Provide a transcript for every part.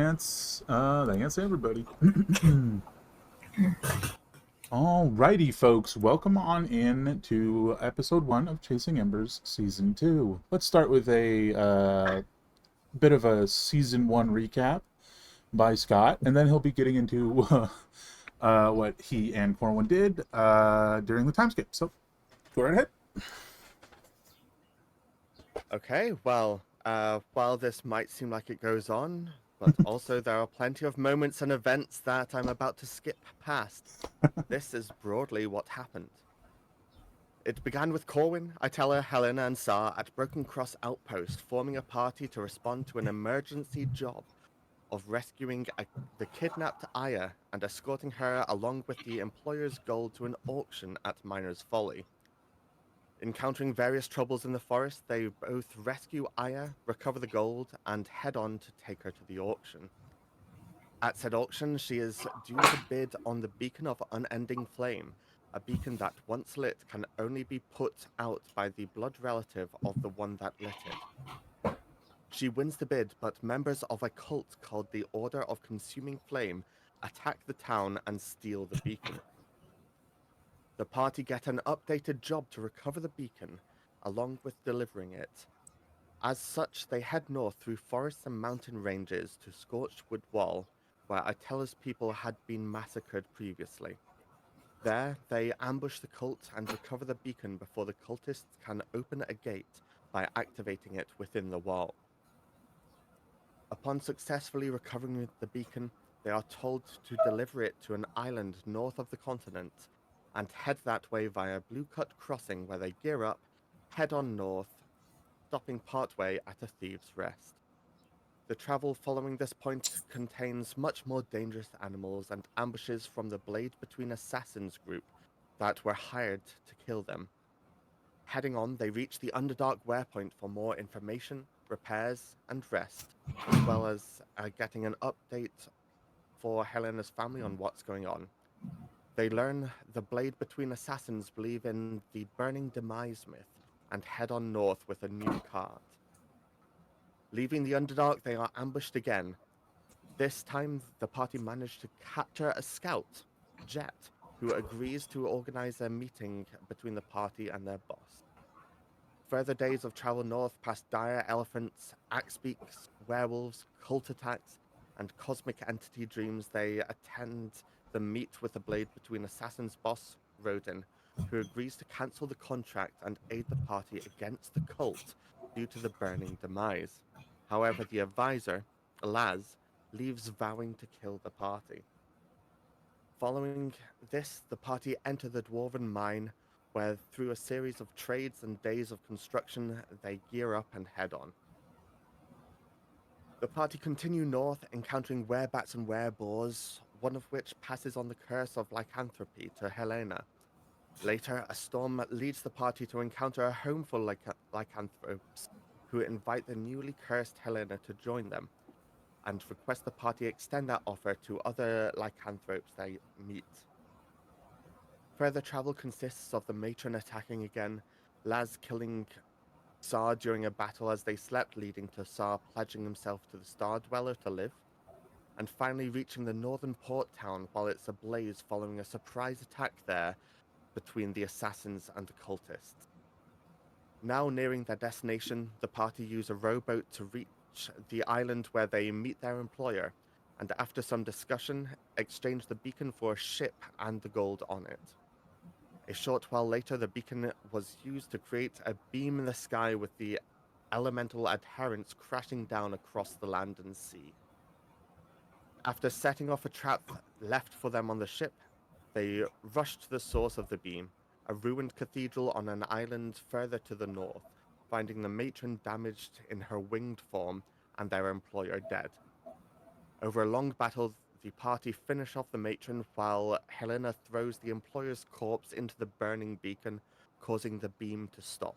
That's everybody. Alrighty, folks. Welcome on in to episode 1 of Chasing Embers, season 2. Let's start with a bit of a season 1 recap by Scott, and then he'll be getting into what he and Corwin did during the time skip. So, go right ahead. Okay, well, while this might seem like it goes on, but also there are plenty of moments and events that I'm about to skip past. This is broadly what happened. It began with Corwin, Itella, Helena, and Sar at Broken Cross Outpost, forming a party to respond to an emergency job of rescuing the kidnapped Aya and escorting her along with the employer's gold to an auction at Miner's Folly. Encountering various troubles in the forest, they both rescue Aya, recover the gold, and head on to take her to the auction. At said auction, she is due to bid on the Beacon of Unending Flame, a beacon that once lit can only be put out by the blood relative of the one that lit it. She wins the bid, but members of a cult called the Order of Consuming Flame attack the town and steal the beacon. The party get an updated job to recover the beacon, along with delivering it. As such, they head north through forests and mountain ranges to Scorched Wood Wall, where Itella's people had been massacred previously. There, they ambush the cult and recover the beacon before the cultists can open a gate by activating it within the wall. Upon successfully recovering the beacon, they are told to deliver it to an island north of the continent and head that way via Blue Cut Crossing, where they gear up, head on north, stopping partway at a Thieves' Rest. The travel following this point contains much more dangerous animals and ambushes from the Blade Between Assassins group that were hired to kill them. Heading on, they reach the Underdark Wearpoint for more information, repairs, and rest, as well as getting an update for Helena's family on what's going on. They learn the Blade Between Assassins believe in the Burning Demise myth and head on north with a new card. Leaving the Underdark, they are ambushed again. This time, the party managed to capture a scout, Jet, who agrees to organize a meeting between the party and their boss. Further days of travel north past dire elephants, axebeaks, werewolves, cult attacks, and cosmic entity dreams, they attend the meet with the Blade Between Assassins boss, Rodin, who agrees to cancel the contract and aid the party against the cult due to the burning demise. However, the advisor, Laz, leaves vowing to kill the party. Following this, the party enter the Dwarven mine, where through a series of trades and days of construction, they gear up and head on. The party continue north, encountering werebats and wereboars, one of which passes on the curse of lycanthropy to Helena. Later, a storm leads the party to encounter a home full lycanthropes, who invite the newly cursed Helena to join them, and request the party extend that offer to other lycanthropes they meet. Further travel consists of the matron attacking again, Laz killing Sar during a battle as they slept, leading to Sar pledging himself to the Star Dweller to live, and finally reaching the northern port town while it's ablaze following a surprise attack there between the assassins and the cultists. Now nearing their destination, the party use a rowboat to reach the island where they meet their employer, and after some discussion, exchange the beacon for a ship and the gold on it. A short while later, the beacon was used to create a beam in the sky with the elemental adherents crashing down across the land and sea. After setting off a trap left for them on the ship, they rushed to the source of the beam, a ruined cathedral on an island further to the north, finding the matron damaged in her winged form and their employer dead. Over a long battle, the party finish off the matron while Helena throws the employer's corpse into the burning beacon, causing the beam to stop.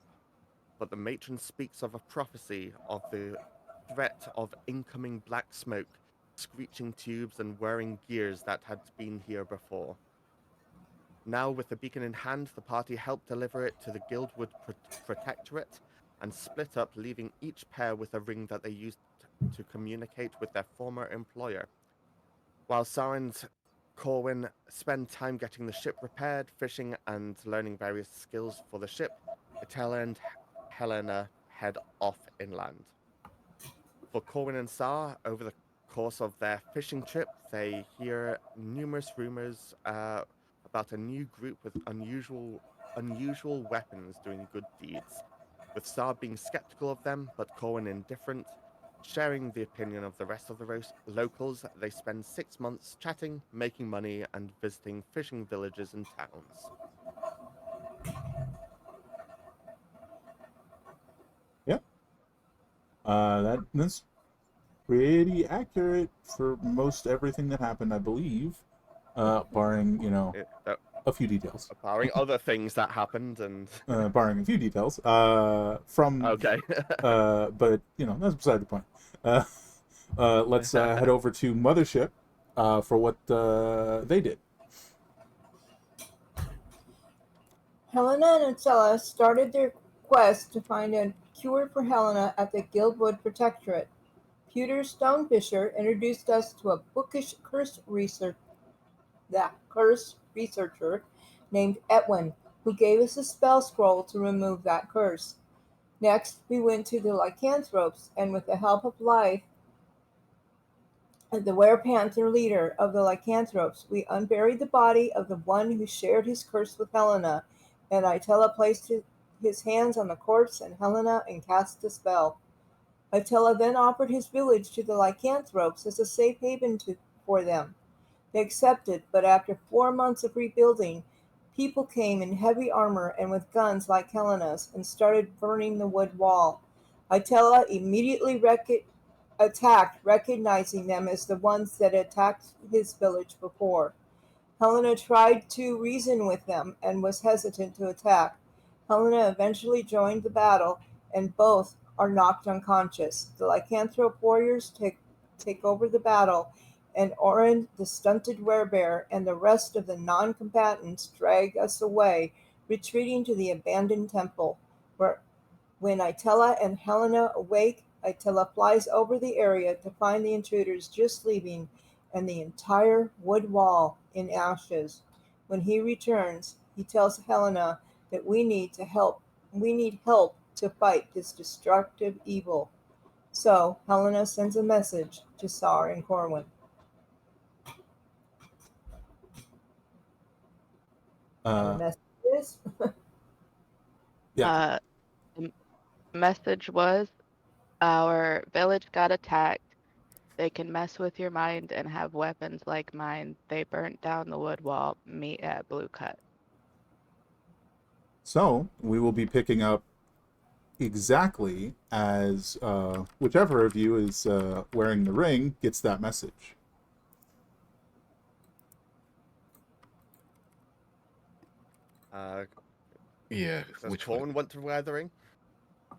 But the matron speaks of a prophecy of the threat of incoming black smoke, screeching tubes and whirring gears that had been here before. Now, with the beacon in hand, the party help deliver it to the Guildwood Protectorate and split up, leaving each pair with a ring that they used to communicate with their former employer. While Sar and Corwin spend time getting the ship repaired, fishing, and learning various skills for the ship, Itella and Helena head off inland. For Corwin and Sar, over the course of their fishing trip, they hear numerous rumors about a new group with unusual weapons doing good deeds. With Sar being skeptical of them, but Corwin indifferent, sharing the opinion of the rest of the locals, they spend 6 months chatting, making money, and visiting fishing villages and towns. Yep. That's pretty accurate for most everything that happened, I believe, barring a few details. Barring other things that happened, and Barring a few details. From okay. but that's beside the point. Let's head over to Mothership for what they did. Helena and Attila started their quest to find a cure for Helena at the Guildwood Protectorate. Pewter Stonefisher introduced us to a bookish curse researcher named Etwin, who gave us a spell scroll to remove that curse. Next, we went to the lycanthropes, and with the help of Life, the werepanther leader of the lycanthropes, we unburied the body of the one who shared his curse with Helena, and Attila placed his hands on the corpse and Helena and cast a spell. Attila then offered his village to the lycanthropes as a safe haven for them. They accepted, but after 4 months of rebuilding, people came in heavy armor and with guns like Helena's and started burning the wood wall. Attila immediately attacked, recognizing them as the ones that attacked his village before. Helena tried to reason with them and was hesitant to attack. Helena eventually joined the battle, and both are knocked unconscious. The lycanthrope warriors take over the battle, and Orin, the stunted werebear, and the rest of the non-combatants drag us away, retreating to the abandoned temple. When Attila and Helena awake, Attila flies over the area to find the intruders just leaving and the entire wood wall in ashes. When he returns, he tells Helena that we need help to fight this destructive evil. So Helena sends a message to Sar and Corwin. The message is Yeah. The message was, our village got attacked. They can mess with your mind and have weapons like mine. They burnt down the wood wall. Meet at Blue Cut. So we will be picking up exactly as whichever of you is wearing the ring gets that message. Yeah, Does which Corwin one? want to wear the ring?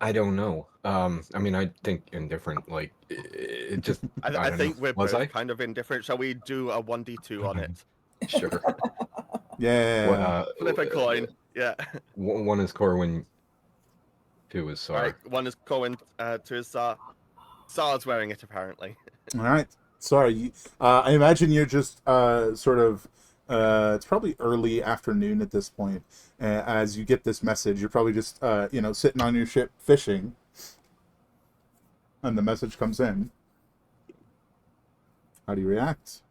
I don't know. I mean, I think indifferent. Like, it just. I don't think know. we're Was both I? kind of indifferent. Shall we do a 1d2 on it? Sure. Yeah. Well, Flip a coin. Yeah. One is Corwin. Two is Sar. All right. One is Corwin, two is Sar. Sar's wearing it, apparently. All right. Sorry. I imagine you're just sort of. It's probably early afternoon at this point. As you get this message, you're probably just sitting on your ship fishing, and the message comes in. How do you react?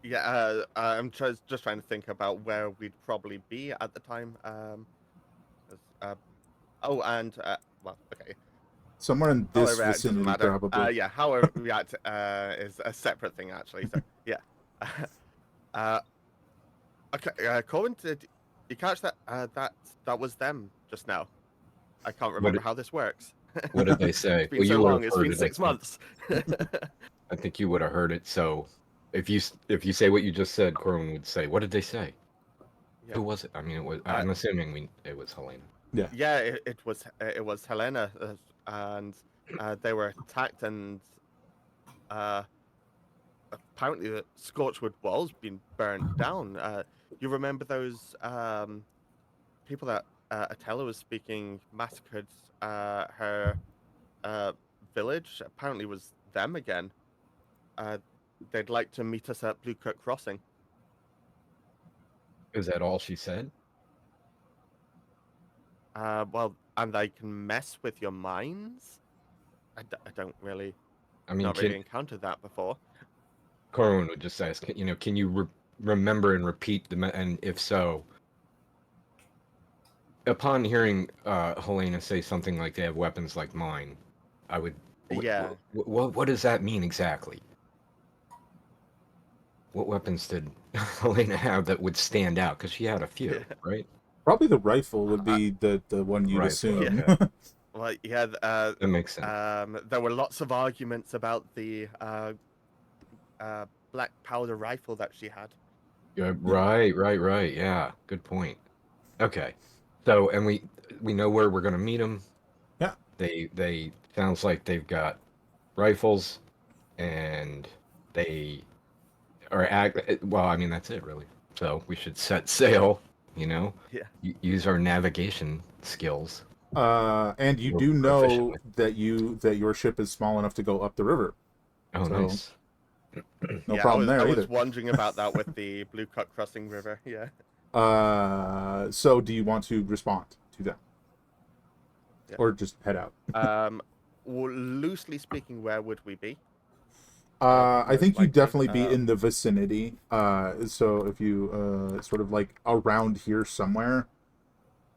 Yeah, I'm just trying to think about where we'd probably be at the time. Well, okay. Somewhere in How I this react doesn't vicinity, matter. probably. Yeah, how I react is a separate thing, actually. So, yeah. Okay, Corwin, did you catch that? That was them just now. I can't remember how this works. What did they say? It's been so you would long. have It's heard been it, 6 months. I think you would have heard it. So, if you say what you just said, Corwin would say, "What did they say? Yeah. Who was it?" I mean, it was. I'm assuming it was Helena. Yeah. Yeah, it was Helena, and they were attacked, and apparently the Scorchwood wall's been burnt down. you remember those people that Atella was speaking massacred her village? Apparently, it was them again. They'd like to meet us at Blue Coat Crossing. Is that all she said? Well, and they can mess with your minds. I don't really, I mean, not really encountered that before. Corwin would just ask, can you remember and repeat and if so, upon hearing Helena say something like they have weapons like mine, I would. Yeah. What does that mean exactly? What weapons did Helena have that would stand out? Because she had a few, right? Probably the rifle would be the one you'd Rifle, assume. okay. Well, yeah. That makes sense. There were lots of arguments about the black powder rifle that she had. Yeah, right. Yeah, good point. Okay, so and we know where we're gonna meet them. Yeah. They sounds like they've got rifles, and they are well. I mean, that's it really. So we should set sail. Yeah. Use our navigation skills. And you More do know efficiently. that your ship is small enough to go up the river. Oh, So- nice. No Yeah, problem there I either. was wondering about that with the Blue Cut Crossing River. Yeah. So do you want to respond to them? Yeah. Or just head out? Well, loosely speaking, where would we be? I think likely, you'd definitely be in the vicinity. So if you sort of like around here somewhere.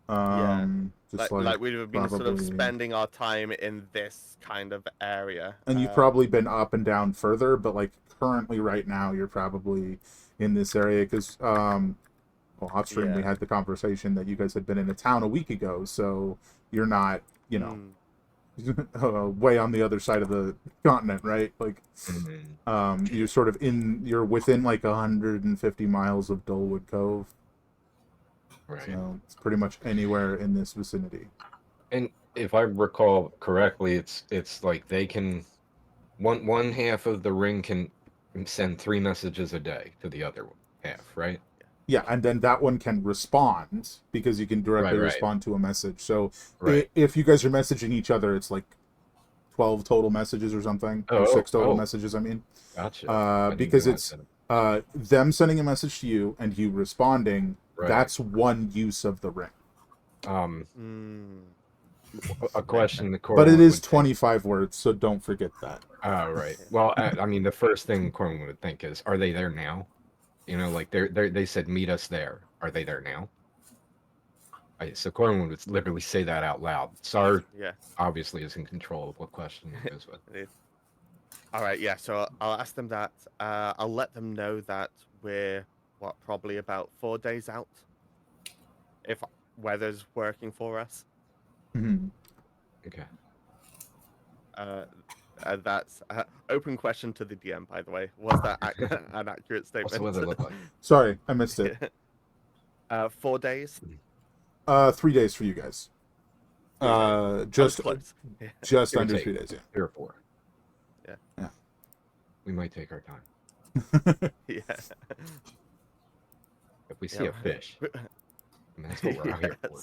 Just like we would have been sort of probably- spending our time in this kind of area. And you've probably been up and down further, but like currently right now you're probably in this area because well, off stream we Yeah. had the conversation that you guys had been in a town a week ago, so you're not, way on the other side of the continent, right? Like you're sort of you're within like 150 miles of Dolwood Cove. Right. So it's pretty much anywhere in this vicinity. And if I recall correctly, it's like they can one half of the ring can send 3 messages a day to the other half, right? Yeah, and then that one can respond because you can directly Right. respond to a message. So Right. if you guys are messaging each other, it's like 12 total messages or something. Or 6 total messages, I mean. Gotcha. I didn't Because realize it's that. them sending a message to you and you responding. Right. That's one use of the ring. A question. But it is 25 words, so don't forget that. Oh, right. Well, I mean, the first thing Corwin would think is, are they there now? Like they said, meet us there. Are they there now? So Corwin would literally say that out loud. Sar obviously is in control of what question he goes with. It is. All right, yeah. So I'll ask them that. I'll let them know that we're probably about 4 days out. If weather's working for us. Mm-hmm. Okay. That's open question to the DM, by the way. Was that an accurate statement? What's the weather look like? Sorry, I missed it. 4 days. 3 days for you guys. Just close. under 3 days. Yeah. 3 or 4. Yeah. We might take our time. Yeah. If we see a fish, and that's what we're out here for.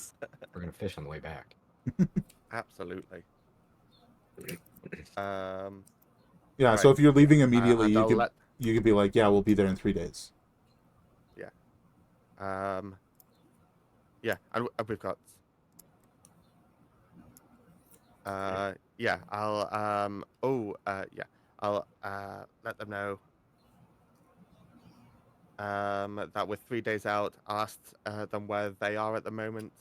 We're gonna fish on the way back. Absolutely. Yeah. So if you're leaving immediately, and you could be like, yeah, we'll be there in 3 days. Yeah. Yeah, and we've got. Yeah, I'll yeah, I'll let them know. That we're 3 days out. Asked them where they are at the moment.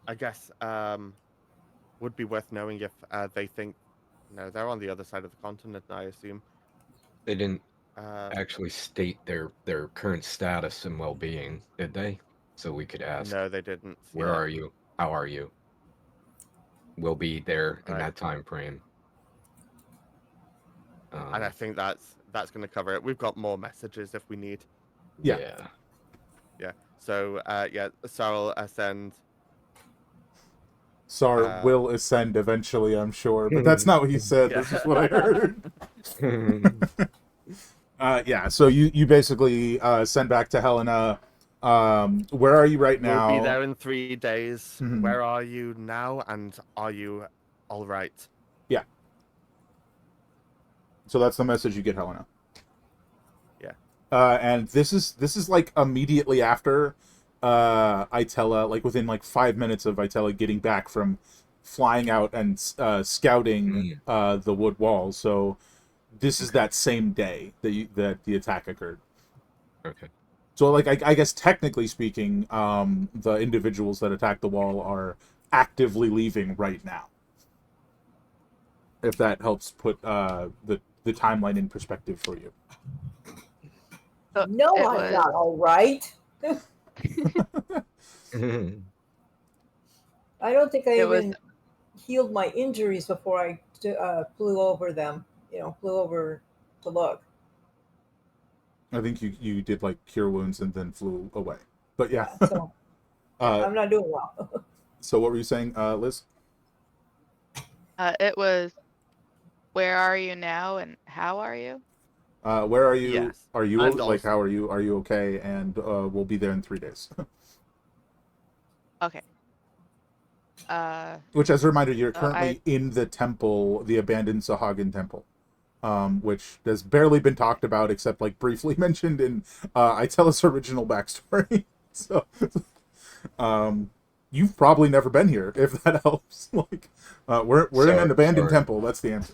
I guess would be worth knowing if they think, they're on the other side of the continent. I assume They didn't actually state their current status and well-being, did they? So we could ask. No, they didn't. Where are you? How are you? We'll be there in Right. that time frame. And I think that's going to cover it. We've got more messages if we need. Yeah. Yeah. So so I'll send Sar Uh, will ascend eventually, I'm sure, but that's not what you said. Yeah. This is what I heard. Yeah, so you basically send back to Helena. Where are you right We'll be now? there in 3 days. Mhm. Where are you now? And are you all right? Yeah. So that's the message you get, Helena. Yeah. And this is like immediately after Itella, like within like 5 minutes of Itella getting back from flying out and scouting the wood wall. So this is that same day that the attack occurred. Okay. So like I guess technically speaking, the individuals that attacked the wall are actively leaving right now. If that helps put the timeline in perspective for you. So No, it I'm was not all right. I don't think I It was even healed my injuries before I flew over them. Flew over to look. I think you did like cure wounds and then flew away. But yeah. Yeah, so Uh, I'm not doing well. so what were you saying, Liz? it was where are you now and how are you? Where are you? Yes. Are you And like also- how are you? Are you okay? And we'll be there in 3 days. Okay. Which, as a reminder, you're So currently in the temple, the abandoned Sahagin temple, which has barely been talked about except like briefly mentioned in Itella's original backstory. So, you've probably never been here, if that helps. Like, we're in an abandoned temple. That's the answer.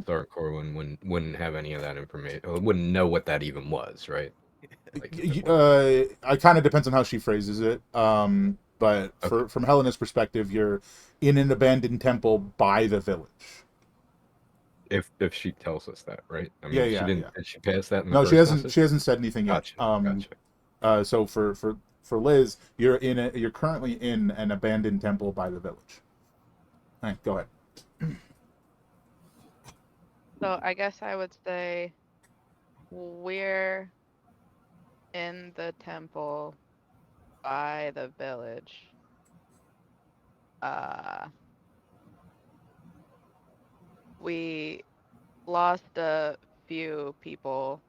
Sorry, Corwin wouldn't have any of that information. Wouldn't know what that even was, right? Like, It kind of depends on how she phrases it. But Okay. from Helena's perspective, you're in an abandoned temple by the village. if she tells us that, right? I mean, Yeah, she yeah, didn't. yeah. Did she pass that in the No, first message? she hasn't said anything yet. Gotcha. So for Liz, you're currently in an abandoned temple by the village. All right, go ahead. So I guess I would say we're in the temple by the village. We lost a few people.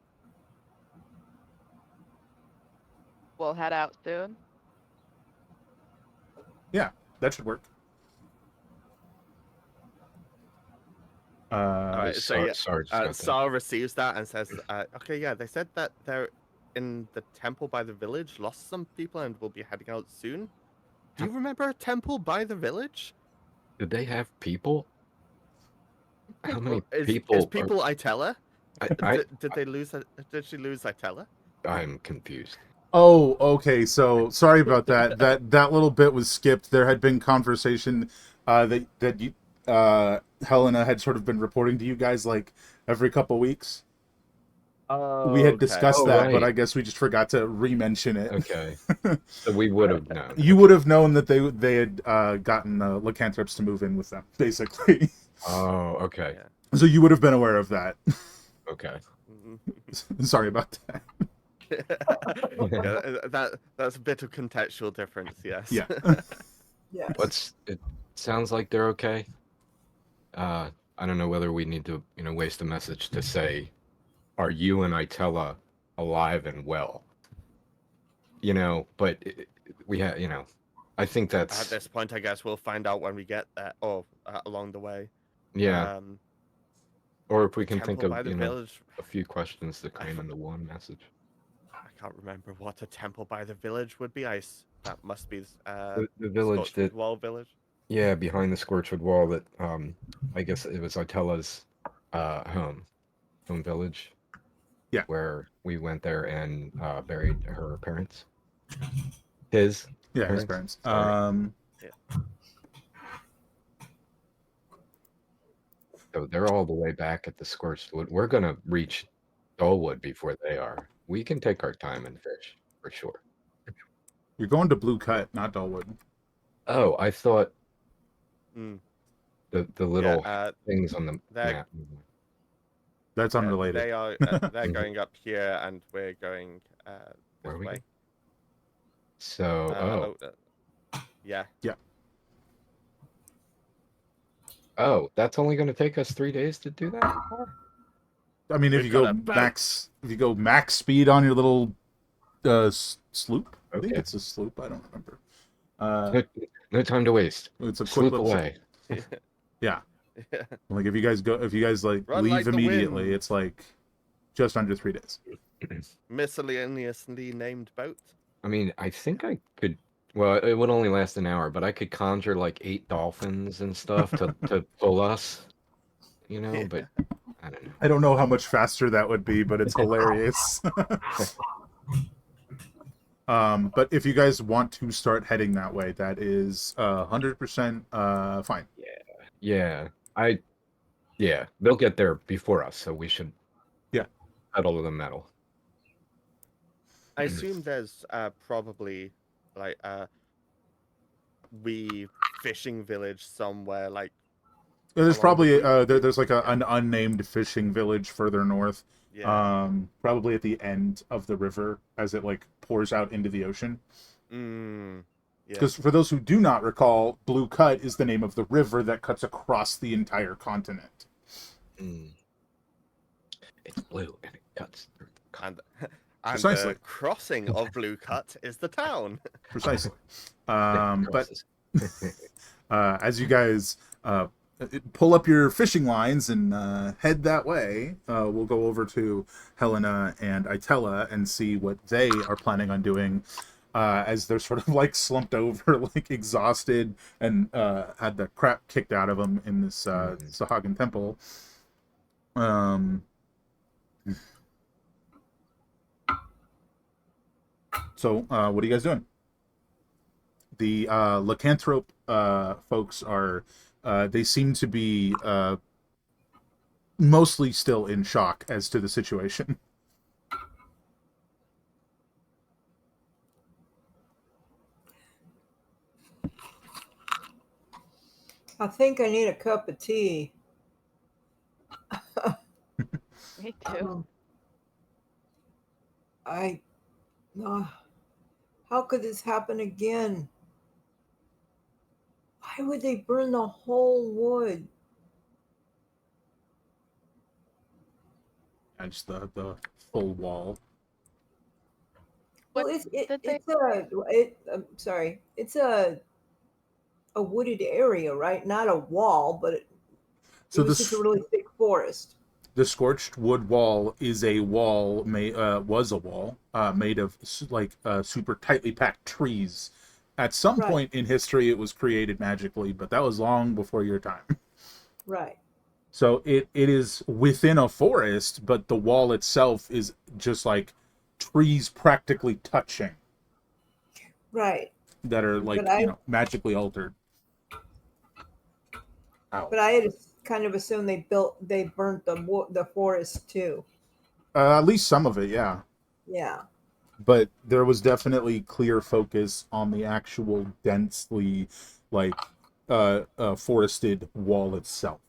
We'll head out soon. Yeah, that should work. All right. So yeah, Sarge got that. Sar receives that and says, "Okay, yeah, they said that they're in the temple by the village, lost some people, and will be heading out soon. Do you remember a temple by the village? Did they have people? How many Is people? people Itella? I Did they lose? Did she lose Itella? I'm confused. Oh, okay. So sorry about that. That little bit was skipped. There had been conversation that you Helena had sort of been reporting to you guys like every couple weeks. Oh, We had okay. discussed Oh, that, but right. I guess we just forgot to re-mention it. Okay, so we would have known. You would have known that they had gotten lycanthropes to move in with them, basically. Oh, okay, Yeah. So you would have been aware of that. okay. Sorry about that. Yeah, that's a bit of contextual difference. Yes. Yeah. Yes. It sounds like they're okay. I don't know whether we need to, waste a message to say, are you and Itella alive and well? But we have, I think At that's, this point, I guess we'll find out when we get there, or along the way. yeah. Or if we can think Temple of, by the village. a few questions to cram into one message. I can't remember what a temple by the village would be. That must be The village Scorchwood that, Wall village. yeah, behind the Scorchwood Wall that, I guess it was Itella's home village. Yeah. Where we went there and buried her parents. His Yeah, parents. his parents. Sorry. Yeah. So they're all the way back at the Scorched Wood. We're gonna reach Dolwood before they are. We can take our time and fish for sure. You're going to Blue Cut, not Dullwood. Oh, I thought Mm. the little Yeah, things on the they're- map. That's unrelated. They are. They're going up here, and we're going Where this are we way. going? So, Yeah. Yeah. Oh, that's only going to take us 3 days to do that? I mean, We've got a boat. if you go max speed on your little sloop, I think Okay. it's a sloop. I don't remember. No, no time to waste. It's a quick Sloop little ship. away. Yeah. Like if you guys like Run leave like the immediately, wind. it's like just under 3 days. Miscellaneously named boat. I mean, I think I could. Well, it would only last an hour, but I could conjure like 8 dolphins and stuff to pull us. But I don't know. I don't know how much faster that would be, but it's hilarious. But if you guys want to start heading that way, that is 100% fine. Yeah, yeah, they'll get there before us, so we should. Yeah. Pedal to the metal. I assume there's probably like a wee fishing village somewhere. Like There's along the probably route. there's like an unnamed fishing village further north. Yeah. Probably at the end of the river as it like pours out into the ocean. Yeah. Because for those who do not recall, Blue Cut is the name of the river that cuts across the entire continent. It's blue and it cuts through the And Precisely. the crossing of Blue Cut is the town. Precisely. But as you guys pull up your fishing lines and head that way, we'll go over to Helena and Itella and see what they are planning on doing as they're sort of like slumped over, like exhausted, and had the crap kicked out of them in this Sahagan temple. So what are you guys doing? The lycanthrope folks are they seem to be mostly still in shock as to the situation. I think I need a cup of tea. Me too. How could this happen again? Why would they burn the whole wood? And just the full wall. Well, What did they? it's a wooded area, right? Not a wall, but it So was just a really thick forest. the scorched wood wall is a wall was a wall made of like super tightly packed trees. At some Right. point in history, it was created magically, but that was long before your time. Right. So it is within a forest, but the wall itself is just like trees practically touching Right. that are like magically altered. Ow. But I had kind of assumed they burnt the forest too. At least some of it, yeah. Yeah. But there was definitely clear focus on the actual densely like forested wall itself.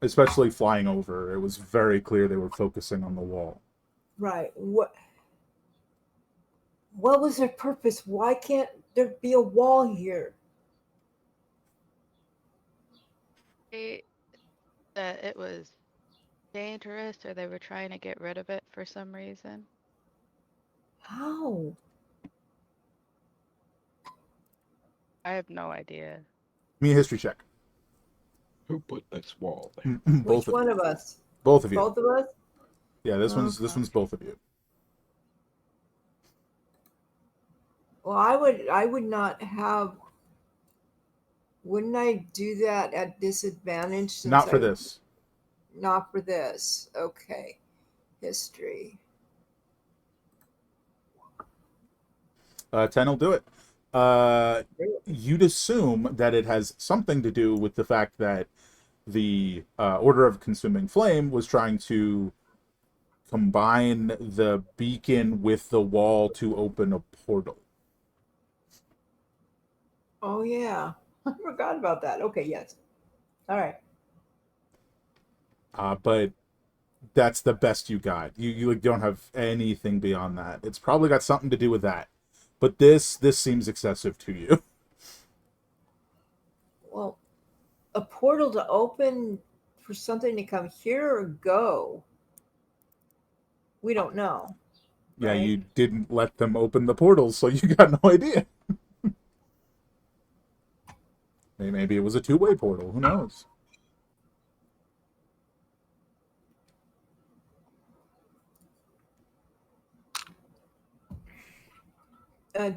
Especially flying over, it was very clear they were focusing on the wall. Right. What was their purpose? Why can't there be a wall here? That it was dangerous, or they were trying to get rid of it for some reason. How? I have no idea. Give me a history check. Who put this wall there? Both Which one you. of us? Both of you. Both of us? Yeah, this Oh, one's both of you. Well, I would not have. Wouldn't I do that at disadvantage? Since Not for this. Not for this. Okay. History. 10 will do it. You'd assume that it has something to do with the fact that the Order of Consuming Flame was trying to combine the beacon with the wall to open a portal. Oh, yeah. I forgot about that. Okay, yes. All right. But that's the best you got. You don't have anything beyond that. It's probably got something to do with that. But this seems excessive to you. Well, a portal to open for something to come here or go? We don't know. Yeah, Right? you didn't let them open the portals, so you got no idea. Maybe it was a two-way portal. Who knows?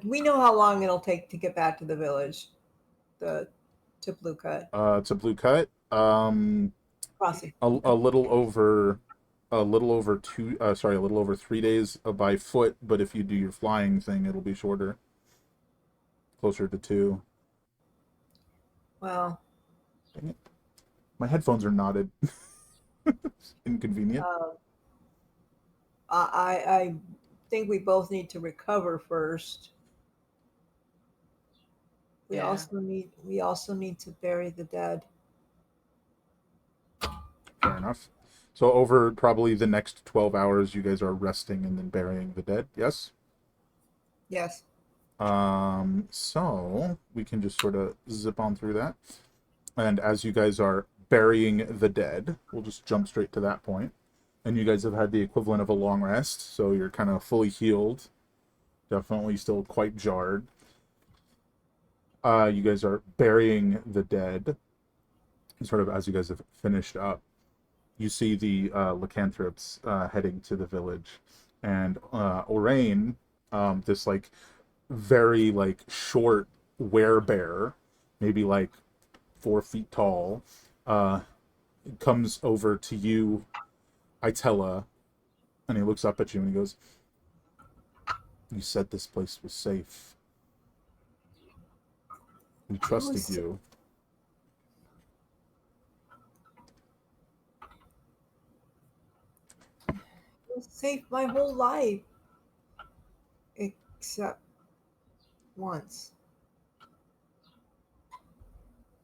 We know how long it'll take to get back to the village, to Blue Cut It's a blue cut. crossing. A little over, a little over two. Sorry, a little over 3 days by foot. But if you do your flying thing, it'll be shorter, closer to 2. Well, Dang it. My headphones are knotted. Inconvenient. I think we both need to recover first. We Yeah. also need to bury the dead. Fair enough. So over probably the next 12 hours, you guys are resting and then burying the dead. Yes. Yes. So we can just sort of zip on through that. And as you guys are burying the dead, we'll just jump straight to that point. And you guys have had the equivalent of a long rest, so you're kind of fully healed. Definitely still quite jarred. You guys are burying the dead. Sort of as you guys have finished up, you see the lycanthropes heading to the village. And Orain, this like very like short werebear, maybe like 4 feet tall, comes over to you, Itella, and he looks up at you and he goes, "You said this place was safe. We trusted you." It was safe my whole life, except once.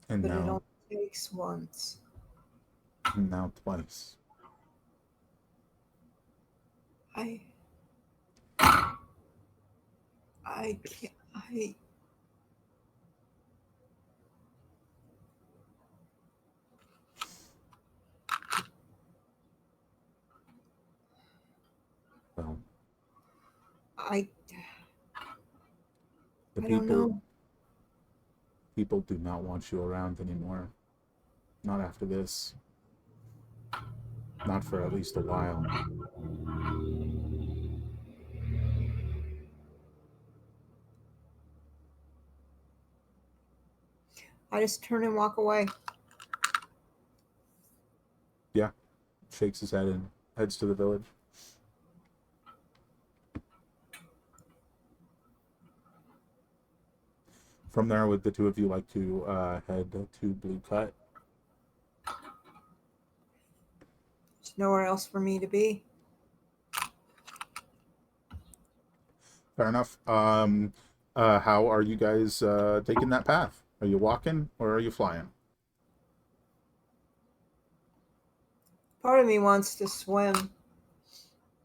And But it now, only takes once. and now twice. I can't. Well, I the don't know. people do not want you around anymore. Not after this. Not for at least a while. I just turn and walk away. Yeah. Shakes his head and heads to the village. From there, would the two of you like to head to Blue Cut? There's nowhere else for me to be. Fair enough. How are you guys taking that path? Are you walking or are you flying? Part of me wants to swim,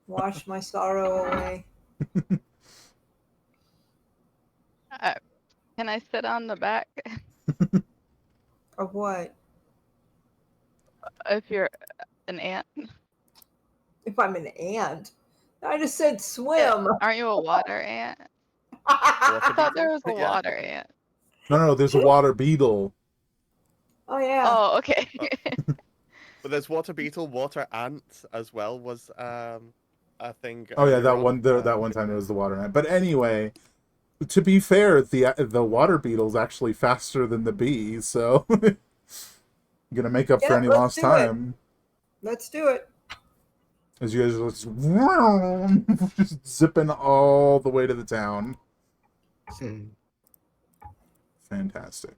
wash my sorrow away. Can I sit on the back Of what? if you're an ant? If I'm an ant? I just said Yeah. swim. Aren't you a water ant? Water I thought there beetle? was a Yeah. water ant. No, there's a water beetle. Oh yeah. Oh, okay. But there's water beetle, water ant as well was a thing. Oh yeah, earlier that on. one that one time it was the water ant. But anyway, to be fair, the water beetle's actually faster than the bee, so I'm gonna make up for Yeah, any let's lost do it. time. Let's do it. As you guys are just zipping all the way to the town. Fantastic.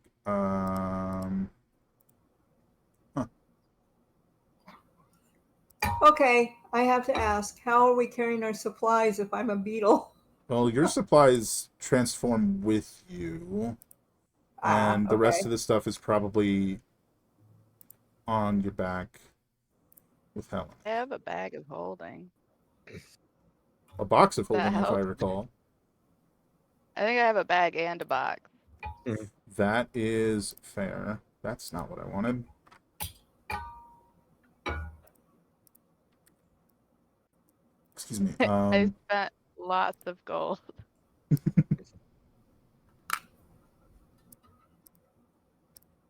Okay, I have to ask, how are we carrying our supplies if I'm a beetle? Well, your supplies transform with you, and the rest Okay. of the stuff is probably on your back with Helen. I have a bag of holding. A box of That holding, if I helps. recall. I think I have a bag and a box. That is fair. That's not what I wanted. Excuse me. I spent lots of gold.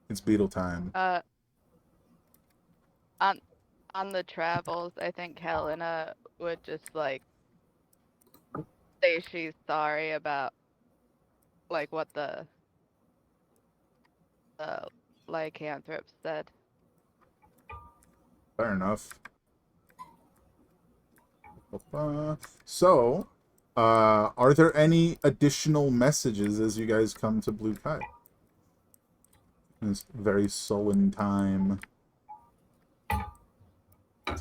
It's beetle time. On on the travels, I think Helena would just like say she's sorry about like what the lycanthropes said. Fair enough. So, are there any additional messages as you guys come to Blue Cut? It's very sullen time.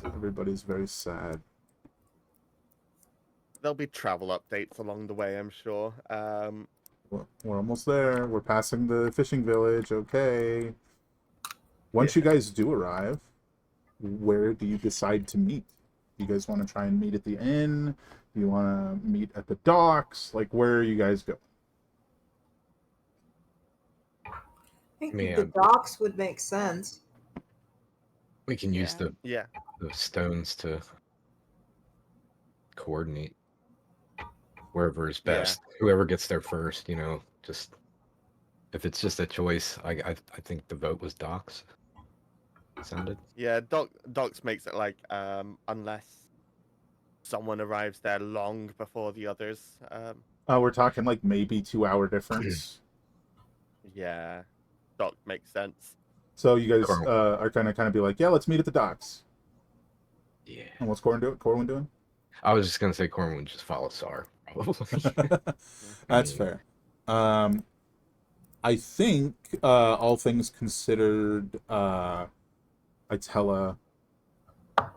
Everybody's very sad. There'll be travel updates along the way, I'm sure. We're almost there. We're passing the fishing village. Okay. Once you guys do arrive, where do you decide to meet? Do you guys want to try and meet at the inn? Do you want to meet at the docks? Like, where are you guys going? I think Man. the docks would make sense. We can use Yeah. the stones to coordinate wherever is best. Whoever gets there first, just if it's just a choice, I think the vote was docks. Sounded. Yeah, docks makes it like unless someone arrives there long before the others. We're talking like maybe 2 hour difference. Yeah, dock makes sense. So you guys are gonna kind of be like, yeah, let's meet at the docks. Yeah. And what's Corwin doing? I was just gonna say Corwin would just follow Sar, probably. That's fair. I think all things considered, Itella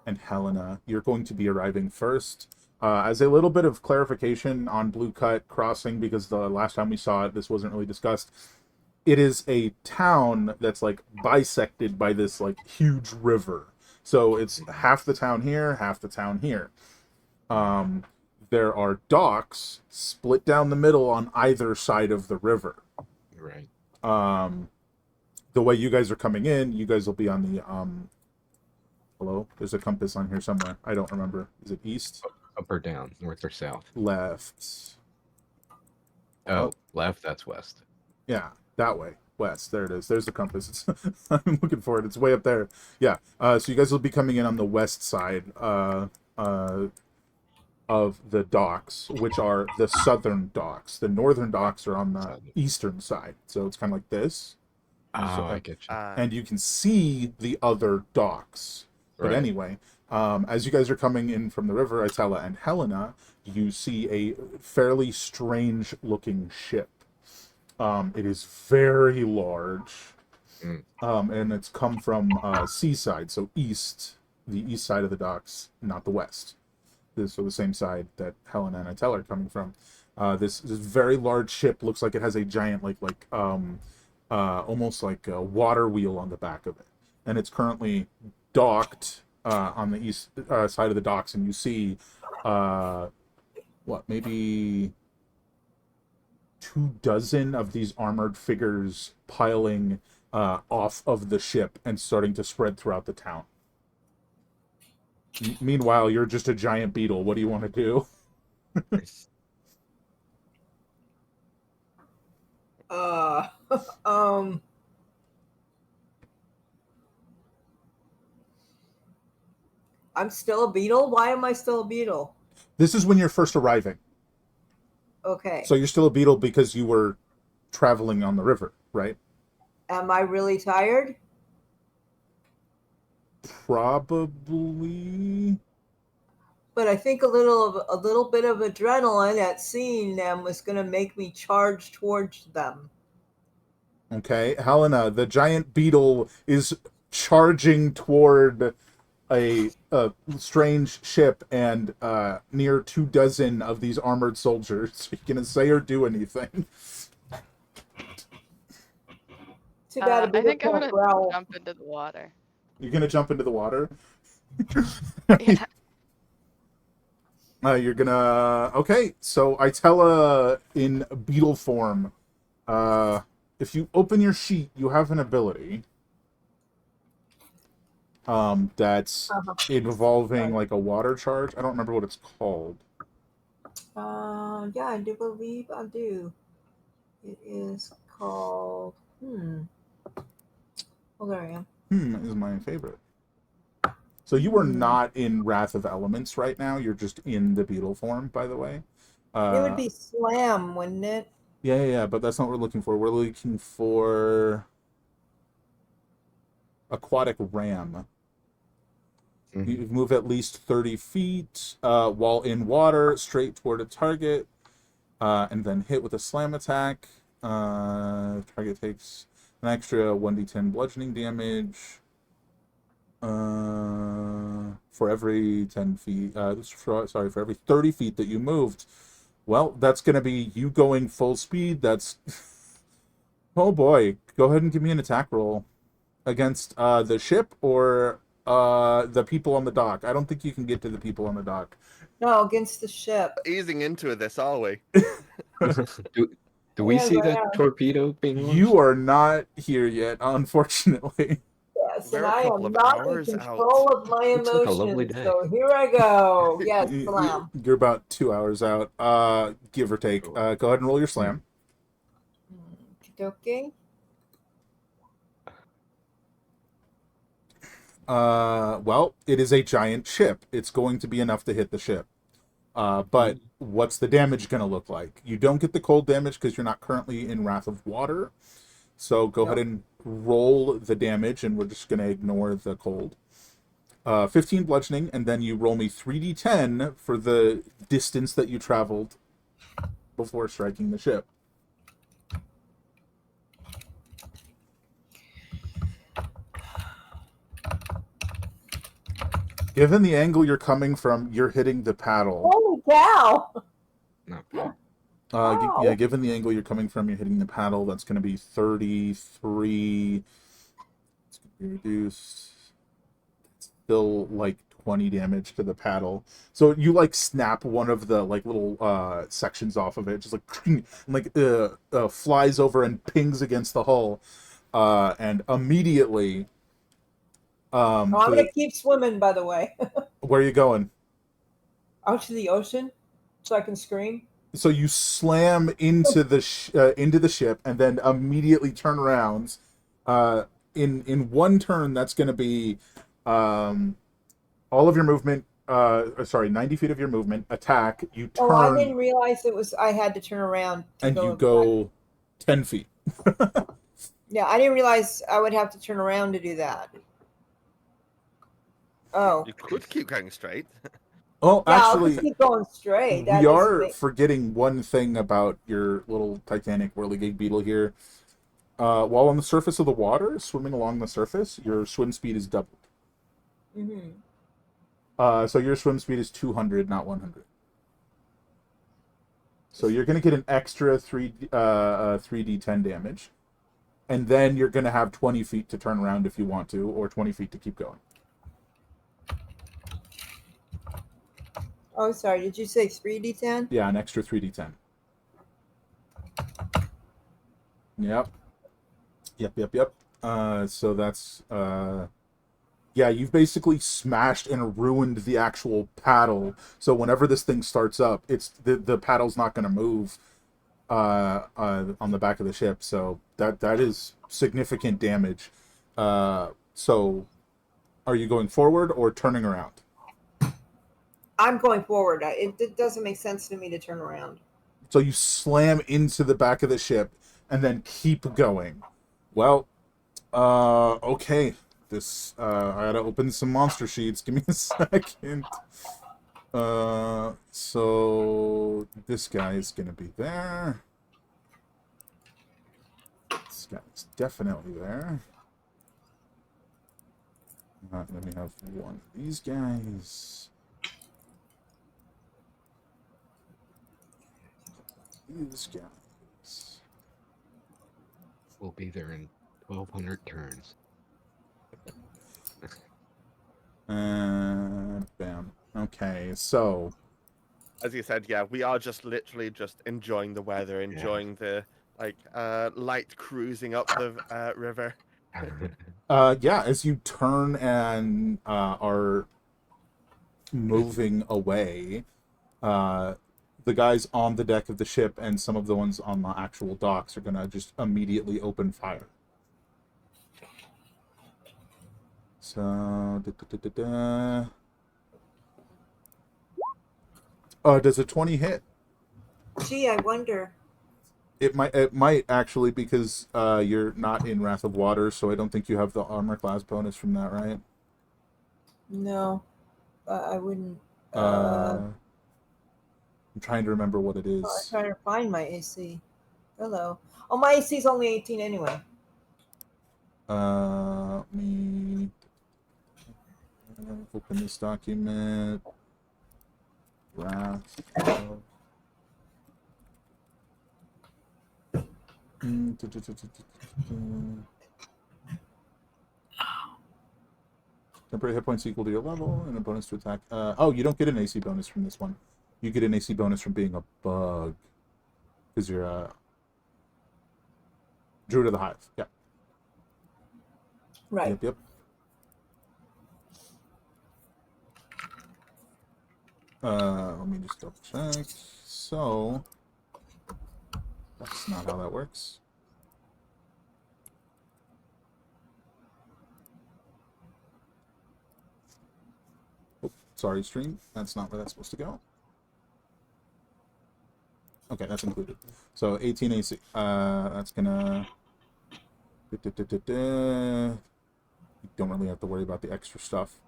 and Helena, you're going to be arriving first. As a little bit of clarification on Blue Cut Crossing, because the last time we saw it, this wasn't really discussed. It is a town that's like bisected by this like huge river. So it's half the town here, half the town here. There are docks split down the middle on either side of the river. Right. The way you guys are coming in, you guys will be on the hello? There's a compass on here somewhere. I don't remember. Is it east? Up or down, north or south? Left. Oh, left, that's west. Yeah, that way. West. There it is. There's the compass. I'm looking for it. It's way up there. Yeah. So you guys will be coming in on the west side of the docks, which are the southern docks. The northern docks are on the eastern side. So it's kind of like this. Oh, I get you. And you can see the other docks. But anyway, as you guys are coming in from the river, Itella and Helena, you see a fairly strange looking ship. It is very large, and it's come from seaside, so east, the east side of the docks, not the west. So the same side that Helena and Itella are coming from. This very large ship looks like it has a giant, almost like a water wheel on the back of it, and it's currently docked on the east side of the docks, and you see maybe 24 of these armored figures piling off of the ship and starting to spread throughout the town. Meanwhile, you're just a giant beetle. What do you want to do? I'm still a beetle? Why am I still a beetle? This is when you're first arriving. Okay. So you're still a beetle because you were traveling on the river, right? Am I really tired? Probably. But I think a little bit of adrenaline at seeing them was going to make me charge towards them. Okay, Helena, the giant beetle is charging toward a strange ship and near 24 of these armored soldiers. Are you gonna say or do anything? Too bad I think I'm gonna jump into the water. You're gonna jump into the water? Yeah. You're gonna... Okay, so Itella in beetle form. If you open your sheet, you have an ability. That's Uh-huh. involving like a water charge. I don't remember what it's called. Yeah, I do believe I do. It is called. Oh, there I am. Is my favorite. So you are not in Wrath of Elements right now. You're just in the beetle form, by the way. It would be Slam, wouldn't it? Yeah, but that's not what we're looking for. We're looking for aquatic ram. You move at least 30 feet while in water, straight toward a target, and then hit with a slam attack. Target takes an extra 1d10 bludgeoning damage for every 10 feet. For every 30 feet that you moved. Well, that's going to be you going full speed. That's... Oh boy. Go ahead and give me an attack roll against the ship or the people on the dock. I don't think you can get to the people on the dock. No, against the ship. Easing into this, are we? Do we Yes, see I the am. torpedo being launched? You are not here yet, unfortunately. Yes, We're and a I couple am of not in hours control of my Looks like a lovely emotions. day. So here I go. Yes, Slam. You're about 2 hours out, give or take. Go ahead and roll your slam. Okay. Well, it is a giant ship. It's going to be enough to hit the ship. But what's the damage going to look like? You don't get the cold damage because you're not currently in Wrath of Water. So go ahead and roll the damage, and we're just going to ignore the cold. 15 bludgeoning, and then you roll me 3d10 for the distance that you traveled before striking the ship. Given the angle you're coming from, you're hitting the paddle. Holy cow! No. Wow. Yeah, given the angle you're coming from, you're hitting the paddle. That's going to be 33. It's going to be reduced. It's still like 20 damage to the paddle. So you like snap one of the like little sections off of it, just like flies over and pings against the hull, and immediately. I'm gonna keep swimming, by the way. Where are you going? Out to the ocean, so I can scream. So you slam into the ship and then immediately turn around. In one turn, that's going to be all of your movement. 90 feet of your movement. Attack. You turn. Oh, I didn't realize I had to turn around. You go 10 feet. Yeah, I didn't realize I would have to turn around to do that. Oh. You could keep going straight. Oh, yeah, actually, I'll just keep going straight. We are forgetting one thing about your little Titanic whirligig beetle here. While on the surface of the water, swimming along the surface, your swim speed is doubled. So your swim speed is 200, not 100. So you're going to get an extra 3d10 damage. And then you're going to have 20 feet to turn around if you want to, or 20 feet to keep going. Oh, sorry. Did you say 3d10? Yeah, an extra 3d10. Yep. So that's... yeah, you've basically smashed and ruined the actual paddle. So whenever this thing starts up, it's the paddle's not going to move on the back of the ship. So that is significant damage. So are you going forward or turning around? I'm going forward. It doesn't make sense to me to turn around. So you slam into the back of the ship and then keep going. Well, okay. This I gotta open some monster sheets. Give me a second. So this guy is gonna be there. This guy's definitely there. Let me have one of these guys. These guys. We'll be there in 1,200 turns. Bam. Okay, so As you said, yeah, we are just literally just enjoying the weather, enjoying the light cruising up the river. Yeah, as you turn and are moving away, the guys on the deck of the ship and some of the ones on the actual docks are gonna just immediately open fire. So, does a 20 hit? Gee, I wonder. It might actually, because you're not in Wrath of Water, so I don't think you have the armor class bonus from that, right? No, I wouldn't. I'm trying to remember what it I'm is. trying to find my AC. Hello. Oh, my AC is only 18 anyway. Me open this document. Wrath of... Temporary hit points equal to your level and a bonus to attack. Oh, you don't get an AC bonus from this one. You get an AC bonus from being a bug. Because you're a Druid of the Hive. Yeah. Right. Yep. Let me just double check. So, that's not how that works. Oh, sorry, stream. That's not where that's supposed to go. Okay, that's included. So 18 AC. That's gonna. You don't really have to worry about the extra stuff.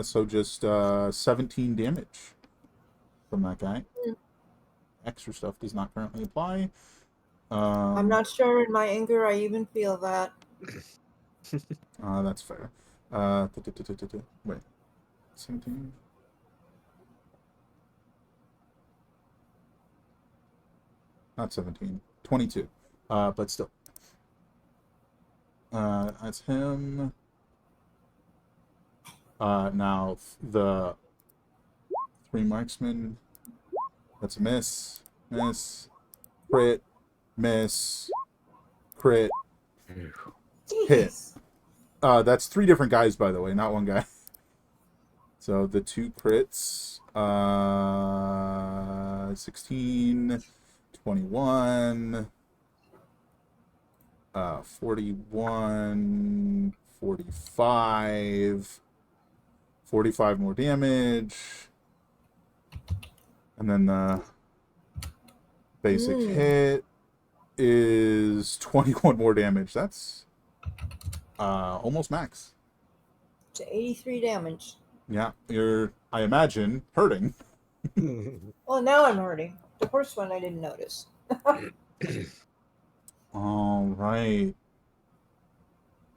So just 17 damage from that guy. Extra stuff does not currently apply. I'm not sure in my anger I even feel that. That's fair. Wait, 17. Not 17. 22. But still. That's him. Now the 3 marksmen. That's a miss. Miss. Crit. Miss. Crit. Hit. Jeez. That's 3 different guys, by the way, not one guy. So the 2 crits. 16. 21. 41. 45. 45 more damage. And then the basic hit is 21 more damage. That's almost max. To 83 damage. Yeah, you're, I imagine, hurting. Well, now I'm hurting. The first one I didn't notice. All right.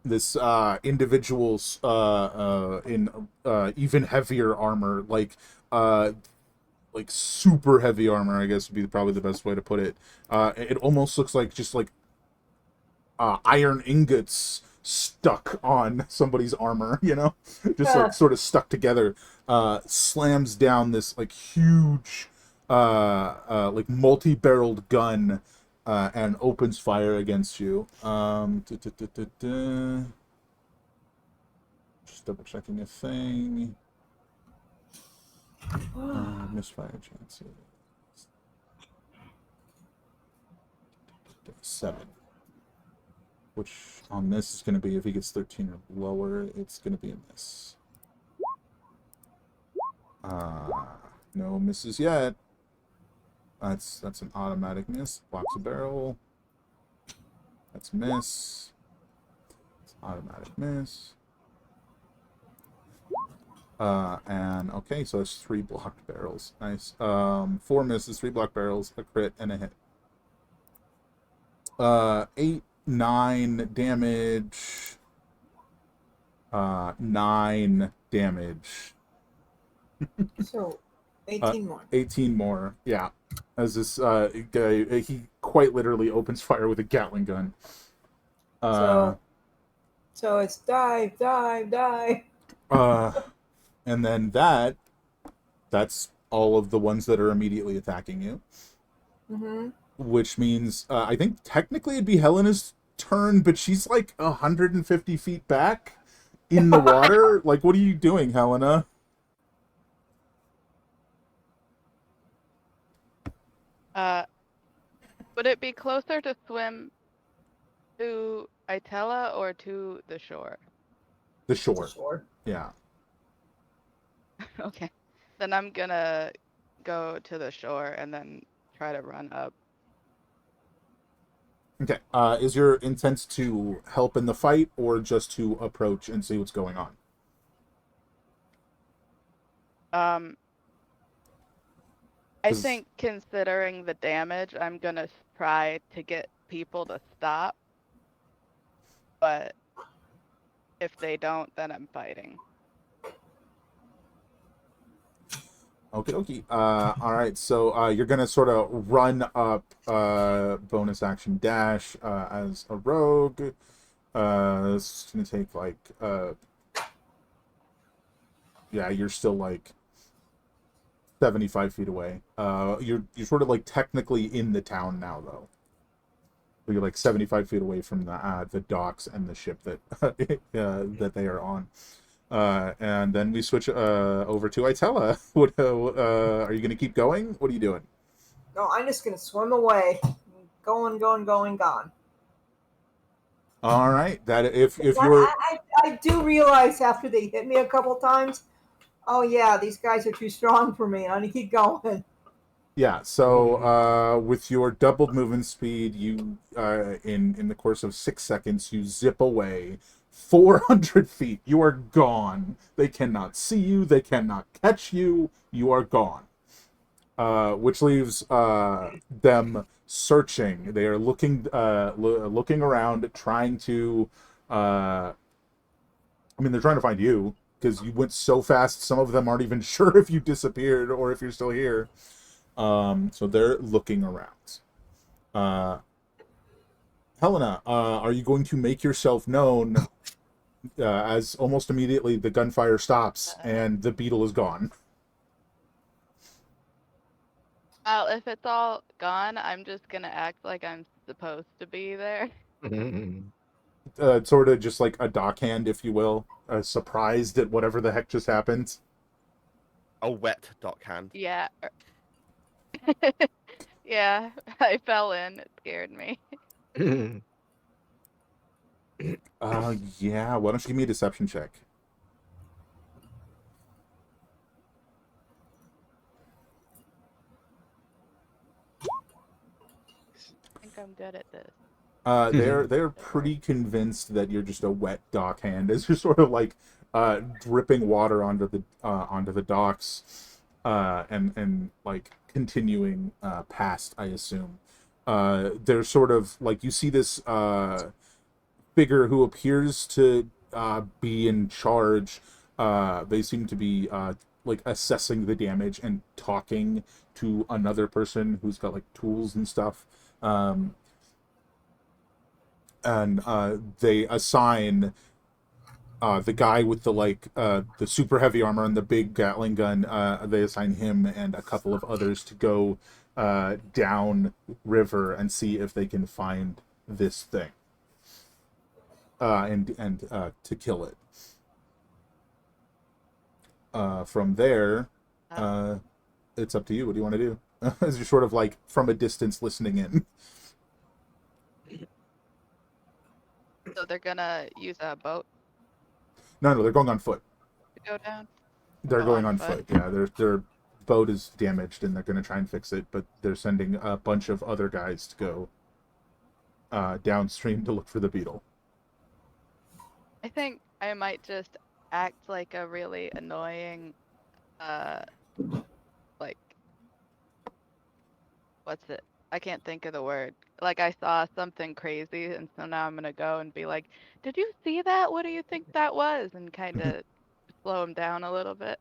This individual's in even heavier armor, like super heavy armor, I guess would be probably the best way to put it. It almost looks like just like iron ingots stuck on somebody's armor, you know, just like sort of stuck together. Slams down this like huge, like multi-barreled gun, and opens fire against you. Just double checking a thing. Misfire chances. 7. Which on this is going to be, if he gets 13 or lower, it's going to be in this. No misses yet. That's an automatic miss. Blocks a barrel. That's a miss. It's an automatic miss. And okay, so it's 3 blocked barrels. Nice. 4 misses, 3 blocked barrels, a crit, and a hit. 8, 9 damage. 9 damage. So, 18 more. 18 more, yeah. As this guy, he quite literally opens fire with a Gatling gun. So it's dive, dive, dive. And then that's all of the ones that are immediately attacking you. Mm-hmm. which means I think technically it'd be Helena's turn, but she's like 150 feet back in the water. Like, what are you doing, Helena? Would it be closer to swim to Itella or to the shore? The To shore. shore. Yeah. Okay. Then I'm gonna go to the shore and then try to run up. Okay. Is your intent to help in the fight or just to approach and see what's going on? Um, I 'Cause- think considering the damage, I'm gonna try to get people to stop. But if they don't, then I'm fighting. Okay, okay. All right. So you're gonna sort of run up, bonus action dash, as a rogue. It's gonna take like, yeah, you're still like 75 feet away. You're sort of like technically in the town now, though. So you're like 75 feet away from the docks and the ship that that they are on. And then we switch over to Itella. What are you going to keep going? What are you doing? No, I'm just gonna swim away. Going, gone. All right. That if But you're I do realize after they hit me a couple times, oh yeah, these guys are too strong for me. I need to keep going. yeah. So with your doubled movement speed, you in the course of 6 seconds, you zip away 400 feet. You are gone. They cannot see you. They cannot catch you. You are gone. Which leaves them searching. They are looking around, trying to. I mean, they're trying to find you because you went so fast. Some of them aren't even sure if you disappeared or if you're still here. So they're looking around. Uh, Helena, are you going to make yourself known? As almost immediately the gunfire stops and the beetle is gone. Well, if it's all gone, I'm just gonna act like I'm supposed to be there. Sort of just like a dockhand, if you will, surprised at whatever the heck just happened. A wet dockhand. Yeah. Yeah, I fell in. It scared me. Yeah. Why don't you give me a deception check? I think I'm good at this. They're pretty convinced that you're just a wet dockhand, as you're sort of like dripping water onto the docks, and like continuing past, I assume. They're sort of like you see this figure who appears to be in charge. They seem to be like assessing the damage and talking to another person who's got like tools and stuff. And they assign the guy with the the super heavy armor and the big Gatling gun. They assign him and a couple of others to go down river and see if they can find this thing, and to kill it. From there, it's up to you. What do you want to do? As you're sort of like from a distance listening in. So they're gonna use a boat No, they're going on foot. to go down? They're Oh, going on on foot. foot. Yeah, their boat is damaged, and they're going to try and fix it. But they're sending a bunch of other guys to go downstream to look for the beetle. I think I might just act like a really annoying, like, what's it? I can't think of the word. Like I saw something crazy, and so now I'm gonna go and be like, "Did you see that? What do you think that was?" And kind of slow him down a little bit.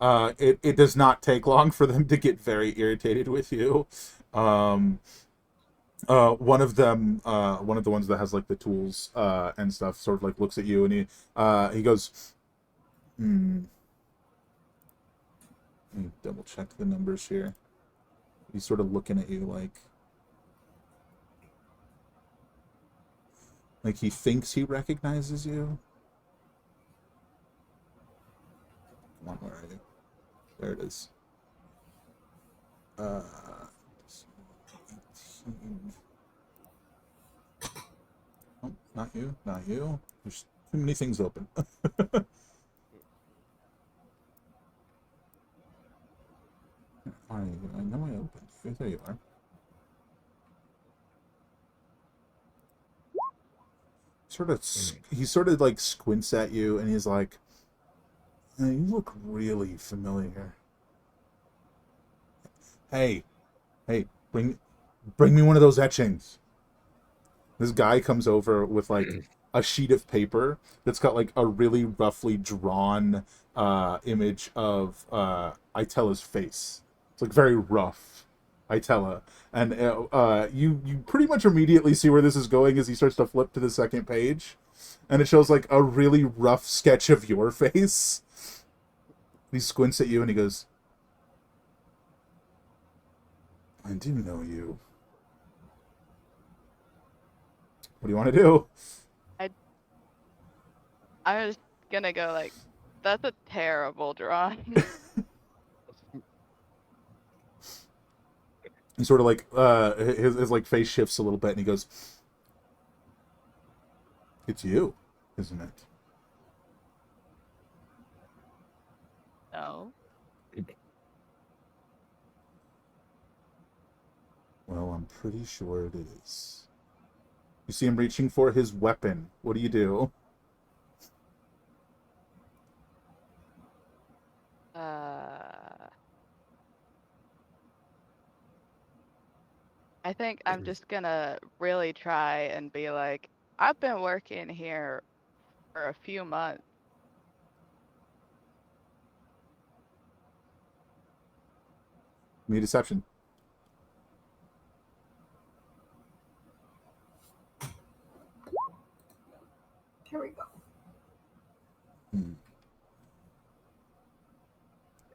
It does not take long for them to get very irritated with you. Um, one of them, one of the ones that has like the tools and stuff, sort of like looks at you and he goes, "Hmm." Let me double check the numbers here. He's sort of looking at you like he thinks he recognizes you. Come on, where are you? There it is. 18. Oh, not you, not you. There's too many things open. I know I opened you. There you are. He sort of like squints at you, and he's like, "You look really familiar. Hey, bring me one of those etchings." This guy comes over with like a sheet of paper that's got like a really roughly drawn image of Itella's face. It's like very rough, Itella, and you pretty much immediately see where this is going as he starts to flip to the second page, and it shows like a really rough sketch of your face. He squints at you and he goes, "I do know you. What do you want to do?" I'm just gonna go like, that's a terrible drawing. He sort of like his like face shifts a little bit, and he goes, "It's you, isn't it?" No. Well, I'm pretty sure it is. You see him reaching for his weapon. What do you do? I think I'm just gonna really try and be like, I've been working here for a few months. Give me deception. Here we go.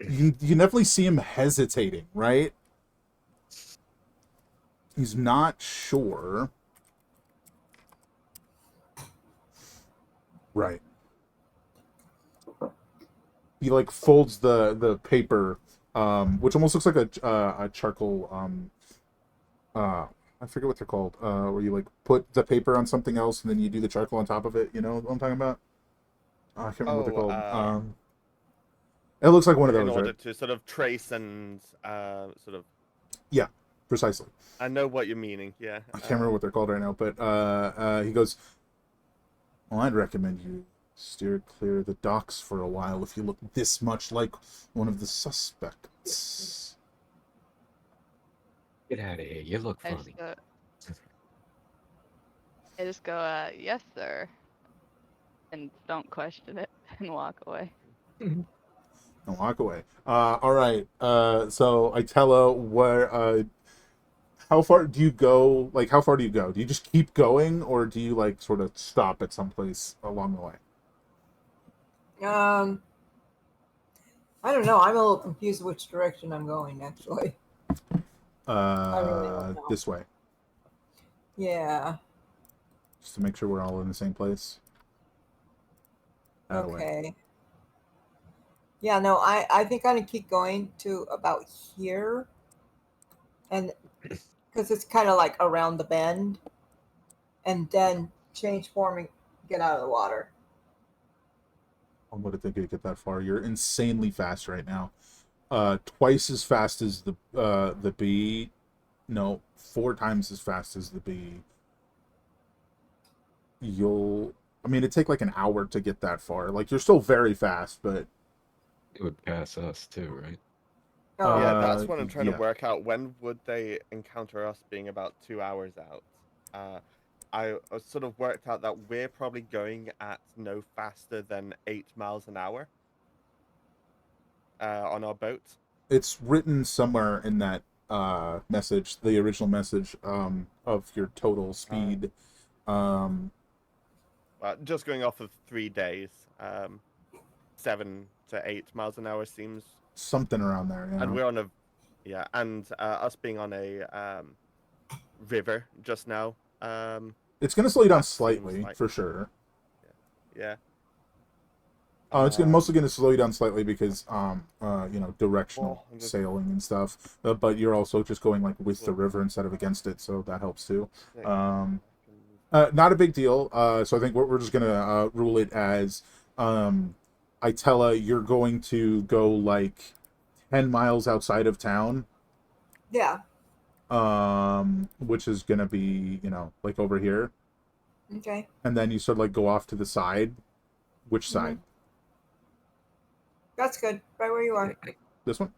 You definitely see him hesitating, right? He's not sure. Right. He like folds the paper, which almost looks like a charcoal. I forget what they're called. Where you like put the paper on something else and then you do the charcoal on top of it. You know what I'm talking about? I can't remember what they're called. It looks like one of those, in order right? to sort of trace and sort of. Yeah, precisely. I know what you're meaning. Yeah. I can't remember what they're called right now, but he goes, "Well, I'd recommend you steer clear of the docks for a while if you look this much like one of the suspects." Get out of here. You look I just funny. go, yes, sir, and don't question it and walk away. And walk away. All right. So Itella, where? How far do you go? Like, how far do you go? Do you just keep going, or do you like sort of stop at some place along the way? I don't know. I'm a little confused which direction I'm going, actually. I really don't know. This way, Yeah. just to make sure we're all in the same place. That way. Okay. Yeah, no, I think I'm going to keep going to about here. And because it's kind of like around the bend. And then change form and get out of the water. I wouldn't think you'd get that far. You're insanely fast right now. Twice as fast as the bee. No, 4 times as fast as the bee. I mean, it'd take like an hour to get that far. Like, you're still very fast, but It would pass us too, right? Oh, Yeah, that's what I'm trying yeah. to work out. When would they encounter us being about 2 hours out? I sort of worked out that we're probably going at no faster than 8 miles an hour on our boat. It's written somewhere in that message, the original message of your total speed. Just going off of 3 days, 7 to 8 miles an hour seems something around there. Yeah. And we're on a Yeah, and us being on a river just now, It's going to slow you down that seems slightly, like for sure. yeah. It's mostly going to slow you down slightly because, directional Well, I'm just sailing and stuff. But you're also just going like with the well, river instead of against it, so that helps too. 6. Um, I can move that. Not a big deal. So I think we're just gonna rule it as, Itella, you're going to go like 10 miles outside of town, Yeah. which is gonna be like over here, Okay. and then you sort of like go off to the side. Which Hmm. side? That's good. Right where you are. This one?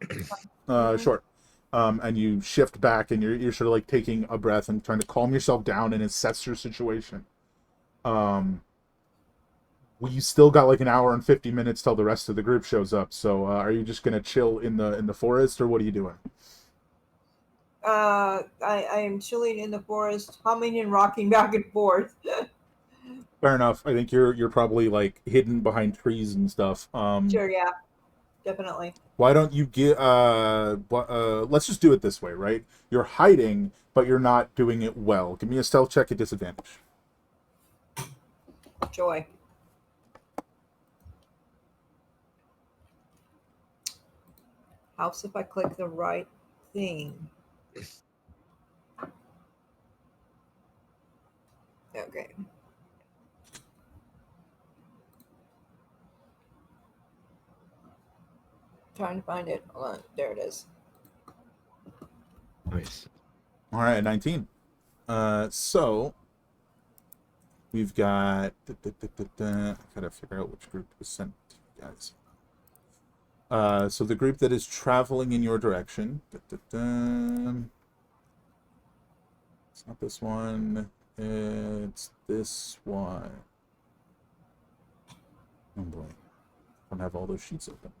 Hmm. Sure. And you shift back, and you're sort of like taking a breath and trying to calm yourself down and assess your situation. Um, we still got like an hour and 50 minutes till the rest of the group shows up. So are you just gonna chill in the forest, or what are you doing? I am chilling in the forest, humming and rocking back and forth. Fair enough. I think you're probably like hidden behind trees and stuff. Sure. Yeah. Definitely. Why don't you get let's just do it this way, right? You're hiding, but you're not doing it well. Give me a stealth check at disadvantage. Joy. Helps if I click the right thing. Okay. Trying to find it. Hold on. There it is. Nice. All right, 19. So we've got. I gotta figure out which group was sent to you guys. So the group that is traveling in your direction. It's not this one. It's this one. Oh boy, I don't have all those sheets open.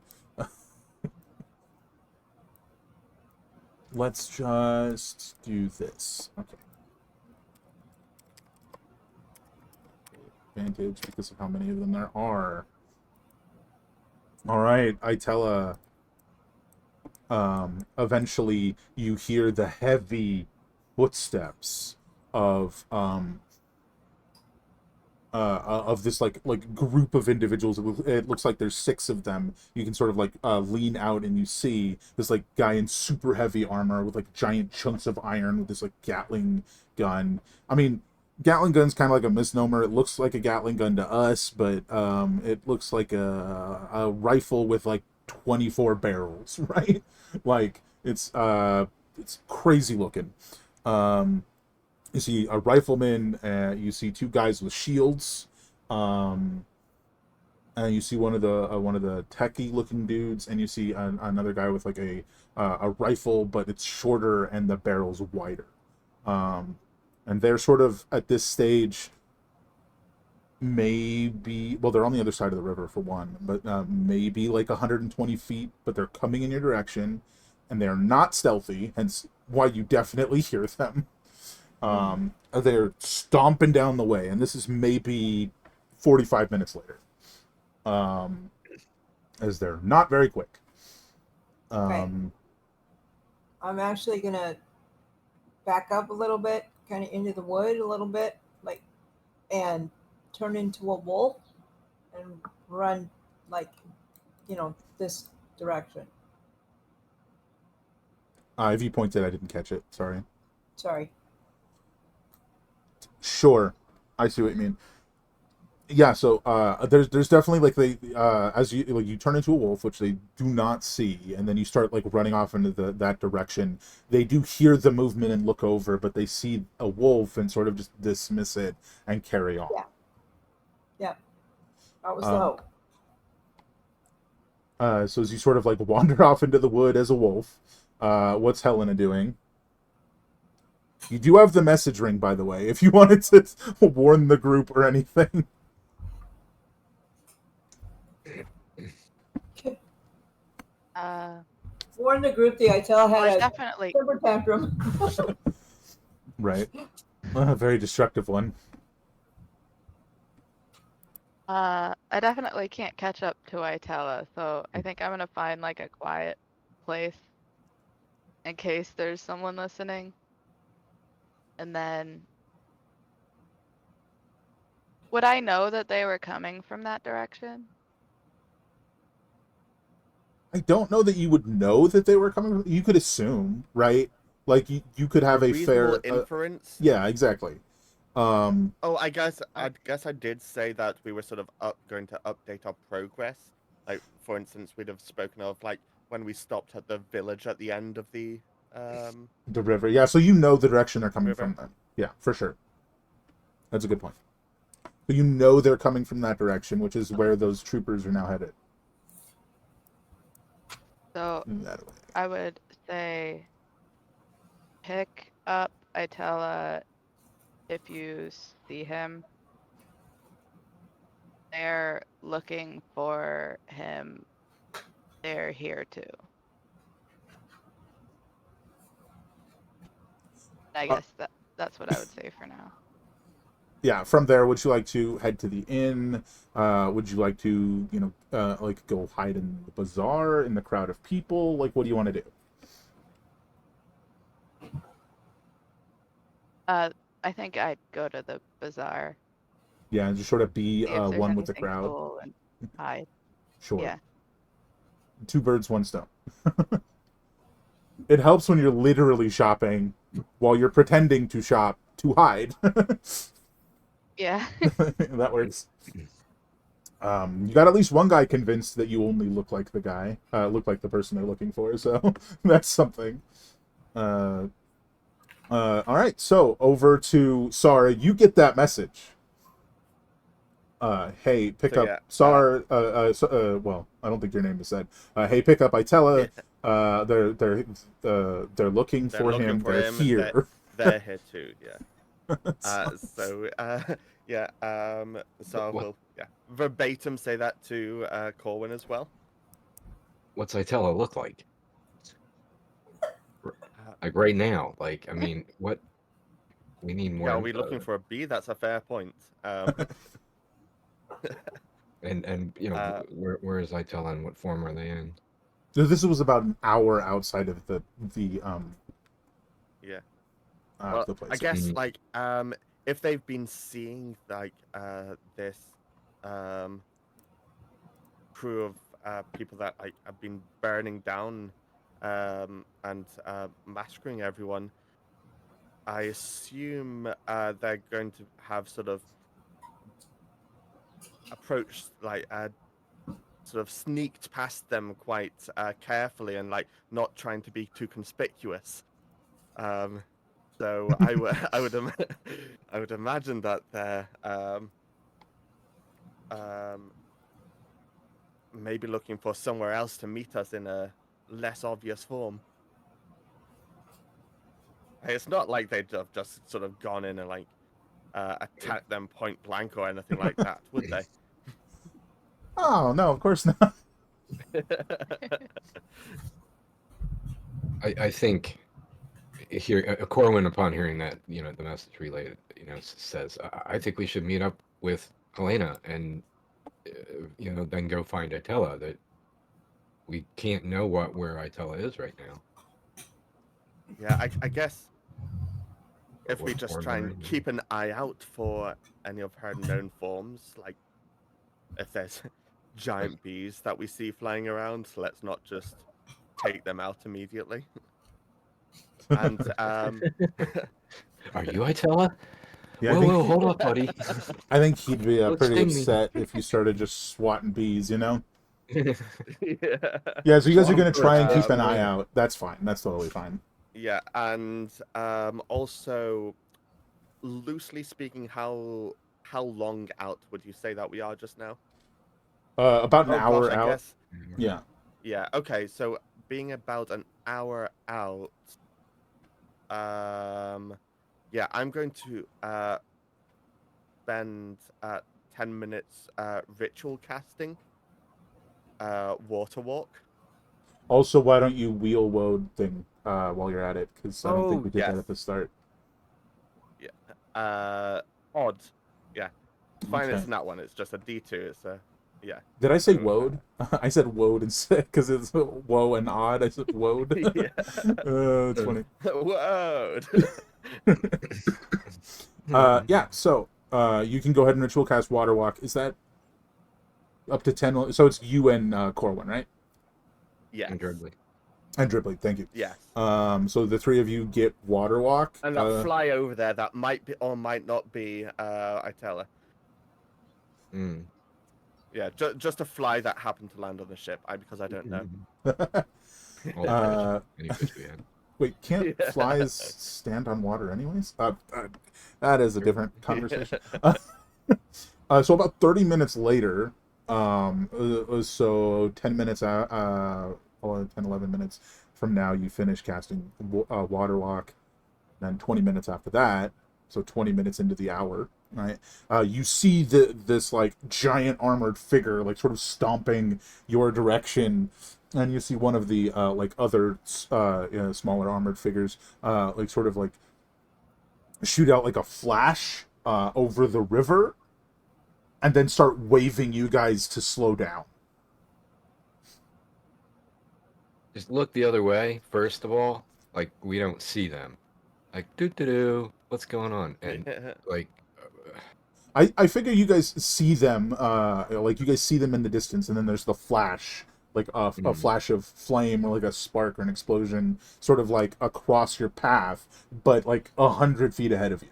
Let's just do this. Okay. Advantage because of how many of them there are. All right, Itella. Eventually, you hear the heavy footsteps of this like group of individuals. It looks like there's 6 of them. You can sort of like lean out, and you see this like guy in super heavy armor with like giant chunks of iron with this like Gatling gun. I mean, Gatling gun's kind of like a misnomer. It looks like a Gatling gun to us, but it looks like a rifle with like 24 barrels, right? Like it's crazy looking. Um, you see a rifleman. You see 2 guys with shields. Um, and you see one of the techie looking dudes, and you see another guy with like a rifle, but it's shorter and the barrel's wider. Um, and they're sort of at this stage, maybe, well, they're on the other side of the river for one, but maybe like 120 feet, but they're coming in your direction, and they're not stealthy, hence why you definitely hear them. They're stomping down the way, and this is maybe 45 minutes later, um, as they're not very quick. Okay. Um, I'm actually gonna back up a little bit, kind of into the wood a little bit, like, and turn into a wolf and run, like, this direction. if you pointed, I didn't catch it. Sorry. Sorry. Sure, I see what you mean. Yeah, so there's definitely like as you turn into a wolf, which they do not see, and then you start like running off into that direction. They do hear the movement and look over, but they see a wolf and sort of just dismiss it and carry on. Yeah. Yeah. That was the Um, hope. so as you sort of like wander off into the wood as a wolf, what's Helena doing? You do have the message ring, by the way, if you wanted to warn the group or anything. Uh, Warn the group the Itel well, had I a definitely, temper tantrum. Right. A very destructive one. I definitely can't catch up to Itella, so I think I'm gonna find like a quiet place in case there's someone listening. And then, would I know that they were coming from that direction? I don't know that you would know that they were coming. You could assume, right? Like you could have A a reasonable fair. inference. Yeah, exactly. Oh, I guess I did say that we were sort of going to update our progress. Like, for instance, we'd have spoken of like when we stopped at the village at the end of the the river. Yeah, so you know the direction they're coming river. from then. Yeah, for sure. That's a good point. But you know they're coming from that direction, which is where those troopers are now headed. So That way. I would say pick up Itella if you see him. They're looking for him. They're here too. I guess that's what I would say for now. Yeah, from there, would you like to head to the inn? Would you like to, like go hide in the bazaar in the crowd of people? Like, what do you want to do? I think I'd go to the bazaar, Yeah, and just sort of be see if there's one with the anything crowd. cool and hide. Sure. Yeah. Two birds, one stone. It helps when you're literally shopping while you're pretending to shop to hide. Yeah. That works. You got at least one guy convinced that you only look like the guy, look like the person they're looking for. So that's something. All right. So over to Sara. You get that message. Hey, pick So up yeah, Sar. Well, I don't think your name is said. Hey, pick up Itella. yeah, They're looking they're for looking him. for They're him. here. They're here too. Yeah. So- So yeah. So What- we'll verbatim say that to Corwin as well. What's Itella look like? Uh, Like right now? Like, I mean, what? We need more yeah, are we info. looking for a bee? That's a fair point. And where is Itella and what form are they in? this was about an hour outside of the Yeah. Well, the place. I guess Mhm. like if they've been seeing like this crew of people that like have been burning down and massacring everyone, I assume they're going to have sort of approached like sort of sneaked past them quite carefully and like not trying to be too conspicuous. So I would I would imagine that they're maybe looking for somewhere else to meet us in a less obvious form. It's not like they'd have just sort of gone in and like attacked them point blank or anything like that, would they? Oh no, of course not. I think here Corwin, upon hearing that, the message relayed, says, I think we should meet up with Helena and then go find Itella. That we can't know where Itella is right now. Yeah, I guess or if we what just form try they're and in. keep an eye out for any of her known forms, like if there's giant bees that we see flying around, let's not just take them out immediately. And Are you Itella? Yeah, Whoa, hold up, buddy. I think he'd be Don't pretty sting me. upset if you started just swatting bees. yeah. Yeah, so you guys Swat are 'em gonna try and first, keep an chase 'em eye later. out. That's fine. That's totally fine. Yeah, and also loosely speaking, how long out would you say that we are just now? About an Oh gosh, hour I out. guess Yeah. yeah. Okay, so being about an hour out, yeah, I'm going to spend 10 minutes ritual casting water walk. Also, why don't you wheel woad thing while you're at it? Because I don't think Oh we did that yes, at the start. yeah. Odd, yeah. It's fine. Okay. It's not one. It's just a D2. It's a Yeah. Did I say So, woad? I said woad instead because it's woe and odd. I said woad. yeah. It's funny. Whoa. Yeah. So, you can go ahead and ritual cast water walk. Is that up to 10? So it's you and Corwin, right? Yes. And Dribbly. And Dribbly. Thank you. Yes. So the three of you get water walk. And that fly over there, that might be or might not be, I tell her. Mm. Yeah, just a fly that happened to land on the ship, because I don't know. All the fish, any fish we had. Wait, can't Yeah. flies stand on water anyways? That is a different conversation. So about 30 minutes later, so 10 minutes, 10, 11 minutes from now, you finish casting water walk. Then 20 minutes after that, so 20 minutes into the hour, right? You see this like giant armored figure, like sort of stomping your direction, and you see one of the like other smaller armored figures, like sort of like shoot out like a flash over the river, and then start waving you guys to slow down. Just look the other way, first of all. Like, we don't see them. Like, doo-doo-doo, what's going on? And, like... I figure you guys see them, like you guys see them in the distance, and then there's the flash, like a flash of flame or like a spark or an explosion, sort of like across your path, but like 100 feet ahead of you.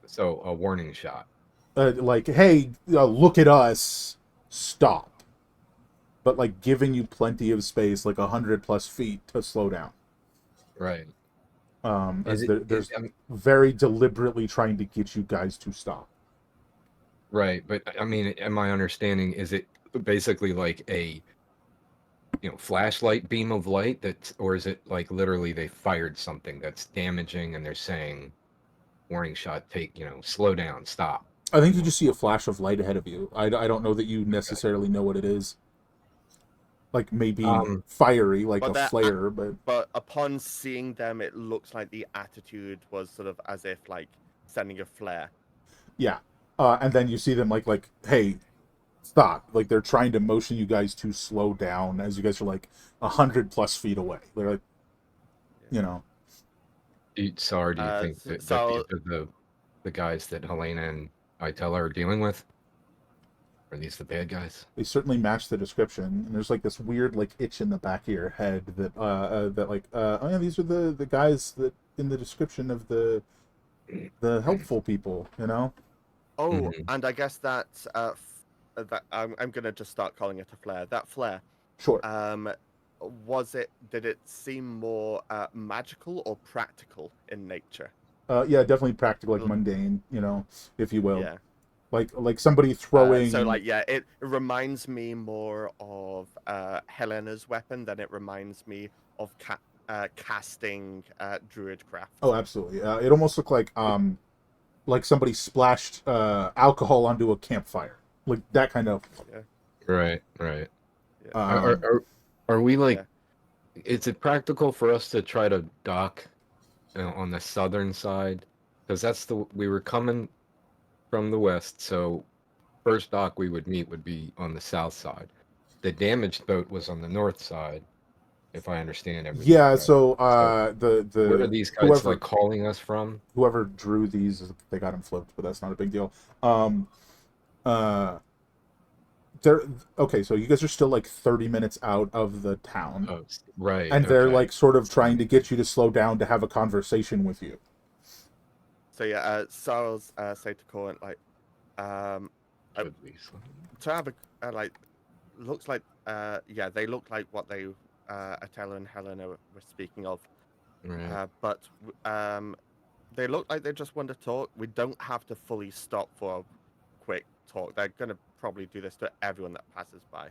So, a warning shot. Like, hey, look at us, stop. But like giving you plenty of space, like 100+ feet to slow down. Right. As there's very deliberately trying to get you guys to stop. Right, but I mean, in my understanding, is it basically like a, flashlight beam of light or is it like literally they fired something that's damaging and they're saying, warning shot, slow down, stop. I think you just see a flash of light ahead of you. I don't know that you necessarily know what it is. Like maybe fiery, like a flare, But upon seeing them, it looks like the attitude was sort of as if like sending a flare. Yeah. And then you see them like, hey, stop. Like they're trying to motion you guys to slow down as you guys are like 100+ feet away. They're like, So, do you think that these are the guys that Helena and Itella are dealing with? Or are these the bad guys? They certainly match the description. And there's like this weird like itch in the back of your head that oh yeah, these are the guys that in the description of the helpful people, Oh, and I guess that I'm gonna just start calling it a flare. That flare. Sure. Did it seem more magical or practical in nature? Yeah, definitely practical, like mundane, if you will. Yeah. Like somebody throwing. It reminds me more of Helena's weapon than it reminds me of casting druid craft. Oh, absolutely. It almost looked like somebody splashed alcohol onto a campfire, like that kind of. Yeah. Right. Yeah. Are we like? Yeah. Is it practical for us to try to dock on the southern side? Because we were coming from the west, so first dock we would meet would be on the south side. The damaged boat was on the north side, if I understand everything. Yeah, right. so where are these guys like calling us from? Whoever drew these, they got them flipped, but that's not a big deal. Okay, so you guys are still like 30 minutes out of the town. Oh, right. And they're like sort of trying to get you to slow down to have a conversation with you. So yeah, Sarah's say to Corin like, to have a like, looks like they look like what they Atella and Helena were speaking of, right. But they look like they just want to talk. We don't have to fully stop for a quick talk. They're gonna probably do this to everyone that passes by.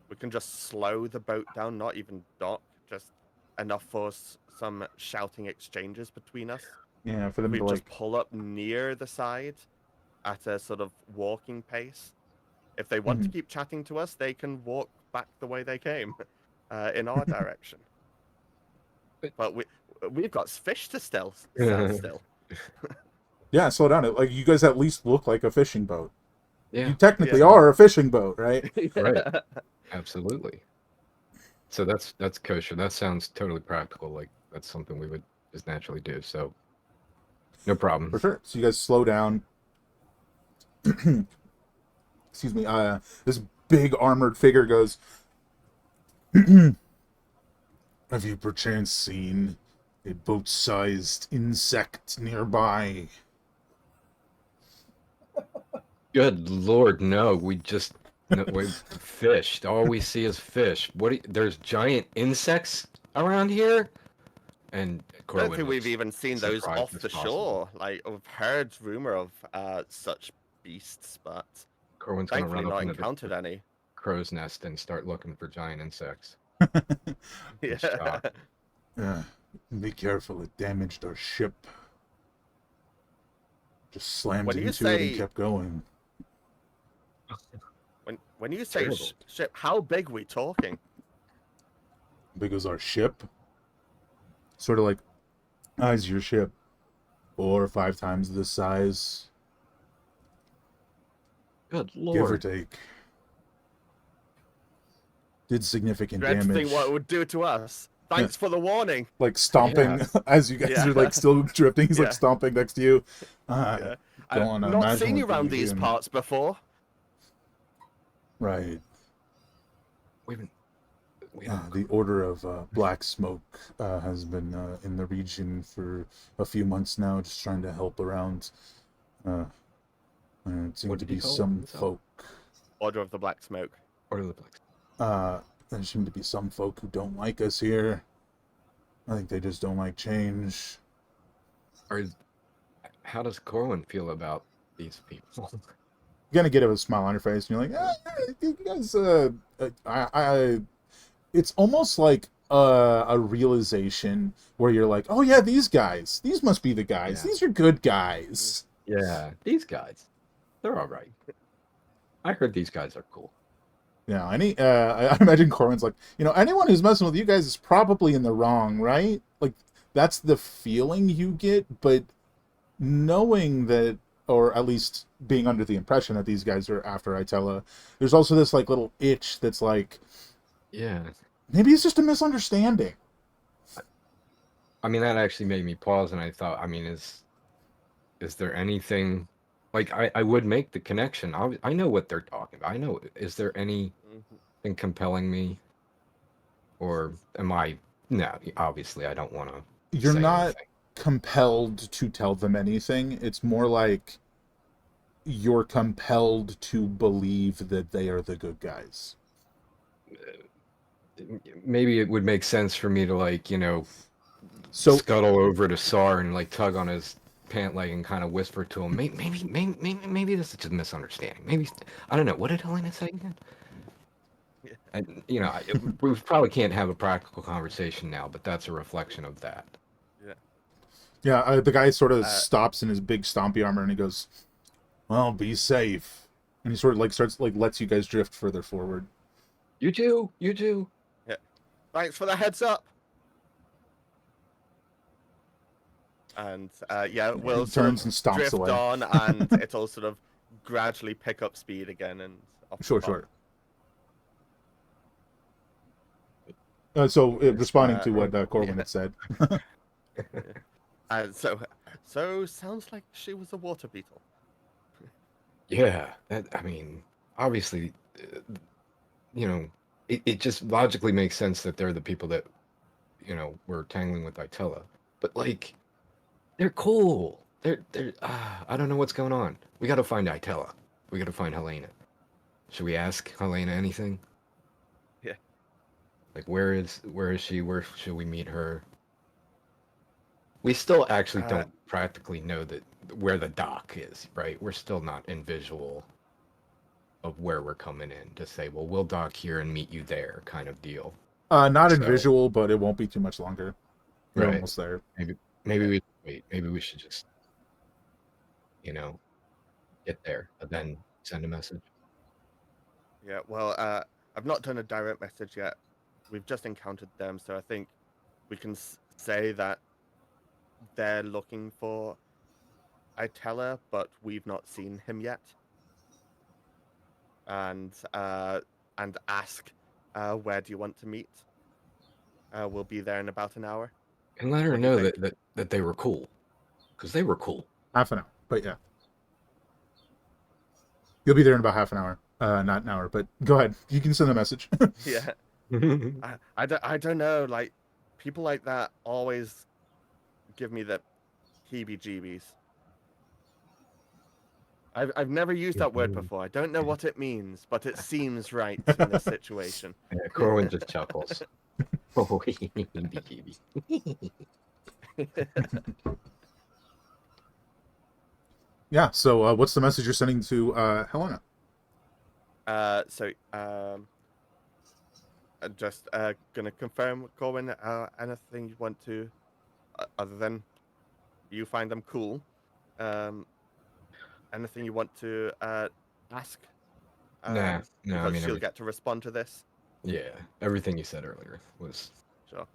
We can just slow the boat down, not even dock, just enough for some shouting exchanges between us. Yeah, for them to just pull up near the side at a sort of walking pace. If they want to keep chatting to us, they can walk back the way they came, in our direction. But we've got fish to sell still. Yeah, slow down. Like you guys at least look like a fishing boat. Yeah, You technically Yeah. are a fishing boat, right? Right. absolutely. So that's kosher. That sounds totally practical. Like that's something we would just naturally do. So no problem. For sure. So you guys slow down. Excuse me. This big armored figure goes, have you perchance seen a boat-sized insect nearby? Good Lord, no. We fished. All we see is fish. There's giant insects around here? And I don't Corwin think we've was even seen those surprised off as the possible. shore. Like, I've heard rumor of such beasts, but Corwin's gonna thankfully run up not into the encountered any. crow's nest and start looking for giant insects. In Yeah. shock. Uh, be careful, it damaged our ship. Just slammed When you into it and say kept going. when you say Terrible. ship, how big we talking? Big as our ship. Sort of like, is your ship 4 or 5 times this size, Good give or Lord. take. Did significant Dread to think what it damage. would do to us. Yeah. Thanks for the warning. Like stomping Yeah. as you guys Yeah. are like still drifting. He's like Yeah. stomping next to you. Yeah. Don't I've want to not imagine seen you what around you're these doing. parts before. Right. We don't The Order of Blacksmoke has been in the region for a few months now, just trying to help around. It seemed What to did he be call some himself? folk. Order of the Blacksmoke. Order of the Black. There seem to be some folk who don't like us here. I think they just don't like change. How does Corwin feel about these people? You're gonna get a smile on your face, and you're like, you guys. It's almost like a realization where you're like, oh yeah, these guys, these must be the guys. Yeah. These are good guys. Yeah, these guys. They're all right. I heard these guys are cool. Yeah, I imagine Corwin's like, anyone who's messing with you guys is probably in the wrong, right? Like, that's the feeling you get, but knowing that, or at least being under the impression that these guys are after Itella, there's also this like little itch that's like, Yeah. maybe it's just a misunderstanding. I mean, that actually made me pause, and I thought, I mean, is there anything like I would make the connection. I know what they're talking about. I know. Is there anything Mm-hmm. compelling me, or am I? No, obviously, I don't want to You're say not anything. compelled to tell them anything. It's more like you're compelled to believe that they are the good guys. Maybe it would make sense for me to So scuttle over to Sar and tug on his pant leg and kind of whisper to him. Maybe this is just a misunderstanding. Maybe I don't know. What did Helena say again? Yeah. And we probably can't have a practical conversation now, but that's a reflection of that. yeah, the guy sort of stops in his big stompy armor and he goes, "Well, be safe." And he sort of starts lets you guys drift further forward. You too. Yeah. Thanks for the heads up. And yeah, we'll He sort turns of and stomps drift away. on, and it'll sort of gradually pick up speed again, and off Sure, the sure. top. So responding to what Corwin yeah. had said. And so sounds like she was a water beetle. Yeah. I mean, obviously, it just logically makes sense that they're the people that were tangling with Itella. But they're cool. They're I don't know what's going on. We got to find Itella. We got to find Helena. Should we ask Helena anything? Yeah. Like where is she? Where should we meet her? We still actually don't practically know where the dock is, right? We're still not in visual of where we're coming in to say, well, we'll dock here and meet you there, kind of deal. Not in So- visual, but it won't be too much longer. We're Right. almost there. Maybe we wait. Maybe we should just, get there, but then send a message. Yeah. Well, I've not done a direct message yet. We've just encountered them, so I think we can say that they're looking for Itella, but we've not seen him yet. and ask, where do you want to meet? We'll be there in about an hour. And let her What do you know think? that they were cool, because they were cool. Half an hour, but yeah. You'll be there in about half an hour. Not an hour, but go ahead. You can send a message. Yeah. I don't know. Like, people like that always give me the heebie-jeebies. I've never used that word before. I don't know what it means, but it seems right in this situation. Yeah, Corwin just chuckles. Oh, heebie-jeebie. Yeah, so what's the message you're sending to Helena? Just gonna confirm, Corwin, anything you want to, other than you find them cool, anything you want to ask? No, I Because mean, she'll get to respond to this. yeah, everything you said earlier was... Sure. In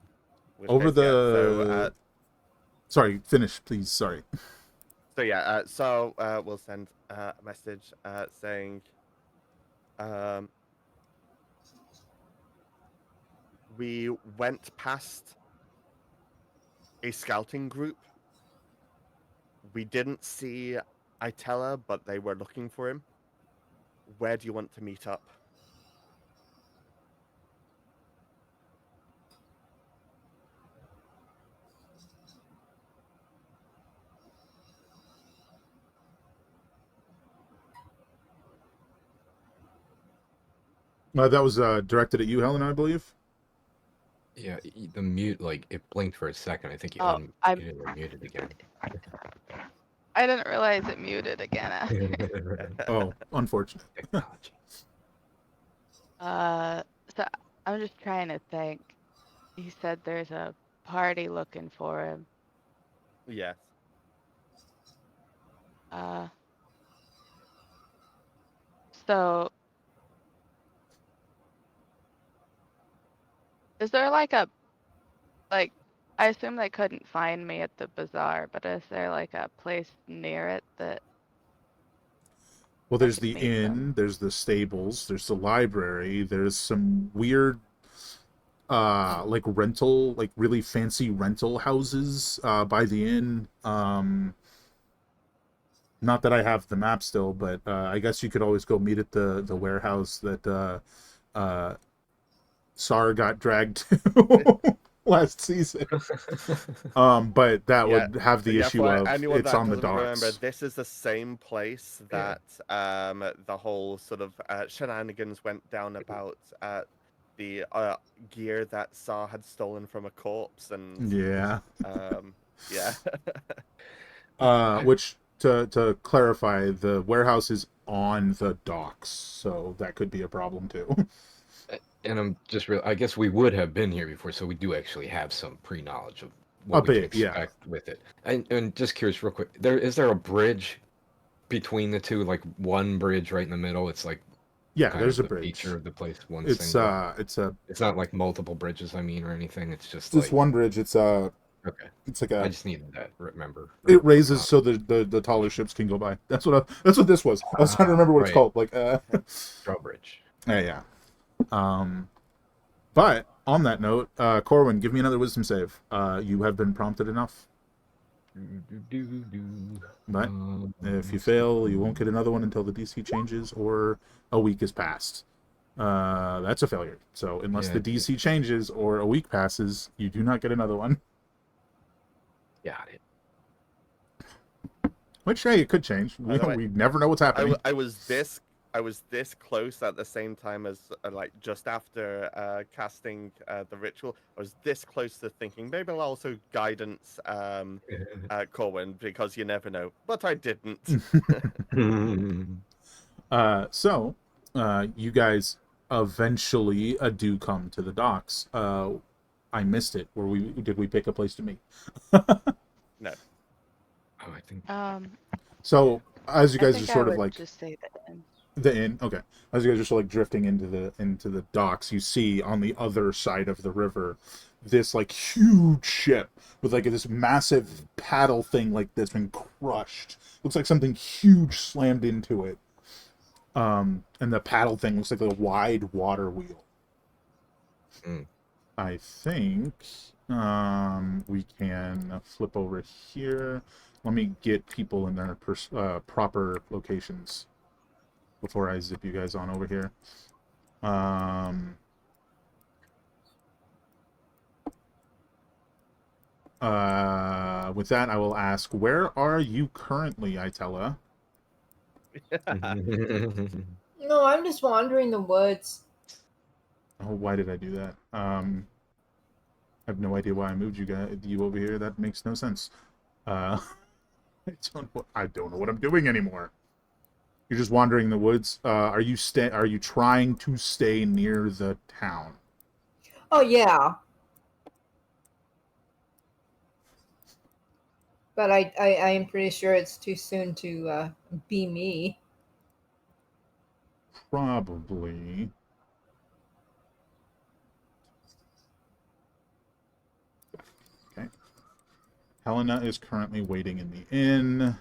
which Over case, yeah, the... Sorry, finish, please. Sorry. So we'll send a message saying, we went past a scouting group. We didn't see Itella, but they were looking for him. Where do you want to meet up? That was directed at you, Helena, I believe. Yeah, the mute, like, it blinked for a second. I think you Oh, unmuted or muted again. I didn't realize it muted again. Oh, unfortunate. Technology. So I'm just trying to think. He said there's a party looking for him. Yes. So is there like I assume they couldn't find me at the bazaar, but is there like a place near it that Well, I there's could the meet them? inn, there's the stables, there's the library, there's some weird like rental, like really fancy rental houses by the inn. Not that I have the map still, but I guess you could always go meet at the warehouse that Sar got dragged to last season. But that Yeah. would have the issue For of anyone it's that on the doesn't remember, docks. this is the same place Yeah. that the whole sort of shenanigans went down about the gear that Sar had stolen from a corpse, and Yeah. yeah. Which to clarify, the warehouse is on the docks, so that could be a problem too. And I'm just real. I guess we would have been here before, so we do actually have some pre-knowledge of what A we can bit, yeah. expect with it. And just curious, real quick, is there a bridge between the two? Like one bridge right in the middle? It's like Yeah, kind there's of a the feature bridge. of the place. One It's single. it's Not like multiple bridges. I mean, or anything. It's just this like one bridge. It's okay. it's like I a just needed that. Remember. it raises so the taller ships can go by. That's what this was. I was trying to remember what it's Right. called. Like Drawbridge. yeah. But on that note, Corwin, give me another wisdom save. You have been prompted enough. But if you fail, you won't get another one until the DC changes or a week has passed. That's a failure. So unless the DC changes or a week passes, you do not get another one. Got it. Which, hey, it could change. By the way, We never know what's happening. I was this close at the same time as like just after casting the ritual. I was this close to thinking maybe I'll also guidance Corwin, because you never know, but I didn't. So you guys eventually do come to the docks. I missed it. Did we pick a place to meet? No. Oh, I think. So as you I guys think are sort I of would like just say the inn. the inn, okay. As you guys are sort of like drifting into the docks, you see on the other side of the river this like huge ship with like this massive paddle thing like that's been crushed. Looks like something huge slammed into it. And the paddle thing looks like a wide water wheel. Mm. I think we can flip over here. Let me get people in their proper locations before I zip you guys on over here. With that, I will ask, where are you currently, Itella? No, I'm just wandering the woods. Oh, why did I do that? I have no idea why I moved you over here. That makes no sense. I don't know what I'm doing anymore. You're just wandering the woods. Are you trying to stay near the town? Oh yeah, but I am pretty sure it's too soon to be me. Probably. Okay. Helena is currently waiting in the inn.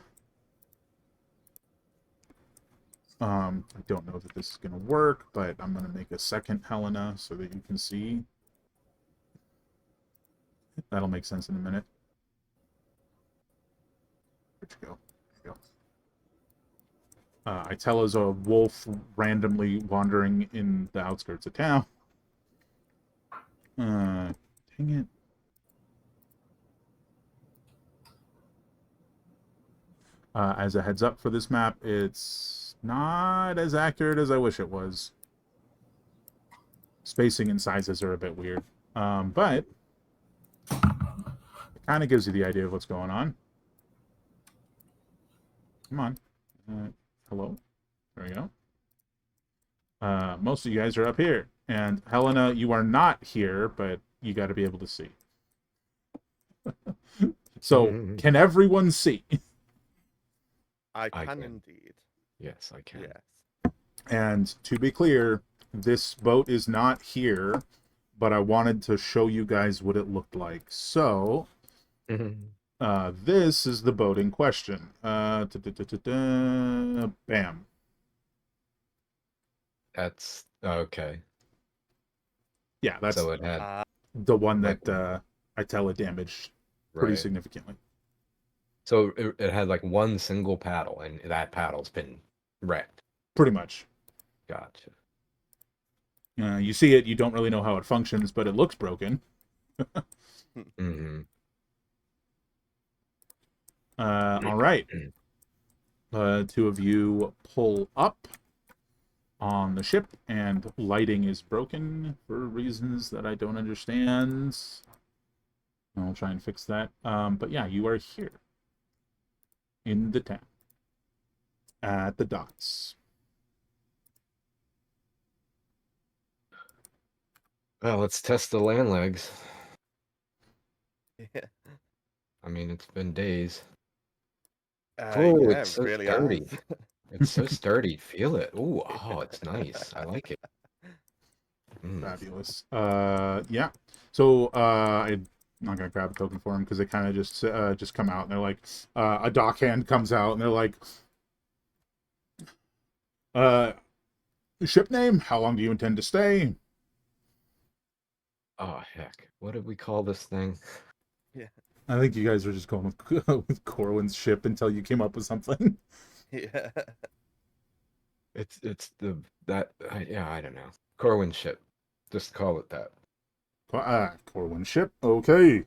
I don't know that this is going to work, but I'm going to make a second Helena so that you can see. That'll make sense in a minute. Where'd you go? There you go. Itella's a wolf randomly wandering in the outskirts of town. Dang it. As a heads up for this map, it's not as accurate as I wish it was. Spacing and sizes are a bit weird. But it kind of gives you the idea of what's going on. Come on. Hello? There we go. Most of you guys are up here. And Helena, you are not here, but you got to be able to see. So, can everyone see? I I can can. indeed. Yes, I can. Yes. And to be clear, this boat is not here, but I wanted to show you guys what it looked like. So, this is the boat in question. Bam. That's okay. Yeah, that's So it had the one like- that Itella damaged pretty right. significantly. So it had like one single paddle, and that paddle's been wrecked. Pretty much. Gotcha. You see it, you don't really know how it functions, but it looks broken. Mm-hmm. All right. Two of you pull up on the ship, and lighting is broken for reasons that I don't understand. I'll try and fix that. But yeah, you are here in the town at the docks. Well, let's test the land legs. Yeah. I mean, it's been days. Yeah, It's so really sturdy. has. It's so sturdy. Feel it. Ooh, oh, it's nice. I like it. Mm. Fabulous. Yeah. So I'm not gonna grab a token for him because they kind of just come out and they're like, a dockhand comes out and they're like, ship name? How long do you intend to stay? Oh heck, what did we call this thing? Yeah. I think you guys were just going with Corwin's ship until you came up with something. Yeah. It's yeah, I don't know. Corwin ship. Just call it that. Corwin's ship. Okay.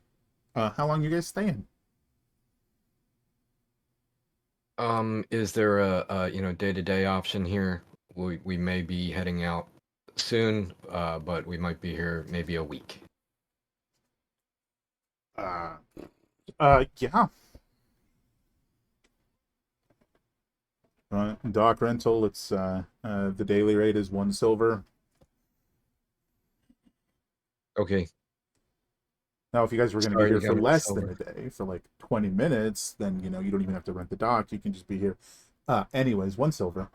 How long you guys staying? Is there a day-to-day option here? We may be heading out soon, but we might be here maybe a week. Yeah. Dock rental. It's the daily rate is 1 silver. Okay. Now, if you guys were going to be Sorry, here you for got me less silver. than a day, for like 20 minutes, then you don't even have to rent the dock. You can just be here. Anyways, 1 silver.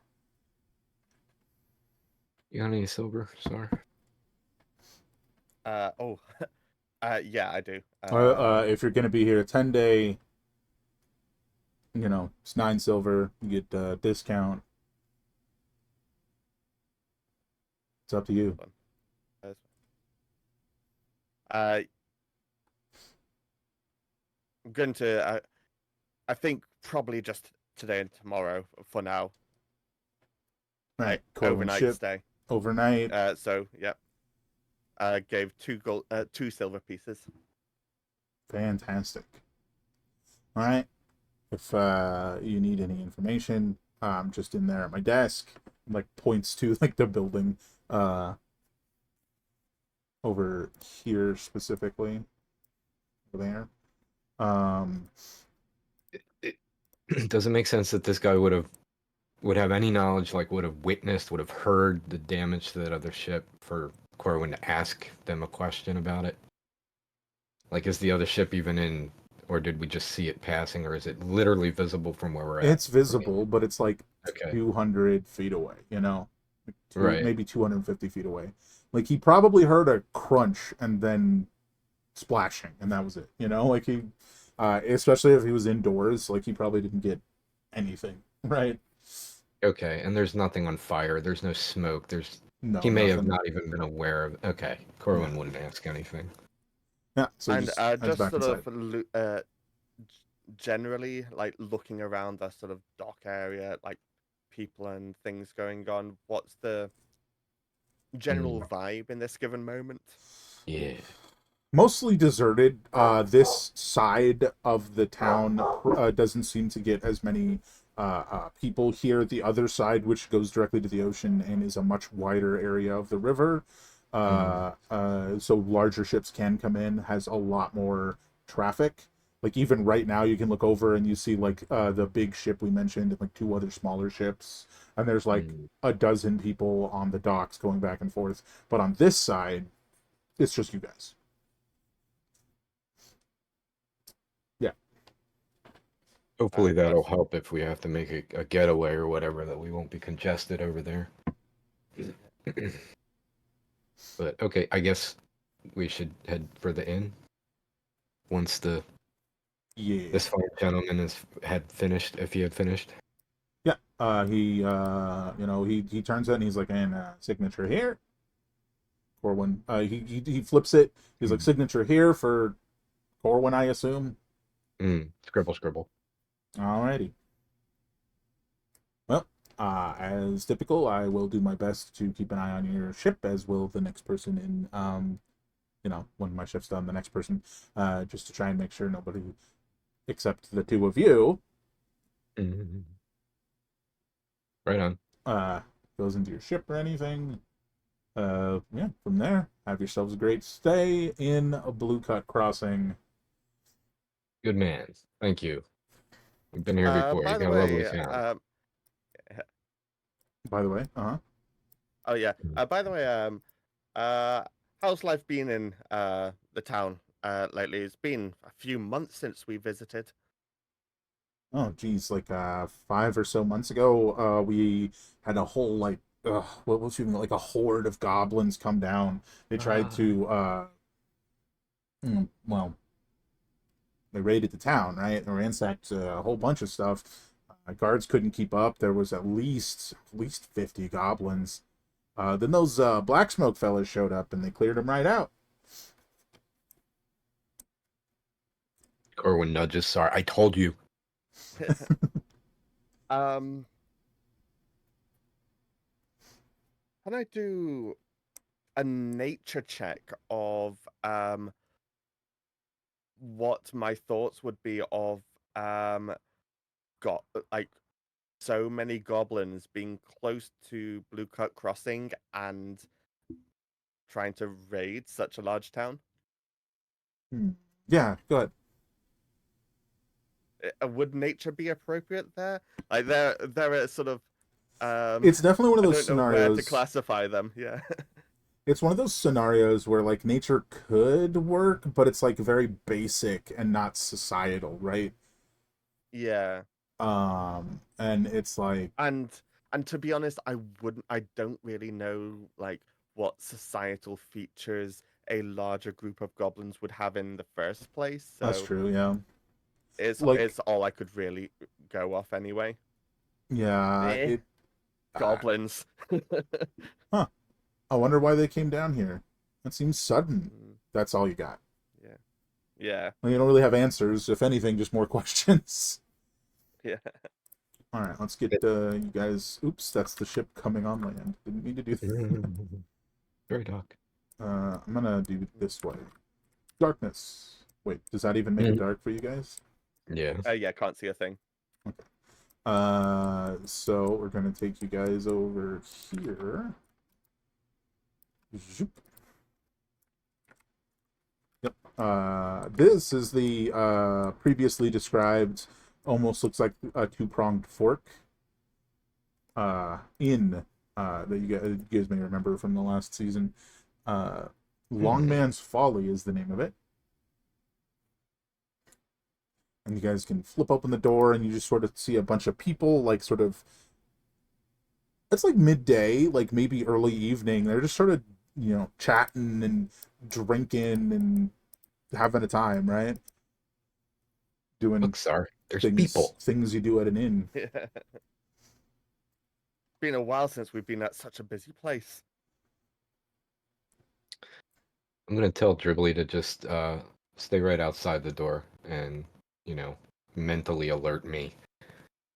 You got any silver? Sorry. Oh. Yeah, I do. If you're going to be here a 10-day, it's 9 silver. You get a discount. It's up to you. I'm going to. I think probably just today and tomorrow for now. Right. Like Corwin overnight ship. stay. Overnight. So yeah. Gave 2 silver pieces. Fantastic. All right. If you need any information, I'm just in there at my desk. Like points to like the building over here specifically. Over there. Does it make sense that this guy would have any knowledge, like would have witnessed, would have heard the damage to that other ship for Corwin to ask them a question about it? Like, is the other ship even in, or did we just see it passing, or is it literally visible from where we're at? It's visible, but it's like Okay. 200 feet away, you know? Like Right. Maybe 250 feet away. Like, he probably heard a crunch and then splashing, and that was it, you know? Like, he, especially if he was indoors, like, he probably didn't get anything, right? Okay, and there's nothing on fire. There's no smoke. No, He may have nothing. not even been aware of. Okay, Corwin wouldn't ask anything. Yeah, so he And just heads just back sort inside. of generally, like looking around the sort of dock area, like people and things going on. What's the general vibe in this given moment? Yeah. Mostly deserted. This side of the town doesn't seem to get as many people here. The other side, which goes directly to the ocean and is a much wider area of the river, so larger ships can come in, has a lot more traffic. Like even right now, you can look over and you see like the big ship we mentioned and like 2 other smaller ships, and there's like a dozen people on the docks going back and forth. But on this side, it's just you guys. Yeah. Hopefully that'll Gotcha. help if we have to make a getaway or whatever, that we won't be congested over there. But okay, I guess we should head for the inn once Yeah. this fine gentleman had finished, if he had finished. Yeah. He turns it and he's like, and signature here. Corwin. He flips it. He's like, signature here for Corwin, I assume. Scribble, scribble. Alrighty. Well, as typical, I will do my best to keep an eye on your ship, as will the next person in, when my shift's done, the next person, just to try and make sure nobody, except the 2 of you, Right on. Goes into your ship or anything. Yeah, from there, have yourselves a great stay in a Blue Cut Crossing. Good man. Thank you. We've been here before. By You the got a lovely way, town. By the way, oh yeah. By the way, how's life been in the town lately? It's been a few months since we visited. oh geez, like 5 or so months ago, we had a whole like what was it, like a horde of goblins come down. They tried to well, they raided the town, right? They ransacked a whole bunch of stuff. Guards couldn't keep up. There was at least 50 goblins. Then those Blacksmoke fellas showed up and they cleared them right out. Corwin nudges. Sorry, I told you. Can I do a nature check of what my thoughts would be of got like so many goblins being close to Blue Cut Crossing and trying to raid such a large town? Yeah, go ahead. Would nature be appropriate there? Like there are sort of It's definitely one of I those don't know where to scenarios. classify them. Yeah. It's one of those scenarios where like nature could work, but it's like very basic and not societal, right? Yeah. And it's like And to be honest, I don't really know like what societal features a larger group of goblins would have in the first place. that's So true, yeah. it's all I could really go off anyway. Yeah, Eh, it goblins. huh. I wonder why they came down here. That seems sudden. Mm, That's all you got. yeah. Yeah. Well, you don't really have answers. If anything, just more questions. Yeah. All right, let's get you guys. Oops, that's the ship coming on land. Didn't mean to do that. Very dark. I'm gonna do it this way. Darkness. Wait, does that even make it dark for you guys? Yeah. Yeah, can't see a thing. So we're gonna take you guys over here. Zoop. Yep. This is the previously described, almost looks like a two-pronged fork. That you guys may remember from the last season. Longman's Folly is the name of it. And you guys can flip open the door and you just sort of see a bunch of people, like sort of, it's like midday, like maybe early evening. They're just sort of, chatting and drinking and having a time, right? Doing Look, Sar, there's people. things you do at an inn. Yeah. Been a while since we've been at such a busy place. I'm gonna tell Dribbly to just stay right outside the door and, mentally alert me.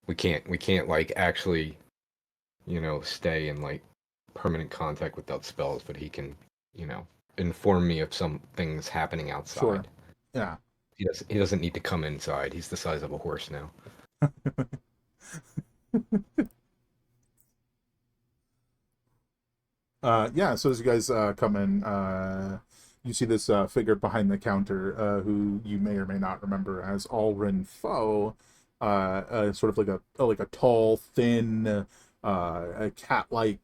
We can't like actually, stay in like permanent contact without spells, but he can, inform me if something's happening outside. Sure. Yeah. He doesn't need to come inside. He's the size of a horse now. Yeah, so as you guys come in, you see this figure behind the counter, who you may or may not remember as Alrin Foe, sort of like a tall, thin, a cat-like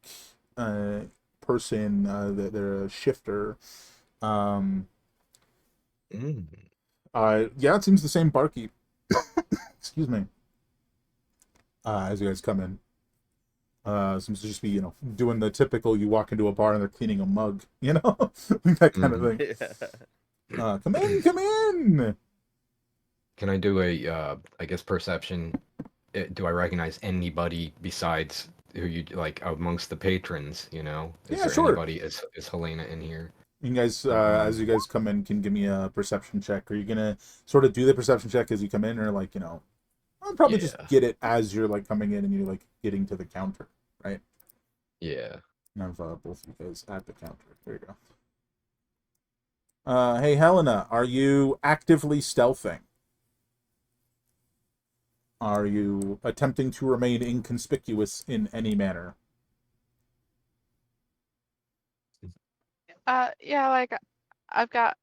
person. They're a shifter. Yeah, it seems the same barkeep. Excuse me. As you guys come in. Seems to just be, doing the typical, you walk into a bar and they're cleaning a mug, that kind of thing. Yeah. Come in! Can I do a, I guess, perception? Do I recognize anybody besides who you, like, amongst the patrons, Is Yeah, there sure. anybody, is Helena in here? You guys, as you guys come in, can give me a perception check. Are you gonna sort of do the perception check as you come in, or like, I'll probably just get it as you're like coming in and you're like getting to the counter, right? Yeah. And have both of you guys at the counter. There you go. Hey, Helena, are you actively stealthing? Are you attempting to remain inconspicuous in any manner? Yeah, like I've got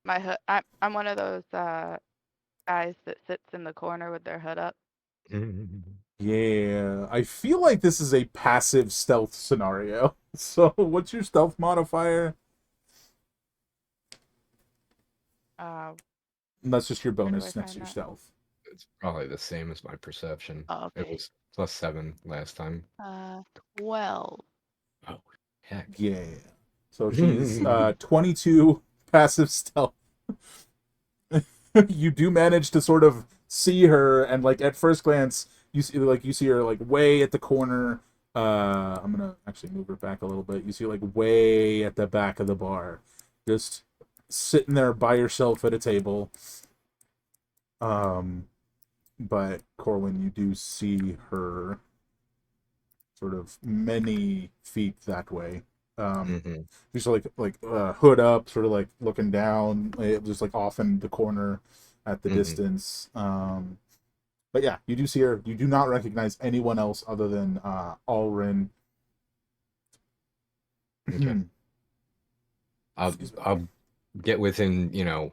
my hood. I'm one of those guys that sits in the corner with their hood up. Yeah, I feel like this is a passive stealth scenario. So, what's your stealth modifier? That's just your Where do bonus I next to find your that? stealth. It's probably the same as my perception. Oh, It okay. was +7 last time. 12. Oh, heck. Yeah. So she's 22 passive stealth. You do manage to sort of see her, and like at first glance, you see her like way at the corner. I'm gonna actually move her back a little bit. You see like way at the back of the bar, just sitting there by yourself at a table. But Corwin, you do see her sort of many feet that way. Just like hood up, sort of like looking down, just like off in the corner at the distance. But yeah, you do see her. You do not recognize anyone else other than Alrin. Okay. I'll get within,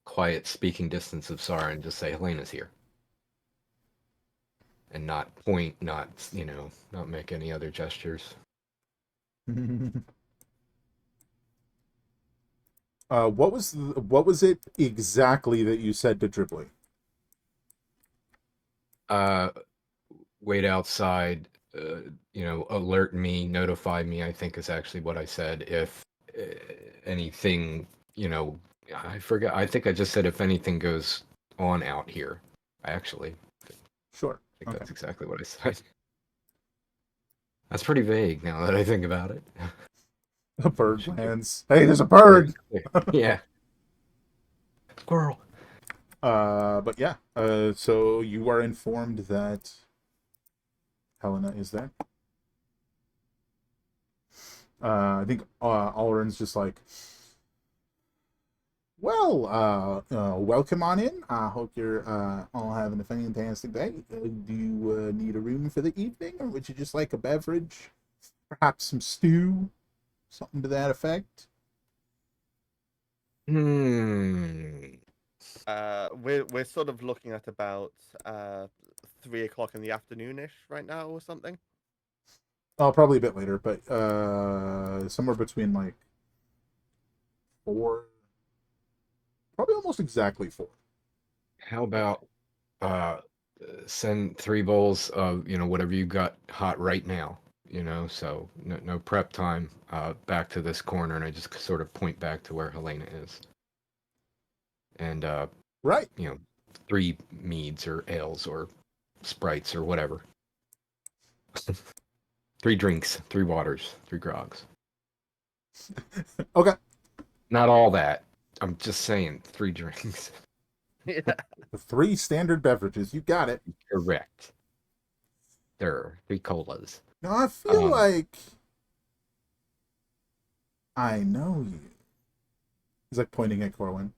quiet speaking distance of Sara and just say Helena's here. And not point, not make any other gestures. What was it exactly that you said to Dribbly? Wait outside, alert me, notify me, I think is actually what I said. If anything, I forgot. I think I just said if anything goes on out here. I actually Sure. think that's exactly what I said. That's pretty vague now that I think about it. A bird lands. Hey, there's a bird. Yeah. Squirrel. But yeah. So you are informed that Helena is there. I think Alrin's just like, well, welcome on in. I hope you're all having a fantastic day. Do you need a room for the evening, or would you just like a beverage? Perhaps some stew? Something to that effect? We're sort of looking at about 3 o'clock in the afternoon-ish right now or something. Oh, probably a bit later, but somewhere between like 4, probably almost exactly 4. How about send 3 bowls of whatever you got hot right now, so no prep time, back to this corner, and I just sort of point back to where Helena is, and Right. 3 meads or ales or sprites or whatever. 3 drinks, 3 waters, 3 grogs. Okay. Not all that. I'm just saying 3 drinks. Yeah. The 3 standard beverages. You got it. Correct. There are 3 colas. Now I feel like I know you. He's like pointing at Corwin.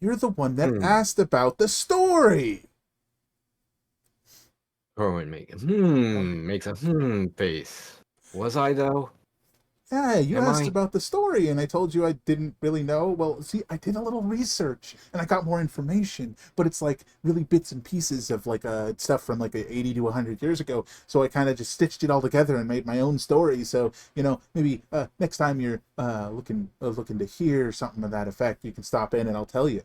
You're the one that asked about the story. Corwin makes a face. Was I though? Yeah, you Am asked I? about the story, and I told you I didn't really know. Well, see, I did a little research, and I got more information, but it's like really bits and pieces of like stuff from like 80 to 100 years ago. So I kind of just stitched it all together and made my own story. So maybe next time you're looking to hear something of that effect, you can stop in and I'll tell you.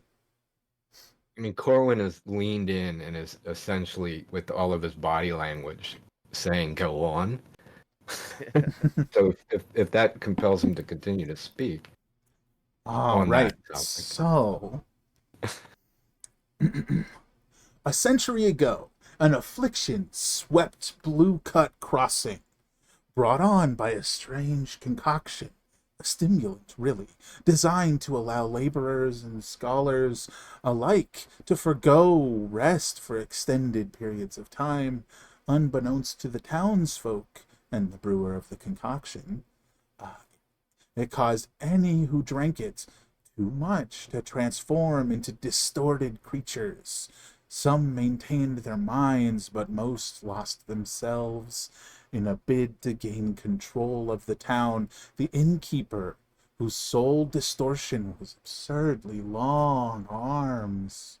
I mean, Corwin has leaned in and is essentially, with all of his body language, saying, "Go on." So if that compels him to continue to speak All on right. that topic. So, a century ago, an affliction swept Blue Cut Crossing, brought on by a strange concoction, a stimulant, really, designed to allow laborers and scholars alike to forgo rest for extended periods of time, unbeknownst to the townsfolk and the brewer of the concoction. It caused any who drank it too much to transform into distorted creatures. Some maintained their minds, but most lost themselves. In a bid to gain control of the town, the innkeeper, whose sole distortion was absurdly long arms,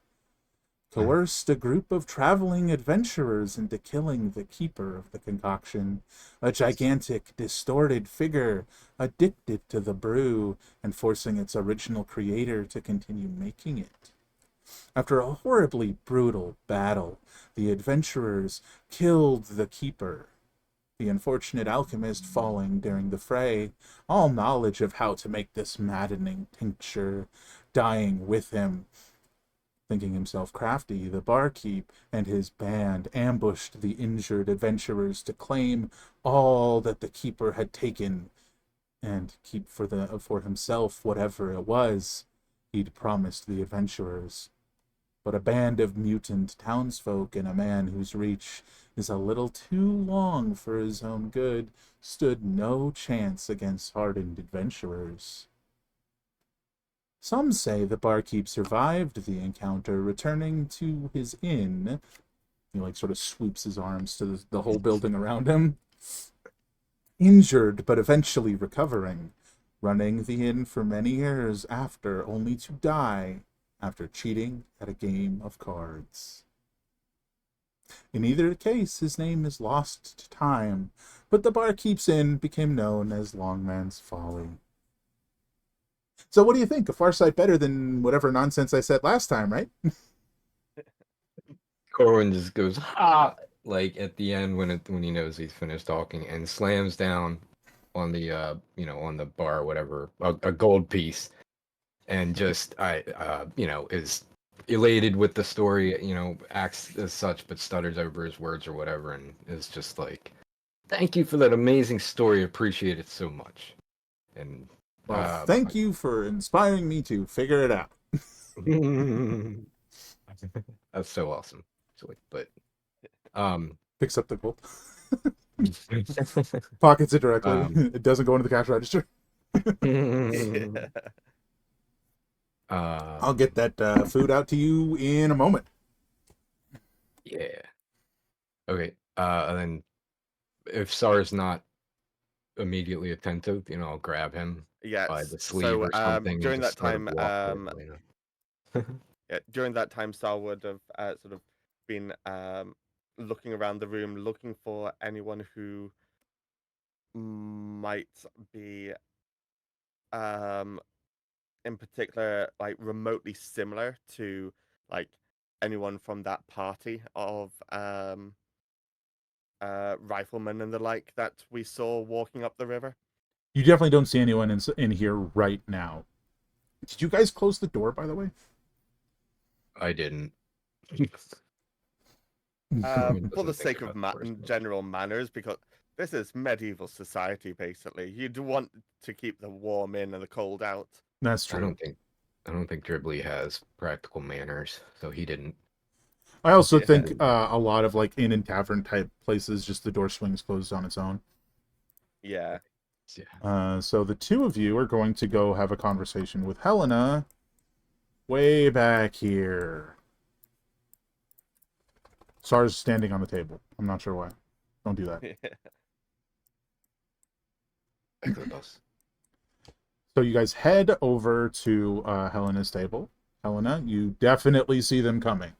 coerced a group of traveling adventurers into killing the keeper of the concoction, a gigantic, distorted figure addicted to the brew and forcing its original creator to continue making it. After a horribly brutal battle, the adventurers killed the keeper, the unfortunate alchemist falling during the fray, all knowledge of how to make this maddening tincture dying with him. Thinking himself crafty, the barkeep and his band ambushed the injured adventurers to claim all that the keeper had taken and keep for himself whatever it was he'd promised the adventurers. But a band of mutant townsfolk and a man whose reach is a little too long for his own good stood no chance against hardened adventurers. Some say the barkeep survived the encounter, returning to his inn. He sort of swoops his arms to the whole building around him. Injured, but eventually recovering, running the inn for many years after, only to die after cheating at a game of cards. In either case, his name is lost to time, but the barkeep's inn became known as Longman's Folly. So what do you think? A Farsight better than whatever nonsense I said last time, right? Corwin just goes, "Ha!" Like at the end when he knows he's finished talking, and slams down on the on the bar or whatever, a gold piece, and just is elated with the story, acts as such but stutters over his words or whatever, and is just like, Thank you for that amazing story. Appreciate it so much. And Well, thank you for inspiring me to figure it out. that's so awesome. Actually, but Picks up the gold. Pockets it directly. Um, It doesn't go into the cash register. I'll get that food out to you in a moment. Yeah. Okay. And then if Sar's not immediately attentive, I'll grab him by Yes. the sleeve or something and During just that start a time, walk quickly. yeah, during that time, Star would have sort of been looking around the room, looking for anyone who might be in particular like remotely similar to like anyone from that party of riflemen and the like that we saw walking up the river. You definitely don't see anyone in here right now. Did you guys close the door, by the way? I didn't. For the sake of general manners, because this is medieval society, basically. You'd want to keep the warm in and the cold out. That's true. I don't think Dribbly has practical manners, so he didn't. I also Yeah. think a lot of like inn and tavern type places, just the door swings closed on its own. Yeah. So the two of you are going to go have a conversation with Helena way back here. Sar's standing on the table. I'm not sure why. Don't do that. So you guys head over to Helena's table. Helena, you definitely see them coming.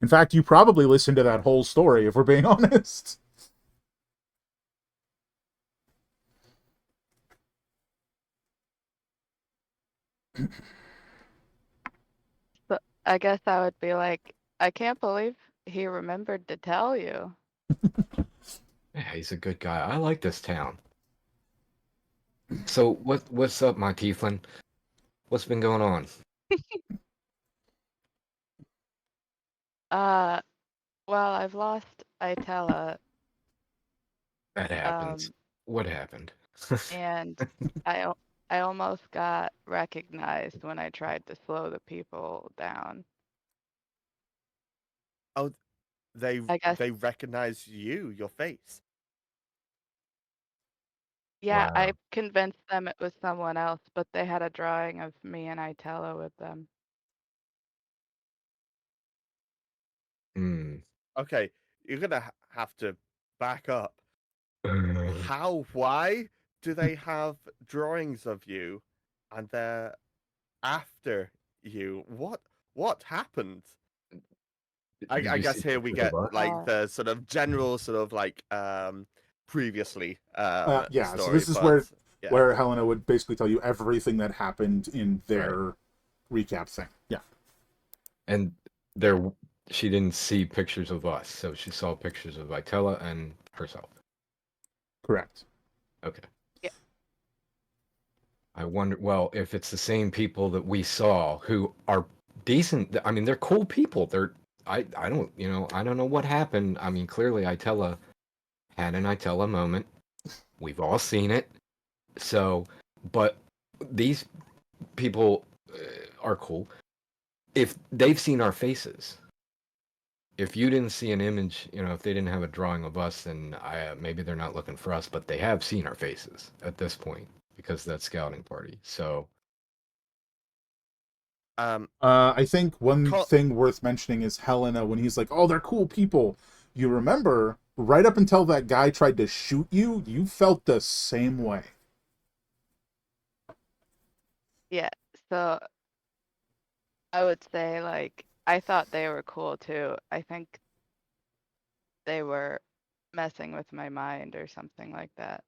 In fact, you probably listened to that whole story, if we're being honest. So I guess I would be like, I can't believe he remembered to tell you. Yeah, he's a good guy. I like this town. So what's up, my tiefling? What's been going on? Well, I've lost Itella, That happens. What happened? and I almost got recognized when I tried to slow the people down. Oh, I guess, they recognize you, your face. yeah, Wow. I convinced them it was someone else, but they had a drawing of me and Itella with them. Hmm. Okay, you're gonna have to back up. Why do they have drawings of you and they're after you? What happened? Did I you guess see here we pictures of get us? like the sort of general sort of like previously Yeah, so story, this is but yeah. where Helena would basically tell you everything that happened in their Right. recap thing. Yeah. And she didn't see pictures of us, so she saw pictures of Vitella and herself. Correct. Okay. Yeah. I wonder, well, if it's the same people that we saw who are decent. I mean, they're cool people. I don't, I don't know what happened. I mean, clearly Itella had an Itella moment. We've all seen it. So, but these people are cool. If they've seen our faces, if you didn't see an image, if they didn't have a drawing of us, then maybe they're not looking for us, but they have seen our faces at this point because of that scouting party. So, I think one thing worth mentioning is Helena, when he's like, oh, they're cool people. You remember, right up until that guy tried to shoot you, you felt the same way. Yeah, so I would say like I thought they were cool too. I think they were messing with my mind or something like that.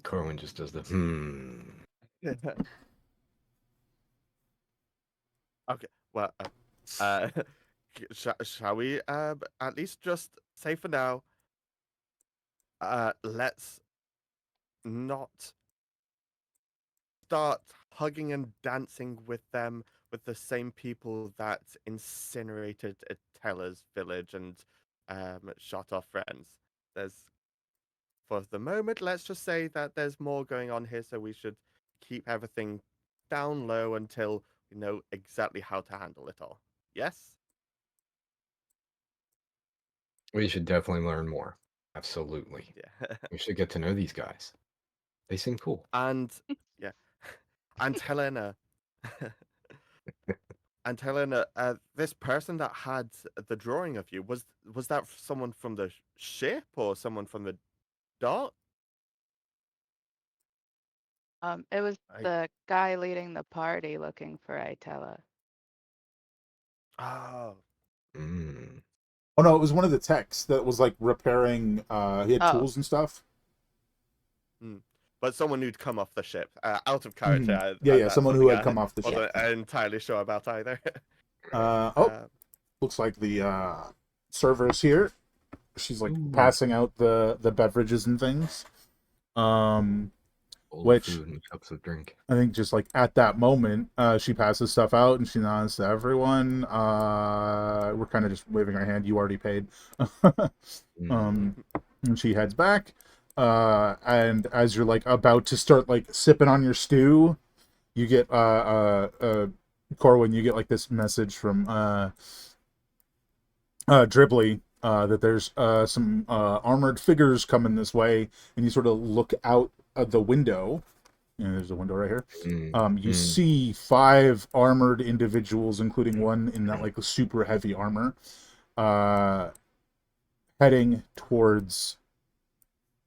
Corwin just does the Okay, well, shall we at least just say for now, let's not start hugging and dancing with them, with the same people that incinerated Atella's village and shot off friends. For the moment, let's just say that there's more going on here, so we should keep everything down low until we know exactly how to handle it all. Yes? We should definitely learn more. Absolutely. Yeah. We should get to know these guys. They seem cool. And yeah. And Helena. And Helena, this person that had the drawing of you, was that someone from the ship or someone from the dock? It was I- the guy leading the party looking for Itella. Oh. Mm. Oh no, it was one of the techs that was like repairing. He had Oh. tools and stuff. But someone who'd come off the ship, out of character. Mhm. Yeah, that's someone who something had come off the ship. Wasn't entirely sure about either. Looks like the server's here. She's like Ooh. passing out the beverages and things. Old Which- food and cups of drink. I think just like at that moment, she passes stuff out and she nods to everyone. We're kind of just waving our hand. You already paid. And she heads back. And as you're like about to start like sipping on your stew, you get Corwin, you get like this message from Dribbly that there's some armored figures coming this way, and you sort of look out of the window. You know, there's a window right here. You see 5 armored individuals, including one in that like super heavy armor, heading towards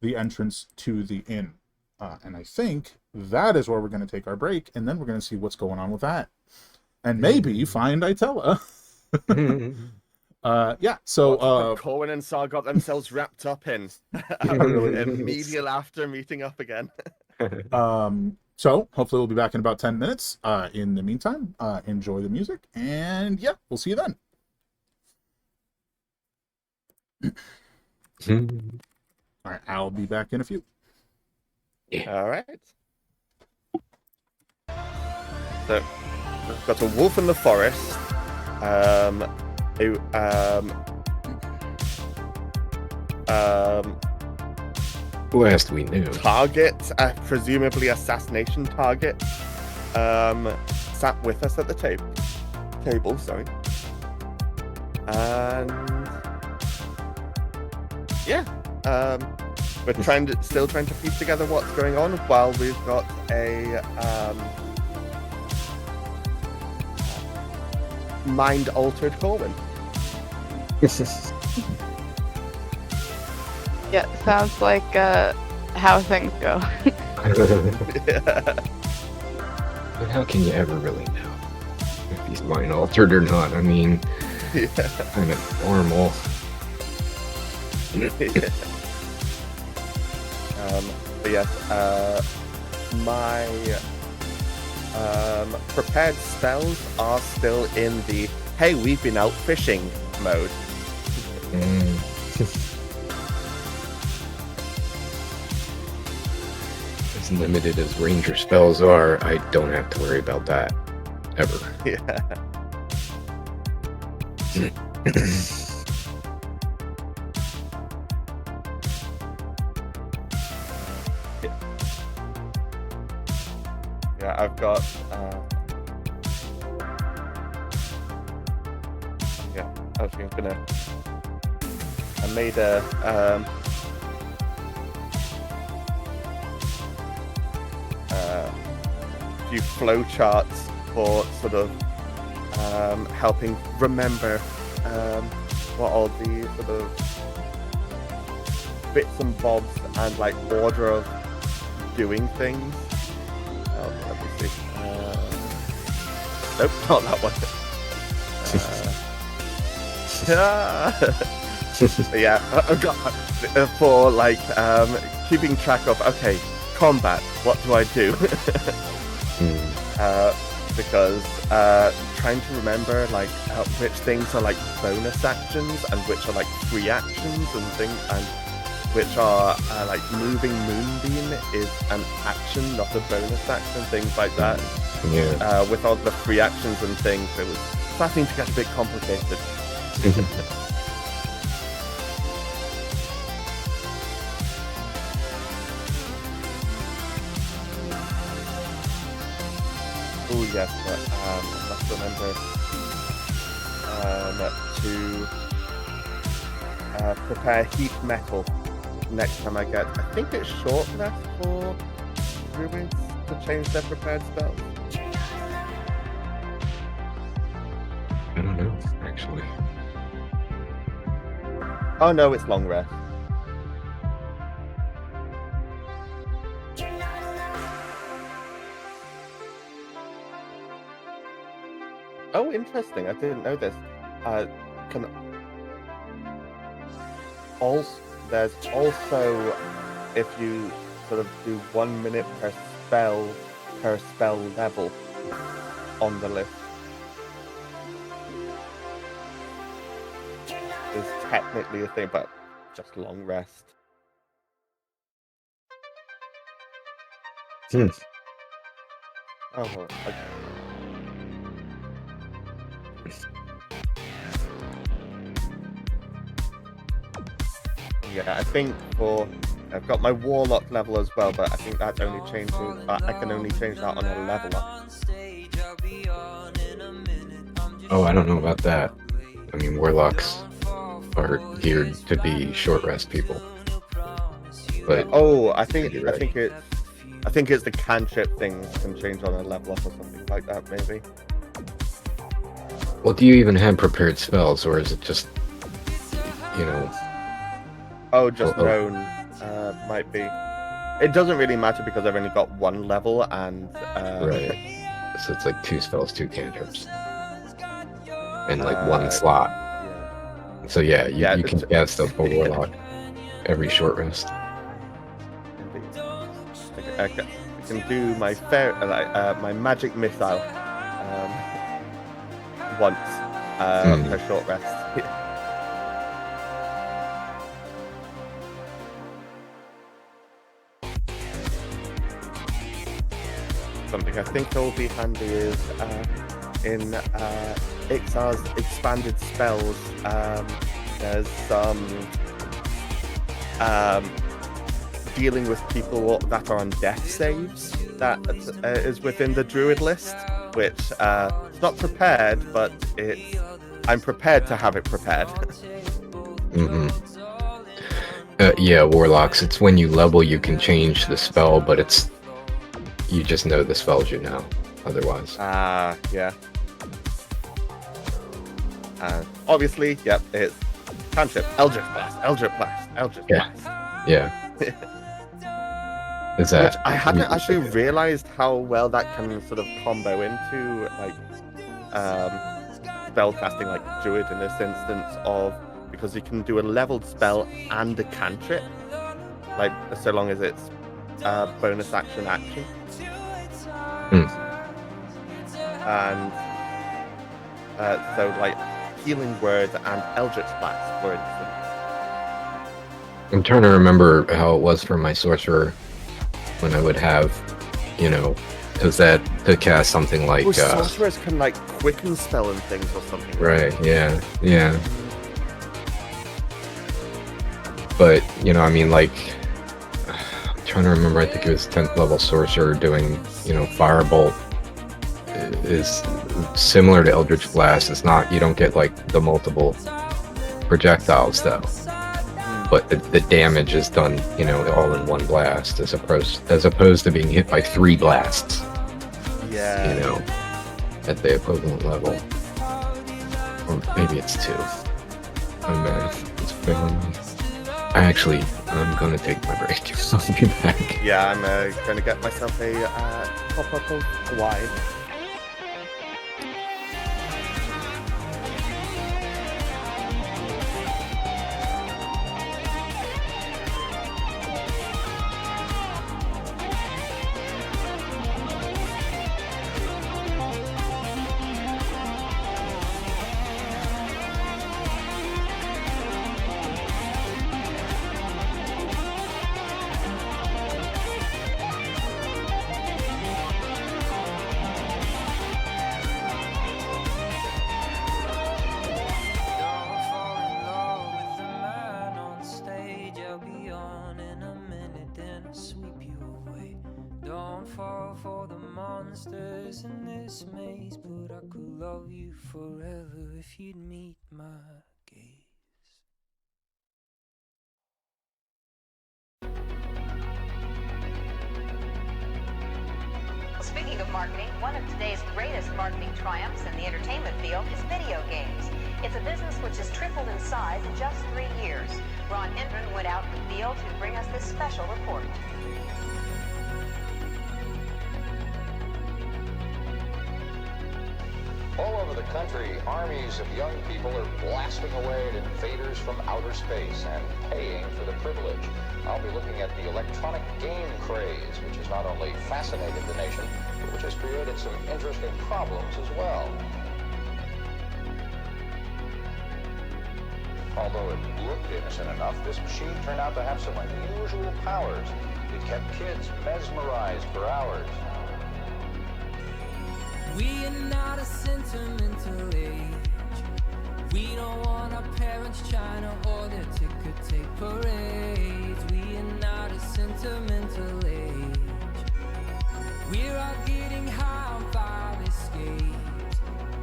the entrance to the inn. And I think that is where we're going to take our break, and then we're going to see what's going on with that. And maybe find Itella. So Corwin and Sar got themselves wrapped up in immediately after meeting up again. So hopefully we'll be back in about 10 minutes. In the meantime, enjoy the music, and yeah, we'll see you then. All right, I'll be back in a few. All right. So we've got a wolf in the forest. Last we knew. Target, presumably assassination target, sat with us at the table, sorry. And yeah, we're still trying to piece together what's going on while we've got a mind-altered Corwin. Yeah, sounds like how things go. But how can you ever really know if he's mind altered or not? I mean, kind of normal. But yes, my prepared spells are still in the "hey, we've been out fishing" mode. As limited as ranger spells are, I don't have to worry about that ever. Yeah. Yeah, I've got. Yeah, actually, I made a. Few flow charts for sort of helping remember what all the sort of bits and bobs and like order of doing things. Oh, let me see. Nope, not that one. But yeah, I've got for like keeping track of combat. What do I do? Because trying to remember like which things are like bonus actions and which are like free actions and things, and which are like moving moonbeam is an action, not a bonus action, things like that. Yeah. With all the free actions and things, it was starting to get a bit complicated. Oh yes, but I must remember to prepare heat metal next time I get. I think it's short rest for druids to change their prepared spells. I don't know, actually. Oh no, it's long rest. Oh, interesting. I didn't know this. Can also there's also, if you sort of do 1 minute per spell level on the list, is technically a thing, but just long rest. Hmm. Oh, okay. Yeah, I think I've got my warlock level as well, but I think that only changes. I can only change that on a level up. Oh, I don't know about that. I mean, warlocks are geared to be short rest people. But oh, I think you're right. I think it's the cantrip things can change on a level up or something like that, maybe. Well, do you even have prepared spells, or is it just, you know? Oh, just known might be. It doesn't really matter because I've only got one level and Right. So it's like 2 spells, 2 cantrips, and like 1 slot. Yeah. So yeah, you can cast a full warlock every short rest. I can do my my magic missile once per short rest. Something I think will be handy is in Ixar's expanded spells. There's some dealing with people that are on death saves that is within the druid list, which it's not prepared, but I'm prepared to have it prepared. Yeah, warlocks. It's when you level, you can change the spell, but you just know the spells you know. Otherwise, yeah. Obviously, yep. It's cantrip, Eldritch Blast, Eldritch Blast, Eldritch Blast. Yeah. Is that? Which I hadn't actually realized how well that can sort of combo into like spell casting, like druid in this instance, because you can do a leveled spell and a cantrip, like so long as it's bonus action. And so like healing word and Eldritch Blast, for instance. I'm trying to remember how it was for my sorcerer when I would have, was that to cast something like sorcerers can like quicken spell and things or something. Right, yeah. But I mean, like, I'm trying to remember, I think it was 10th level sorcerer doing, firebolt is similar to Eldritch Blast. It's not, you don't get like the multiple projectiles though. But the damage is done, all in one blast, as opposed to being hit by 3 blasts. Yeah. At the equivalent level, or maybe it's 2. My math is failing me. I'm gonna take my break. I'll be back. Yeah, I'm gonna get myself a pop-up of wine. monsters in this maze, but I could love you forever if you'd meet my gaze. Speaking of marketing, one of today's greatest marketing triumphs in the entertainment field is video games. It's a business which has tripled in size in just 3 years. Ron Hendren went out in the field to bring us this special report. All over the country, armies of young people are blasting away at invaders from outer space and paying for the privilege. I'll be looking at the electronic game craze, which has not only fascinated the nation, but which has created some interesting problems as well. Although it looked innocent enough, this machine turned out to have some unusual powers. It kept kids mesmerized for hours. We are not a sentimental age. We don't want our parents' China or their ticker tape parades. We are not a sentimental age. We're all getting high on fire escapes.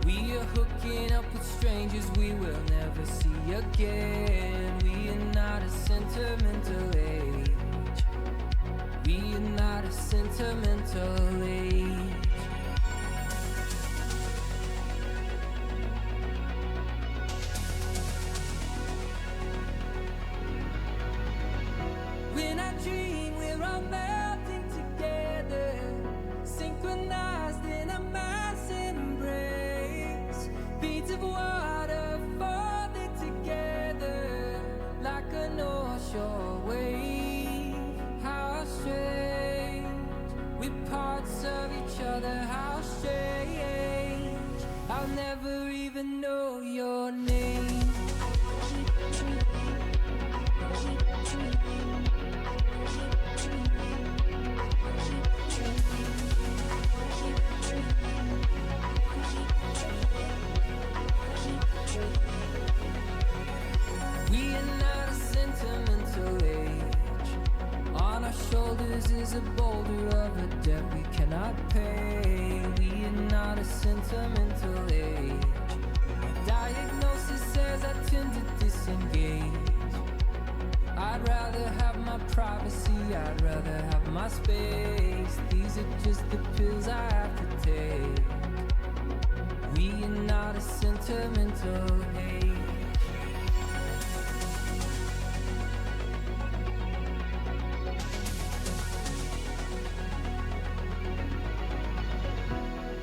We are hooking up with strangers we will never see again. We are not a sentimental age. We are not a sentimental age. When I dream, we're all melting together, synchronized in a mass embrace. Beads of water folded together like a North Shore wave. How strange, we're parts of each other. How strange, I'll never even know your name. Shoulders is a boulder of a debt we cannot pay. We are not a sentimental age. My diagnosis says I tend to disengage. I'd rather have my privacy, I'd rather have my space. These are just the pills I have to take. We are not a sentimental age.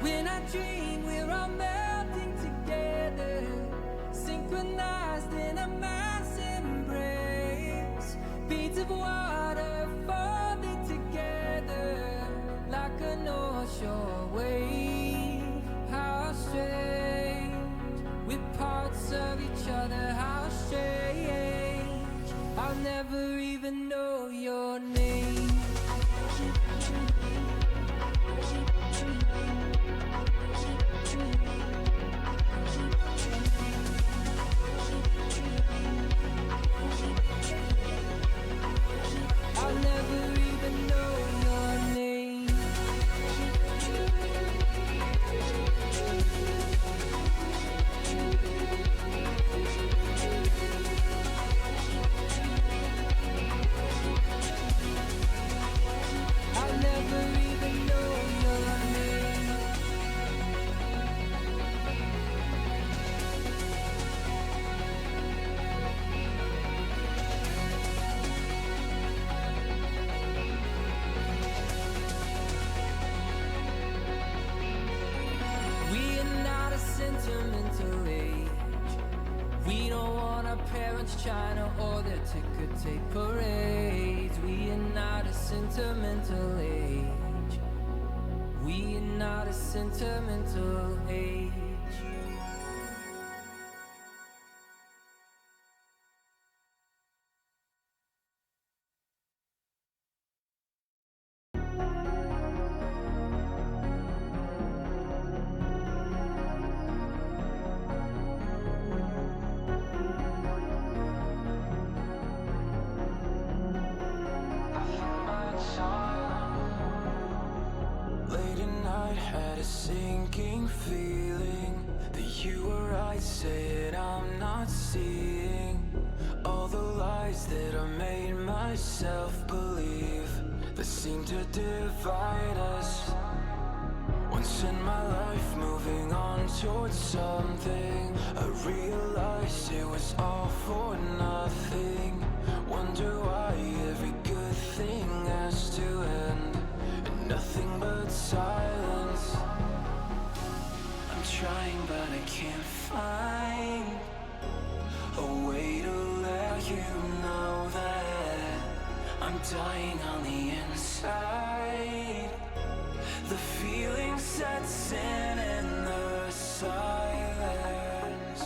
When I dream, we're all melting together, synchronized in a mass embrace. Beads of water folded together like a North Shore wave. How strange, we're parts of each other. How strange, I'll never even know your name. I'll never even know your name. I'll never even know your name. We are not a sentimental age. We don't want our parents' China or their ticker tape parades. We are not a sentimental age. We are not a sentimental age. Late a sinking feeling that you were right, saying I'm not seeing all the lies that I made myself believe that seem to divide us. Once in my life, moving on towards something, I realized it was all for nothing. Wonder why every good thing has to end, and nothing but silence. I'm trying but I can't find a way to let you know that I'm dying on the inside. The feeling sets in the silence,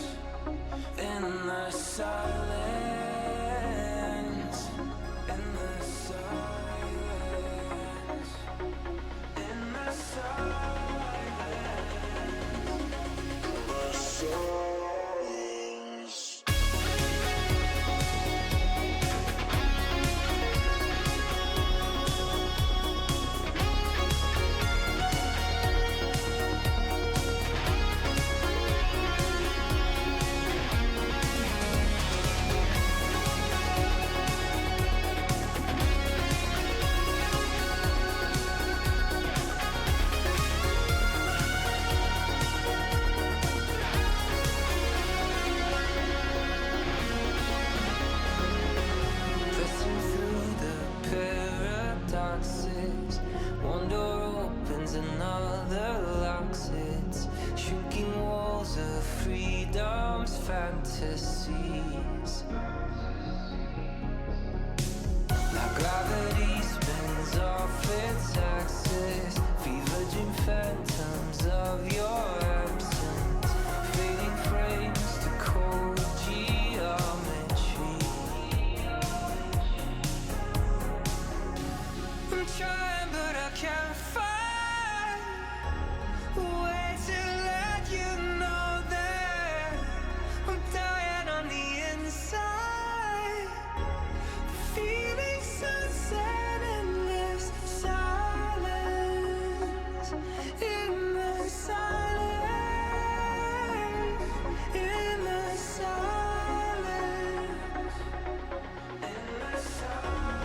in the silence, in the silence, in the silence. Pressing through the paradoxes, one door opens, another locks it. Shrinking walls of freedom's fantasies. Now gravity spins off its axis, fever dream phantoms of your absence, fading frames to cold geometry. I'm trying but I can't find a way to let you know that I'm dying on the inside. Feeling sunset in this silence, in the silence, in the silence, in the silence.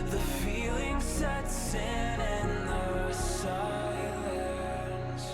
The feeling sets in the silence.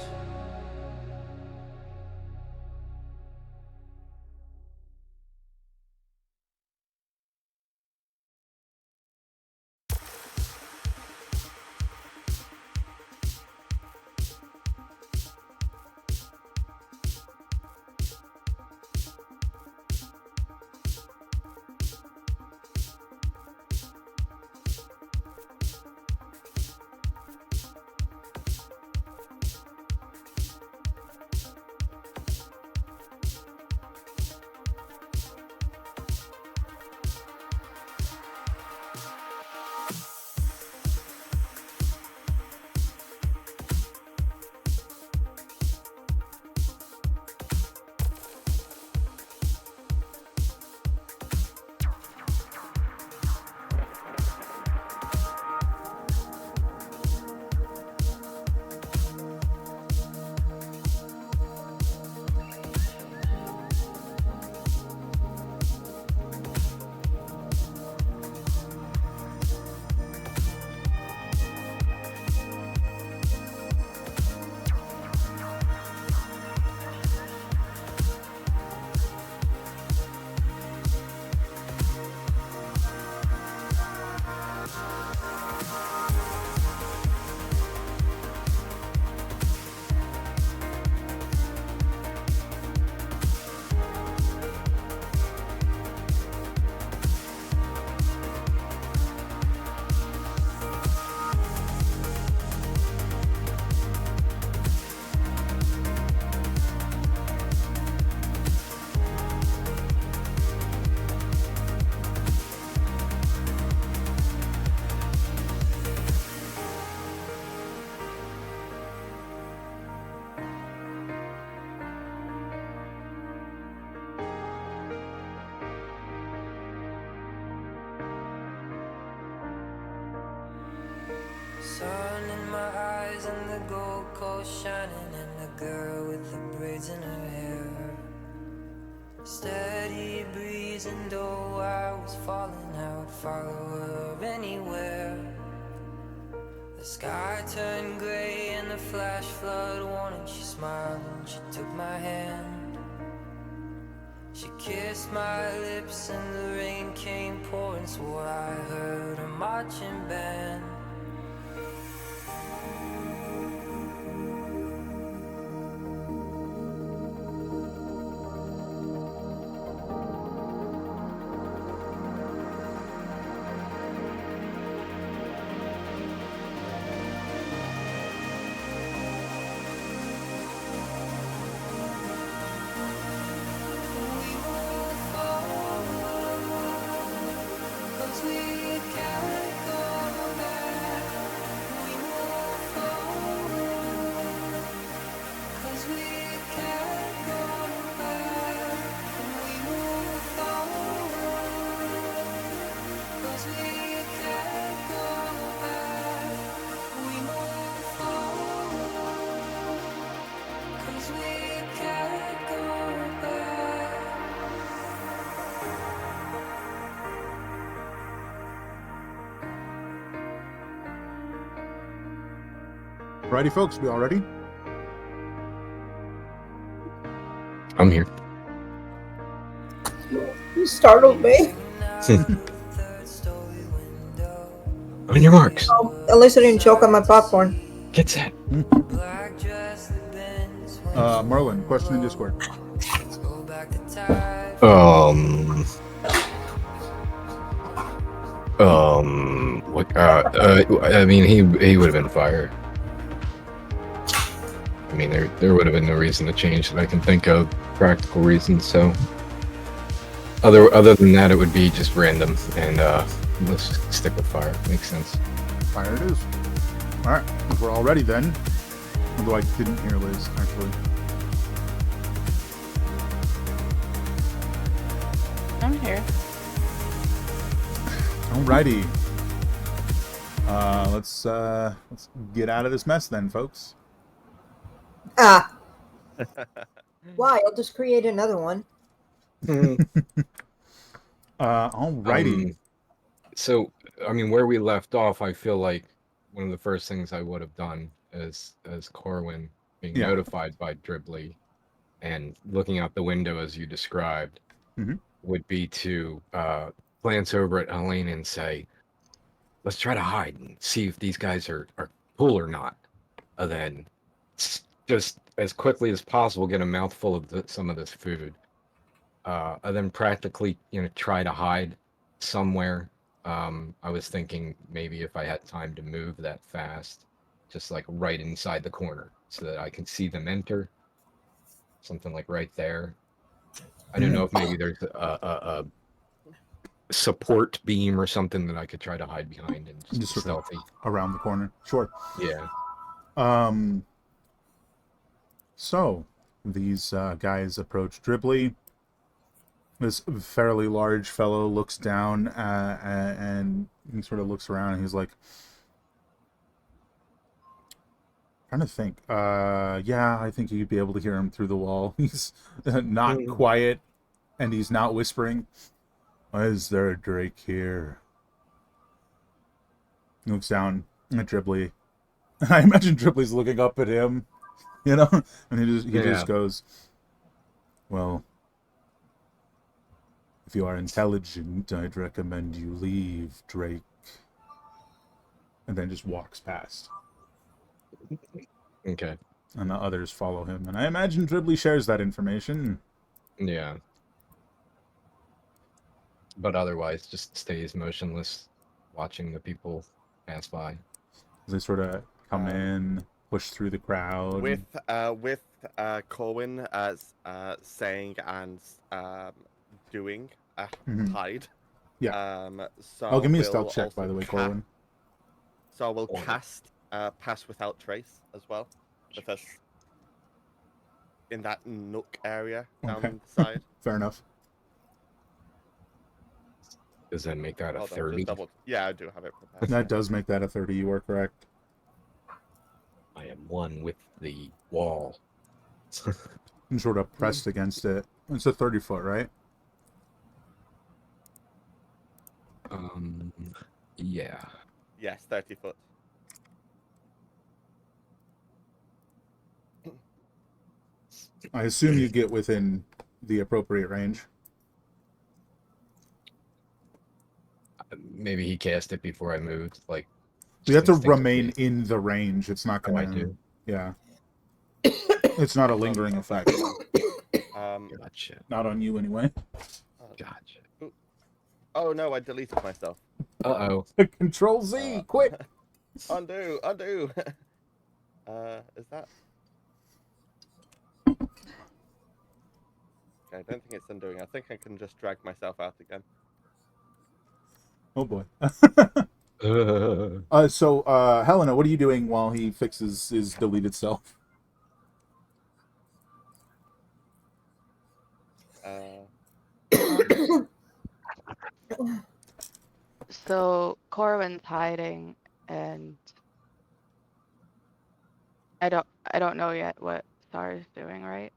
Sun in my eyes and the gold coast shining, and the girl with the braids in her hair. Steady breeze, and though I was falling, I would follow her anywhere. The sky turned gray and the flash flood warning. She smiled and she took my hand. She kissed my lips and the rain came pouring. Swore I heard a marching band. Righty, folks, we all ready? I'm here. You startled me. On your marks. Oh, at least I didn't choke on my popcorn. Get set. Merlin, question in Discord. What? I mean, he would have been fired. I mean, there would have been no reason to change that I can think of, practical reasons. So, other than that, it would be just random, and let's just stick with fire. Makes sense. Fire it is. All right, if we're all ready then. Although I didn't hear Liz, actually. I'm here. Alrighty. Let's get out of this mess then, folks. Ah. Why? I'll just create another one. Alrighty. So, I mean, where we left off, I feel like one of the first things I would have done as Corwin being notified by Dribbly and looking out the window as you described would be to glance over at Helena and say, let's try to hide and see if these guys are cool or not. And then just as quickly as possible get a mouthful of some of this food. And then practically, try to hide somewhere. I was thinking maybe if I had time to move that fast, just like right inside the corner so that I can see them enter. Something like right there. I don't know if maybe there's a support beam or something that I could try to hide behind and just stealthy around the corner. Sure. Yeah. So these guys approach Dribbly. This fairly large fellow looks down and he sort of looks around and he's like, trying to think. Yeah, I think you'd be able to hear him through the wall. He's not quiet and he's not whispering. Why is there a Drake here? He looks down at Dribbly. I imagine Dribbly's looking up at him, and he just goes, well, if you are intelligent, I'd recommend you leave, Drake. And then just walks past. Okay. And the others follow him. And I imagine Dribbly shares that information. Yeah. But otherwise, just stays motionless, watching the people pass by. They sort of come in, push through the crowd. With Corwin saying and doing hide. Yeah. So give me a we'll stealth check, also by the way, Corwin. So we'll cast Pass Without Trace as well, because in that nook area down the side. Fair enough. Does that make that a 30? Yeah, I do have it prepared. That does make that a 30. You are correct. I am one with the wall. And sort of pressed against it. It's a 30-foot, right? Yeah. Yes, 30 foot. I assume you get within the appropriate range. Maybe he cast it before I moved. Like, You have to instinctively. remain in the range. It's not Oh, I gonna. do. Yeah. It's not a lingering effect. Gotcha. Not on you anyway. Gotcha. Oh no, I deleted myself. Uh-oh. Control Z, quick! Undo. Is that? Okay, I don't think it's undoing. I think I can just drag myself out again. Oh boy. Uh, So, Helena, what are you doing while he fixes his deleted self? So Corwin's hiding, and I don't know yet what Star is doing, right?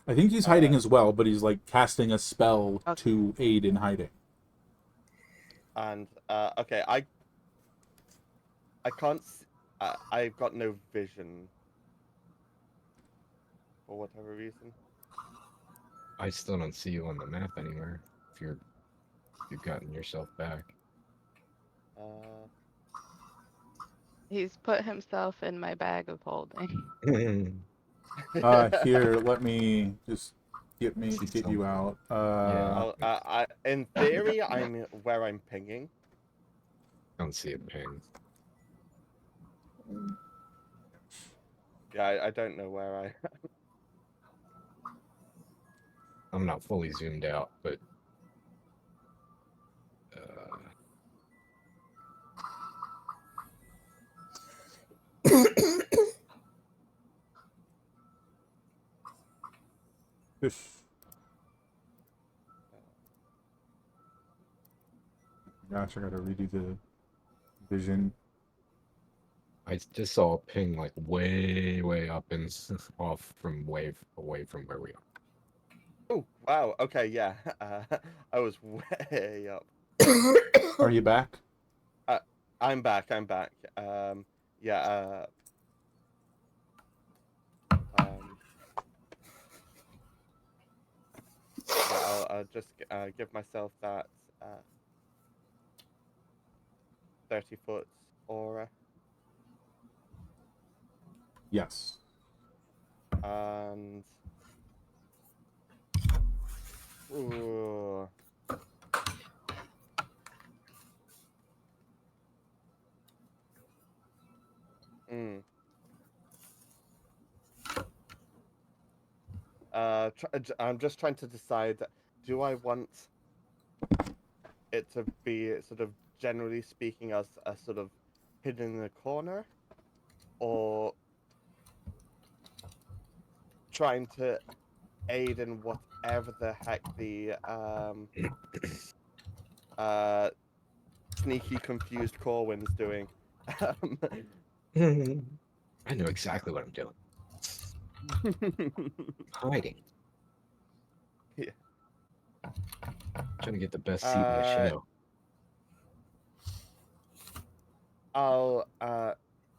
I think he's hiding as well, but he's like casting a spell Okay. to aid in hiding. And okay, I can't. I've got no vision for whatever reason. I still don't see you on the map anywhere. If you've gotten yourself back. He's put himself in my bag of holding. Here, let me just get you out. In theory, I'm where I'm pinging. Don't see a ping. Yeah, I don't know where I. I'm not fully zoomed out, but Gosh, I gotta redo the vision. I just saw a ping like way up and off from away from where we are. Oh wow! Okay, yeah. I was way up. Are you back? I'm back. Yeah. Yeah, I'll just give myself that 30-foot aura. Yes. And ooh. I'm just trying to decide, do I want it to be sort of generally speaking as a sort of hidden in the corner, or trying to aid in whatever the heck the sneaky confused Corwin's doing. I know exactly what I'm doing. Hiding. Yeah. Trying to get the best seat in the show. I'll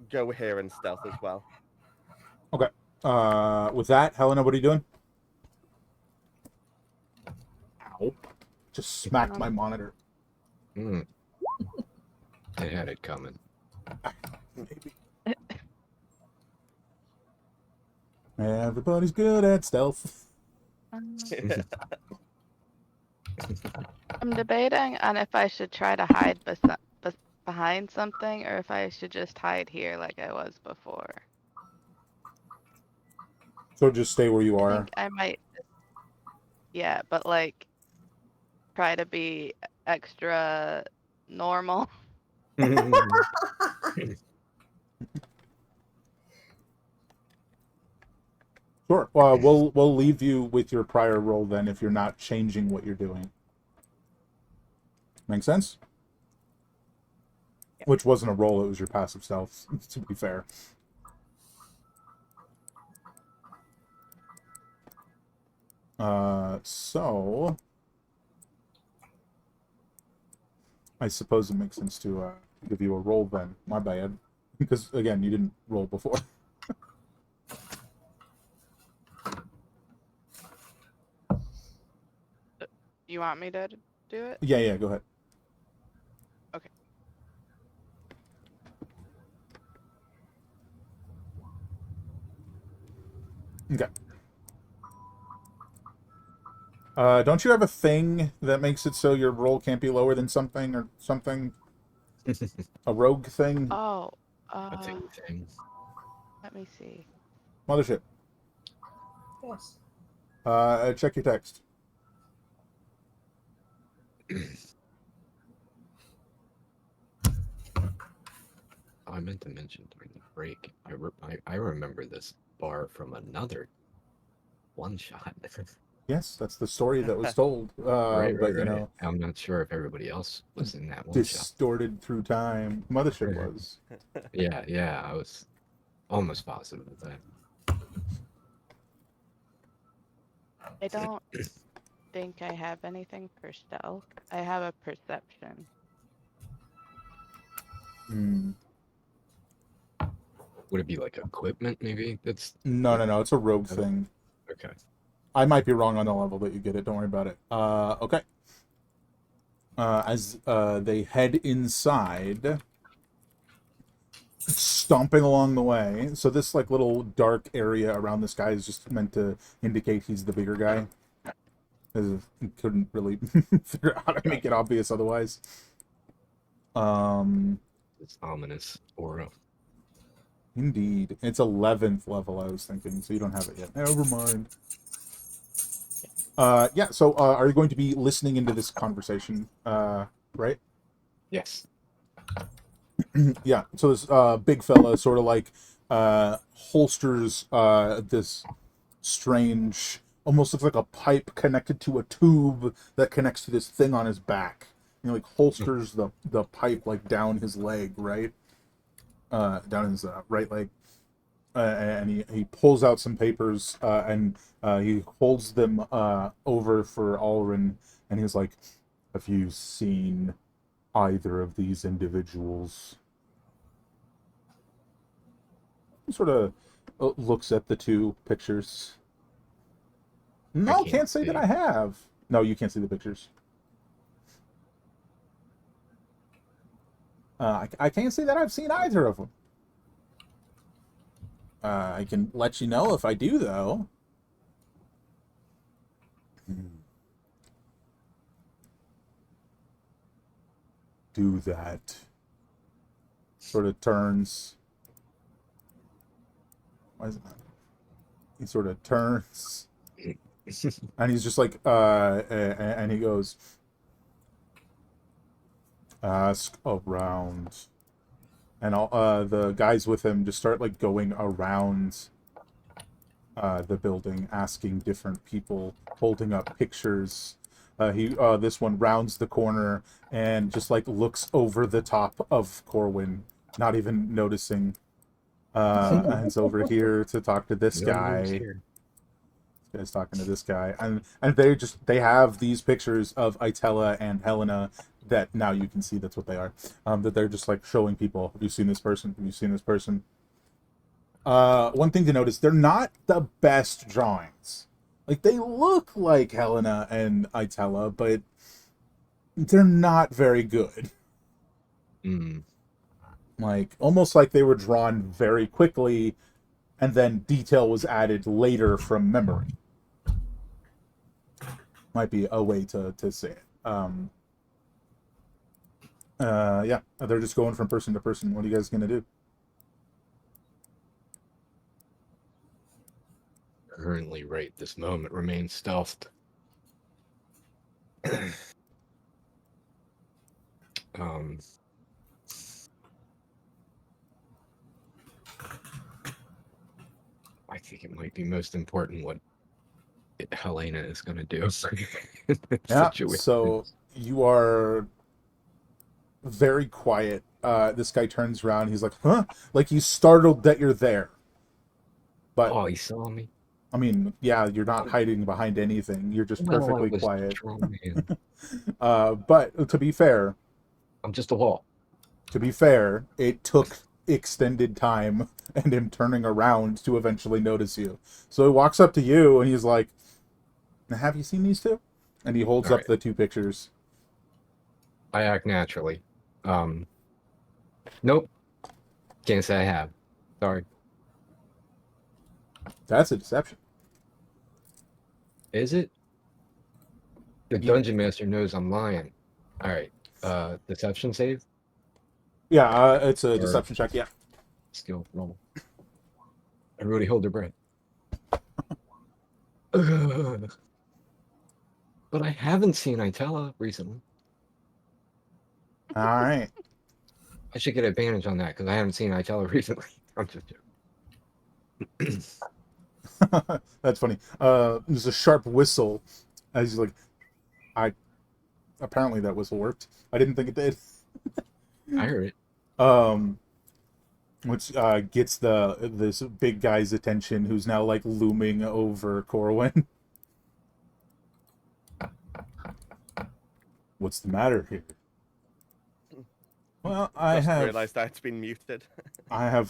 go here in stealth as well. Okay. With that, Helena, what are you doing? Ow. Just smacked my monitor. I had it coming. Maybe. Everybody's good at stealth. I'm debating on if I should try to hide behind something, or if I should just hide here like I was before. So just stay where you I are. think I might. Yeah, but like try to be extra normal. Sure. We'll leave you with your prior roll then if you're not changing what you're doing. Make sense? Yeah. Which wasn't a roll, it was your passive self, to be fair. So I suppose it makes sense to give you a roll then. My bad. Because, again, you didn't roll before. You want me to do it? Yeah, go ahead. Okay. Okay. Don't you have a thing that makes it so your roll can't be lower than something or something? A rogue thing? Oh, I think let me see. Mothership. Yes. Check your text. I meant to mention during the break. I remember this bar from another one shot. Yes, that's the story that was told. Right. But, you know, I'm not sure if everybody else was in that one shot. distorted through time. Mothership was. Yeah, I was almost positive of that. I don't think I have anything for stealth. I have a perception. Hmm. Would it be like equipment, maybe? That's No. It's a rogue thing. okay. I might be wrong on the level that you get it. Don't worry about it. Okay. As they head inside, stomping along the way. So this like little dark area around this guy is just meant to indicate he's the bigger guy. Because he couldn't really figure out how to make it obvious otherwise. It's ominous aura. Indeed. It's 11th level, I was thinking, so you don't have it yet. Never mind. Yeah, so are you going to be listening into this conversation? Right? Yes. Yeah, so this big fella sort of like holsters this strange, almost looks like a pipe connected to a tube that connects to this thing on his back. You know, like holsters the pipe like down his leg, right? Down his right leg. And he pulls out some papers and he holds them over for Alrin, and he's like, "Have you seen either of these individuals?" He sort of looks at the two pictures. No, can't say that I have. No, you can't see the pictures. I can't say that I've seen either of them. I can let you know if I do, though. Do that. Sort of turns. Why is it not? He sort of turns. And he's just like, and he goes, "Ask around." And all the guys with him just start like going around the building, asking different people, holding up pictures. This one rounds the corner and just like looks over the top of Corwin, not even noticing. And it's over here to talk to this guy. This guy's talking to this guy, and they have these pictures of Itella and Helena that now you can see that's what they are. That they're just like showing people. Have you seen this person? Have you seen this person? One thing to notice, they're not the best drawings. Like, they look like Helena and Itella, but they're not very good. Like, almost like they were drawn very quickly, and then detail was added later from memory. Might be a way to say it. Yeah, they're just going from person to person. What are you guys gonna do? Currently, right this moment, remains stealthed. I think it might be most important what Helena is going to do. Yeah, so you are very quiet. This guy turns around. He's like, "Huh?" Like he's startled that you're there. But oh, he saw me. I mean, yeah, you're not hiding behind anything. You're just Well, I perfectly was quiet. trying. But to be fair, I'm just a wall. it took extended time and him turning around to eventually notice you. So he walks up to you and he's like, "Have you seen these two?" And he holds All up right. the two pictures. I act naturally. Nope. Can't say I have. Sorry. That's a deception. Is it? The Yeah. dungeon master knows I'm lying. All right. Deception save? Yeah, it's a Or deception check. Yeah. skill roll. Everybody hold their breath. Ugh. But I haven't seen Itella recently. All right. I should get advantage on that because I haven't seen Itella recently. I'm just joking. That's funny. There's a sharp whistle as he's like, apparently that whistle worked. I didn't think it did. I heard it. Which gets this big guy's attention, who's now like looming over Corwin. What's the matter here? Well, I Just have realized that it's been muted.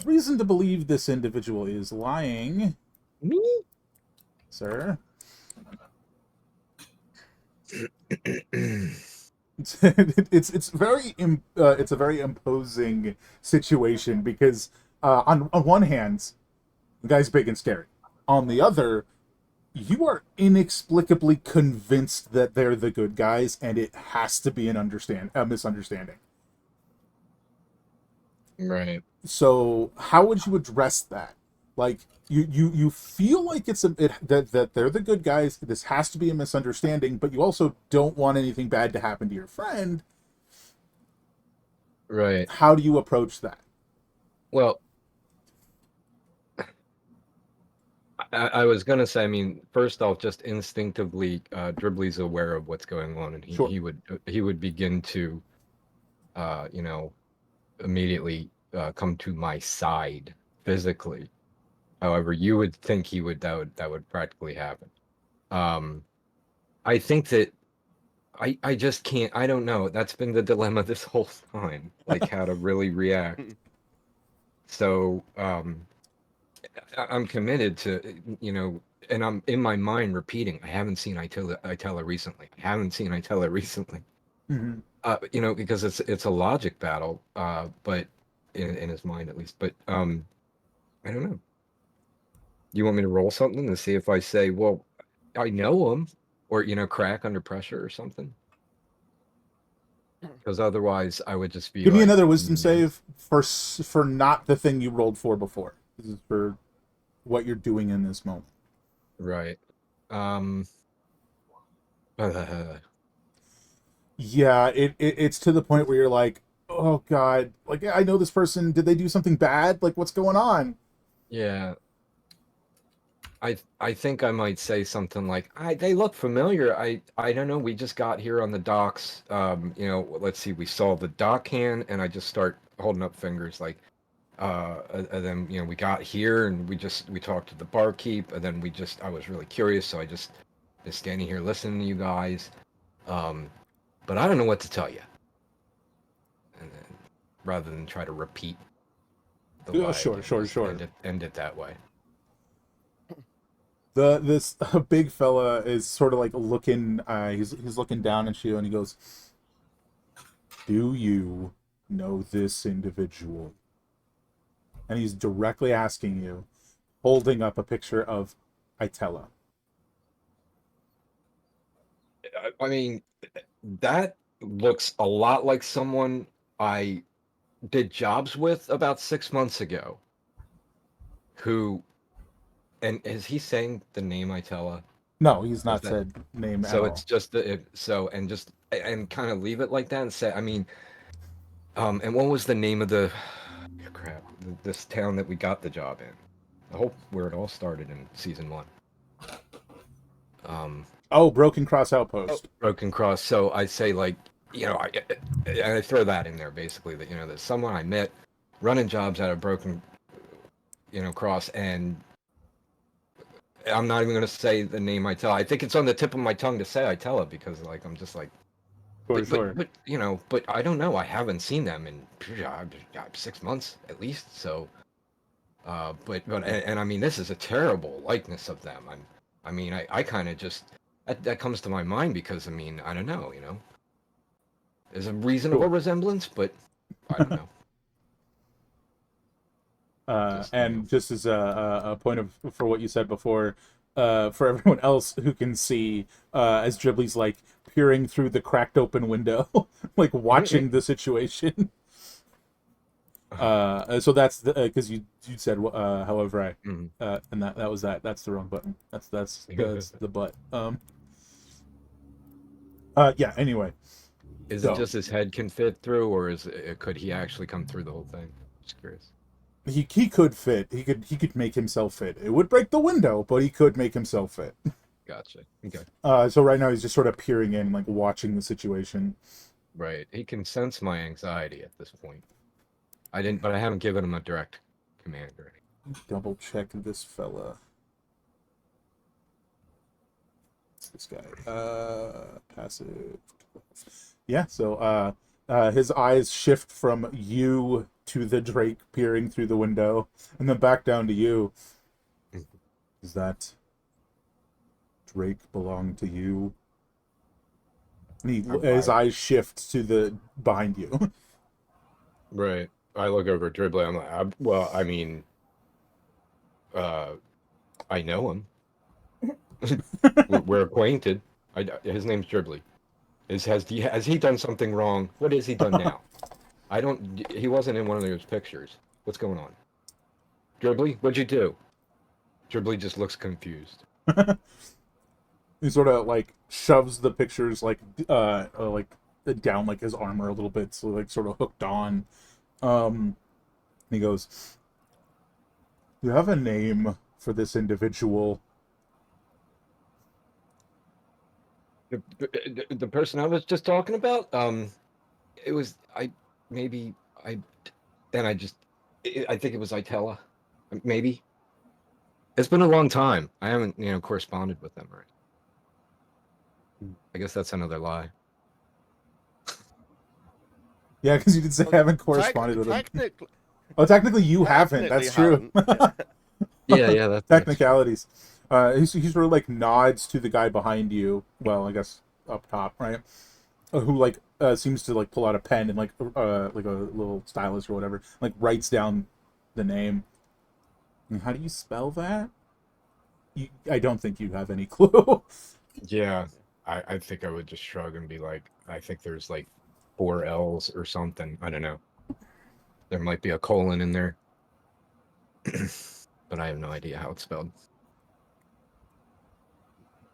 reason to believe this individual is lying, Me? sir. It's a very imposing situation because on one hand, the guy's big and scary. On the other, you are inexplicably convinced that they're the good guys, and it has to be a misunderstanding. Right. So, how would you address that? Like, you feel like that they're the good guys. This has to be a misunderstanding, but you also don't want anything bad to happen to your friend. Right. How do you approach that? Well, I was gonna say, I mean, first off, just instinctively, Dribbly's aware of what's going on, and Sure. he would begin to, immediately come to my side physically. However, you would think that would practically happen. I think that I just can't. I don't know. That's been the dilemma this whole time, like how to really react. So, I'm committed to, and I'm in my mind repeating, I haven't seen Itella recently. I haven't seen Itella recently. Mm-hmm. Because it's a logic battle, but in his mind at least. But I don't know. You want me to roll something to see if I say, well, I know him, or crack under pressure or something? Because otherwise, I would just be Give me like, another wisdom save for not the thing you rolled for before. This is for what you're doing in this moment. Right. Yeah, it's to the point where you're like, oh god, like I know this person. Did they do something bad? Like, what's going on? Yeah. I think I might say something like, they look familiar. I don't know. We just got here on the docks. Let's see. We saw the dock hand, and I just start holding up fingers like, and then we got here, and we talked to the barkeep, and then I was really curious, so I just standing here listening to you guys. But I don't know what to tell you. And then, rather than try to repeat the lie, Sure. End it that way. This big fella is sort of like looking. He's looking down at you, and he goes, "Do you know this individual?" And he's directly asking you, holding up a picture of Itella. I mean, that looks a lot like someone I did jobs with about 6 months ago. Who, and is he saying the name Itella? No, he's not said name So at it's all. just and kind of leave it like that and say, I mean, and what was the name of this town that we got the job in? Where it all started in season 1. Broken Cross Outpost. Broken Cross. So I say like, I throw that in there basically that there's someone I met running jobs out of Broken, Cross, and I'm not even gonna say the name Itella. I think it's on the tip of my tongue to say Itella because like I'm just like, Sure. but you know, but I don't know. I haven't seen them in 6 months at least. So, and I mean, this is a terrible likeness of them. I kind of just that comes to my mind because I mean, I don't know, you know, there's a reasonable Sure. resemblance, but I don't know. And just as a point of for what you said before, for everyone else who can see, as Dribbly's like peering through the cracked open window, like watching the situation. So that's because you said however I and that was that's the wrong button. That's the butt. Yeah. Anyway, Is so it just his head can fit through, or could he actually come through the whole thing? Just curious. he could fit. He could make himself fit. It would break the window, but he could make himself fit. Gotcha. Okay. So right now he's just sort of peering in, like watching the situation. Right. He can sense my anxiety at this point. But I haven't given him a direct command or anything. Double check this fella. This guy. Passive. Yeah, so his eyes shift from you to the Drake peering through the window, and then back down to you. Does that Drake belong to you? And his eyes shift to the behind you. Right. I look over at Dribbly. I'm like, well, I mean, I know him. We're acquainted. His name's Dribbly. Has he done something wrong? What has he done now? He wasn't in one of those pictures. What's going on? Dribbly, what'd you do? Dribbly just looks confused. He sort of like shoves the pictures like down like his armor a little bit, so like sort of hooked on. He goes, "Do you have a name for this individual?" The person I was just talking about, it was I think it was Itella, maybe. It's been a long time. I haven't corresponded with them, right? I guess that's another lie. Yeah, because you did say I haven't corresponded with him. Technically, Oh, technically you haven't. That's true. Yeah, that's technicalities. He sort of like nods to the guy behind you. Well, I guess up top, right? Who like seems to like pull out a pen and like a little stylus or whatever, like writes down the name. And how do you spell that? I don't think you have any clue. Yeah, I think I would just shrug and be like, I think there's like 4 L's or something. I don't know. There might be a colon in there, but I have no idea how it's spelled.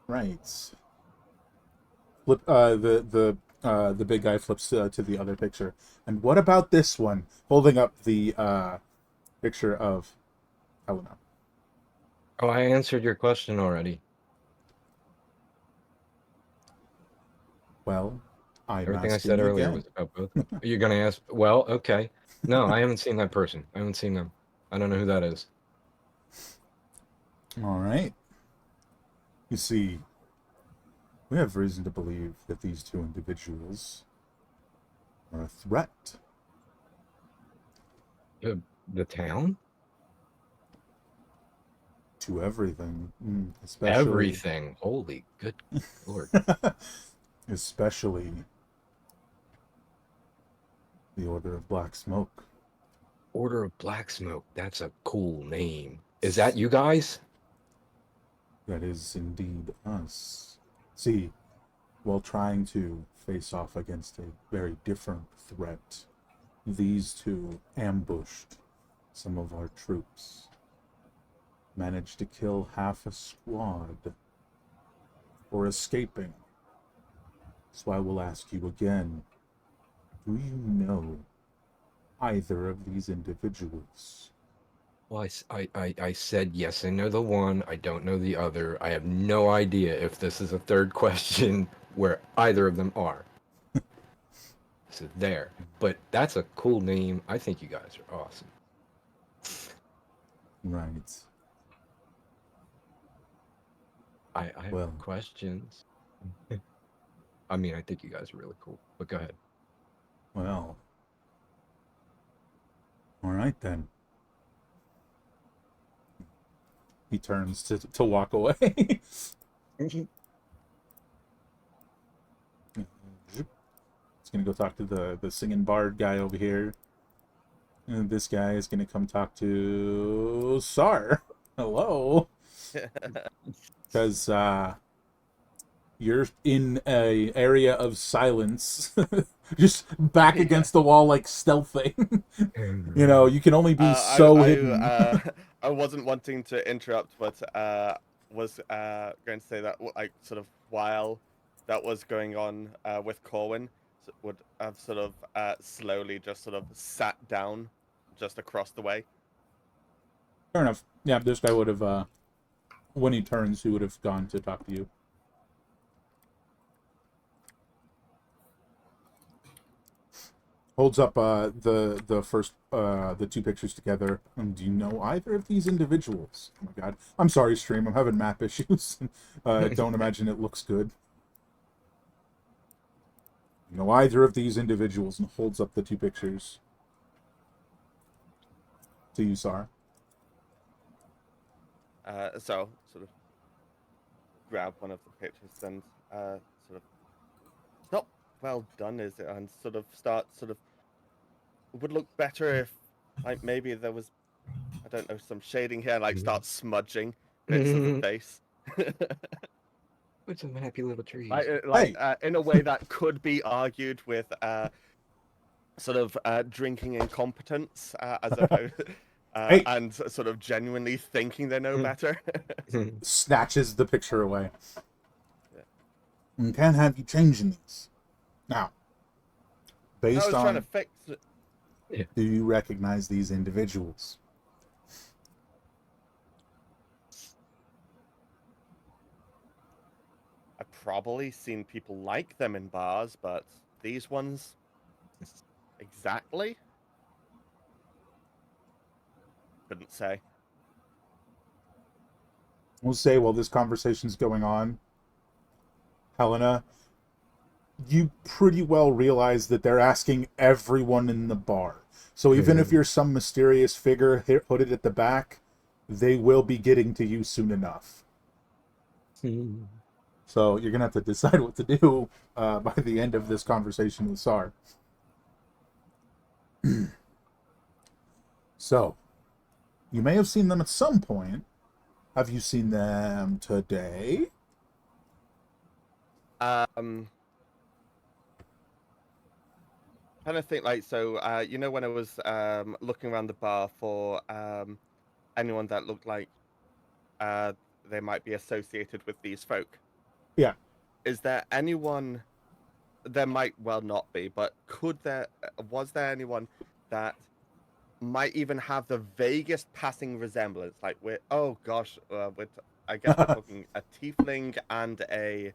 Right. Flip. The big guy flips to the other picture. And what about this one? Holding up the picture of Helena. Oh, I answered your question already. Well, Everything I said earlier was about both. You're gonna ask? Well, okay. No, I haven't seen that person. I haven't seen them. I don't know who that is. All right. You see, we have reason to believe that these two individuals are a threat. The town? To everything, especially everything. Holy good Lord! Especially the Order of Blacksmoke. Order of Blacksmoke. That's a cool name. Is that you guys? That is indeed us. See, while trying to face off against a very different threat, these two ambushed some of our troops. Managed to kill half a squad for escaping. So I will ask you again, do you know either of these individuals? Well, I said yes, I know the one, I don't know the other. I have no idea if this is a third question where either of them are. So there. But that's a cool name. I think you guys are awesome. Right. I have Well. questions. I mean, I think you guys are really cool, but go ahead. Well, all right then. He turns to walk away. He's gonna go talk to the singing bard guy over here. And this guy is gonna come talk to Sar. Hello. Because you're in a area of silence. Just back against the wall like stealthing. You know, you can only be so hidden. I wasn't wanting to interrupt, but was going to say that like sort of while that was going on with Corwin, would have sort of slowly just sort of sat down just across the way. Fair enough. Yeah, this guy would have, when he turns, he would have gone to talk to you. Holds up the first the two pictures together. Do you know either of these individuals? Oh my god. I'm sorry, stream. I'm having map issues. Don't imagine it looks good. You know either of these individuals, and holds up the two pictures to you, Sar. So sort of grab one of the pictures and sort of, it's not well done, is it? And sort of start sort of, it would look better if like maybe there was, I don't know, some shading here, like start smudging bits of the face. With some happy little trees. In a way that could be argued with sort of drinking incompetence as opposed and sort of genuinely thinking they know better. Snatches the picture away. And can't have you changing these. Now, I based was trying to on, fix it. do you recognize these individuals? I've probably seen people like them in bars, but these ones exactly couldn't say. We'll say while this conversation's going on, Helena, you pretty well realize that they're asking everyone in the bar. So even if you're some mysterious figure hooded at the back, they will be getting to you soon enough. So you're going to have to decide what to do by the end of this conversation with Sar. So, you may have seen them at some point. Have you seen them today? Kind of think like so. You know, when I was looking around the bar for anyone that looked like they might be associated with these folk. Yeah. Is there anyone? There might well not be, but was there anyone that might even have the vaguest passing resemblance? Like with I guess we're talking a tiefling and a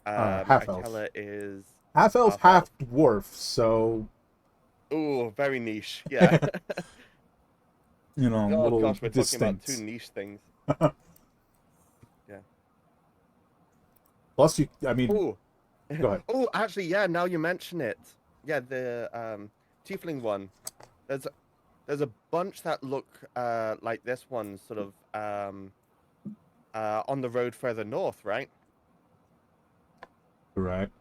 half-elf. Itella is Half-elf, half-dwarf, so... Ooh, very niche, yeah. You know, oh little gosh, we're distinct. talking about two niche things. Yeah. Plus, I mean... Ooh. Go ahead. Oh, actually, yeah, now you mention it. Yeah, the tiefling one. There's a bunch that look like this one, sort of on the road further north, right? Correct.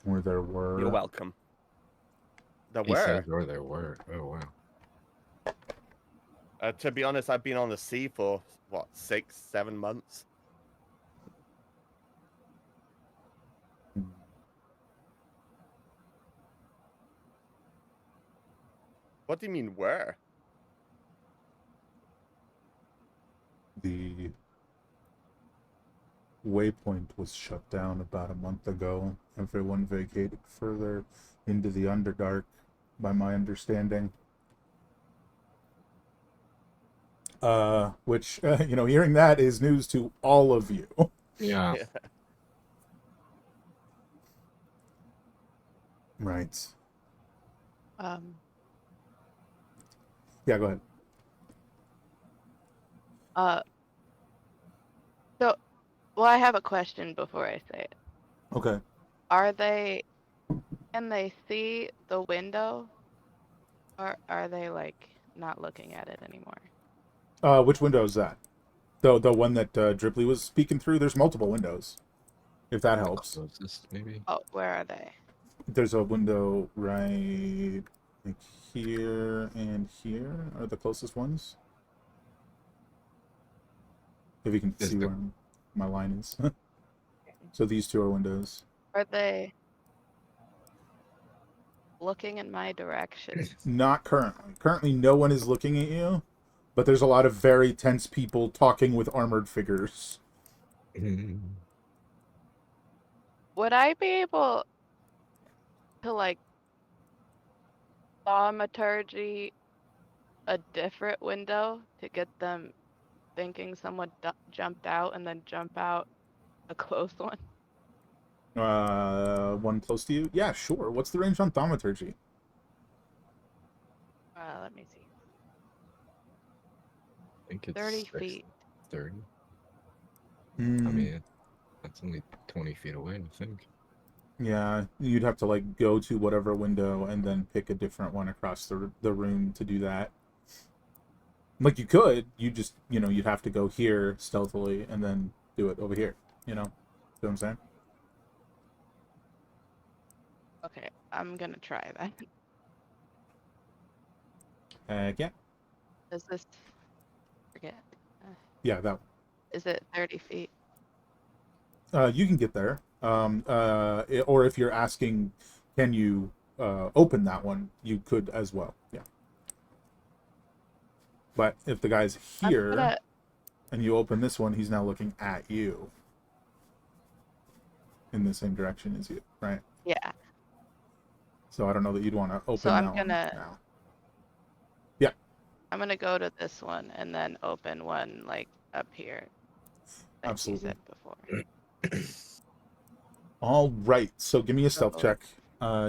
Where there were... You're welcome. There He were. said where there were. Oh, wow. To be honest, I've been on the sea for, what, 6-7 months? What do you mean, where? The waypoint was shut down about a month ago. Everyone vacated further into the Underdark, by my understanding. Which, you know, hearing that is news to all of you. Yeah. Right. Um, Yeah, go ahead. So, well, I have a question before I say it. Okay. Are they, can they see the window, or are they like not looking at it anymore? Which window is that? The one that Dripley was speaking through? There's multiple windows, if that helps. Closest, maybe. Oh, where are they? There's a window right like here and here are the closest ones. If you can Is see the- where my line is. So these two are windows. Are they looking in my direction? Not currently. Currently, no one is looking at you, but there's a lot of very tense people talking with armored figures. Would I be able to like thaumaturgy a different window to get them thinking someone jumped out and then jump out a close one? One close to you? Yeah, sure. What's the range on thaumaturgy? Let me see. I think it's 30 feet. 30. I Mm, mean, that's only 20 feet away, I think. yeah, you'd have to like go to whatever window and then pick a different one across the room to do that. Like you could, you just you'd have to go here stealthily and then do it over here. You know what I'm saying? Okay, I'm gonna try that. Yeah, Is this, forget, yeah, that. is it 30 feet? You can get there. Or if you're asking, can you open that one? You could as well. Yeah. But if the guy's here and you open this one, he's now looking at you in the same direction as you, right? Yeah. So I don't know that you'd want to open So that I'm one gonna now. Yeah. I'm gonna go to this one and then open one like up here. Like Absolutely. you said before. All right. So give me a stealth Uh-oh. check.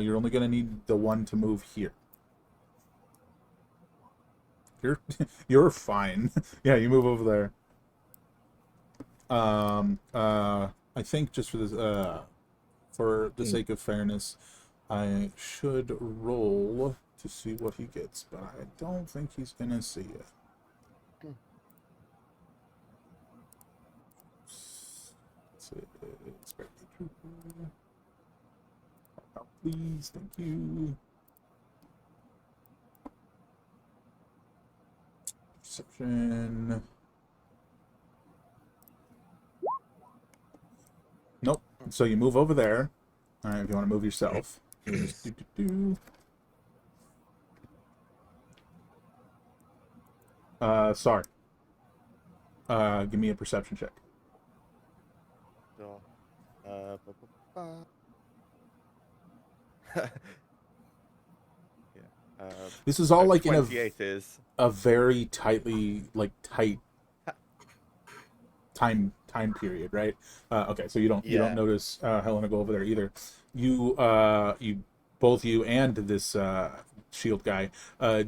You're only gonna need the one to move here. You're fine. Yeah, you move over there. I think just for the sake of fairness, I should roll to see what he gets, but I don't think he's gonna see it. Please, thank you. Perception. Nope. So you move over there. All right, if you want to move yourself. Sorry. Give me a perception check. Sure. Yeah. This is all like in 28 is. a very tight time period, right? Okay, so you don't notice Helena go over there either. You both you and this shield guy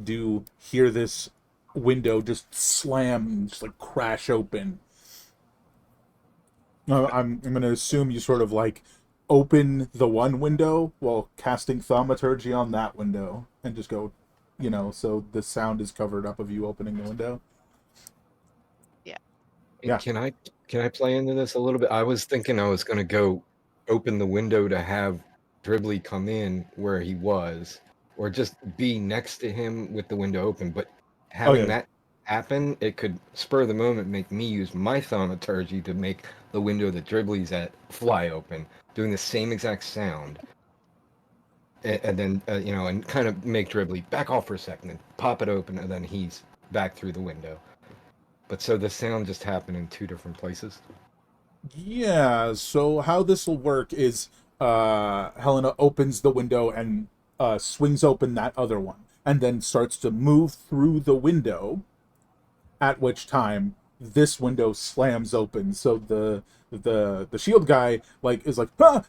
do hear this window just slam, just like crash open. I'm gonna assume you sort of like open the one window while casting thaumaturgy on that window and just go, so the sound is covered up of you opening the window. Yeah. Can I play into this a little bit? I was thinking I was going to go open the window to have Dribbly come in where he was, or just be next to him with the window open. But having that happen, it could spur the moment, make me use my thaumaturgy to make the window that Dribbly's at fly open, doing the same exact sound. And then, and kind of make Dribbly back off for a second and pop it open, and then he's back through the window. But so the sound just happened in two different places? Yeah, so how this will work is Helena opens the window and swings open that other one, and then starts to move through the window, at which time this window slams open. So the shield guy is like, what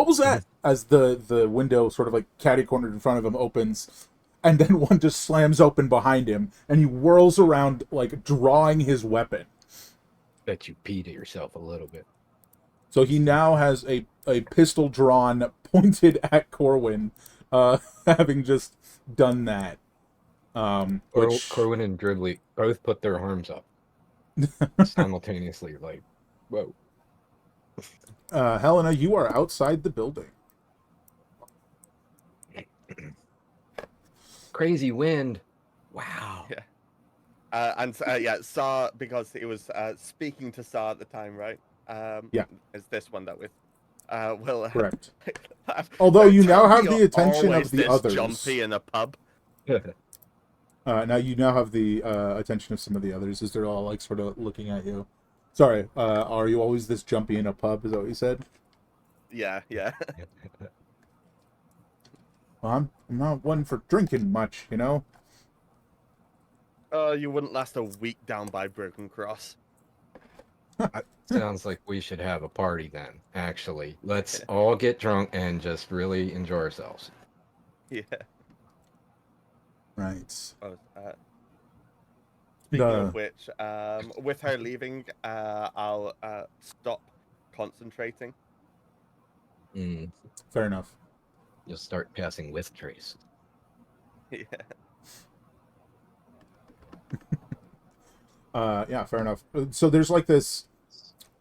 was that? As the window sort of like catty-cornered in front of him opens, and then one just slams open behind him, and he whirls around, like, drawing his weapon. Bet you peed at yourself a little bit. So he now has a pistol drawn, pointed at Corwin, having just done that. Which Corwin and Dribbly both put their arms up simultaneously, like, whoa. Helena, you are outside the building. Crazy wind. Wow. Yeah. Yeah, Saw, because he was speaking to Saw at the time, right? Yeah. Is this one that with will Correct. Although you now have you're the attention of always the this others. jumpy in a pub. Now you now have the attention of some of the others as they're all like sort of looking at you. Sorry, are you always this jumpy in a pub? Is that what you said? Yeah. Well, I'm not one for drinking much, you know. You wouldn't last a week down by Broken Cross. Sounds like we should have a party then, actually. Let's all get drunk and just really enjoy ourselves. Yeah. Right. Oh, speaking No. of which, with her leaving, I'll stop concentrating. Fair enough. You'll start passing with trace. Yeah. Yeah, fair enough. So there's like this,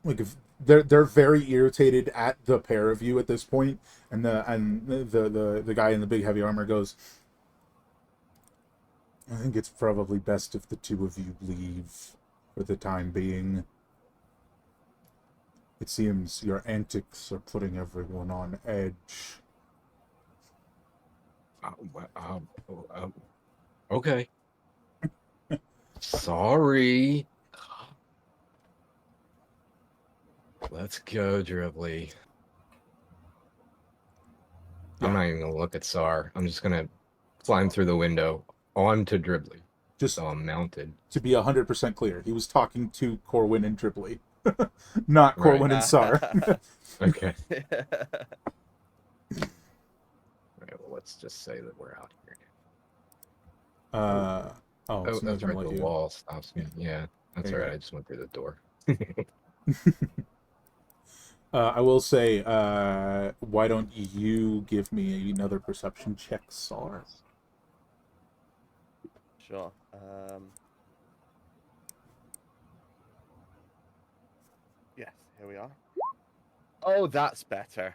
like if they're very irritated at the pair of you at this point, and the guy in the big heavy armor goes, I think it's probably best if the two of you leave for the time being. It seems your antics are putting everyone on edge. Okay. Sorry. Let's go, Dribbly. I'm not even gonna look at Sar. I'm just gonna climb through the window onto Dribbly. Just so I'm mounted. To be 100% clear, he was talking to Corwin and Dribbly, not Corwin and Sar. Okay. Right, well, let's just say that we're out here. Oh, that's right. The wall stops me. Yeah, that's right. I just went through the door. I will say, why don't you give me another perception check, Sar? Sure. Yes, here we are. Oh, that's better.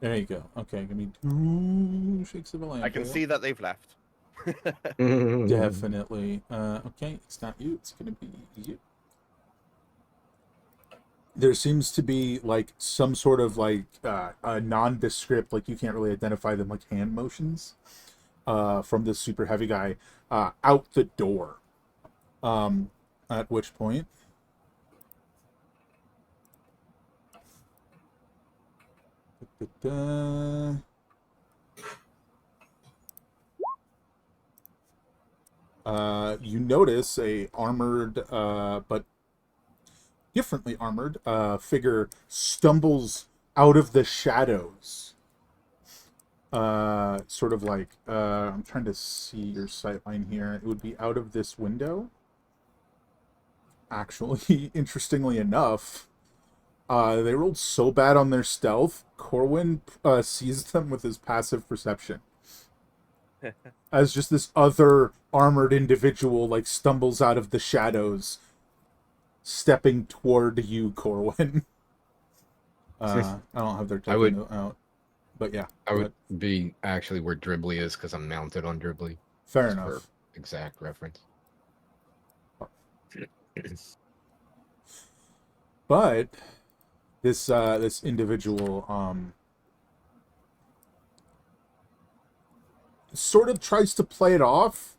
There you go. Okay, give me 2 shakes of a lamp. I can see that they've left. Definitely. Okay, it's not you. It's going to be you. There seems to be like some sort of like a nondescript, like you can't really identify them, like hand motions from this super heavy guy out the door. At which point, you notice a armored but differently armored figure stumbles out of the shadows. Sort of like, I'm trying to see your sightline here. It would be out of this window. Actually, interestingly enough, they rolled so bad on their stealth, Corwin sees them with his passive perception. As just this other armored individual like stumbles out of the shadows, stepping toward you, Corwin. I don't have their token out, but yeah. I would be actually where Dribbly is because I'm mounted on Dribbly. Fair enough. For exact reference. But this this individual sort of tries to play it off,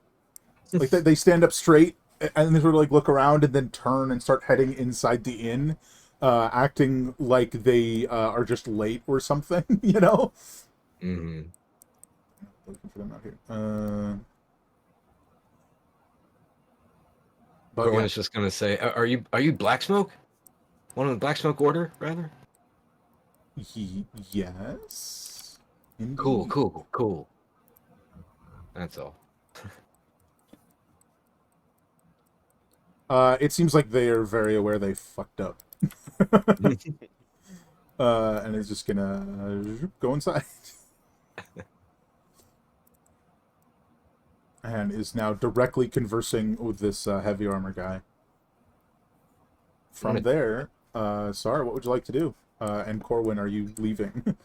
like they stand up straight and they sort of like look around and then turn and start heading inside the inn, acting like they are just late or something, you know. Mm-hmm. Looking for them out here. But Corwin is just gonna say, "Are you Blacksmoke? One of the Blacksmoke Order, rather?" Yes. Indeed. Cool. That's all. It seems like they are very aware they fucked up. And is just gonna go inside. And is now directly conversing with this heavy armor guy. From there, Sar, what would you like to do? And Corwin, are you leaving?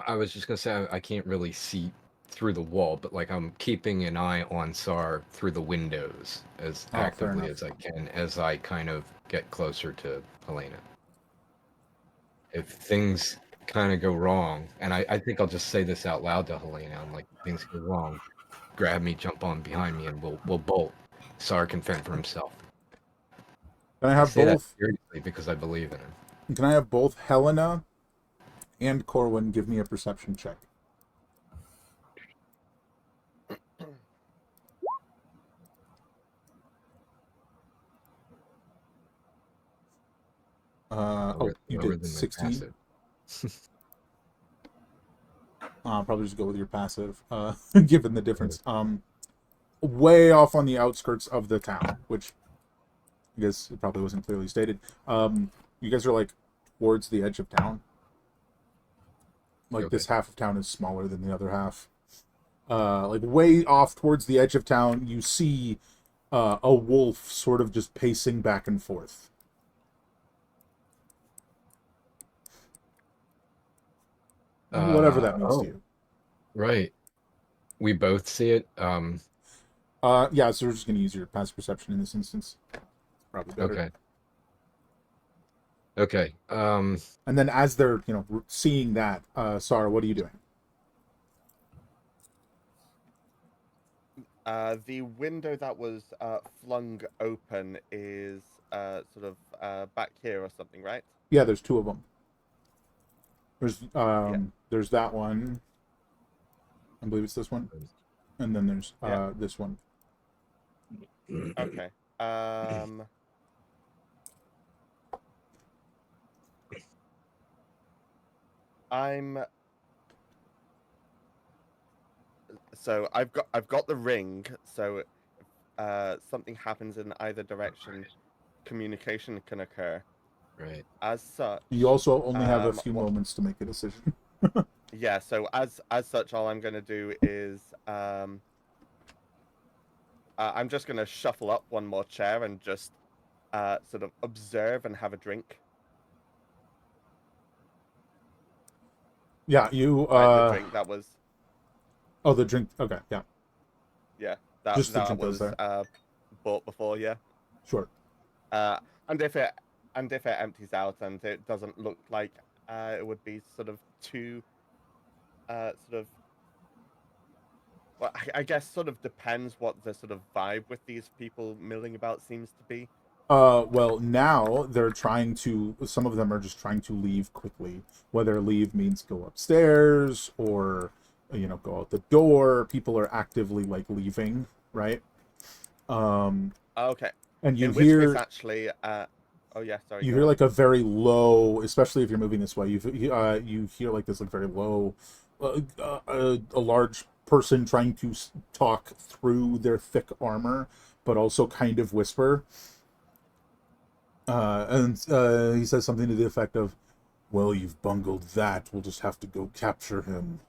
I was just gonna say I can't really see through the wall, but like I'm keeping an eye on Sar through the windows as actively as I can as I kind of get closer to Helena. If things kind of go wrong, and I think I'll just say this out loud to Helena, I'm like, things go wrong, grab me, jump on behind me, and we'll bolt. Sar can fend for himself. Can I have say both? That seriously because I believe in him. Can I have both Helena and Corwin give me a perception check? You did 16? I'll probably just go with your passive, given the difference. Way off on the outskirts of the town, which I guess it probably wasn't clearly stated. You guys are like towards the edge of town. Like this half of town is smaller than the other half. Like way off towards the edge of town, you see a wolf sort of just pacing back and forth. Whatever that means to you. Right. We both see it. Yeah, so we're just going to use your passive perception in this instance. Probably better. Okay. And then as they're, seeing that, Sara, what are you doing? The window that was flung open is sort of back here or something, right? Yeah, there's two of them. There's that one. I believe it's this one. And then there's this one. Okay. So I've got the ring, so something happens in either direction, communication can occur. Right. As such, you also only have a few moments to make a decision. Yeah, so as such, all I'm going to do is I'm just going to shuffle up one more chair and just sort of observe and have a drink. Yeah, you the drink that was. Oh, the drink. Okay, yeah. Yeah, that was bought before. Yeah. Sure. And if it empties out and it doesn't look like it would be sort of too sort of. Well, I guess sort of depends what the sort of vibe with these people milling about seems to be. Well, now they're trying to. Some of them are just trying to leave quickly. Whether leave means go upstairs or, go out the door. People are actively like leaving, right? Okay. And you In hear which case, actually, oh yeah, sorry. You hear like a very low, especially if you're moving this way. You hear like this like very low, a large person trying to talk through their thick armor, but also kind of whisper. And he says something to the effect of, "Well, you've bungled that. We'll just have to go capture him."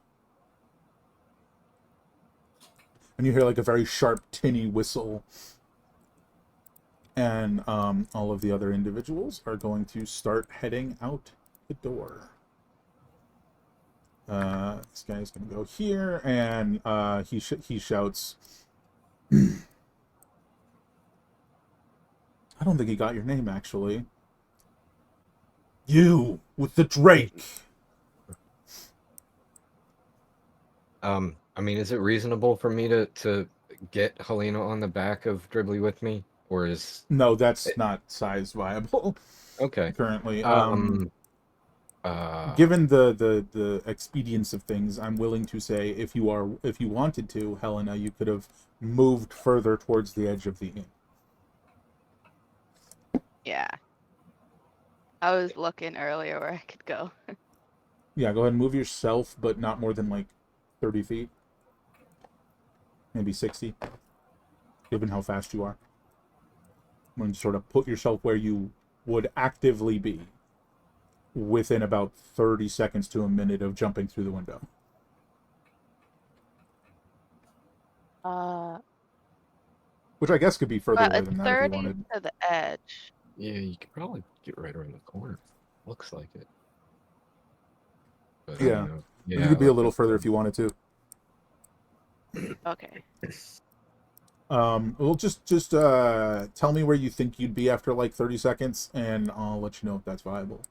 And you hear like a very sharp, tinny whistle. And all of the other individuals are going to start heading out the door. This guy's going to go here, and he shouts, I don't think he got your name, actually. You, with the Drake! I mean, is it reasonable for me to get Helena on the back of Dribbly with me? Or is... No, that's not size viable. Okay. Currently. Given the expedience of things, I'm willing to say if you wanted to, Helena, you could have moved further towards the edge of the inn. Yeah. I was looking earlier where I could go. Yeah, go ahead and move yourself, but not more than like 30 feet. Maybe 60. Given how fast you are. and sort of put yourself where you would actively be within about 30 seconds to a minute of jumping through the window. Which I guess could be further Well, away it's than that if you 30 wanted. to the edge. Yeah, you could probably get right around the corner. Looks like it. But I Yeah. don't know. You Yeah, could be a like little the- further if you wanted to. Okay. Well, just tell me where you think you'd be after like 30 seconds, and I'll let you know if that's viable.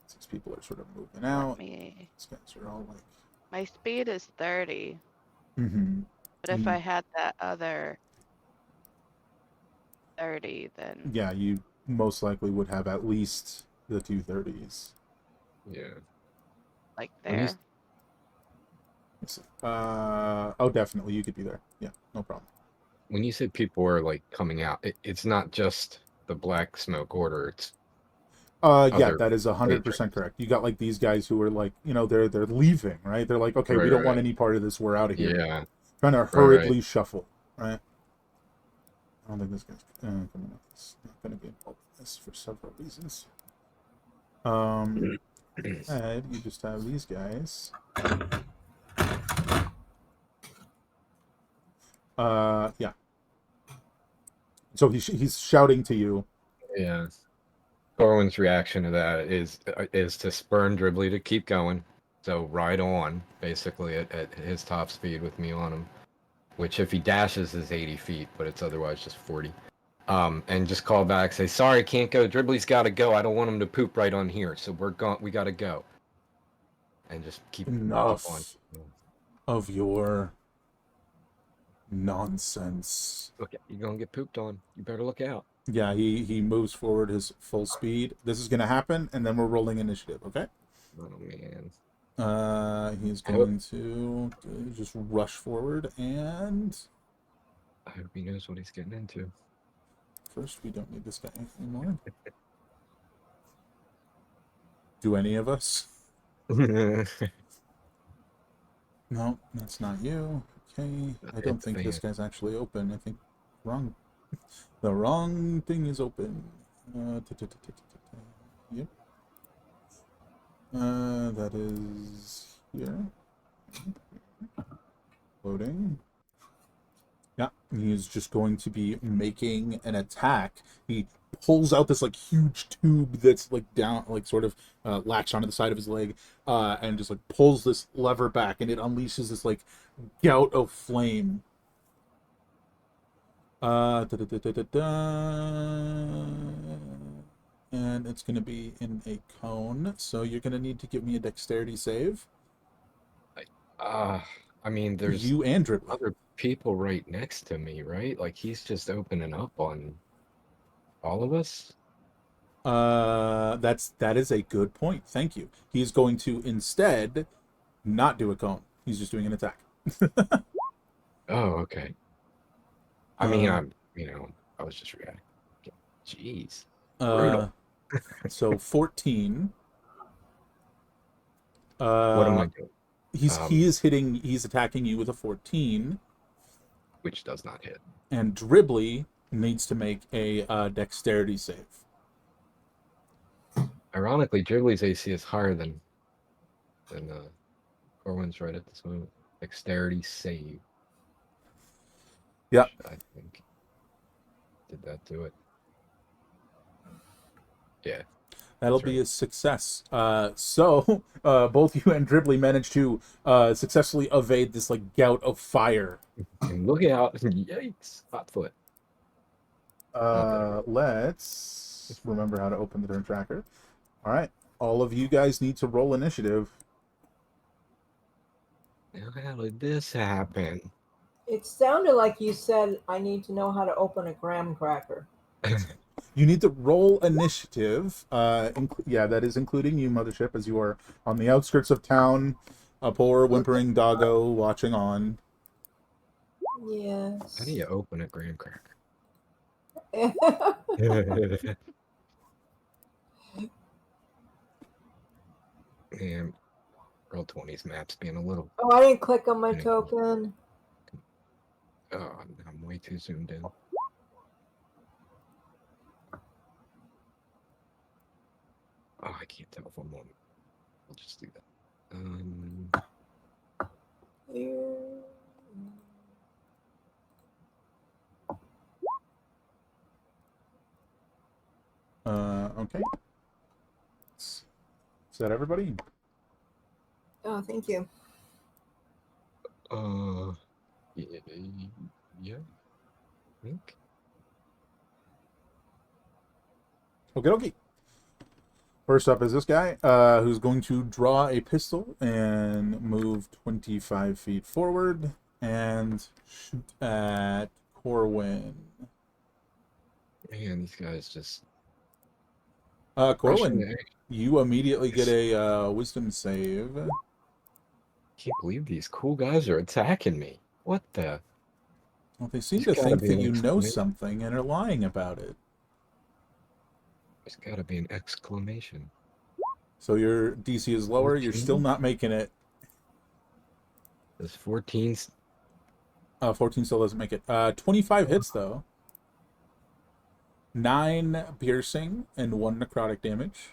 Since people are sort of moving out, Me. these guys are all like. My speed is 30, Mm-hmm. but if I had that other 30, then Yeah, you most likely would have at least the 230s. Yeah. like When you there. Oh, definitely, you could be there. Yeah, no problem. When you say people are like coming out, it's not just the Black Smoke Order. It's Yeah, other that is 100% patrons. correct. You got like these guys who are like, they're leaving, right? They're like, okay, we Right, don't want right. any part of this. We're out of here. Yeah. Trying to right. hurriedly shuffle, right? I don't think this guy's coming up. It's not going to be involved in this for several reasons. Ed, you just have these guys. Yeah. So he's shouting to you. Yeah. Corwin's reaction to that is to spurn Dribbly to keep going. So ride on, basically, at his top speed with me on him. Which, if he dashes, is 80 feet, but it's otherwise just 40. And just call back, say, sorry, can't go. Dribbly's got to go. I don't want him to poop right on here, so we got to go. And just keep on. Enough of your nonsense. Look, you're going to get pooped on. You better look out. Yeah, he moves forward his full speed. This is going to happen, and then we're rolling initiative, okay? Oh, man. He's going to just rush forward, and I hope he knows what he's getting into. first, we don't need this guy anymore. Do any of us? No, that's not you. Okay, I don't think this guy's actually open. I think the wrong thing is open. Yep. That is here. Loading. Yeah, he's just going to be making an attack. He pulls out this like huge tube that's like down, like sort of latched onto the side of his leg, and just like pulls this lever back, and it unleashes this like gout of flame. And it's going to be in a cone, so you're going to need to give me a dexterity save. I mean, there's you and Dribbly. Other people right next to me, right? Like he's just opening up on all of us. That is a good point. Thank you. He's going to instead not do a cone. He's just doing an attack. Oh, okay. I mean, I was just reacting. Jeez. Brutal. So 14. What am I doing? He's attacking you with a 14. Which does not hit. And Dribbly needs to make a dexterity save. Ironically, Dribbly's AC is higher than Corwin's right at this moment. Dexterity save. Yeah. I think. Did that do it? Yeah. That'll be a success. So both you and Dribbly managed to successfully evade this like gout of fire. And look out! Yikes! Hot foot. Let's remember how to open the turn tracker. All right, all of you guys need to roll initiative. How did this happen? It sounded like you said, I need to know how to open a graham cracker. You need to roll initiative. Yeah, that is including you, Mothership, as you are on the outskirts of town, a poor whimpering doggo watching on. Yes. How do you open a graham cracker? And Roll20's maps being a little. Oh, I didn't click on my token. Oh, I'm way too zoomed in. Oh, I can't tell if I'm on. I'll just do that. Here. Okay. Is that everybody? Oh, thank you. Yeah, yeah, I think. Okay. First up is this guy, who's going to draw a pistol and move 25 feet forward and shoot at Corwin. Man, these guys just. Corwin, I you immediately get a wisdom save. can't believe these cool guys are attacking me. What the? Well, they seem There's to gotta think be that an you know exclamation. something and are lying about it. There's gotta be an exclamation. So your DC is lower. You're still 14? not making it. Does 14's 14 still doesn't make it. 25 hits though. 9 piercing and 1 necrotic damage.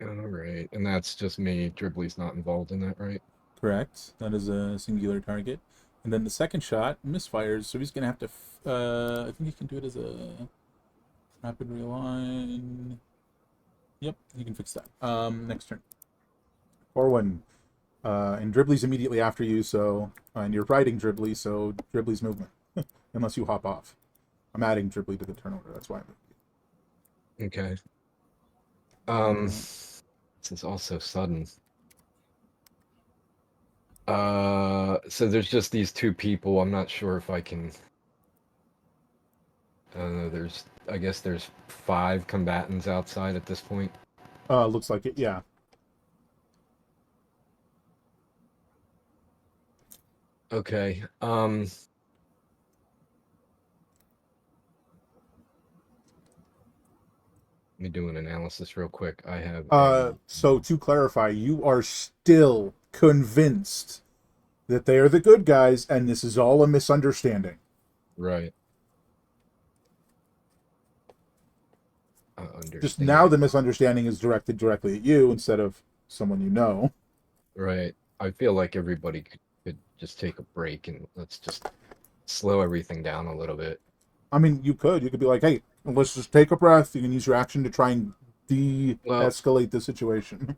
all right? And that's just me. Dribbly's not involved in that, right? Correct. That is a singular target. And then the second shot misfires, so he's gonna have to. I think he can do it as a rapid realign. Yep, he can fix that. Next turn. Corwin. And Dribbly's immediately after you, so and you're riding Dribbly, so Dribbly's movement, unless you hop off. I'm adding Dribbly to the turn order. That's why. Okay. This is also sudden. So there's just these two people. I'm not sure if I can. I guess there's 5 combatants outside at this point. Looks like it. Yeah. Okay. Let me do an analysis real quick. I have. So to clarify, you are still convinced that they are the good guys, and this is all a misunderstanding. Right. Just now, the misunderstanding is directed directly at you instead of someone you know. Right. I feel like everybody could just take a break and let's just slow everything down a little bit. I mean, you could be like, hey, let's just take a breath. You can use your action to try and de-escalate the situation.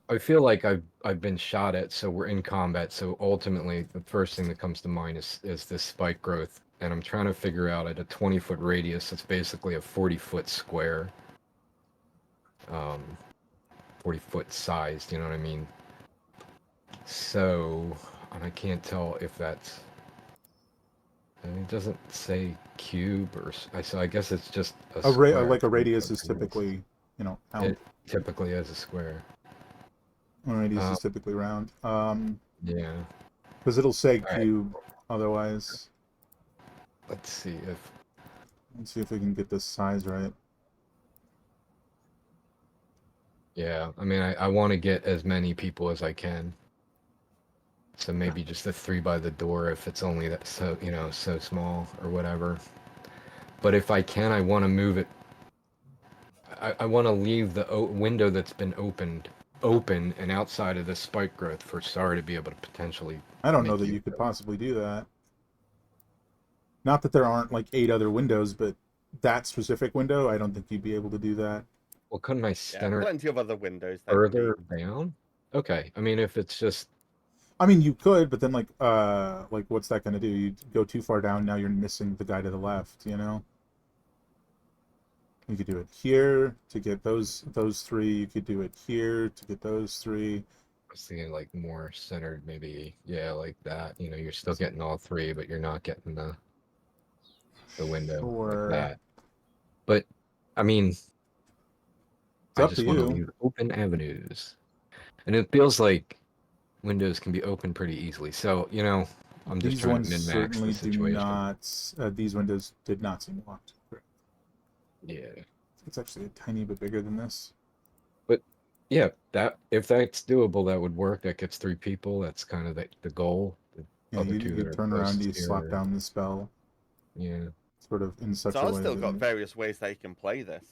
I feel like I've been shot at, so we're in combat. So ultimately, the first thing that comes to mind is this spike growth, and I'm trying to figure out at a 20-foot radius. It's basically a 40-foot square, 40-foot sized. You know what I mean? So, and I can't tell if that's. It doesn't say cube or so. I guess it's just a square. Like a radius is typically, It typically is a square. A radius is typically round. Yeah. Because it'll say cube otherwise. Let's see if we can get this size right. Yeah, I mean, I want to get as many people as I can. So maybe just a 3 by the door if it's only that so small or whatever. But if I can, I want to move it. I want to leave the window that's been open and outside of the spike growth for Star to be able to potentially. I don't know that you could possibly do that. Not that there aren't like 8 other windows, but that specific window, I don't think you'd be able to do that. Well, couldn't I center plenty of other windows further down? Okay, I mean, if it's just. I mean, you could, but then like what's that going to do? You go too far down, now you're missing the guy to the left, you know? You could do it here to get those 3. You could do it here to get those 3. I was thinking like more centered, maybe. Yeah, like that. You're still getting all 3, but you're not getting the window like that. But I mean, I just want to leave open avenues, and it feels like windows can be open pretty easily. So I'm just trying to min-max the situation. These windows did not seem locked. Yeah, it's actually a tiny bit bigger than this. But yeah, if that's doable, that would work. That gets 3 people. That's kind of the goal. Yeah, you turn around, you slap down the spell. Yeah. Sort of in such a way. So I've still got various ways that you can play this.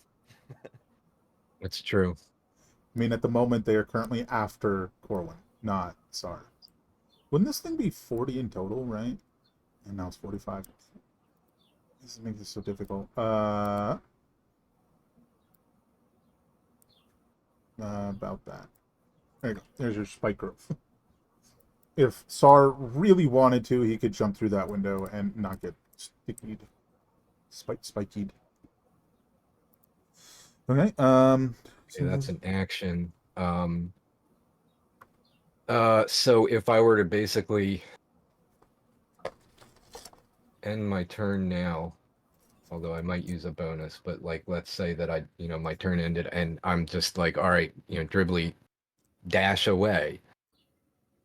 It's true. I mean, at the moment, they are currently after Corwin, not Sar. Wouldn't this thing be 40 in total, right? And now it's 45. This makes it so difficult. About that. There you go. There's your spike growth. If Sar really wanted to, he could jump through that window and not get spikied. Spikied. Okay. Okay, that's an action. So if I were to basically end my turn now, although I might use a bonus, but like let's say that my turn ended and I'm just like, all right, Dribbly, dash away.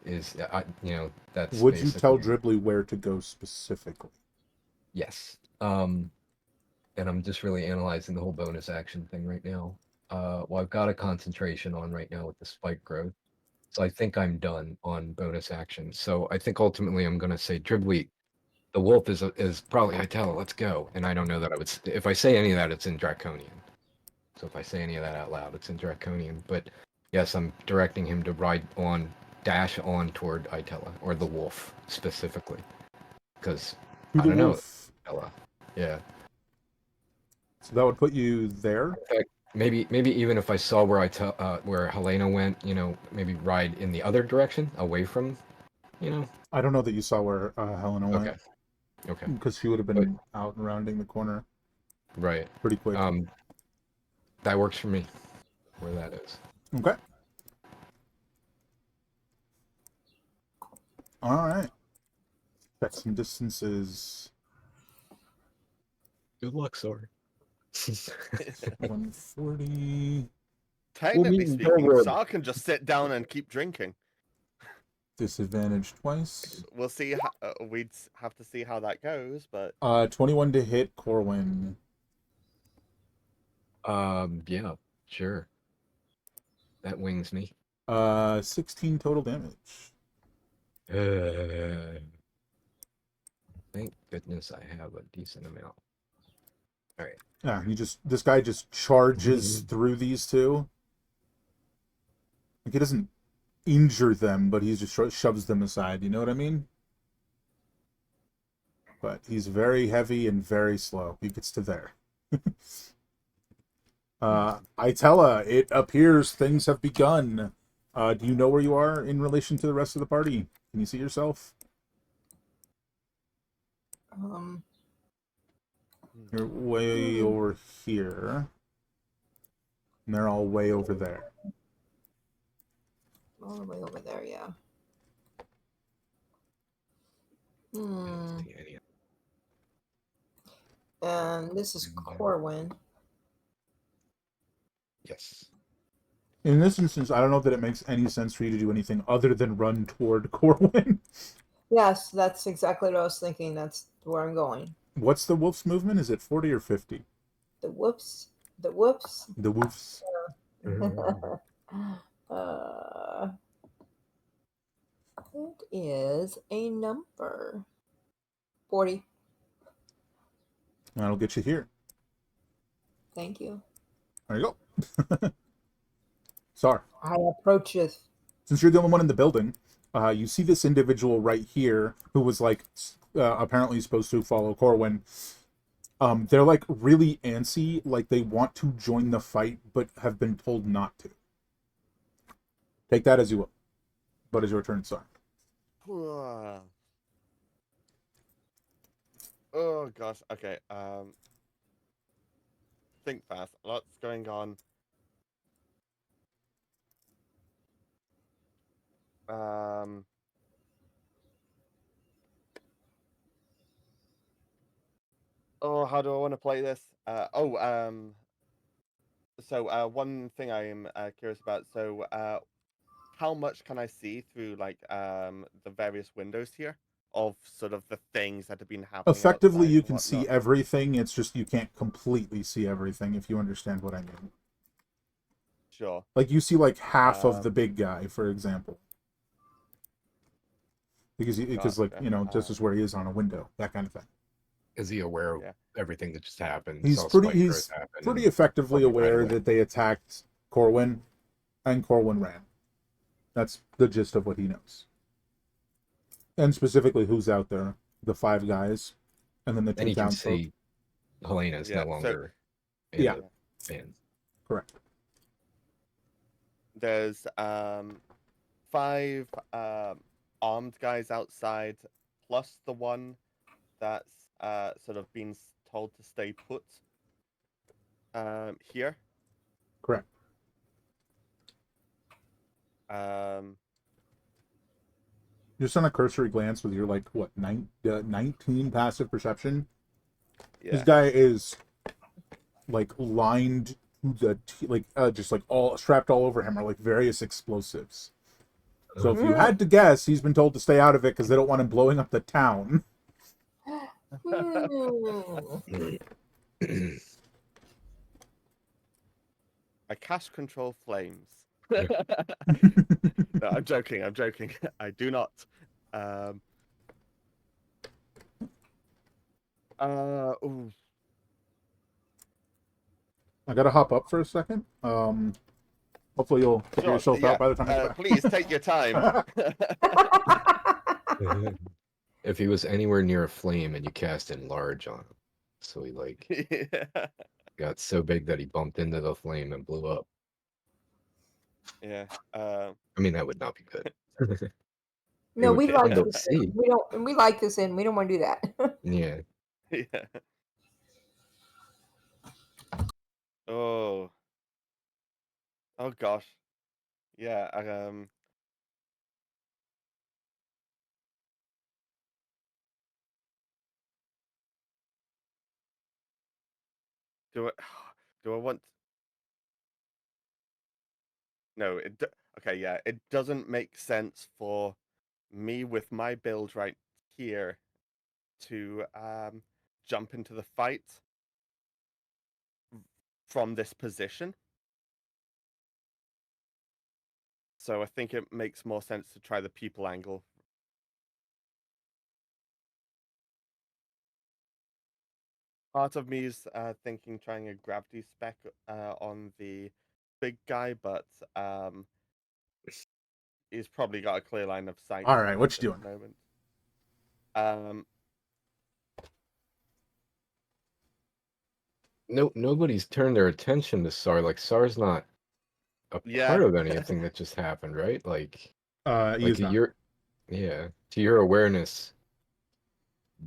That's would you tell basically- Dribbly where to go specifically? Yes. And I'm just really analyzing the whole bonus action thing right now. Well, I've got a concentration on right now with the spike growth. So I think I'm done on bonus action. So I think ultimately I'm going to say, Dribbly, the wolf is probably, I tell it, let's go. And I don't know that I would, if I say any of that, it's in Draconian. So if I say any of that out loud, it's in Draconian. But yes, I'm directing him to dash on toward Itella, or the wolf specifically. Because, I don't know, Itella. Yeah. So that would put you there? In fact, maybe even if I saw where where Helena went, maybe ride in the other direction, away from, I don't know that you saw where Helena went. Okay. Because she would have been out and rounding the corner. Right. Pretty quick. That works for me, where that is. Okay. All right. Check some distances. Good luck, Sword. 140. Technically Well, speaking, Sar can just sit down and keep drinking. Disadvantage twice. We'll see. We'd have to see how that goes, but 21 to hit Corwin. Yeah, sure. That wings me. 16 total damage. Thank goodness I have a decent amount. All right. Yeah, this guy just charges through these two. Like, he doesn't injure them, but he just shoves them aside. You know what I mean? But he's very heavy and very slow. He gets to there. Itella, it appears things have begun. Do you know where you are in relation to the rest of the party? Can you see yourself? You're way over here. And they're all way over there. All the way over there, yeah. And this is Corwin. Yes. In this instance, I don't know that it makes any sense for you to do anything other than run toward Corwin. Yes, that's exactly what I was thinking. That's where I'm going. What's the wolf's movement? Is it 40 or 50? The whoops. The whoops. The wolf's. It is a number. 40. That'll get you here. Thank you. There you go. Sorry. I approach it. Since you're the only one in the building, you see this individual right here who was like apparently supposed to follow Corwin. They're like really antsy, like they want to join the fight, but have been told not to. Take that as you will. But it's your turn, sorry. Oh gosh. Okay. Think fast. Lots going on. Oh, how do I want to play this? So one thing I am curious about. So, how much can I see through like the various windows here of sort of the things that have been happening? Effectively, outside you and can see whatnot? everything. It's just you can't completely see everything, if you understand what I mean. Sure. Like you see like half of the big guy, for example. Because like, you know, this is where he is on a window, that kind of thing. Is he aware of everything that just happened? He's Saw pretty spike growth happen pretty and effectively fucking right aware away. that they attacked Corwin, and Corwin ran. That's the gist of what he knows. And specifically who's out there. The 5 guys, and then the 2 Then you can townsfolk. see Helena's Yeah, no so- longer in Yeah. the band. Correct. There's 5 armed guys outside, plus the one that's sort of been told to stay put here. Correct. Just on a cursory glance with your, like, what, 19 passive perception, this Yeah. guy is, like, lined to the, just, like, all strapped all over him are, like, various explosives. So if you had to guess, he's been told to stay out of it because they don't want him blowing up the town. I cast control flames. No, I'm joking. I'm joking. I do not. Ooh. I gotta hop up for a second. Hopefully you'll figure Sure, yourself yeah, out by the time I get back. please take your time. If he was anywhere near a flame and you cast enlarge on him, so he like Yeah. got so big that he bumped into the flame and blew up. Yeah. I mean, that would not be good. No, would we be like fun to this. see. We don't. We like this, and we don't want to do that. Yeah. Yeah. Oh. Oh gosh. Yeah. Do I? Do I want? No. Okay. Yeah. It doesn't make sense for me with my build right here to jump into the fight from this position. So I think it makes more sense to try the people angle. Part of me is thinking trying a gravity spec on the big guy, but he's probably got a clear line of sight. All right, what at you this doing? Moment. Nobody's turned their attention to Sar. Like Sar's not a Yeah. part of anything that just happened, right? Like He is not. to your awareness,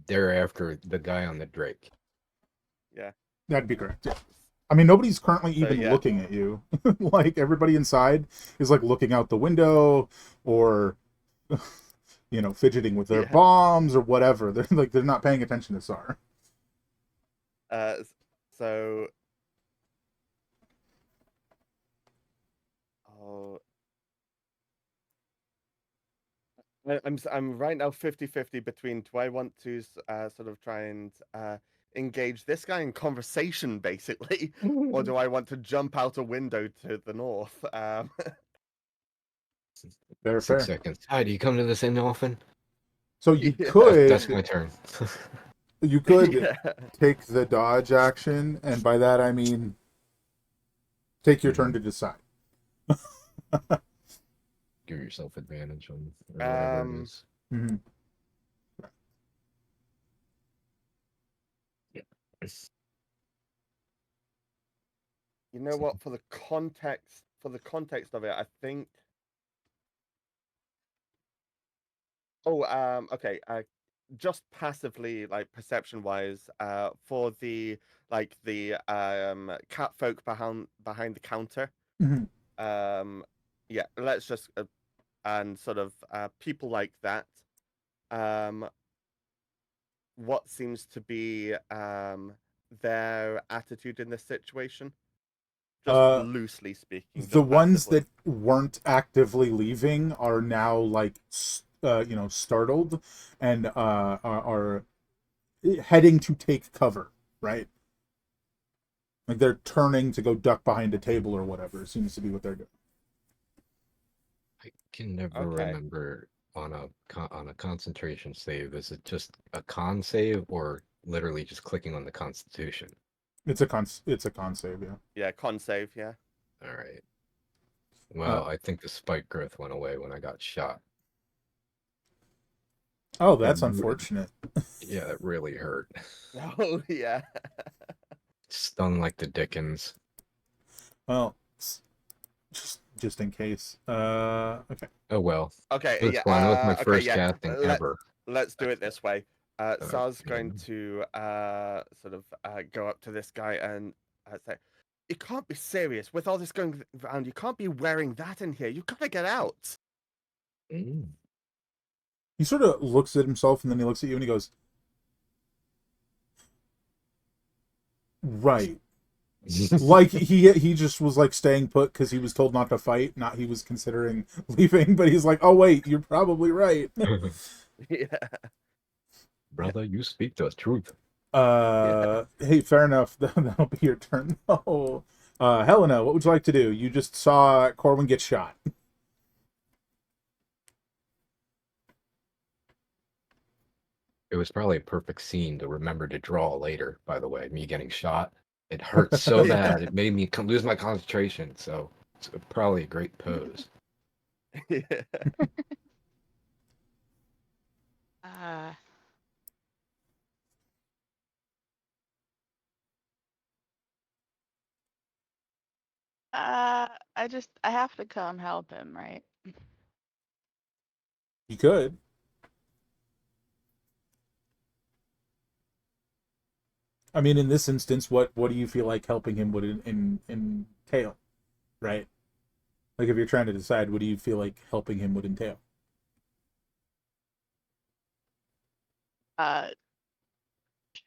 they're after the guy on the Drake. Yeah. That'd be correct. Yeah. I mean, nobody's currently So, even yeah. looking at you. Like, everybody inside is, like, looking out the window or, you know, fidgeting with their Yeah. bombs or whatever. They're not paying attention to Sar. So. Oh. I'm right now 50-50 between do I want to sort of try and engage this guy in conversation basically, or do I want to jump out a window to the north? Fair. 6 seconds. Hi, do you come to this inn often? So you Yeah. could That's my turn. you could Yeah. take the dodge action, and by that I mean take your turn to decide. Give yourself advantage on or whatever it is. Mm-hmm. You know what? For the context of it, I think. Oh, okay. Just passively, like perception-wise, for the cat folk behind the counter. Mm-hmm. Yeah. Let's just and sort of people like that. What seems to be their attitude in this situation? Just loosely speaking. The ones that weren't actively leaving are now, like, startled and are heading to take cover, right? Like, they're turning to go duck behind a table or whatever. Seems to be what they're doing. I can never remember on a concentration save. Is it just a con save or literally just clicking on the Constitution? It's a con save, yeah. Yeah, con save, yeah. All right. Well, I think the spike growth went away when I got shot. Oh, that's It unfortunate. Yeah, it really hurt. Oh yeah. Stung like the Dickens. Well, just in case. Okay. Oh well. Okay, It was yeah. fun. It was my Okay, first yeah. casting ever. Let's do it this way. Sar's yeah. going to sort of go up to this guy and say, "You can't be serious with all this going around. You can't be wearing that in here. You gotta get out." Mm. He sort of looks at himself and then he looks at you and he goes, right. Like he just was like staying put because he was told not to fight, not he was considering leaving, but he's like, oh wait, you're probably right. Yeah. Brother, you speak the truth. Hey, fair enough. That'll be your turn though. Helena, what would you like to do? You just saw Corwin get shot. It was probably a perfect scene to remember to draw later, by the way. Me getting shot. It hurt so Yeah. bad. It made me lose my concentration. So it's probably a great pose. Yeah. Uh, I have to come help him, right? You could. I mean, in this instance, what do you feel like helping him would entail, right? Like, if you're trying to decide, what do you feel like helping him would entail? Uh,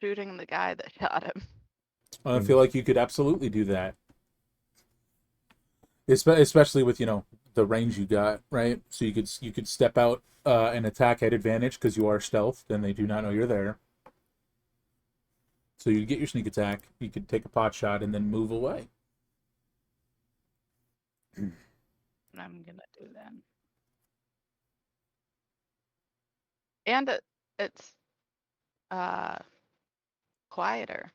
Shooting the guy that shot him. I feel like you could absolutely do that, especially with the range you got, right? So you could step out and attack at advantage because you are stealthed and they do not know you're there. So you get your sneak attack. You could take a pot shot and then move away. I'm gonna do that. And it's quieter.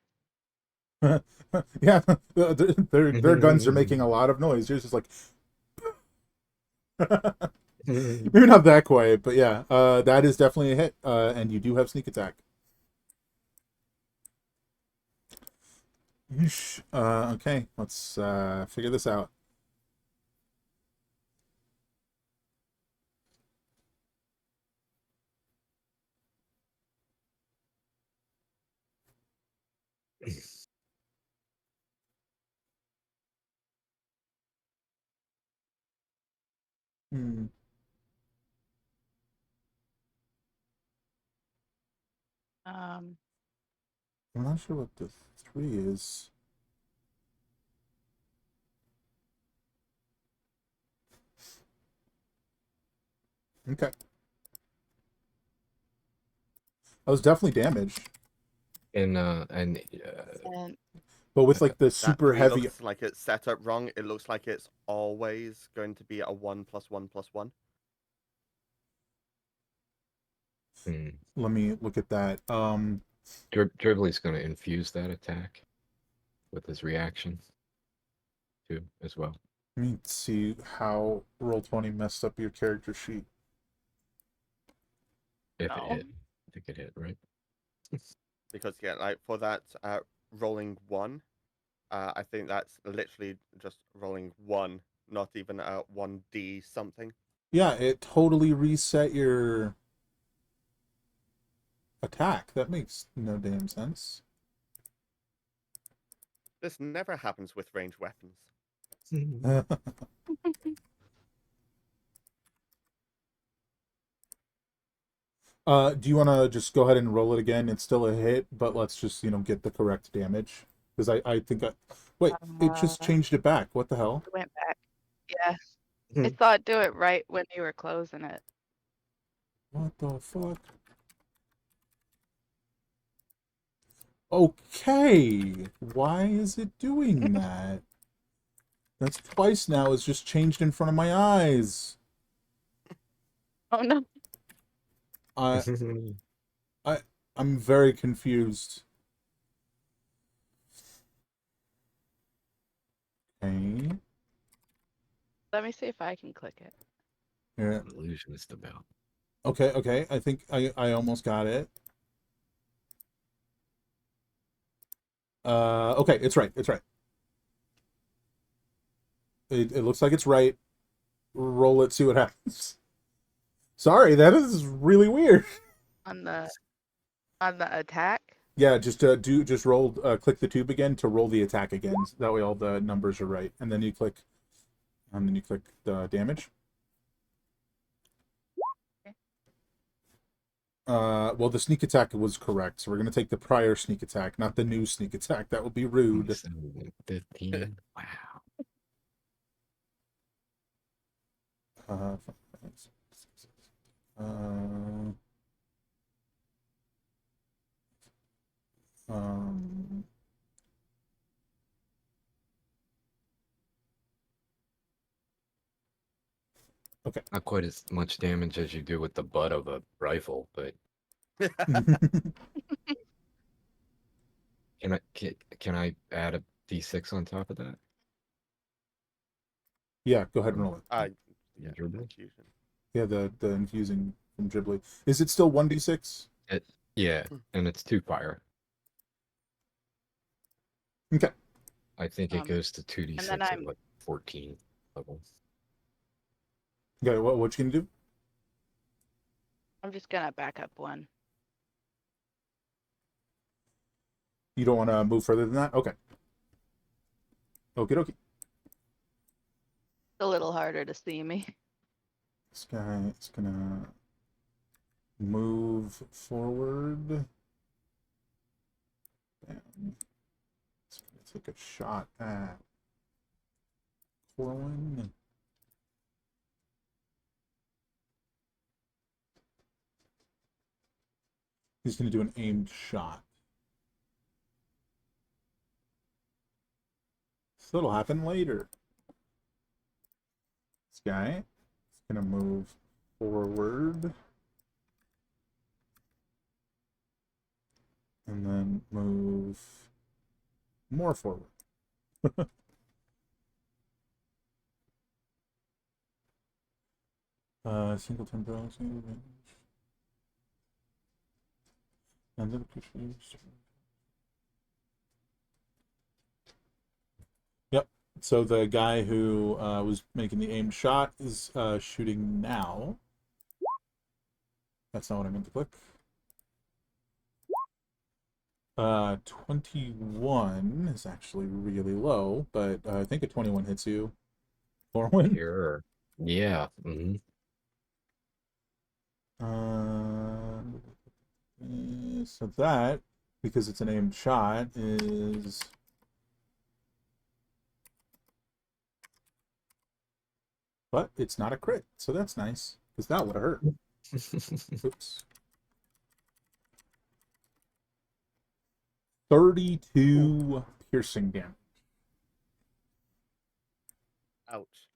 Yeah, their guns are making a lot of noise. Yours is like maybe not that quiet, but yeah, that is definitely a hit. And you do have sneak attack. Okay, let's figure this out. Hmm. Um, I'm not sure what the 3 is. Okay. That was definitely damaged. And and But with like the That super 3 heavy. looks like it's set up wrong. It looks like it's always going to be a 1+1+1. Let me look at that. Dribbly's going to infuse that attack with his reaction too, as well. Let me see how Roll20 messed up your character sheet. If No. it hit, I think it hit, right? Because yeah, like for that rolling 1, I think that's literally just rolling 1, not even a 1d something. Yeah, it totally reset your attack. That makes no damn sense. This never happens with ranged weapons. Do you want to just go ahead and roll it again? It's still a hit, but let's just, get the correct damage. Because I think wait, it just changed it back. What the hell? it went back. Yeah, I saw it do it right when you were closing it. What the fuck? Okay. Why is it doing that? That's twice now. It's just changed in front of my eyes. Oh no. I'm very confused. Okay. Let me see if I can click it. Yeah. Illusionist about. Okay. I think I almost got it. Okay, it's right. It's right. It looks like it's right. Roll it, see what happens. Sorry, that is really weird. On the attack. Yeah, just roll click the tube again to roll the attack again. That way all the numbers are right. And then you click the damage. Okay. Well, the sneak attack was correct, so we're gonna take the prior sneak attack, not the new sneak attack. That would be rude. 15. Wow. Uh, uh, um, okay. Not quite as much damage as you do with the butt of a rifle, but can I add a d6 on top of that? Yeah, go ahead and roll it. Yeah, Dribble? confusion. Yeah, the infusing from Dribbly. Is it still 1d6? Yeah, and it's 2 fire. Okay. I think it goes to 2d6 and then at like 14 level. Okay, what you gonna do? I'm just gonna back up one. You don't want to move further than that? Okay. Okie dokie. It's a little harder to see me. This guy is gonna move forward. Bam. It's gonna take a shot at Corwin. He's gonna do an aimed shot. So it'll happen later. This guy is gonna move forward. And then move more forward. Single turn bonus. And then yep. So the guy who was making the aimed shot is shooting now. That's not what I meant to click. 21 is actually really low, but I think a 21 hits you. Corwin? Sure. Yeah. So that, because it's an aimed shot, is... But it's not a crit, so that's nice, because that would have hurt. Oops. 32 piercing damage. Ouch.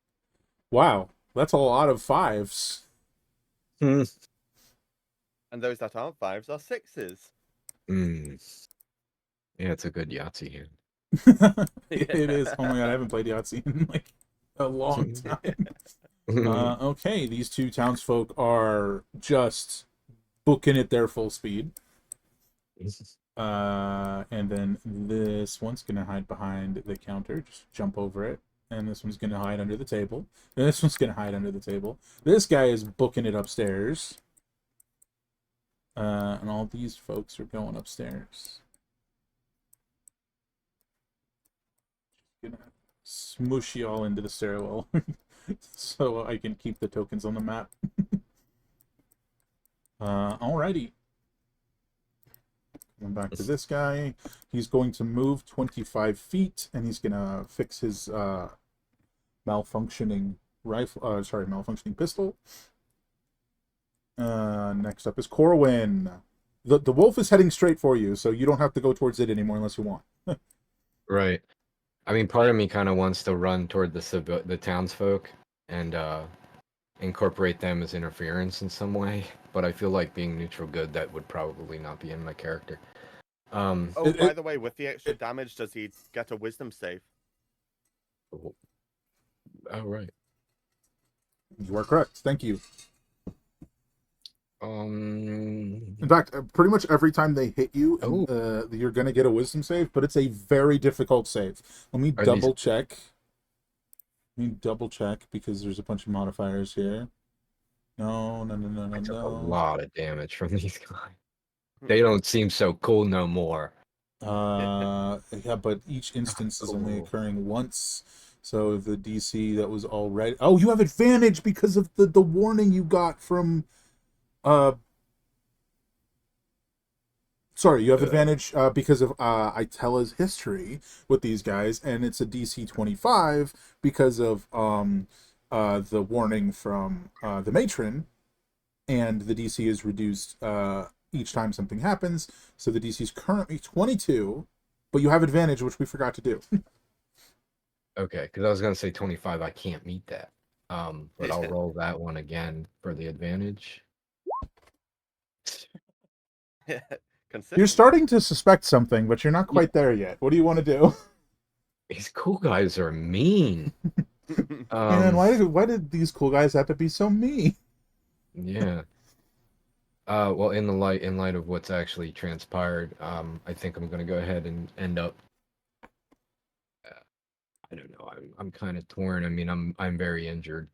Wow, that's a lot of 5s. And those that aren't 5s are 6s. Yeah, it's a good Yahtzee hand. It is. Oh my god, I haven't played Yahtzee in like a long time. Okay, these two townsfolk are just booking it their full speed. And then this one's gonna hide behind the counter, just jump over it. And this one's gonna hide under the table. And this one's gonna hide under the table. This guy is booking it upstairs. And all these folks are going upstairs. Gonna smoosh you all into the stairwell so I can keep the tokens on the map. Alrighty. Going back to this guy. He's going to move 25 feet and he's gonna fix his malfunctioning malfunctioning pistol. Next up is Corwin. The wolf is heading straight for you, so you don't have to go towards it anymore unless you want. Right. I mean, part of me kind of wants to run toward the townsfolk and incorporate them as interference in some way, but I feel like being neutral good, that would probably not be in my character. By the way, with the extra damage, does he get a wisdom save? Oh, right. You are correct. Thank you. Um. In fact, pretty much every time they hit you, Oh, you're gonna get a wisdom save, but it's a very difficult save. Let me are these? double check. Let me double check because there's a bunch of modifiers here. No, no, no, no, I no, took a no. lot of damage from these guys. They don't seem so cool no more. Yeah, but each instance is only Cool. occurring once. So the DC that was already. Oh, you have advantage because of the warning you got from. Uh, sorry, you have advantage because of Itela's history with these guys, and it's a DC 25 because of the warning from the matron, and the DC is reduced each time something happens. So the DC is currently 22, but you have advantage, which we forgot to do. Okay, because I was gonna say 25. I can't meet that. But I'll roll that one again for the advantage. You're Consistent. starting to suspect something, but you're not quite there yet. What do you want to do? These cool guys are mean. Man, why did these cool guys have to be so mean? Yeah. Well, in light of what's actually transpired, I think I'm gonna go ahead and end up. I don't know. I'm kind of torn. I mean, I'm very injured,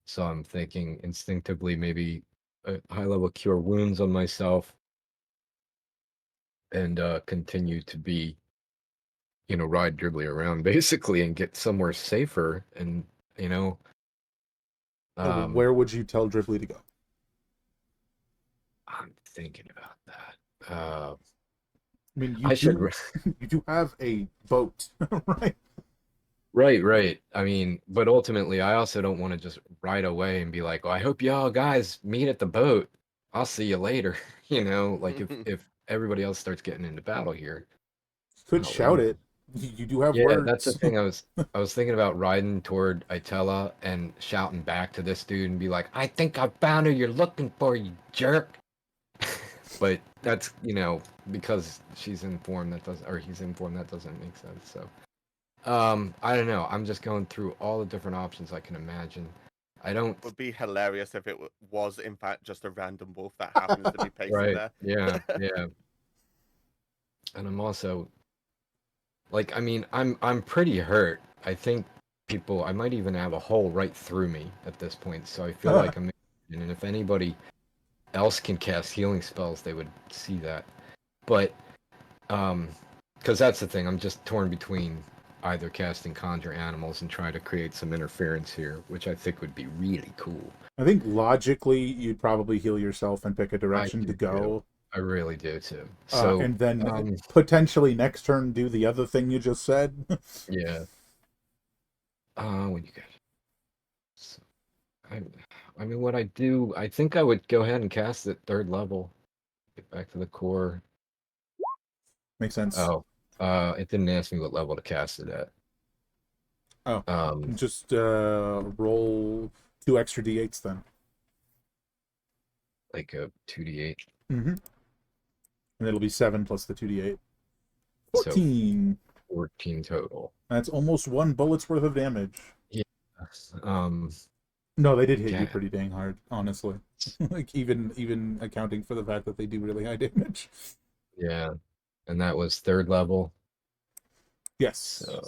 so I'm thinking instinctively maybe a high level cure wounds on myself and continue to be, ride dribbly around basically and get somewhere safer and you know, um, Where would you tell Dribbly to go? I'm thinking about that. I mean, I should. you do have a boat, right? Right. I mean, but ultimately, I also don't want to just ride away and be like, "Oh, I hope y'all guys meet at the boat. I'll see you later." Like if everybody else starts getting into battle here, Could shout golly. it. You do have Yeah, that's the words. thing. I was thinking about riding toward Itella and shouting back to this dude and be like, "I think I found who you're looking for, you jerk." But that's, because she's informed that doesn't, or he's informed that doesn't make sense. So. I don't know. I'm just going through all the different options I can imagine. I don't. Would be hilarious if it was in fact just a random wolf that happens to be pacing Right. there. Yeah. And I'm also like, I mean, I'm pretty hurt. I think I might even have a hole right through me at this point. So I feel like and if anybody else can cast healing spells, they would see that. But, because that's the thing. I'm just torn between either casting conjure animals and try to create some interference here, which I think would be really cool. I think logically you'd probably heal yourself and pick a I direction to do too. go. I really do too. So, And then potentially next turn do the other thing you just said. yeah. What you got? So, I mean, what I do, I think I would go ahead and cast it 3rd level. Get back to the core. Makes sense. Oh, it didn't ask me what level to cast it at. Oh, Um, just roll 2 extra d8s then. like a 2d8. Mm-hmm. And it'll be 7 plus the 2d8. So 14. 14 total. That's almost 1 bullet's worth of damage. Yeah. No, they did hit you Yeah. pretty dang hard, honestly. Like even accounting for the fact that they do really high damage. Yeah. And that was 3rd level. Yes. So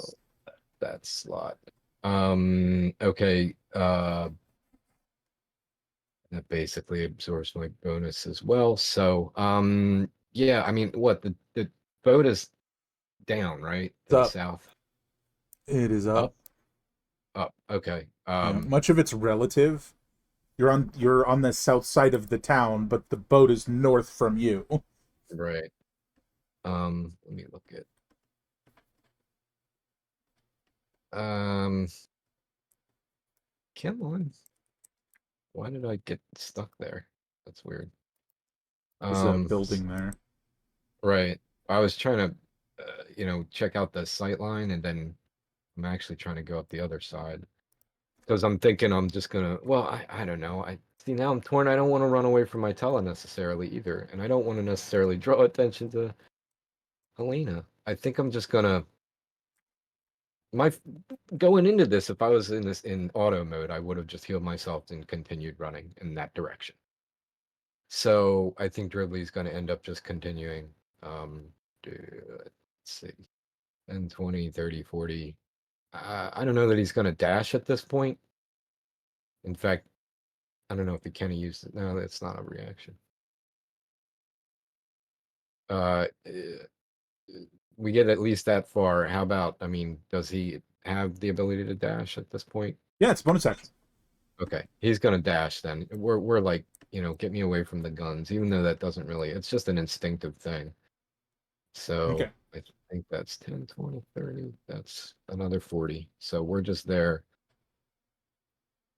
that slot. Okay. That basically absorbs my bonus as well. So, yeah, I mean, what the boat is down, right? To the Up. south. It is up. Up. Okay. Yeah, much of it's relative. You're on the south side of the town, but the boat is north from you. Right. Let me look at. Come on. Why did I get stuck there? That's weird. There's a building there. Right. I was trying to, check out the sight line, and then I'm actually trying to go up the other side. Because I'm thinking I'm just gonna, well, I don't know. I see now I'm torn. I don't want to run away from my Tella necessarily either. And I don't want to necessarily draw attention to Helena. I think I'm just gonna going into this, if I was in auto mode, I would have just healed myself and continued running in that direction. So I think Dribbly's going to end up just continuing. Let's see, 10, 20, 30, 40. I don't know that he's going to dash at this point. In fact, I don't know if he can use it. No, that's not a reaction. We get at least that far. How about, I mean, does he have the ability to dash at this point? Yeah, it's bonus action. Okay, he's gonna dash then. We're like, get me away from the guns, even though that doesn't really, it's just an instinctive thing. So Okay. I think that's 10, 20, 30. That's another 40. So we're just there.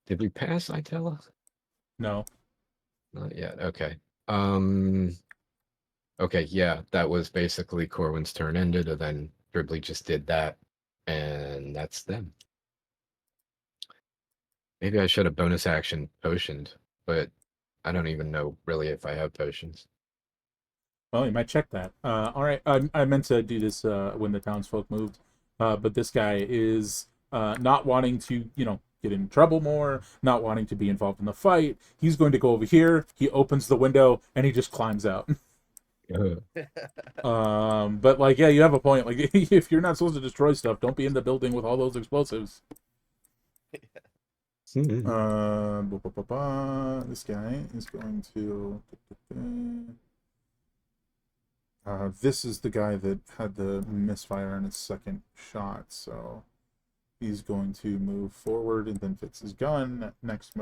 Did we pass Itella? No. Not yet. Okay. Okay, yeah, that was basically Corwin's turn ended, and then Dribbly just did that, and that's them. Maybe I should have bonus action potioned, but I don't even know really if I have potions. Well, you might check that. All right, I meant to do this when the townsfolk moved, but this guy is not wanting to, get in trouble more, not wanting to be involved in the fight. He's going to go over here. He opens the window and he just climbs out. But like, yeah, you have a point. Like, if you're not supposed to destroy stuff, don't be in the building with all those explosives. This guy is going to. This is the guy that had the misfire on his second shot, so he's going to move forward and then fix his gun. Next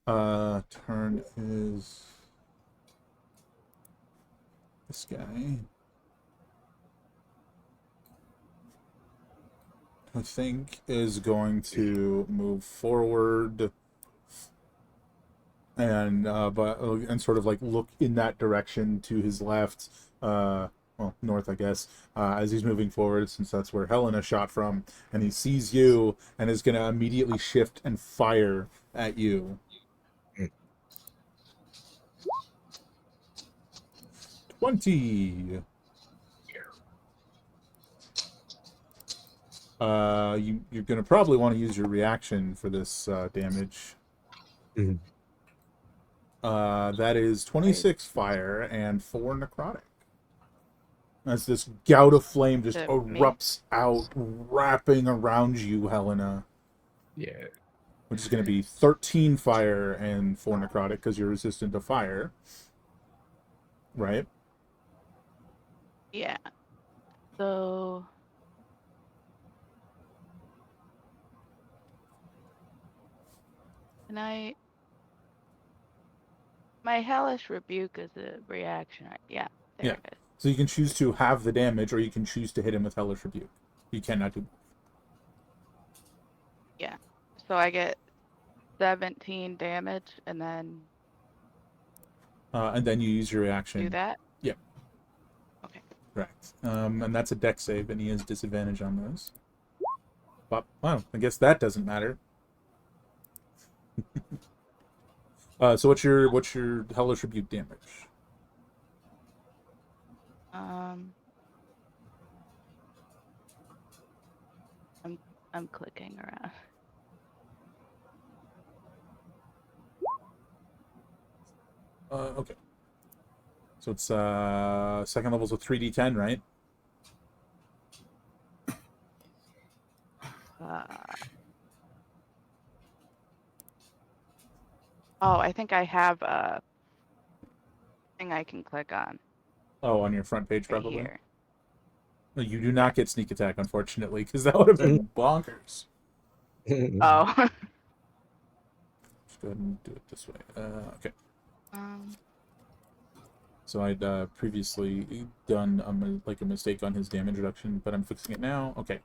turn is this guy. I think is going to move forward and sort of like look in that direction to his left, north, I guess, as he's moving forward, since that's where Helena shot from, and he sees you and is going to immediately shift and fire at you. 20. You're going to probably want to use your reaction for this damage. Mm-hmm. That is 26 fire and 4 necrotic. As this gout of flame just erupts out, wrapping around you, Helena. Yeah. Which is going to be 13 fire and 4 necrotic because you're resistant to fire. Right? Yeah. So can my hellish rebuke is a reaction. Yeah, there it is. So you can choose to have the damage, or you can choose to hit him with hellish rebuke. You cannot do both. Yeah. So I get 17 damage, and then you use your reaction. Do that? Yep. Okay. Correct. And that's a dex save, and he has disadvantage on those. But, well, I guess that doesn't matter. So what's your hellish rebuke damage? I'm clicking around. Okay. So it's second level's a 3d10, right? I think I have a thing I can click on. Oh, on your front page, probably. Here. No, you do not get sneak attack, unfortunately, because that would have been bonkers. Oh. Just go ahead and do it this way. Okay. So I'd previously done a mistake on his damage reduction, but I'm fixing it now. Okay.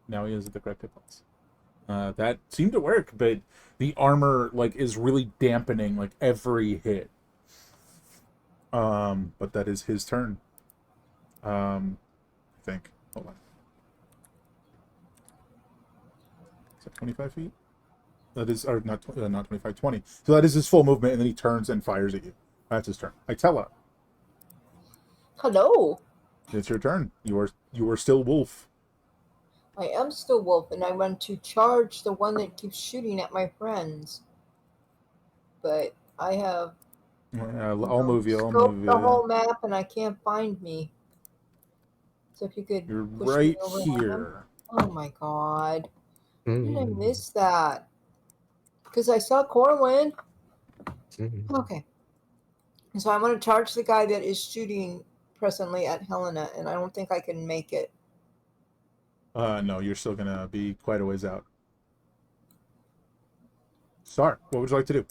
Now he has the correct hit points. That seemed to work, but the armor is really dampening every hit. But that is his turn. I think. Hold on. Is that 25 feet? That is, or not 25, 20. So that is his full movement, and then he turns and fires at you. That's his turn. Itella. Hello. It's your turn. You are You were still Wolf. I am still Wolf, and I want to charge the one that keeps shooting at my friends. But I have I'll move you. I'll scoped move the you. whole map, and I can't find me. So if you could You're push me right over on them. here. Oh my god. How did I Mm. miss that? Because I saw Corwin. Mm. Okay. So I want to charge the guy that is shooting presently at Helena, and I don't think I can make it. No, you're still gonna be quite a ways out. Star, what would you like to do?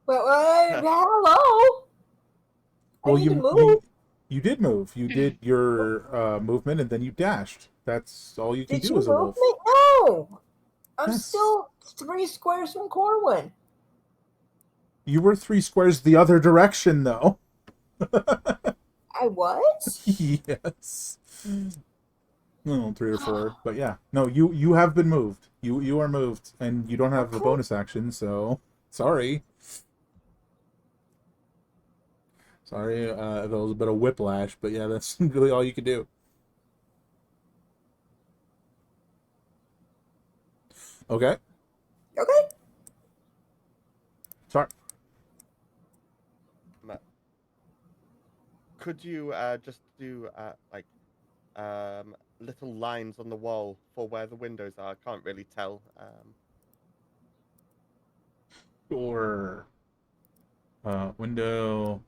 Well, hello. Well, I need to move. you did move. You did your movement, and then you dashed. That's all you can Did do you as a move wolf. me? No. I'm Yes. still 3 squares from Corwin. You were 3 squares the other direction, though. I was? Yes. No, 3 or 4, but yeah. No, you have been moved. You are moved, and you don't have the Okay. bonus action, so sorry. Sorry, that was a bit of whiplash, but yeah, that's really all you could do. Okay, Okay. sorry. Could you just do little lines on the wall for where the windows are? I can't really tell. Or window,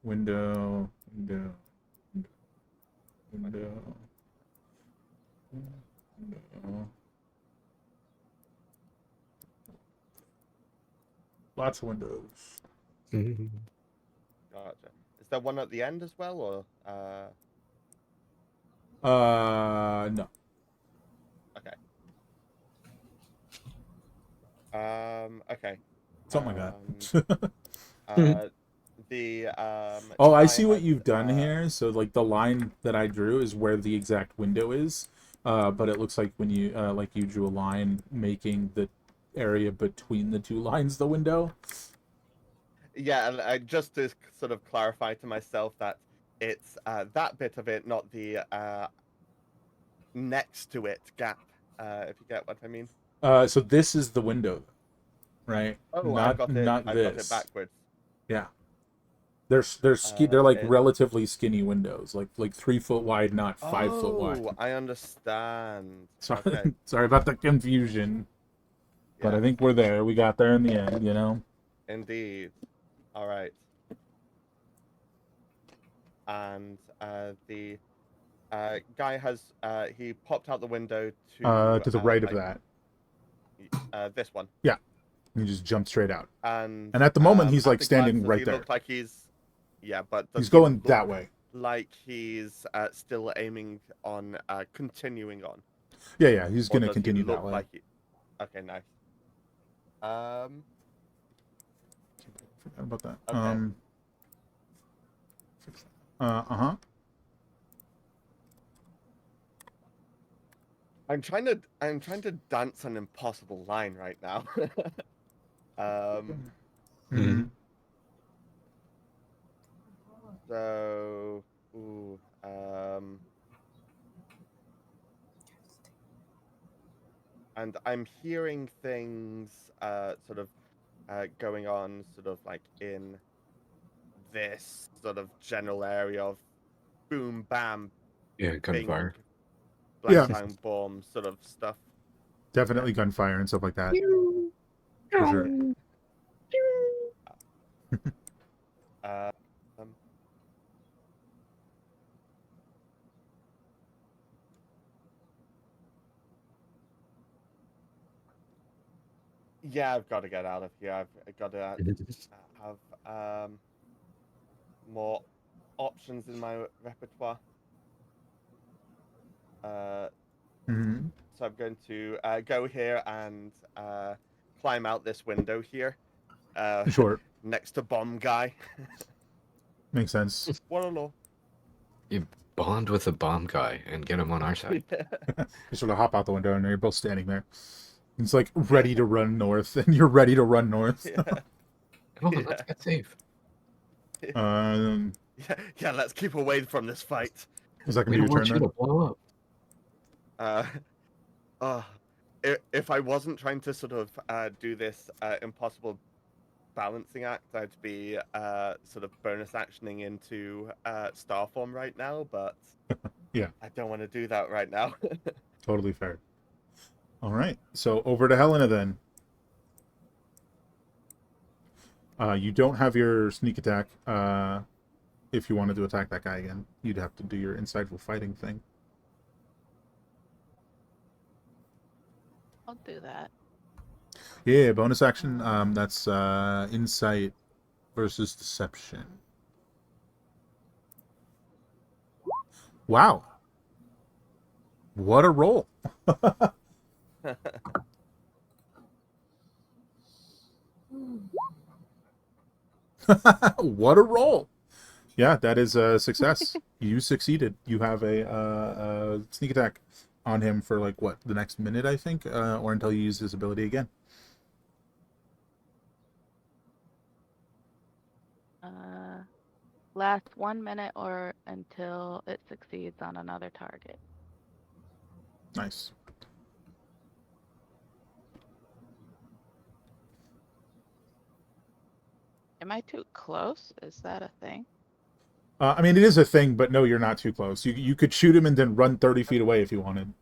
window, window, window, window. Lots of windows. Mm. Gotcha. Is there one at the end as well, or No. okay? Okay. Something like that. Oh, I guy see what has, you've done here. So, like, the line that I drew is where the exact window is. But it looks like when you, like, you drew a line making the area between the 2 lines the window. Yeah, and just to sort of clarify to myself that it's that bit of it, not the next to it gap. If you get what I mean. So this is the window, right? Oh, I've got it. Not I've got it this. backwards. Yeah. They're like It- relatively skinny windows, like 3 foot wide, not 5 foot wide. Oh, I understand. Sorry, Okay. sorry about the confusion, but I Yeah, think we're there. We got there in the end, you know. indeed. All right. And the guy has he popped out the window To the right of that. this one. Yeah, he just jumped straight out. And at the moment, he's at like the standing glance, right he there. Looks like he's but does He's he going look that way. Like he's still aiming on continuing on. Yeah, he's Or gonna does he continue look that way. like okay, nice. Forgot about that. Okay. Uh-huh. I'm trying to dance an impossible line right now. Mm-hmm. So, and I'm hearing things sort of going on, sort of like in this sort of general area of boom, bam, Yeah, gunfire. bing, Yeah. blang, bang, boom, sort of stuff. Definitely gunfire and stuff like that. For sure. Yeah, I've got to get out of here. I've got to have more options in my repertoire. Mm-hmm. So I'm going to go here and climb out this window here. Sure. Next to bomb guy. Makes sense. Whoa. You bond with the bomb guy and get him on our side. You sort of hop out the window and you're both standing there. It's like ready to run north, and you're ready to run north. Come on, let's get safe. Yeah, Yeah, let's keep away from this fight. is that We gonna be don't your turn want you then? to blow up. Uh, uh, if I wasn't trying to sort of do this impossible balancing act, I'd be sort of bonus actioning into star form right now, but Yeah, I don't want to do that right now. totally fair. All right, so over to Helena then. You don't have your sneak attack. If you wanted to attack that guy again, you'd have to do your insightful fighting thing. I'll do that. Yeah, bonus action. That's insight versus deception. Wow, what a roll! What a roll! Yeah, that is a success. You succeeded. You have a sneak attack on him for like what, the next minute, I think, or until you use his ability again. Lasts 1 minute or until it succeeds on another target. Nice. Am I too close? Is that a thing? I mean, it is a thing, but no, you're not too close. You could shoot him and then run 30 feet away if you wanted.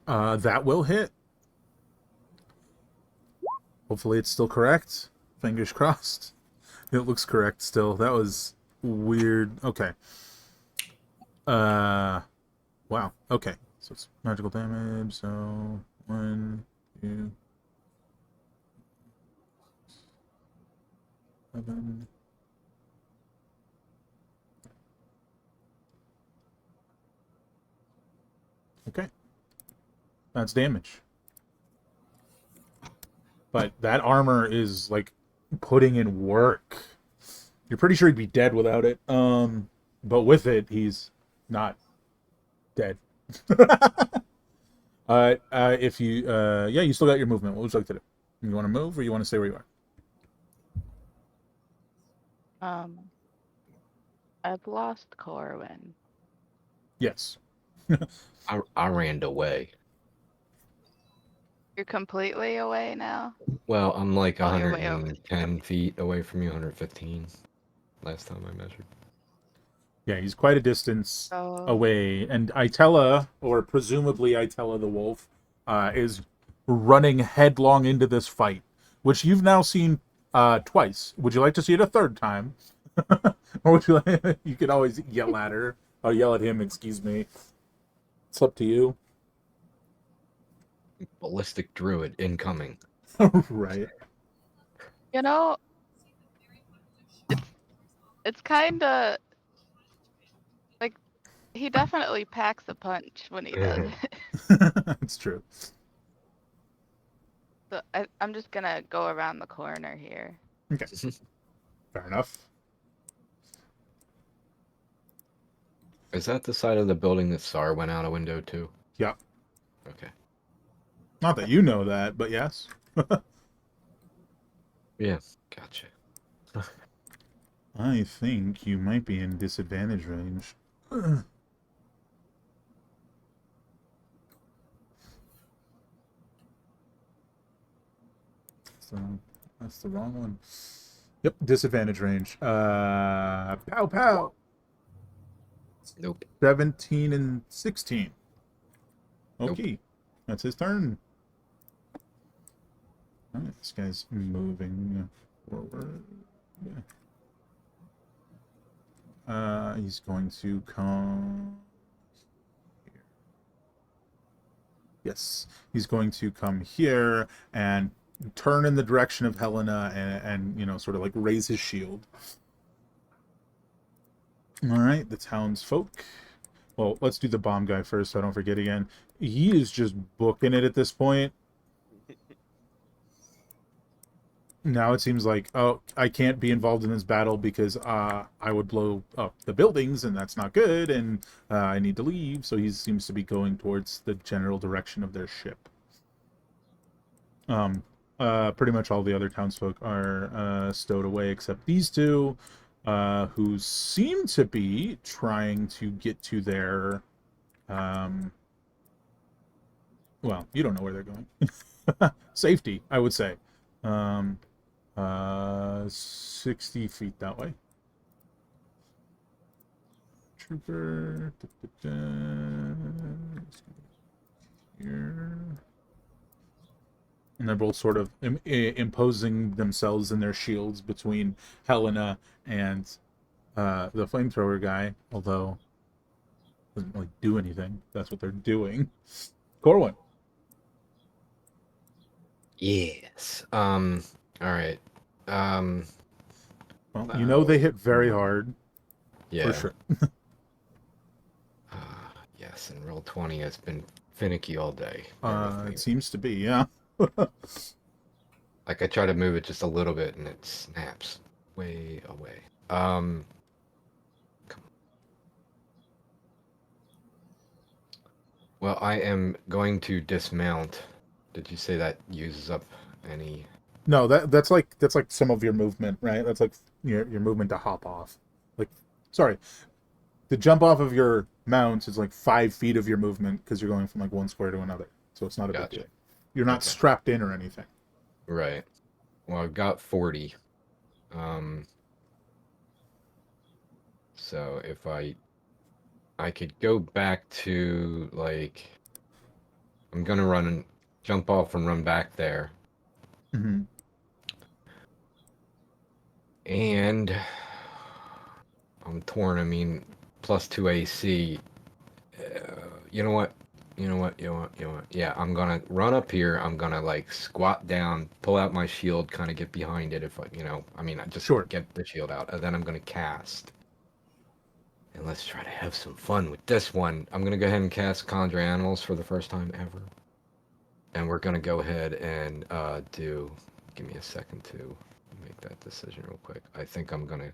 That will hit. Hopefully it's still correct. Fingers crossed. It looks correct still. That was weird. Okay. Wow. Okay. So it's magical damage. So 1, 2, 7. Okay. That's damage. But that armor is like putting in work. You're pretty sure he'd be dead without it. But with it, he's not dead. If you, yeah, you still got your movement. What would you like to do? You want to move, or you want to stay where you are? I've lost Corwin. Yes. I ran away. You're completely away now? Well, I'm like Oh, you're way over. 110 feet away from you, 115 last time I measured. Yeah, he's quite a distance Oh. away. And Itella, or presumably Itella the wolf, is running headlong into this fight, which you've now seen twice. Would you like to see it a third time? Or would you like, you can always yell at her. Or yell at him, excuse me. It's up to you. Ballistic druid incoming. Right. You know, it's kind of like he definitely packs a punch when he does it. That's true. So I'm just gonna go around the corner here. Okay. Fair enough. Is that the side of the building that SAR went out a window to? Yeah. Okay. Not that you know that, but yes. Yeah, gotcha. I think you might be in disadvantage range. So that's the wrong one. Yep, disadvantage range. Pow pow. Nope. 17 and 16. Okay. Nope. That's his turn. Alright, this guy's moving forward. He's going to come here. Yes, he's going to come here and turn in the direction of Helena and you know, sort of like raise his shield. All right, the townsfolk. Well, let's do the bomb guy first so I don't forget again. He is just booking it at this point. Now it seems like, oh, I can't be involved in this battle because I would blow up the buildings, and that's not good, and I need to leave. So he seems to be going towards the general direction of their ship. Pretty much all the other townsfolk are stowed away except these two. who seem to be trying to get to their, well, you don't know where they're going. Safety, I would say. 60 feet that way. Trooper. Here. And they're both sort of imposing themselves and their shields between Helena and the flamethrower guy, although doesn't really do anything. That's what they're doing. Corwin. Yes. All right. Well, you know they hit very hard. Yeah. For sure. Yes, and roll 20 has been finicky all day. It seems to be, yeah. Like I try to move it just a little bit and it snaps way away. Come on. Well, I am going to dismount. Did you say that uses up any? No, that's like some of your movement, right? That's like your movement to hop off. Like, sorry, to jump off of your mount is like 5 feet of your movement because you're going from like one square to another. So it's not a big deal. You're not strapped in or anything. Right. Well, I've got 40. So if I could go back to like, I'm gonna run and jump off and run back there. Mm-hmm. And I'm torn. I mean, +2 AC. You know what? Yeah, I'm gonna run up here. I'm gonna like squat down, pull out my shield, kind of get behind it. If I, I mean, I just get the shield out, and then I'm gonna cast. And let's try to have some fun with this one. I'm gonna go ahead and cast Conjure Animals for the first time ever, and we're gonna go ahead and do. Give me a second to make that decision real quick. I think I'm gonna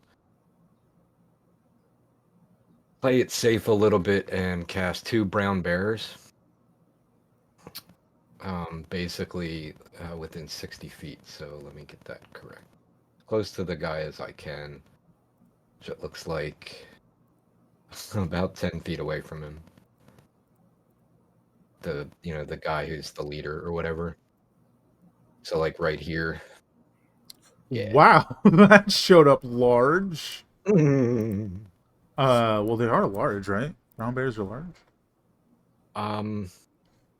play it safe a little bit and cast 2 brown bears. Basically within 60 feet, so let me get that correct. Close to the guy as I can, which it looks like about 10 feet away from him. The guy who's the leader or whatever. So like right here. Yeah. Wow, that showed up large. Well, they are large, right? Brown bears are large.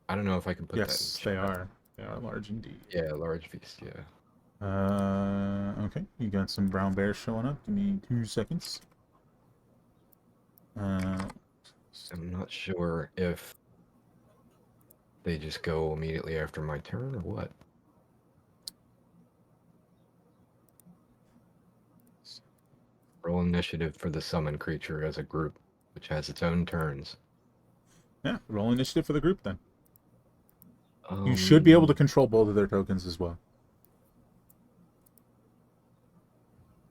I don't know if I can put that in Yes, chat. they are. They are large indeed. Yeah, large beast, yeah. Okay, you got some brown bears showing up. Give me 2 seconds. I'm not sure if they just go immediately after my turn or what. Roll initiative for the summon creature as a group, which has its own turns. Yeah, roll initiative for the group then. You should be able to control both of their tokens as well.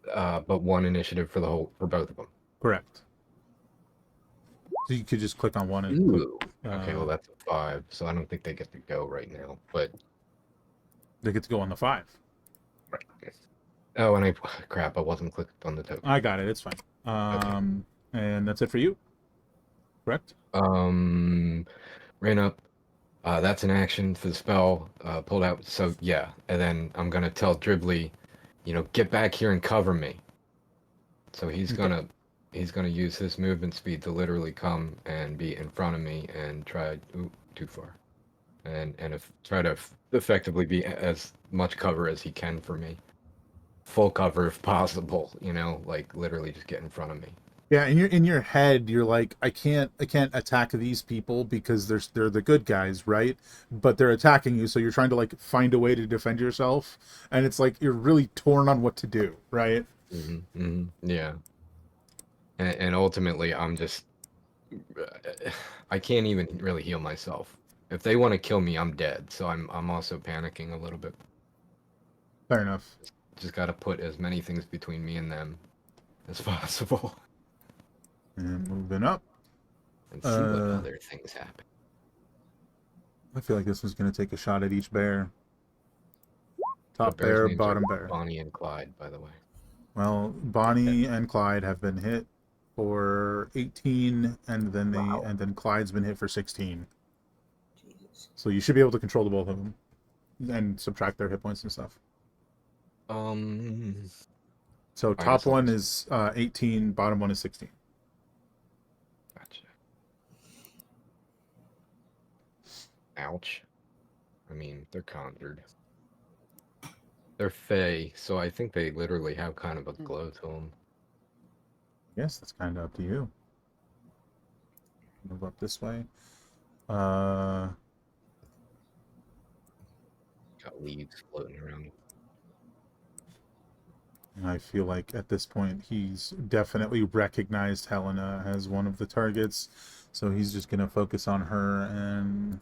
But 1 initiative for both of them. Correct. So you could just click on one and Ooh. Okay, well that's a 5, so I don't think they get to go right now, but they get to go on the 5. Right. Oh, and crap, I wasn't clicked on the token. I got it, it's fine. Okay. And that's it for you? Correct? Ran up. That's an action for the spell. Pulled out. So yeah, and then I'm gonna tell Dribbly, get back here and cover me. So he's gonna use his movement speed to literally come and be in front of me and try. Ooh, too far. And try to effectively be as much cover as he can for me. Full cover if possible. Like literally just get in front of me. Yeah, in your head, you're like, I can't attack these people because they're the good guys, right? But they're attacking you, so you're trying to like find a way to defend yourself, and it's like you're really torn on what to do, right? Yeah. And ultimately, I'm just, I can't even really heal myself. If they want to kill me, I'm dead. So I'm also panicking a little bit. Fair enough. Just got to put as many things between me and them as possible. And moving up. And see what other things happen. I feel like this was going to take a shot at each bear. Top The bears' bear, names bottom are bear. Bonnie and Clyde, by the way. Well, Bonnie and Clyde have been hit for 18, and then Wow. Clyde's been hit for 16. Jesus. So you should be able to control the both of them and subtract their hit points and stuff. So top one is 18, bottom one is 16. Gotcha. Ouch. I mean, they're conjured. They're fey, so I think they literally have kind of a glow to them. Yes, that's kind of up to you. Move up this way. Got leaves floating around. I feel like at this point he's definitely recognized Helena as one of the targets, so he's just gonna focus on her and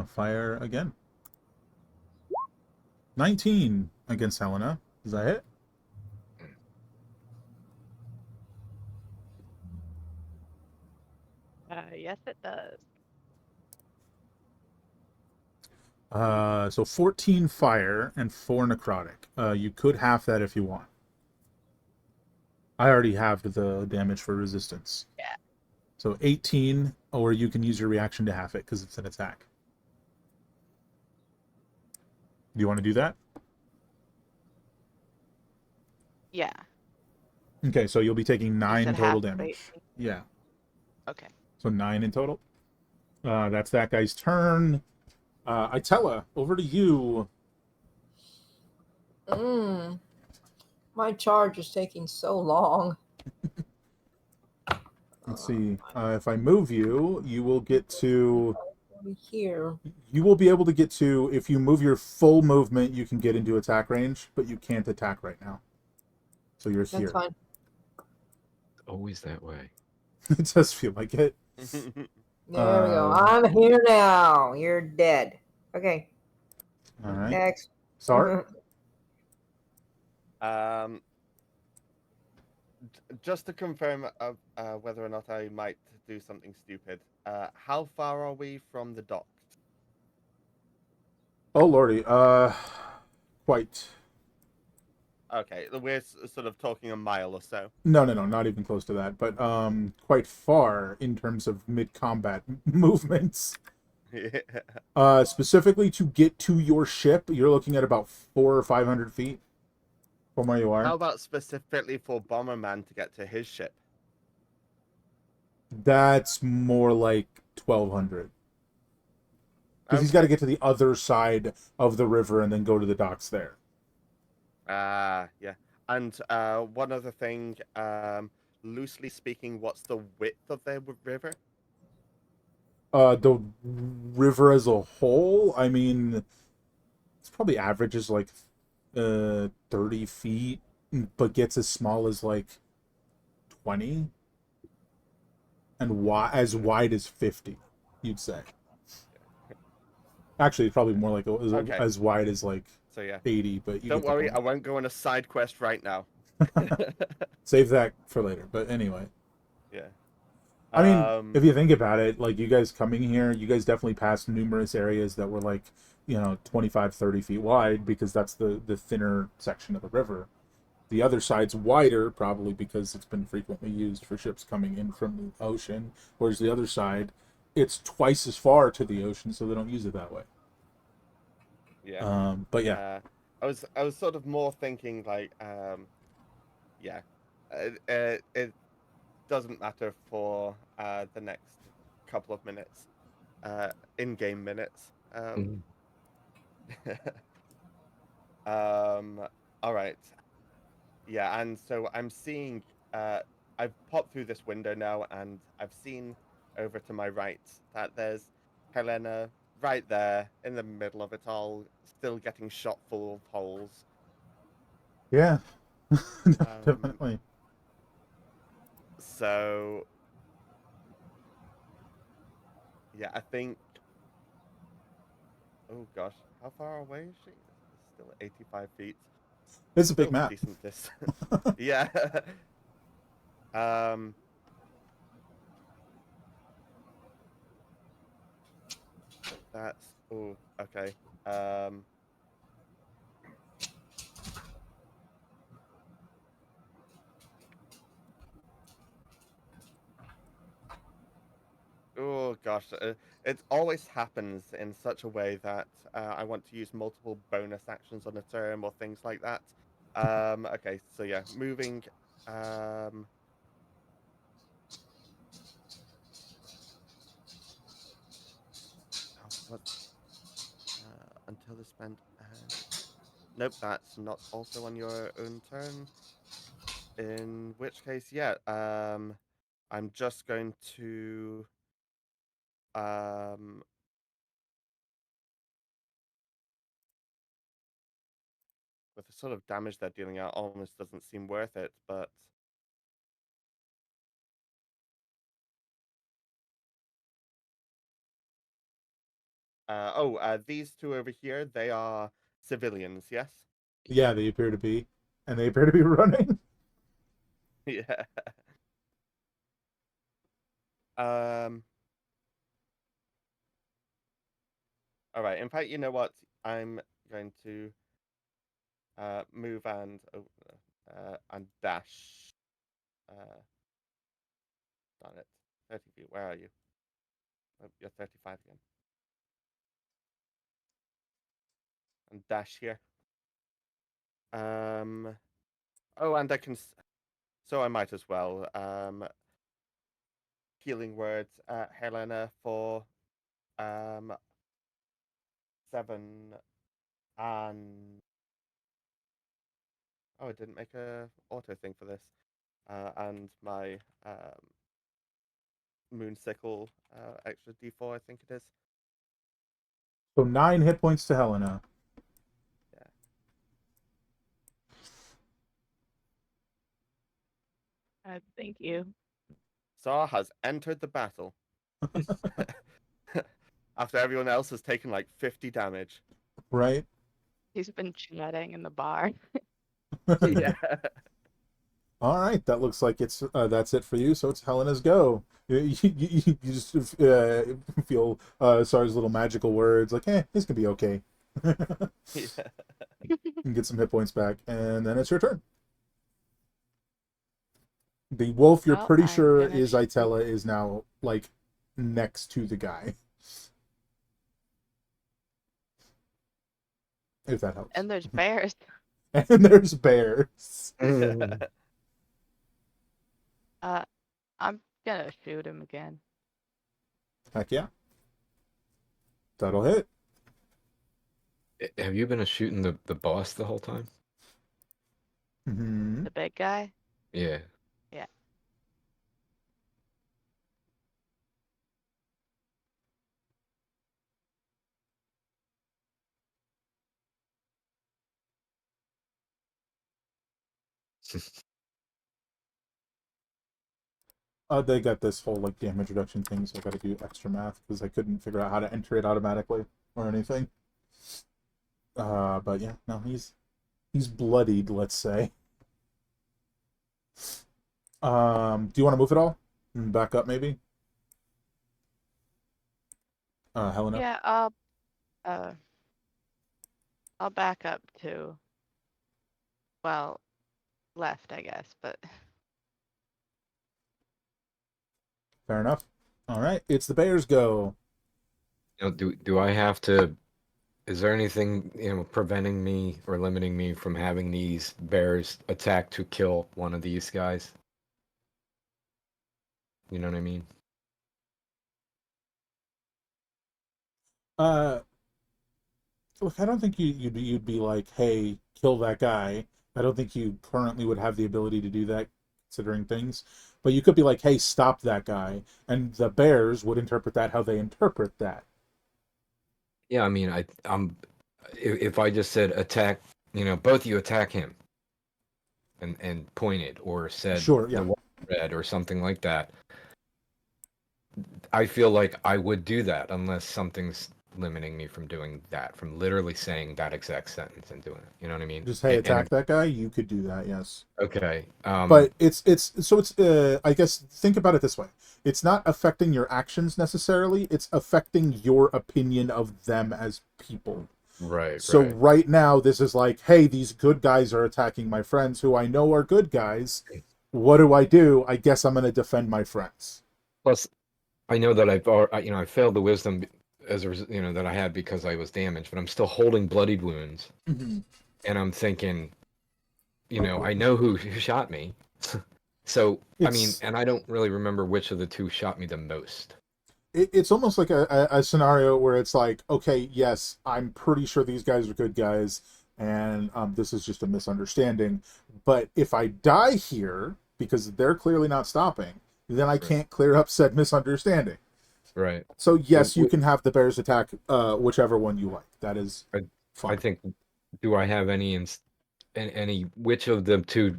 fire again. 19 against Helena. Does that hit? Yes, it does. So 14 fire and 4 necrotic. You could half that if you want. I already halved the damage for resistance. Yeah. So 18, or you can use your reaction to half it because it's an attack. Do you want to do that? Yeah. Okay, so you'll be taking 9 said total half of damage. 18? Yeah. Okay. So 9 in total. That's that guy's turn. Itella, over to you. My charge is taking so long. Let's see. If I move you, you will get to... Over here. You will be able to get to... If you move your full movement, you can get into attack range, but you can't attack right now. So you're here. That's fine. Always that way. It does feel like it. There we go. I'm here now. You're dead. Okay. All right. Next. Sorry. Just to confirm whether or not I might do something stupid, how far are we from the docks? Oh, lordy. Quite. Okay, we're sort of talking a mile or so. No, not even close to that. But quite far in terms of mid-combat movements. Specifically to get to your ship, you're looking at about 400 or 500 feet from where you are. How about specifically for Bomberman to get to his ship? That's more like 1,200. Because he's got to get to the other side of the river and then go to the docks there. Yeah. And one other thing, loosely speaking, what's the width of the river? The river as a whole, I mean, it's probably averages like 30 feet, but gets as small as like 20. And as wide as 50, you'd say. Actually, it's probably more like as wide as like 80. But don't worry, I won't go on a side quest right now. Save that for later. But anyway. Yeah. I mean, if you think about it, like you guys coming here, you guys definitely passed numerous areas that were like, 25, 30 feet wide because that's the thinner section of the river. The other side's wider, probably because it's been frequently used for ships coming in from the ocean, whereas the other side, it's twice as far to the ocean, so they don't use it that way. Yeah. But yeah. I was sort of more thinking like, yeah, it doesn't matter for the next couple of minutes, in-game minutes. All right. Yeah, and so I'm seeing, I've popped through this window now, and I've seen over to my right that there's Helena right there in the middle of it all, still getting shot full of holes. Yeah, definitely. So, yeah, I think, oh gosh, how far away is she? Still 85 feet. It's a big map. Decent distance. Yeah. That's okay. gosh, it always happens in such a way that I want to use multiple bonus actions on a turn or things like that. Okay, so yeah, moving. What? Until the spent. Nope, that's not also on your own turn. In which case, yeah, I'm just going to um with the sort of damage they're dealing out, almost doesn't seem worth it, but these two over here, they are civilians, yes? Yeah, they appear to be, and they appear to be running. Yeah. Um. All right. In fact, you know what? I'm going to move and dash. Darn it. 30 feet. Where are you? Oh, you're 35 again. And dash here. Oh, and I can. So I might as well. Healing words, Helena for 7 and oh, I didn't make a auto thing for this. And my moon sickle extra D4, I think it is. So 9 hit points to Helena. Thank you. Saw has entered the battle. After everyone else has taken like 50 damage. Right? He's been chatting in the bar. Yeah. All right, that looks like that's it for you. So it's Helena's go. You just feel Sar's little magical words like, this can be okay. And get some hit points back, and then it's your turn. The wolf, you're Well, pretty I'm sure gonna is shoot. Itella, is now like next to the guy. If that helps. And there's bears. And there's bears. Mm. I'm gonna shoot him again. Heck yeah. That'll hit. Have you been shooting the boss the whole time? Mm-hmm. The big guy? Yeah. Yeah. They got this whole like damage reduction thing, so I got to do extra math because I couldn't figure out how to enter it automatically or anything. But yeah, no, he's bloodied, let's say. Do you want to move it all? Back up, maybe. Helena. Yeah, I'll back up to, well, left, I guess, but Fair enough. All right, it's the bears' go. Do I have to? Is there anything preventing me or limiting me from having these bears attack to kill one of these guys? You know what I mean? Look, I don't think you'd be like, hey, kill that guy. I don't think you currently would have the ability to do that, considering things. But you could be like, hey, stop that guy, and the bears would interpret that how they interpret that. Yeah, I mean, if I just said attack, both of you attack him, and pointed or said Sure, yeah. the red or something like that, I feel like I would do that unless something's limiting me from doing that, from literally saying that exact sentence and doing it. You know what I mean? Just hey, attack that guy. You could do that, yes. Okay. But it's I guess think about it this way. It's not affecting your actions necessarily. It's affecting your opinion of them as people. Right. So right now, this is like, hey, these good guys are attacking my friends who I know are good guys. What do? I guess I'm going to defend my friends. Plus, I know that I failed the wisdom as a that I had because I was damaged, but I'm still holding bloodied wounds, Mhm. and I'm thinking, I know who shot me. So, I mean, It's and I don't really remember which of the two shot me the most. it's almost like a scenario where it's like, okay, yes, I'm pretty sure these guys are good guys, and this is just a misunderstanding. But if I die here because they're clearly not stopping, then I Right. can't clear up said misunderstanding. Right. So yes, you Well, can have the bears attack whichever one you like. That is I fine. think, do I have any which of the two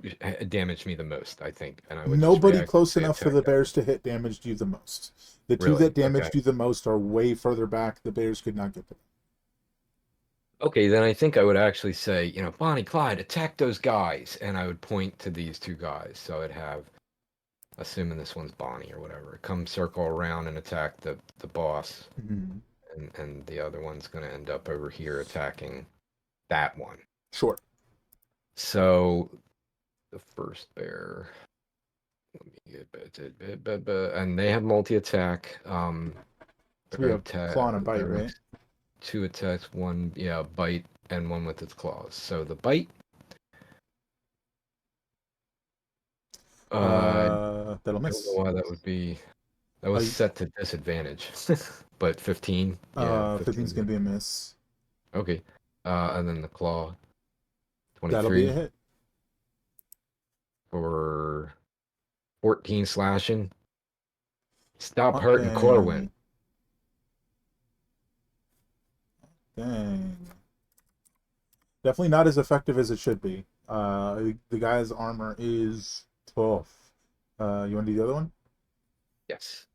damaged me the most? I think, and I would just Nobody react and close say enough for attack the that bears one. to hit damaged you the most. The two Really? that damaged Okay. you the most are way further back. The bears could not get them. Okay, then I think I would actually say, Bonnie, Clyde, attack those guys, and I would point to these two guys. So I'd have, assuming this one's Bonnie or whatever, come circle around and attack the boss, Mm-hmm. and the other one's going to end up over here attacking that one. Sure. So the first bear, let me get, and they have multi-attack. So we have claw and a bite, Their right? two attacks, one bite and one with its claws. So the bite, That'll I don't know miss. why that would be. That was set to disadvantage, but 15. Yeah, 15's 15. gonna be a miss. Okay, and then the claw, That'll be a 23 hit. for 14 slashing. Stop Oh, hurting Corwin. dang. Dang. Definitely not as effective as it should be. The guy's armor is tough. You want to do the other one? Yes.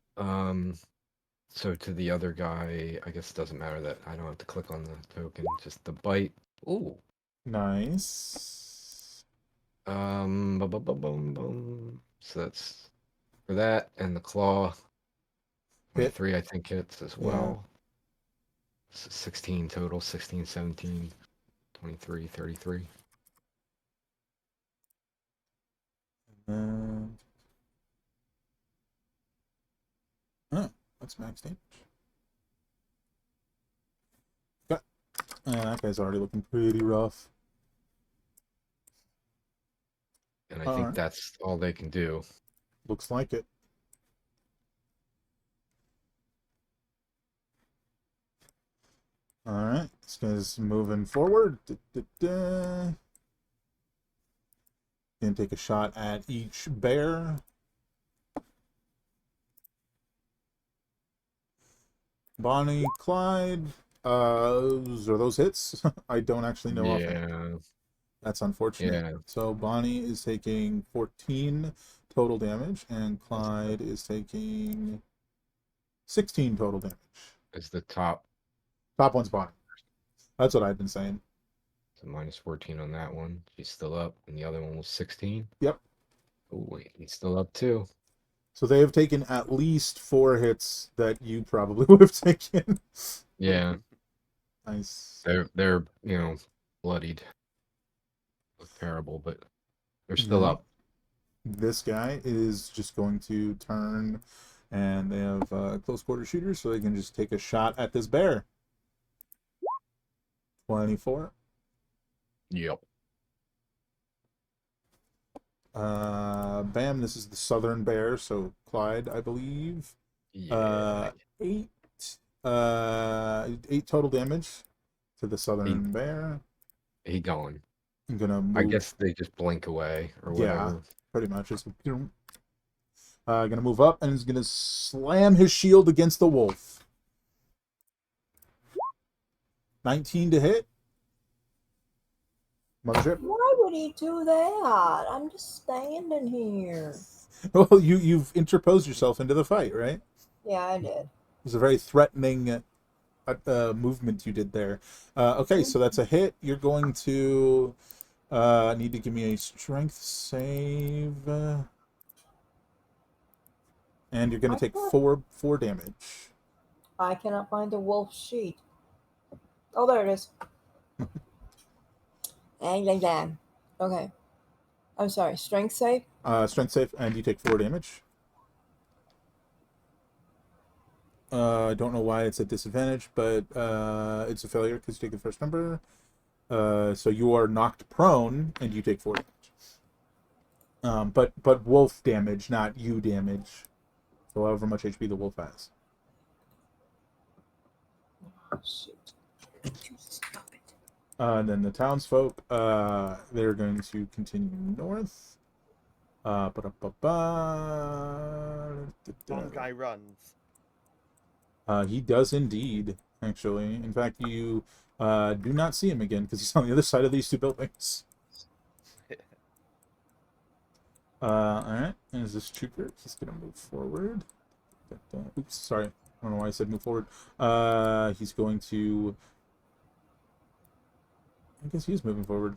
So to the other guy, I guess it doesn't matter that I don't have to click on the token, just the bite. Ooh. Nice. So that's for that, and the claw. Hit. 23, I think, hits as Yeah. well. So 16 total, 16, 17, 23, 33. And... Oh, that's max damage. Okay. That guy's already looking pretty rough. And I All think right. that's all they can do. Looks like it. All right, this guy's moving forward. Gonna take a shot at each bear. Bonnie, Clyde. Are those hits? I don't actually know offhand. Yeah. That's unfortunate. Yeah. So Bonnie is taking 14 total damage, and Clyde is taking 16 total damage. Is the top. Top one's Bonnie. That's what I've been saying. So minus 14 on that one. She's still up. And the other one was 16. Yep. Oh, wait. He's still up too. So they have taken at least 4 hits that you probably would have taken. Yeah. Nice. They're bloodied. Look terrible, but they're still Mhm. up. This guy is just going to turn, and they have close quarter shooters, so they can just take a shot at this bear. 24. Yep. Bam, this is the southern bear, so Clyde, I believe. Yeah. 8. 8 total damage to the southern bear. He gone. I'm gonna move. I guess they just blink away or whatever. Yeah, pretty much. It's gonna move up and is gonna slam his shield against the wolf. 19 to hit. Mothership. Why would he do that? I'm just standing here. Well, you've interposed yourself into the fight, right? Yeah, I did. It was a very threatening movement you did there. Okay, so that's a hit. You're going to need to give me a strength save. And you're going to take 4 damage. I cannot find the wolf sheet. Oh, there it is. Dang. Okay. I'm sorry. Strength save? Strength save, and you take 4 damage. I don't know why it's at disadvantage, but it's a failure because you take the first number. So you are knocked prone and you take 4 damage. But wolf damage, not you damage. So however much HP the wolf has. Oh, shoot. Stop it. And then the townsfolk, they're going to continue north. One guy runs. He does indeed, actually. In fact, you do not see him again because he's on the other side of these 2 buildings. Alright, and is this trooper? He's going to move forward. Oops, sorry. I don't know why I said move forward. He's going to... I guess he's moving forward.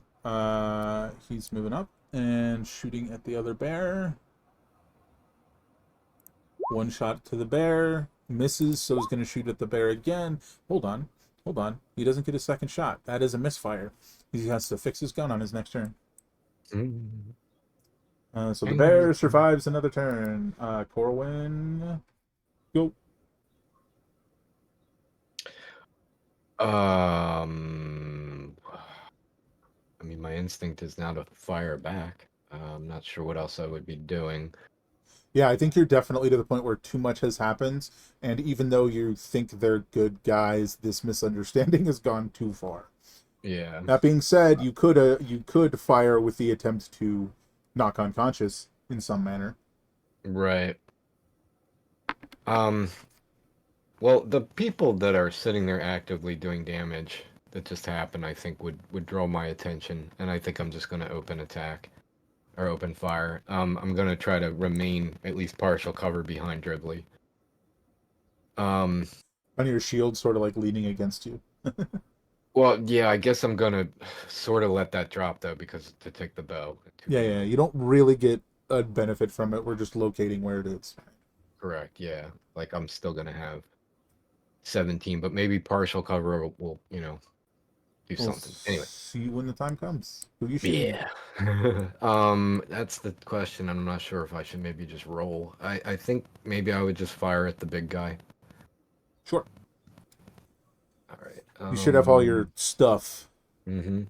He's moving up and shooting at the other bear. 1 shot to the bear. Misses, so he's going to shoot at the bear again. Hold on. He doesn't get a second shot. That is a misfire. He has to fix his gun on his next turn. So the bear survives another turn. Corwin, go. I mean, my instinct is now to fire back. I'm not sure what else I would be doing. Yeah, I think you're definitely to the point where too much has happened, and even though you think they're good guys, this misunderstanding has gone too far. Yeah. That being said, you could fire with the attempt to knock unconscious in some manner. Right. Well, the people that are sitting there actively doing damage that just happened, I think would draw my attention, and I think I'm just going to open attack or open fire. I'm going to try to remain at least partial cover behind Dribbly. On your shield, sort of like leaning against you. Well, yeah, I guess I'm going to sort of let that drop though, because to take the bow. Yeah, you don't really get a benefit from it. We're just locating where it is. Correct, yeah. Like I'm still going to have 17, but maybe partial cover will do We'll something. Anyway. See when the time comes. Who you shooting? Yeah. That's the question. I'm not sure if I should maybe just roll. I think maybe I would just fire at the big guy. Sure. All right. You should have all your stuff. Mm-hmm.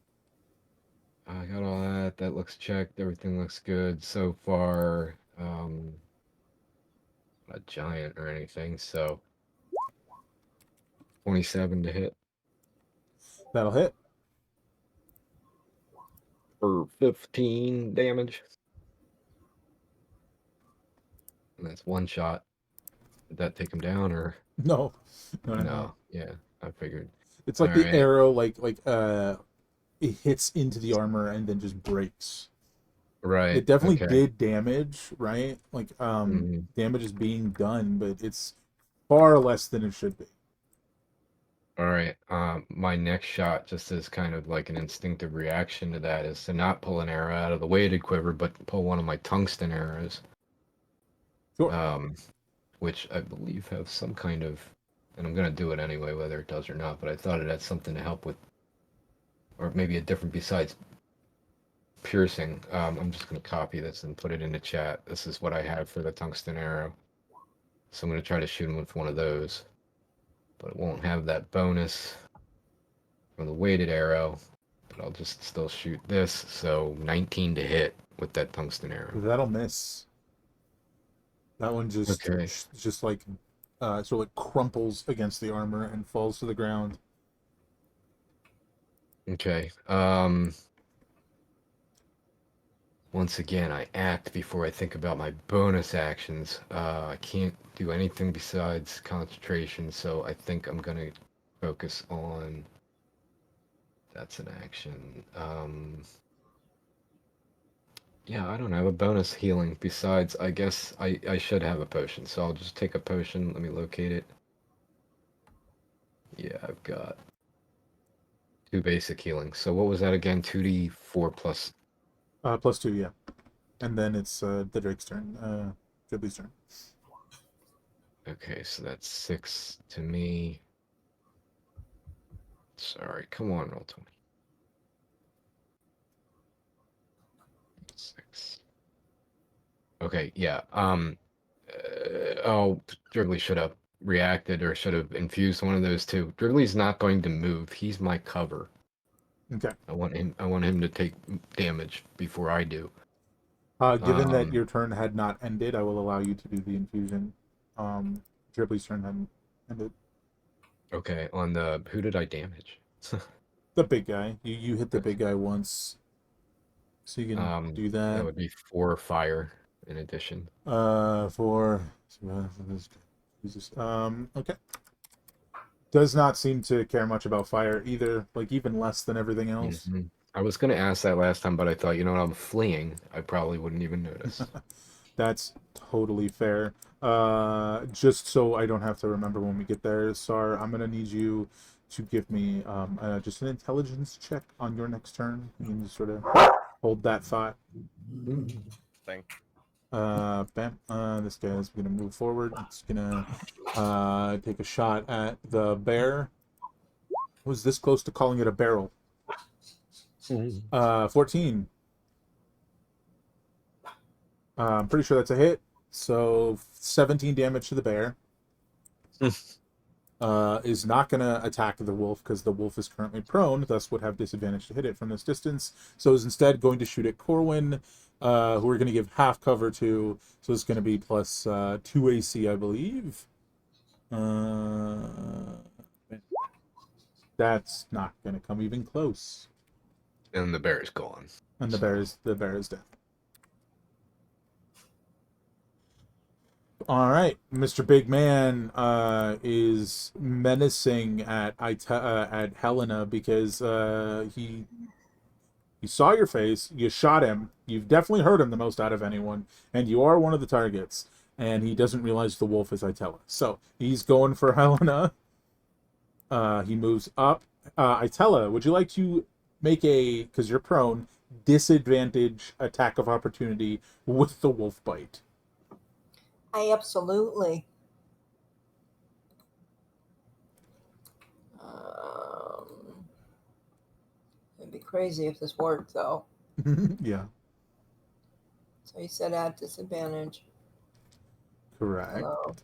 I got all that. That looks checked. Everything looks good so far. Not a giant or anything, so 27 to hit. That'll hit. For 15 damage. And that's 1 shot. Did that take him down or? No. Yeah, I figured. It's like All the right. arrow, it hits into the armor and then just breaks. Right. It definitely okay. did damage, right? Damage is being done, but it's far less than it should be. All right. My next shot, just as kind of like an instinctive reaction to that, is to not pull an arrow out of the weighted quiver, but pull one of my tungsten arrows. Sure. Which I believe have some kind of, and I'm gonna do it anyway, whether it does or not. But I thought it had something to help with, or maybe a different besides piercing. I'm just gonna copy this and put it in the chat. This is what I have for the tungsten arrow. So I'm gonna try to shoot him with one of those. But it won't have that bonus from the weighted arrow. But I'll just still shoot this. So 19 to hit with that tungsten arrow. That'll miss. That one just like sort of like crumples against the armor and falls to the ground. Okay. Once again, I act before I think about my bonus actions. I can't do anything besides concentration, so I think I'm gonna focus on... That's an action. Yeah, I don't have a bonus healing besides, I guess I should have a potion, so I'll just take a potion. Let me locate it. Yeah, I've got 2 basic healing. So what was that again? 2d4 plus... Plus 2, yeah. And then it's the Drake's turn. Ghibli's turn. Okay, so that's 6 to me. Sorry, come on, roll 20. 6. Okay, yeah. Oh, Dribbly, shut up. reacted or should have infused one of those two. Dribbly's not going to move. He's my cover. Okay. I want him to take damage before I do. Given that your turn had not ended, I will allow you to do the infusion. Dribbly's turn hadn't ended. Okay, on the who did I damage? The big guy. You hit the big guy once, so you can do that. That would be 4 fire in addition. For Jesus. Okay. Does not seem to care much about fire either. Like even less than everything else. Mm-hmm. I was going to ask that last time, but I thought, you know what, I'm fleeing. I probably wouldn't even notice. That's totally fair. Just so I don't have to remember when we get there, Sar, I'm gonna need you to give me just an intelligence check on your next turn. You can just sort of hold that thought. Thing. Bam. This guy's gonna move forward. It's gonna take a shot at the bear. Was this close to calling it a barrel? 14. I'm pretty sure that's a hit. So 17 damage to the bear. Is not going to attack the wolf because the wolf is currently prone, thus would have disadvantage to hit it from this distance. So is instead going to shoot at Corwin, who we're going to give half cover to. So it's going to be plus 2 AC, I believe. That's not going to come even close. And the bear is gone. And the bear is dead. All right, Mr. Big Man is menacing at Helena because he saw your face, you shot him, you've definitely hurt him the most out of anyone, and you are one of the targets. And he doesn't realize the wolf is Itella, so he's going for Helena. He moves up. Itella, would you like to make a, because you're prone, disadvantage attack of opportunity with the wolf bite? I absolutely. It'd be crazy if this worked, though. Yeah. So you said at disadvantage. Correct. Hello.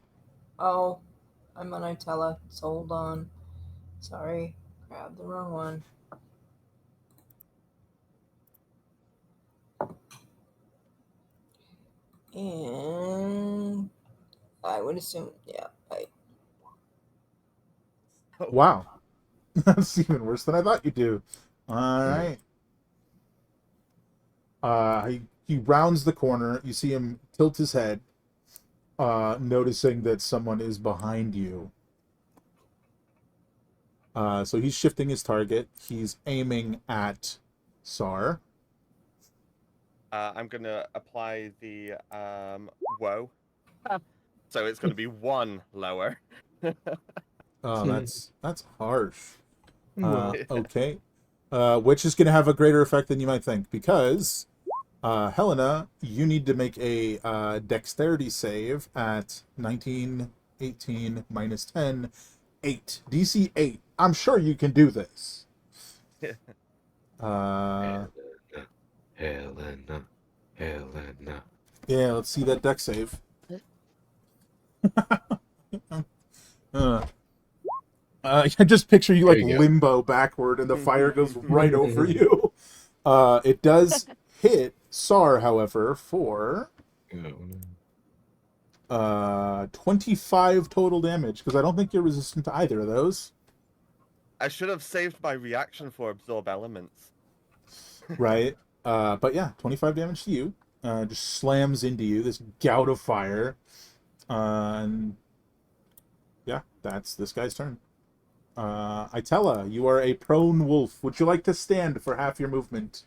Oh, I'm on Itella, so hold on. Sorry, grabbed the wrong one. And I would assume, yeah, right. Wow. That's even worse than I thought you'd do. All right. He rounds the corner. You see him tilt his head, noticing that someone is behind you. So he's shifting his target. He's aiming at Sar. I'm gonna apply the woe. So it's gonna be 1 lower. Oh, that's harsh. Okay. Which is going to have a greater effect than you might think, because Helena, you need to make a dexterity save at 19, 18, minus 10, 8. DC 8. I'm sure you can do this. Helena. Yeah, let's see that dex save. I just picture you like limbo backward and the fire goes right over you. It does hit Sar, however, for 25 total damage, because I don't think you're resistant to either of those. I should have saved my reaction for absorb elements. Right. But yeah, 25 damage to you. Just slams into you, this gout of fire. And yeah, that's this guy's turn. Itella, you are a prone wolf. Would you like to stand for half your movement?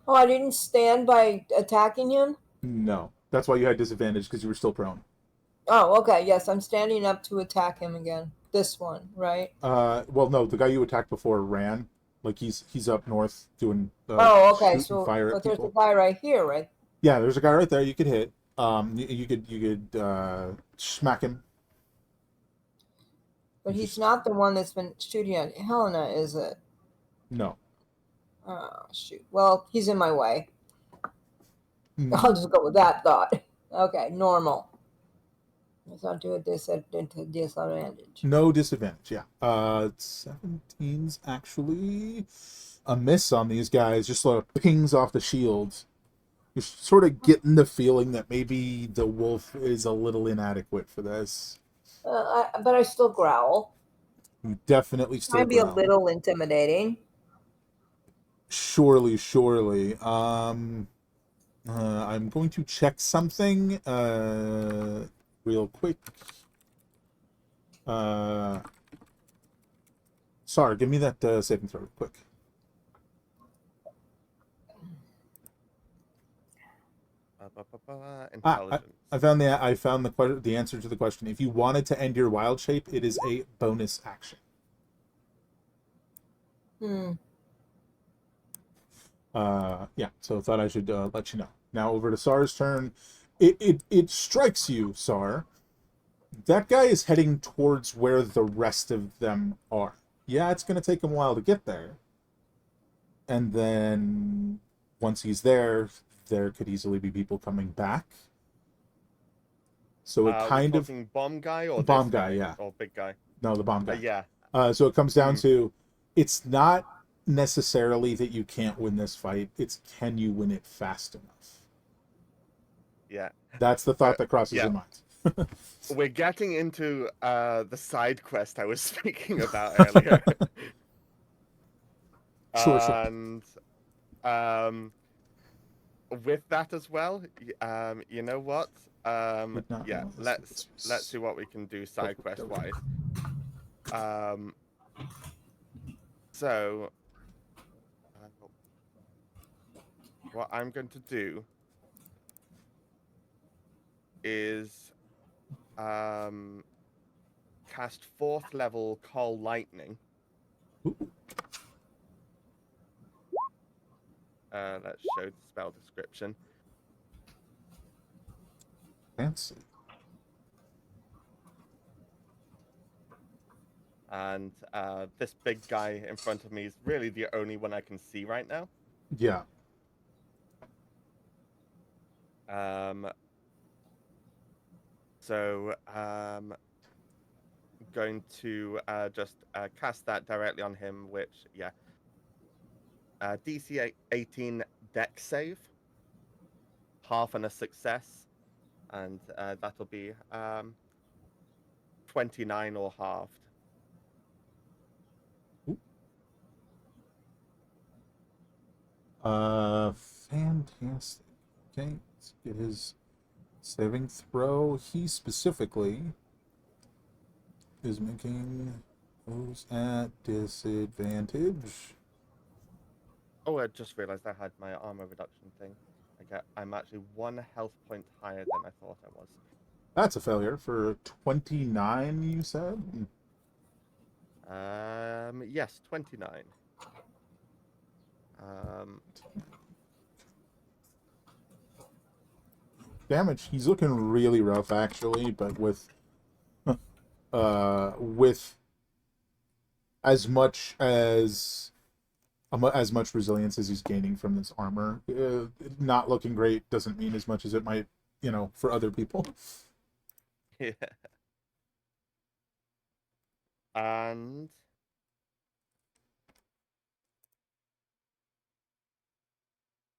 Oh, I didn't stand by attacking him? No. That's why you had disadvantage, because you were still prone. Oh, okay. Yes, I'm standing up to attack him again. This one, right? Well, no, the guy you attacked before ran. Like, he's up north doing okay. So, fire but at there's people. a guy right here, right? Yeah, there's a guy right there you could hit. You could smack him. But he's not the one that's been shooting at Helena, is it? No. Oh, shoot. Well, he's in my way. I'll just go with that thought. Okay, normal. It's not to a disadvantage. No disadvantage, yeah. 17's actually a miss on these guys, just sort of pings off the shields. You're sort of getting the feeling that maybe the wolf is a little inadequate for this. But I still growl. You definitely still Might be a growl. little intimidating. Surely, surely. I'm going to check something real quick. Sorry, give me that saving throw real quick. Intelligence. I found the answer to the question. If you wanted to end your wild shape, it is a bonus action. Yeah, so thought I should let you know. Now over to Sar's turn. It strikes you, Sar. That guy is heading towards where the rest of them are. Yeah, it's going to take him a while to get there. And then once he's there could easily be people coming back. So it kind of bomb guy or bomb this guy, yeah, or big guy. no, the bomb guy. Yeah. So it comes down to, it's not necessarily that you can't win this fight. It's, can you win it fast enough? Yeah. That's the thought that crosses your mind. We're getting into the side quest I was speaking about earlier. Sure. And with that as well, you know what? Yeah, let's see what we can do side quest wise. So what I'm going to do is cast 4th level Call Lightning. Let's show the spell description. Fancy. And this big guy in front of me is really the only one I can see right now. Yeah. So going to just cast that directly on him, which, yeah. DC 18 dex save. Half and a success. And that'll be 29 or halved. Fantastic. Okay, let's get his saving throw. He specifically is making those at disadvantage. Oh, I just realized I had my armor reduction thing. I'm actually 1 health point higher than I thought I was. That's a failure for 29, you said? Yes, 29. Damage. He's looking really rough, actually, but with as much resilience as he's gaining from this armor, not looking great doesn't mean as much as it might, for other people. Yeah. And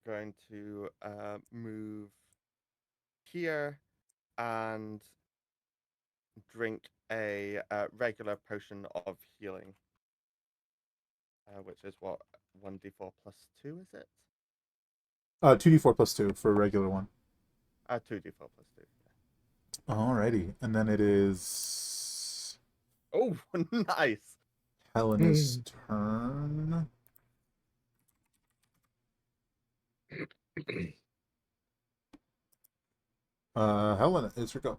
going to move here and drink a regular potion of healing, which is what, 1d4 plus 2, is it? 2d4 plus 2 for a regular one. 2d4 plus 2. Yeah. Alrighty, and then it is... Oh, nice! Helena's turn. Helena, it's your go.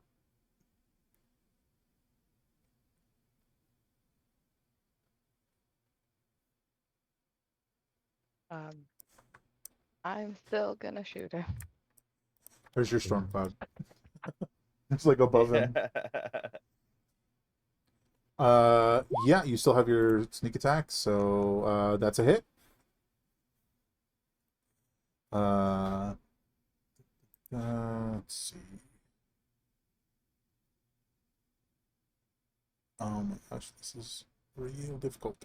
I'm still gonna shoot her. There's your storm cloud. It's like above him. Yeah, you still have your sneak attack, so that's a hit. Let's see. Oh my gosh, this is real difficult.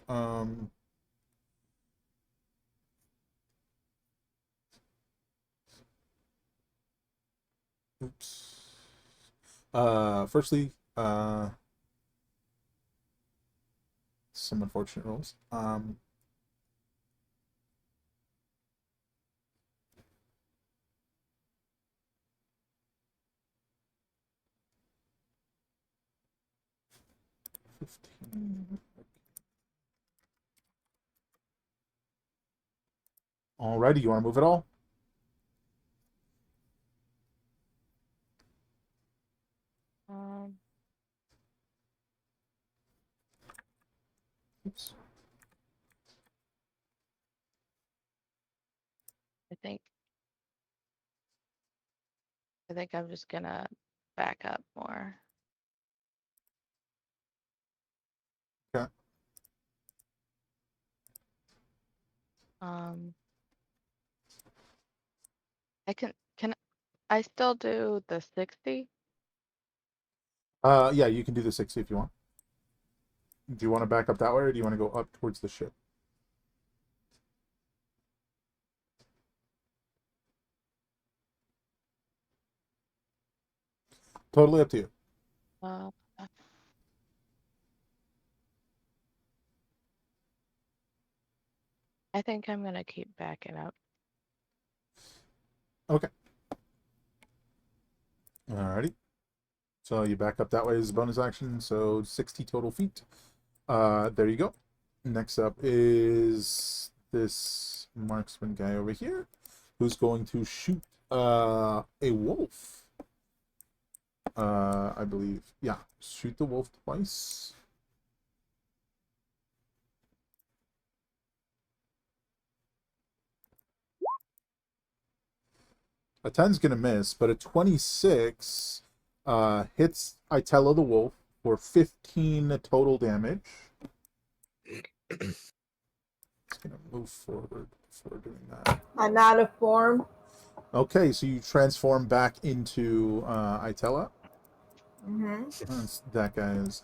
Oops. Firstly, some unfortunate rolls. 15. Alrighty, you want to move it all? Oops. I think I'm just gonna back up more. Okay. Can I still do the 60? Yeah, you can do the 60 if you want. Do you want to back up that way, or do you want to go up towards the ship? Totally up to you. Uh, I think I'm gonna keep backing up. Okay. Alrighty. So you back up that way as a bonus action, so 60 total feet. There you go. Next up is this marksman guy over here, who's going to shoot a wolf. I believe. Yeah, shoot the wolf twice. A 10's gonna miss, but a 26 hits Itella the wolf for 15 total damage. It's gonna move forward before doing that. I'm out of form. Okay, so you transform back into Itella. Mm-hmm. That's that guy's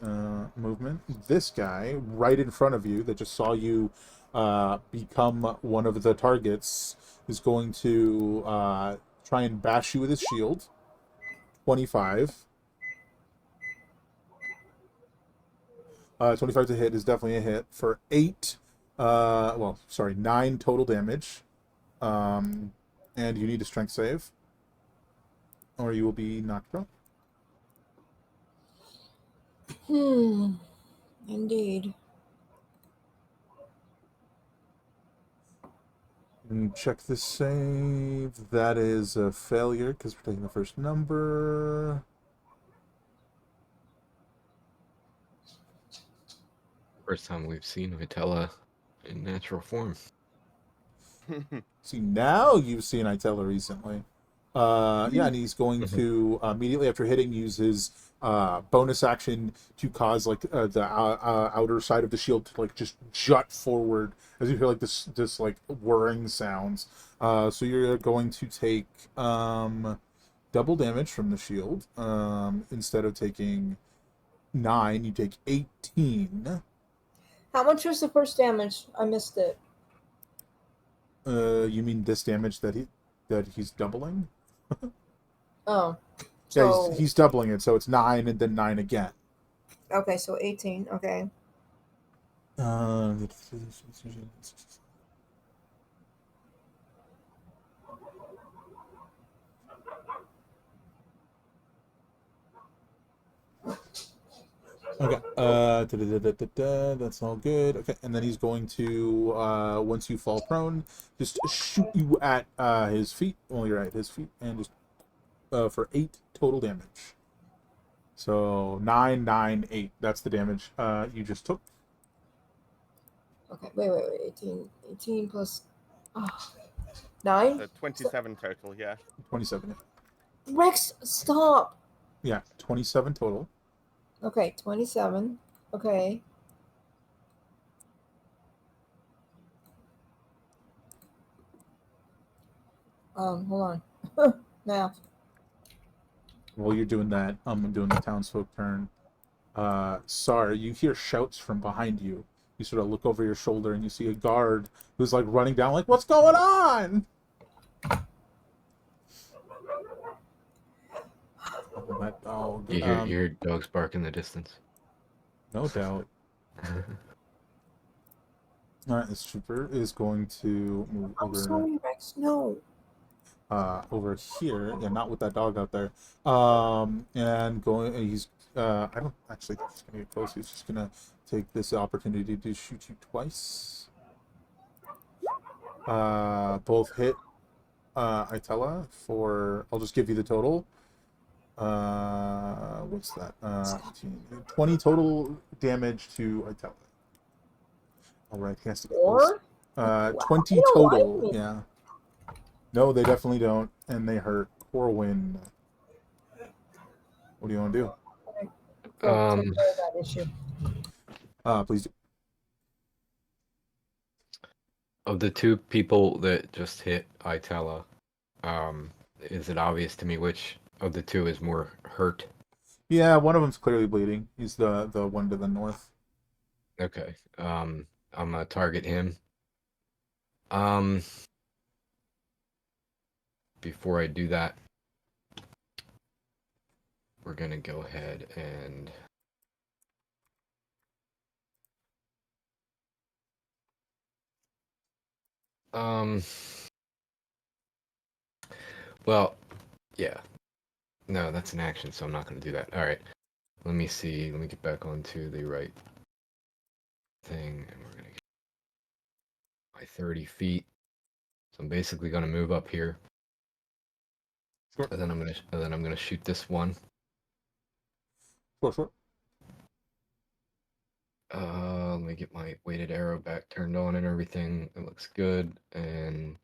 movement. This guy right in front of you that just saw you become one of the targets is going to try and bash you with his shield. 25. 25 to hit is definitely a hit for 9 total damage. And you need a strength save, or you will be knocked prone. Indeed. And check the save. That is a failure because we're taking the first number. First time we've seen Vitella in natural form. See, now you've seen Itella recently. Yeah, and he's going to immediately after hitting use his bonus action to cause like the outer side of the shield to like just jut forward as you hear like this like whirring sounds. So you're going to take double damage from the shield. Instead of taking 9, you take 18. How much was the first damage? I missed it. You mean this damage that he's doubling? Oh. Yeah, So, he's doubling it, so it's 9 and then 9 again. okay, so 18. Okay. Okay. That's all good. Okay, and then he's going to once you fall prone, just shoot you at his feet. Well, you're at his feet, and just for 8 total damage. So 9, 9, 8. That's the damage you just took. Okay, wait. 18 plus 9? So 27 total, yeah. 27. Rex, stop! Yeah, 27 total. Okay, 27. Okay. Hold on. Now. While you're doing that, I'm doing the townsfolk turn. Sar, you hear shouts from behind you. You sort of look over your shoulder and you see a guard who's like running down, like, "What's going on?" Oh, that dog. You hear dogs bark in the distance. No doubt. All right, this trooper is going to move I'm over. sorry, Rex. No. Over here, yeah, not with that dog out there. And going, he's, I don't actually think he's gonna get close. He's just gonna take this opportunity to shoot you twice. Both hit, Itella for, I'll just give you the total. What's that? 20 total damage to Itella. All right, he has to get close. Or 20 They don't total, like me. yeah. No, they definitely don't, and they hurt. Corwin. What do you want to do? go take care of that issue. Please do. Of the two people that just hit Itella, is it obvious to me which of the two is more hurt? Yeah, one of them's clearly bleeding. He's the one to the north. Okay. I'm gonna target him. Before I do that, we're gonna go ahead and well, yeah. No, that's an action, so I'm not gonna do that. All right. Let me see. Let me get back onto the right thing, and we're gonna get my 30 feet. So I'm basically gonna move up here. Sure. And then I'm gonna shoot this one. Sure. Let me get my weighted arrow back turned on and everything. It looks good. And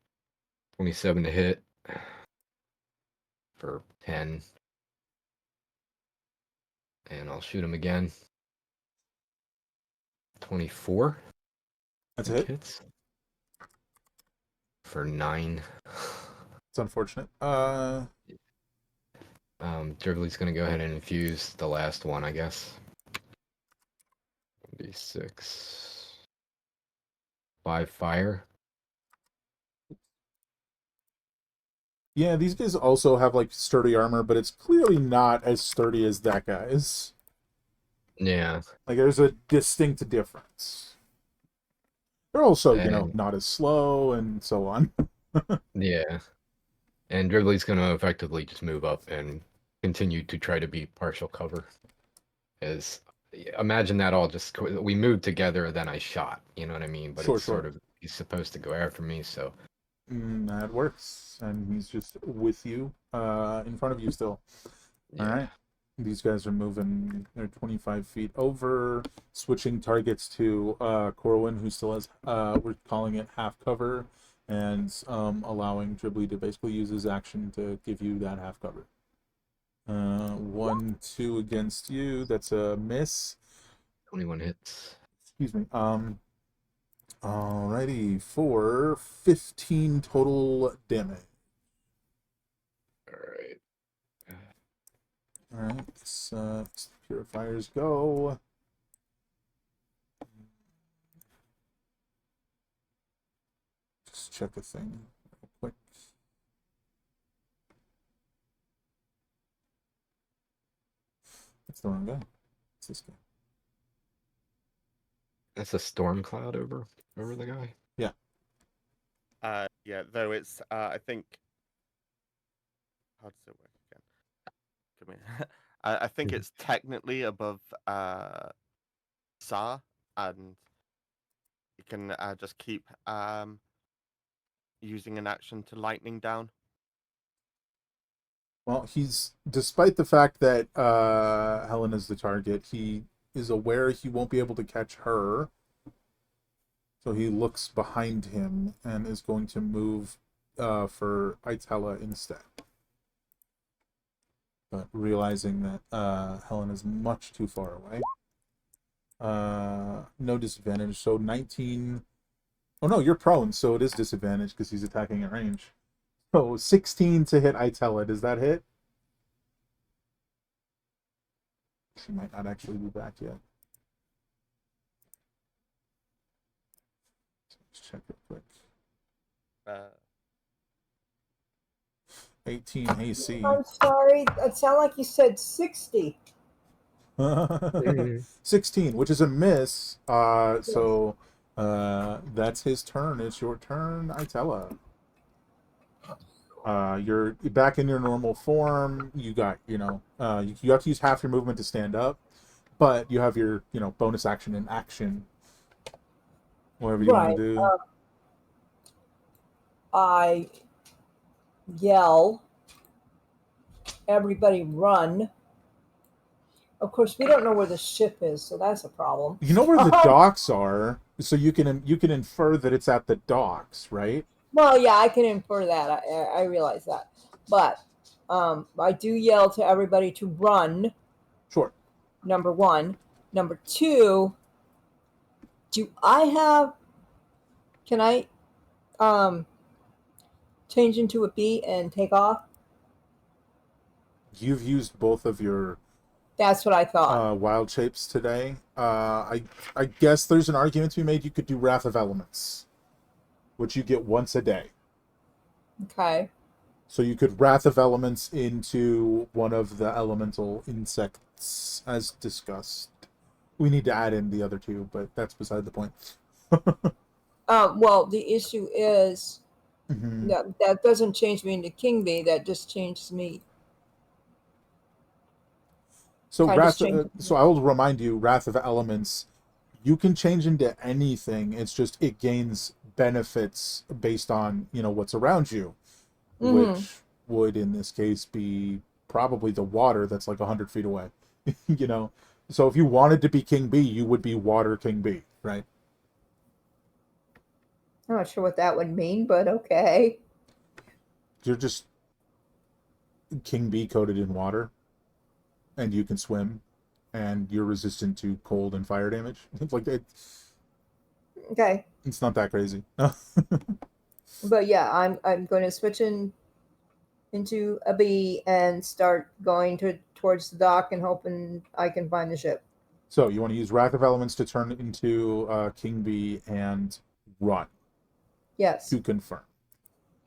27 to hit for 10. And I'll shoot him again. 24. That's a hit. Hits for 9. It's unfortunate. Dribbly's gonna go ahead and infuse the last one, I guess. D6. 5 fire. Yeah, these guys also have like sturdy armor, but it's clearly not as sturdy as that guy's. Yeah. Like there's a distinct difference. They're also, And- not as slow and so on. Yeah. And Dribbly's gonna effectively just move up and continue to try to be partial cover. As imagine that all just we moved together, then I shot. You know what I mean? But Sure, it's sort sure. of he's supposed to go after me, so That works, and he's just with you, in front of you still. yeah. All right. These guys are moving. They're 25 feet over, switching targets to Corwin, who still has, we're calling it half cover, and allowing Dribbly to basically use his action to give you that half cover. 1, 2 against you. That's a miss. 21 hits. Excuse me. Alrighty, for 15 total damage. All right. Alright, let's purifiers go. Just check a thing real quick. That's the wrong guy. It's this guy. That's a storm cloud over the guy. Yeah, though it's I think how does it work again? Come here. I think it's technically above Sa, and you can just keep using an action to lightning down. Well, he's, despite the fact that Helen is the target, he is aware he won't be able to catch her. So he looks behind him and is going to move for Itella instead. But realizing that Helen is much too far away. No disadvantage. So 19. Oh no, you're prone, so it is disadvantage because he's attacking at range. So 16 to hit Itella. Does that hit? She might not actually be back yet. Let's check real quick. 18 AC. I'm sorry. It sounded like you said 60. 16, which is a miss. So that's his turn. It's your turn, Itella. You're back in your normal form. You got, you have to use half your movement to stand up, but you have your, bonus action and action. Whatever you want to do. I yell, everybody run. Of course, we don't know where the ship is, so that's a problem. You know where the docks are, so you can infer that it's at the docks, right? Well, yeah, I can infer that. I realize that. But I do yell to everybody to run. Sure. Number one. Number two, can I change into a bee and take off? You've used both of your That's what I thought. wild shapes today. I guess there's an argument to be made. You could do Wrath of Elements, which you get once a day. Okay. So you could Wrath of Elements into one of the elemental insects, as discussed. We need to add in the other two, but that's beside the point. Well, the issue is Mm-hmm. that doesn't change me into king bee. That just changes me. So Kind of so I will remind you, Wrath of Elements, you can change into anything. It's just it gains benefits based on, what's around you, which would in this case be probably the water that's like 100 feet away. So if you wanted to be King Bee, you would be Water King Bee, right? I'm not sure what that would mean, but okay. You're just King Bee coated in water, and you can swim, and you're resistant to cold and fire damage. It's like Okay. it's not that crazy. But yeah, I'm going to switch into a bee and start going towards the dock and hoping I can find the ship. So you want to use Wrath of Elements to turn into King Bee and run. Yes. To confirm.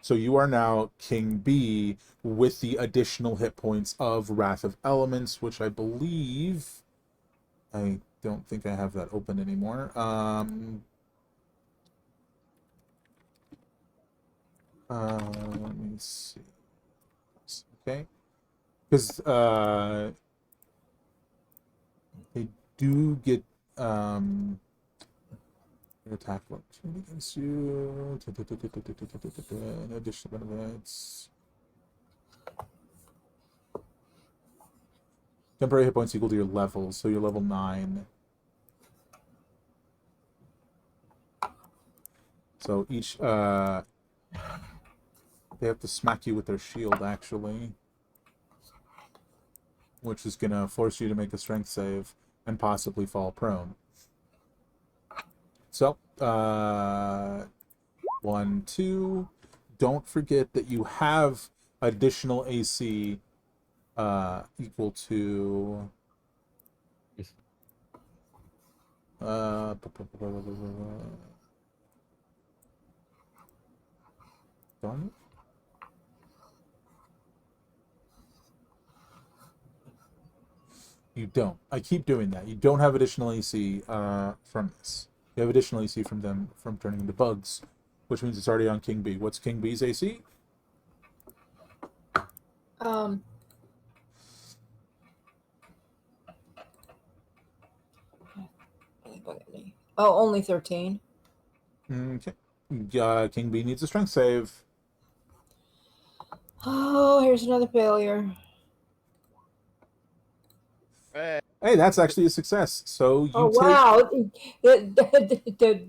So you are now King Bee with the additional hit points of Wrath of Elements, which I believe... I don't think I have that open anymore. Let me see. Okay. Because they do get attack opportunity against you. Additional benefits. Temporary hit points equal to your level, so you're level 9. So each they have to smack you with their shield actually, which is gonna force you to make a strength save and possibly fall prone. So 1, 2. Don't forget that you have additional AC equal to darn it. You don't. I keep doing that. You don't have additional AC from this. You have additional AC from them from turning into bugs, which means it's already on King Bee. What's King Bee's AC? Oh, only 13. Okay. King Bee needs a strength save. Oh, here's another failure. Hey, that's actually a success. So you wow. The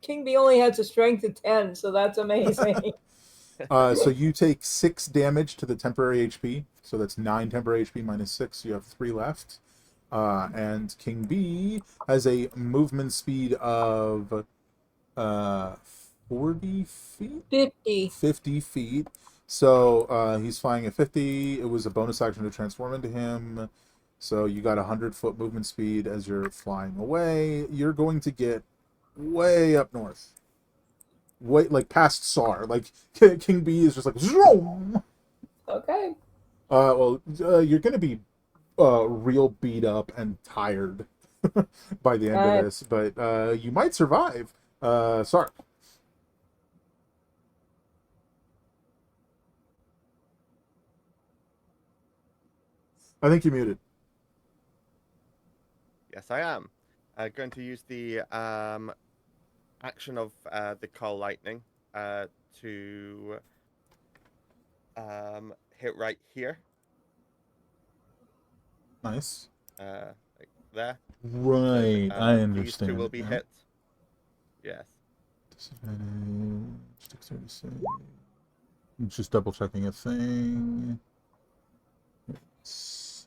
King Bee only has a strength of 10, so that's amazing. So you take 6 damage to the temporary HP. So that's 9 temporary HP minus 6. You have 3 left. And King Bee has a movement speed of 40 feet? 50. 50 feet. So he's flying at 50. It was a bonus action to transform into him. So you got 100-foot movement speed as you're flying away. You're going to get way up north. Way, like, past Sar. Like, King Bee is just like, zoom! Okay. You're going to be real beat up and tired by the end of this, but you might survive. Sark. I think you muted. Yes, I am. Going to use the action of the Coal Lightning to hit right here. Nice. Like there. Right, So, I these understand. two will be yeah. hit. Yes. Disadvantage, dexterity save. I'm just double checking a thing. It's...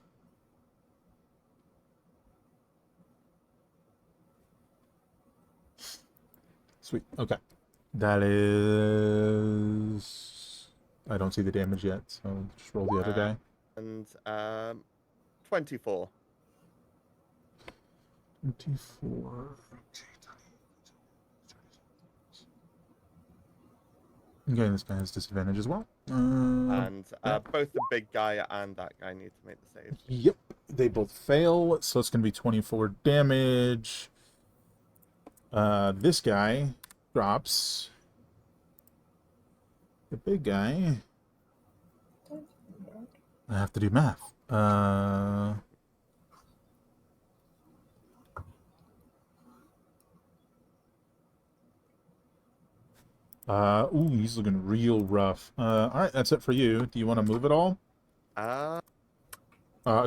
Sweet. Okay. That is. I don't see the damage yet, so just roll the other guy. And 24. 24. Okay, this guy has disadvantage as well. And yeah. both the big guy and that guy need to make the save. Yep, they both fail, so it's going to be 24 damage. This guy drops. The big guy. I have to do math. Ooh, he's looking real rough. All right, that's it for you. Do you want to move at all?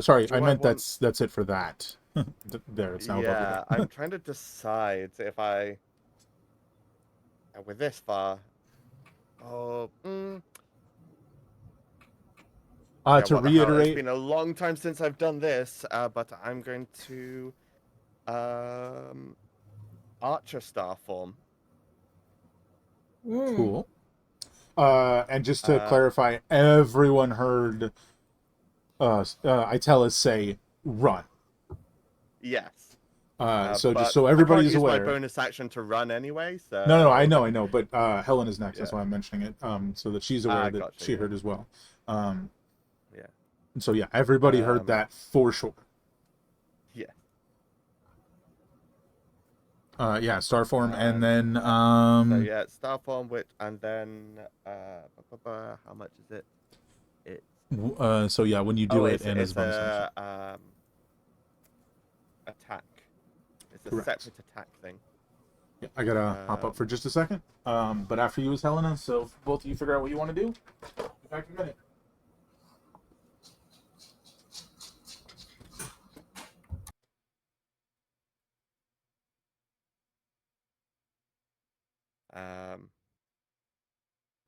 Sorry, Do I I meant want- that's it for that. There, it's now above Yeah, the I'm trying to decide if I. We're this far. Oh. To Yeah, what the hell, It's reiterate, been a long time since I've done this, but I'm going to Archer Star form. cool. And just to clarify, everyone heard Itella say run. Yes. So but just so I everybody can't is use aware. my bonus action to run anyway, so... No, I know. But Helen is next. That's Yeah. why I'm mentioning it. So that she's aware that gotcha, she yeah. heard as well. Yeah. So yeah, everybody heard that for sure. Yeah. Yeah, star form, and then So yeah, star form, and then how much is it? It's so yeah, when you do it, and as it's a bonus action. Attack. It's a Correct. separate attack thing. Yeah, I gotta hop up for just a second. But after you is Helena, so if both of you figure out what you want to do. Be back in a minute.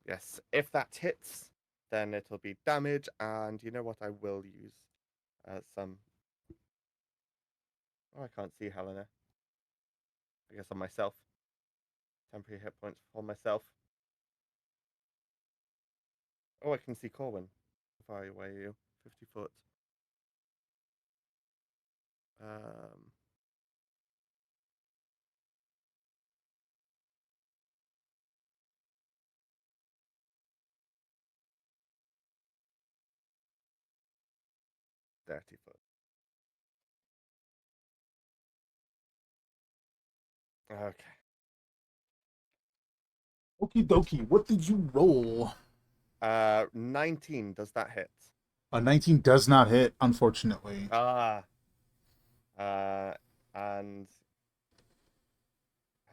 Yes, if that hits, then it'll be damage, and you know what? I will use some. Oh, I can't see Helena. I guess on myself. Temporary hit points for myself. Oh, I can see Corwin. How far away are you? 50 foot. 30 foot. Okay. Okie dokie. What did you roll? 19. Does that hit? A 19 does not hit, unfortunately. And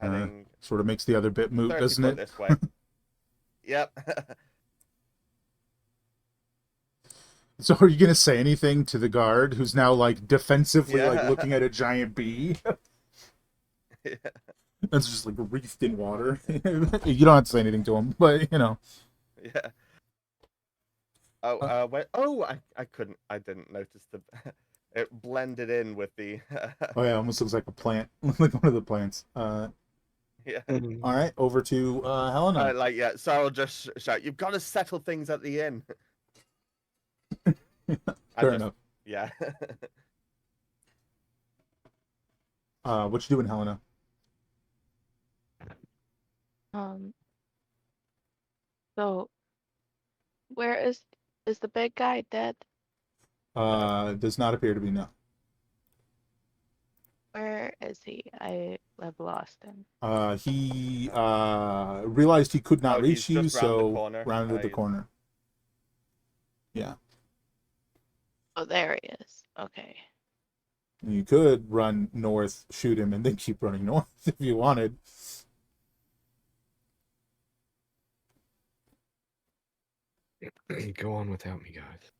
heading sort of makes the other bit moot, 30 doesn't foot it? this way. Yep. So are you gonna say anything to the guard who's now like defensively like Yeah. looking at a giant bee? Yeah. That's just like wreathed in water. You don't have to say anything to him, but you know. Yeah. Oh, wait. Oh, I couldn't. I didn't notice the. It blended in with the. Oh yeah, almost looks like a plant, like one of the plants. Yeah. All right, over to Helena. Like yeah, so I'll just shout. You've got to settle things at the inn. Fair enough. Yeah. What you doing, Helena? So where is the big guy dead? Does not appear to be, no. Where is he? I have lost him. He realized he could not Oh, reach he's you, just round the so corner. rounded the He's- corner. Yeah. Oh, there he is. Okay. You could run north, shoot him, and then keep running north if you wanted. Go on without me, guys.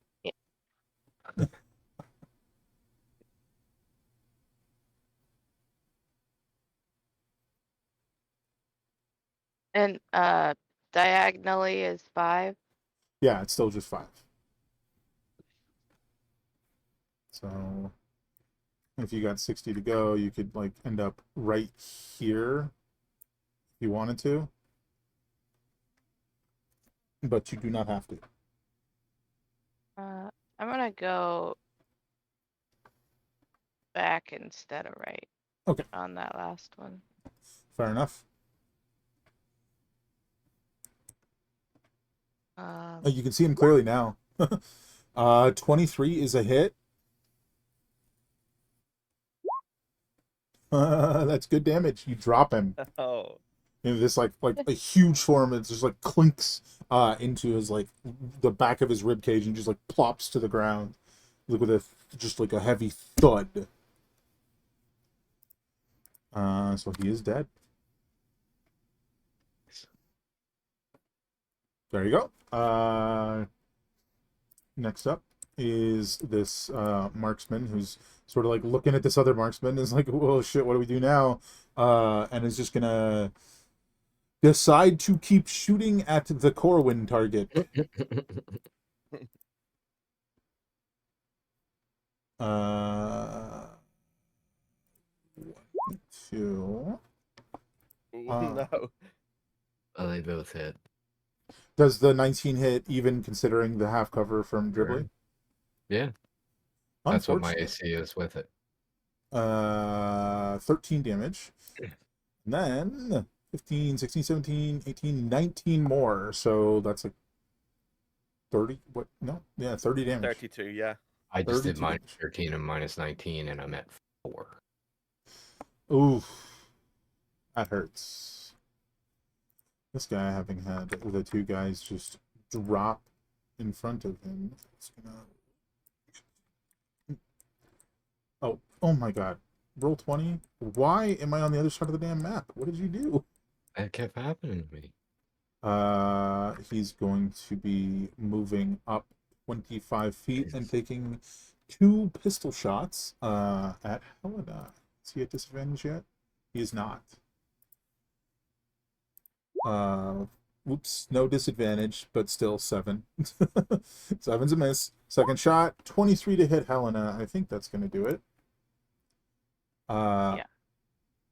And diagonally is 5. Yeah, it's still just 5. So if you got 60 to go, you could like end up right here if you wanted to. But you do not have to. I'm gonna go back instead of right. Okay. On that last one. Fair enough. You can see him clearly now. 23 is a hit. That's good damage. You drop him. Oh. You know, this like a huge form. It just like clinks into his like the back of his rib cage and just like plops to the ground, like with just like a heavy thud. So he is dead. There you go. Next up is this marksman who's sort of like looking at this other marksman and is like, "Whoa, shit! What do we do now?" And is just gonna decide to keep shooting at the Corwin target. 1, 2. No. Oh, they both hit. Does the 19 hit even considering the half cover from dribbling? Yeah. That's what my Unfortunately. AC is with it. 13 damage. And then 15, 16, 17, 18, 19 more. So that's like 30. What? No. Yeah, 30 damage. 32, yeah. I just did 32 minus damage. 13 and minus 19, and I'm at 4. Oof. That hurts. This guy, having had the 2 guys just drop in front of him. It's gonna... Oh my god. Roll 20? Why am I on the other side of the damn map? What did you do? That kept happening to me. He's going to be moving up 25 feet and taking 2 pistol shots at Helena. Is he at disadvantage yet? He is not. Oops, no disadvantage, but still 7. 7's a miss. Second shot, 23 to hit Helena. I think that's going to do it. Yeah.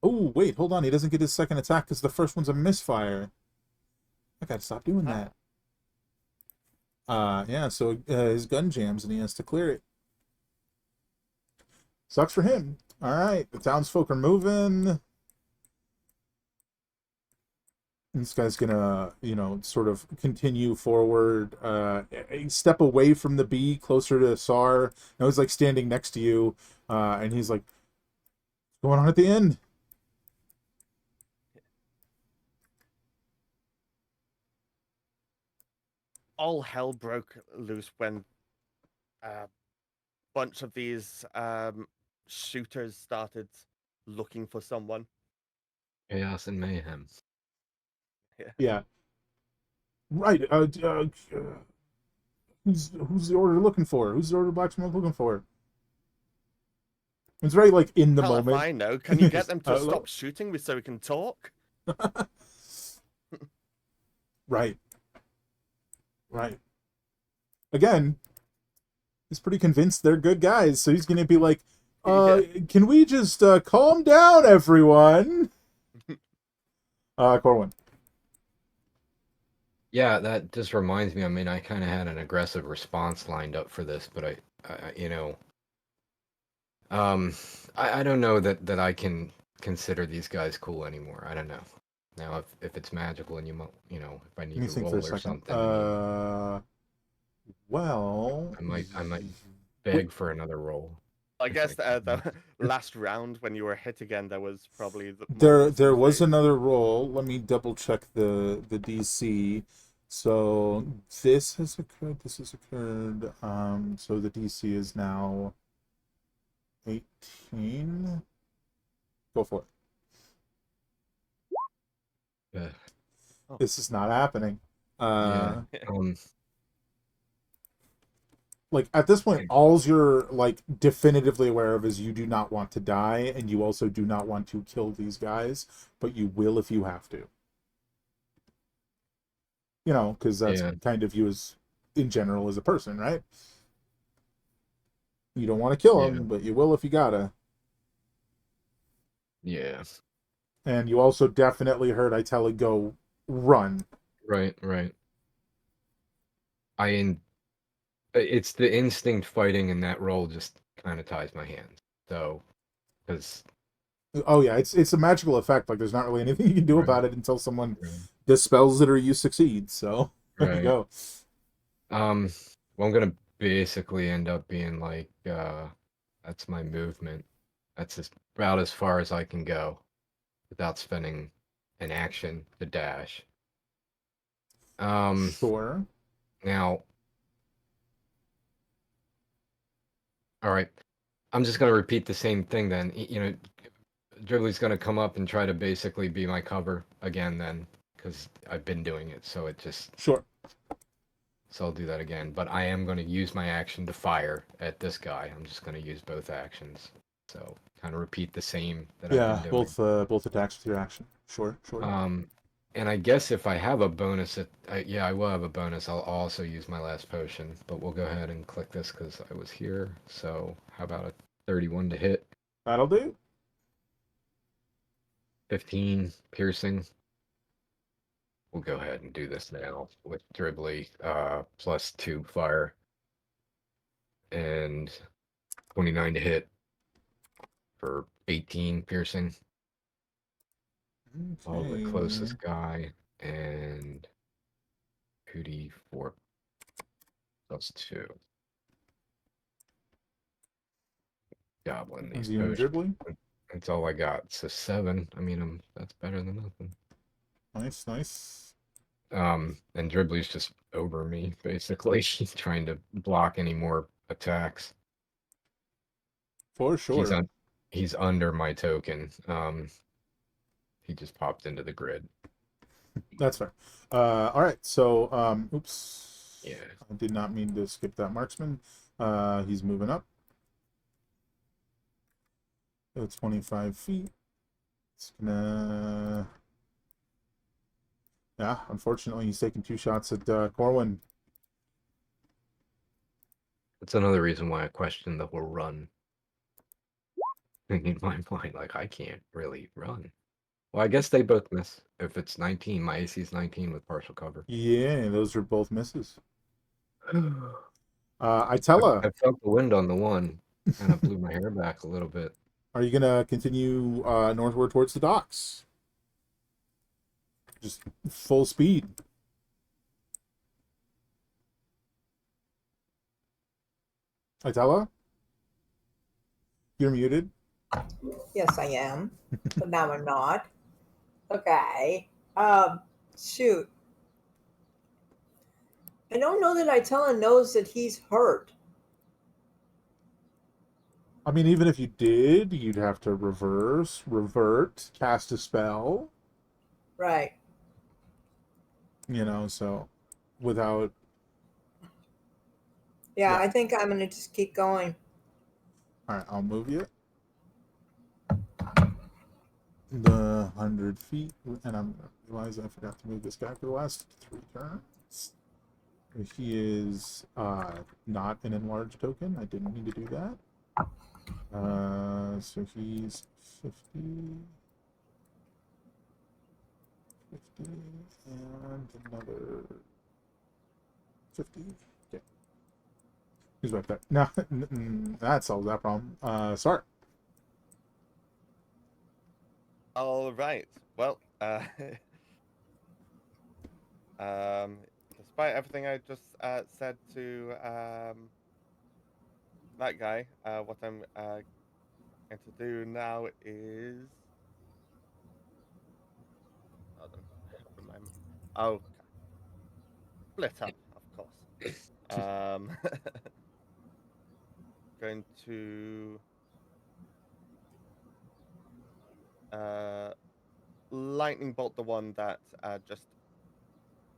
Oh, wait, hold on. He doesn't get his second attack because the first one's a misfire. I gotta stop doing that. Yeah, so his gun jams and he has to clear it. Sucks for him. Alright, the townsfolk are moving. This guy's gonna, sort of continue forward, step away from the bee, closer to Sar. Now he's like standing next to you, and he's like, "What's going on at the end?" All hell broke loose when a bunch of these shooters started looking for someone. Chaos and mayhem. Yeah. Right. Who's the order looking for? Who's the Order of Blacksmoke looking for? It's very like in the Hell moment. if I know. Can you get them to stop shooting me so we can talk? Right. Right. Again, he's pretty convinced they're good guys, so he's gonna be like, can we just calm down, everyone? Corwin. Yeah, that just reminds me. I mean, I kind of had an aggressive response lined up for this, but I I don't know that I can consider these guys cool anymore. I don't know. Now, if it's magical and you know, if I Let need me to think for a roll or second. something, I mean, Well, I might we- beg for another roll. I if guess can. the last round when you were hit again, there was probably there was saves. another roll. Let me double check the DC. So this has occurred. This has occurred. So the DC is now 18. Go for it. Uh, This is not happening. yeah. Um. Like at this point, all's you're like definitively aware of is you do not want to die, and you also do not want to kill these guys, but you will if you have to. You know, because that's Yeah. kind of you as in general as a person, right? You don't want to kill Yeah. them, but you will if you gotta. Yeah. And you also definitely heard I tell it go run. Right. Right. It's the instinct fighting, and that roll just kind of ties my hands. So, because Oh yeah, it's a magical effect. Like there's not really anything you can do right, about it until someone right, dispels it or you succeed. So there you right. go. Well, I'm gonna basically end up being like, that's my movement. That's about as far as I can go without spending an action to dash. Sure. Now, all right. I'm just gonna repeat the same thing then. You know, Dribbly's gonna come up and try to basically be my cover again then, because I've been doing it. So it just, Sure. so I'll do that again. But I am gonna use my action to fire at this guy. I'm just gonna use both actions. So kind of repeat the same that I've been Yeah, doing. both attacks with your action. Sure. And I guess if I have a bonus, yeah, I will have a bonus. I'll also use my last potion, but we'll go ahead and click this because I was here. So how about a 31 to hit, That'll do. 15 piercing. We'll go ahead and do this now with Dribbly, +2 fire, and 29 to hit for 18 piercing. Oh, the closest guy, and 2d4 +2. Goblin these You and potions. Dribbly. That's all I got. So 7. I mean, that's better than nothing. Nice. And Dribbly's just over me, basically. He's trying to block any more attacks. For sure. He's under my token. He just popped into the grid. That's fair. All right. So, oops. Yeah. I did not mean to skip that marksman. He's moving up. 25 feet. It's gonna. Yeah, unfortunately, he's taking 2 shots at Corwin. That's another reason why I question the whole run. In my mind, like, I can't really run. Well, I guess they both miss. If it's 19, my AC is 19 with partial cover. Yeah, those are both misses. I Itella, felt the wind on the one, and I blew my hair back a little bit. are you gonna continue northward towards the docks? Just full speed. Itella, you're muted. Yes, I am, but now I'm not. Okay. Shoot. I don't know that Itella knows that he's hurt. I mean, even if you did, you'd have to revert, cast a spell. Right. You know, so without. Yeah, I think I'm gonna just keep going. All right, I'll move you. The 100 feet, and I'm realizing I forgot to move this guy for the last 3 turns. He is not an enlarged token. I didn't mean to do that. So he's 50, and another 50. Okay. He's right there. No, that solves that problem. Start. All right. Well, despite everything I just said to that guy, what I'm going to do now is. Hold on. Remind me. Oh, split up, of course. Going to lightning bolt the one that just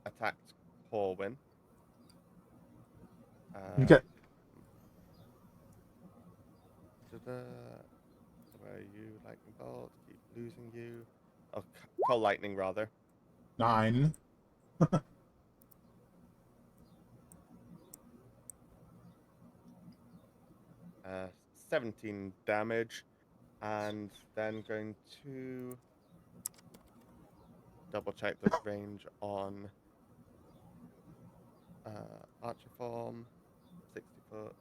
attacked Corwin. Okay. Where are you? Lightning bolt. Keep losing you. Oh, call lightning rather. 9. 17 damage, and then going to double check the range on archer form, 60 foot.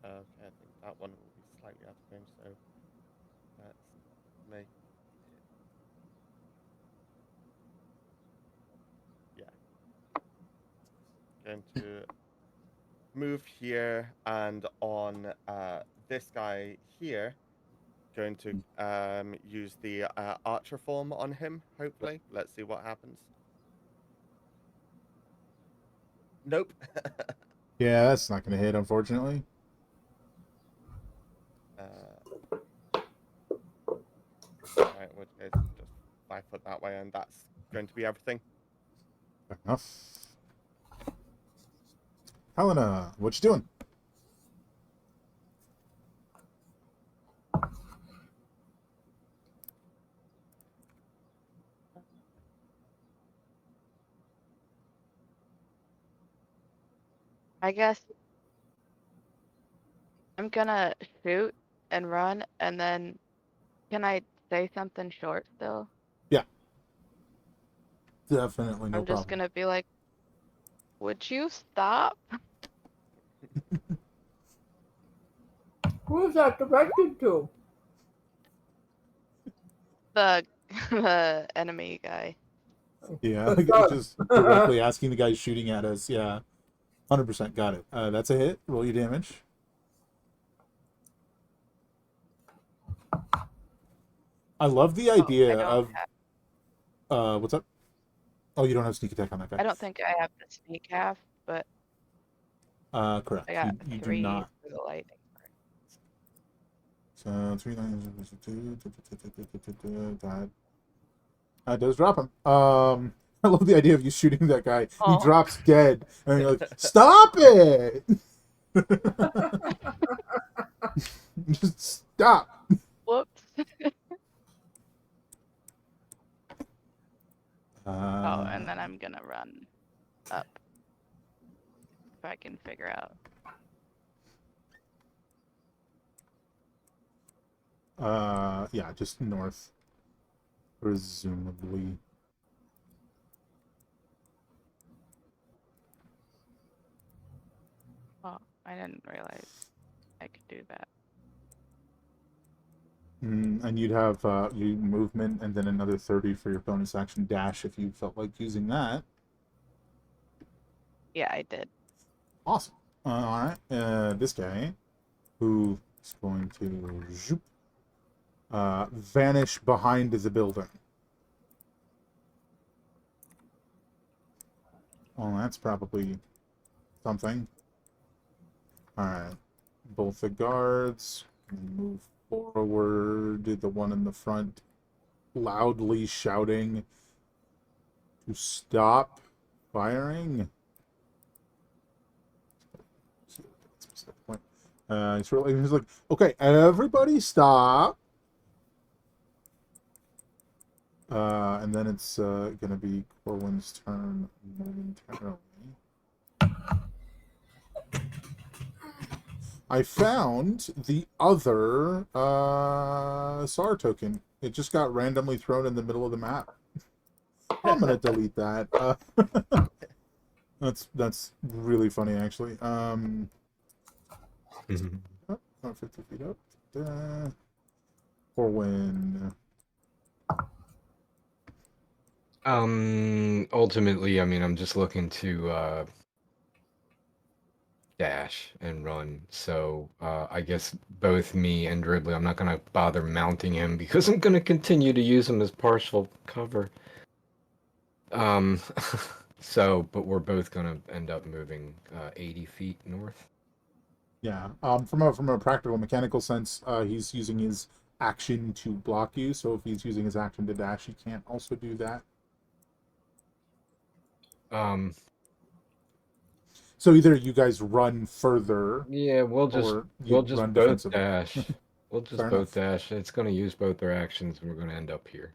Okay, I think that one will be slightly out of range, so let's make it. Yeah. Going to move here, and on this guy here, going to use the archer form on him, hopefully. Let's see what happens. Nope. Yeah, that's not going to hit, unfortunately. Alright, in which case, just 5 foot that way, and that's going to be everything. Fair enough. Helena, what you doing? I guess I'm gonna shoot and run, and then can I say something short still? Yeah. Definitely no I'm just problem. gonna be like, would you stop? Who is that directed to? The the enemy guy. Yeah, Got it. just directly asking the guy shooting at us. Yeah, 100% got it. That's a hit. Roll your damage. I love the idea of what's up? Oh, you don't have sneak attack on that guy. I don't think I have the sneak half, but Correct. I got You do 3 not. for the lightning. So 3 lines. That does drop him. I love the idea of you shooting that guy. Oh. He drops dead, and you're like, "Stop it! Just stop!" Whoops. Uh, Oh, and then I'm gonna run up if I can figure out. Yeah, just north, presumably. Oh, I didn't realize I could do that. And you'd have you movement and then another 30 for your bonus action dash if you felt like using that. Yeah, I did. Awesome. All right. This guy, who is going to zoop, vanish behind the building. Well, that's probably something. All right. Both the guards move forward. The one in the front loudly shouting to stop firing. He's like, okay, everybody stop. And then it's gonna be Corwin's turn momentarily. I found the other SAR token. It just got randomly thrown in the middle of the map. I'm gonna delete that. That's really funny, actually. Oh, 50 feet up. For when. Ultimately, I mean, I'm just looking to dash and run. So I guess both me and Dribbly, I'm not gonna bother mounting him because I'm gonna continue to use him as partial cover. So, but we're both gonna end up moving 80 feet north. Yeah. From a practical mechanical sense, he's using his action to block you. So if he's using his action to dash, he can't also do that. So either you guys run further, Yeah, or you we'll just run both defensively. dash. We'll just Fair both enough. dash. It's gonna use both their actions, and we're gonna end up here.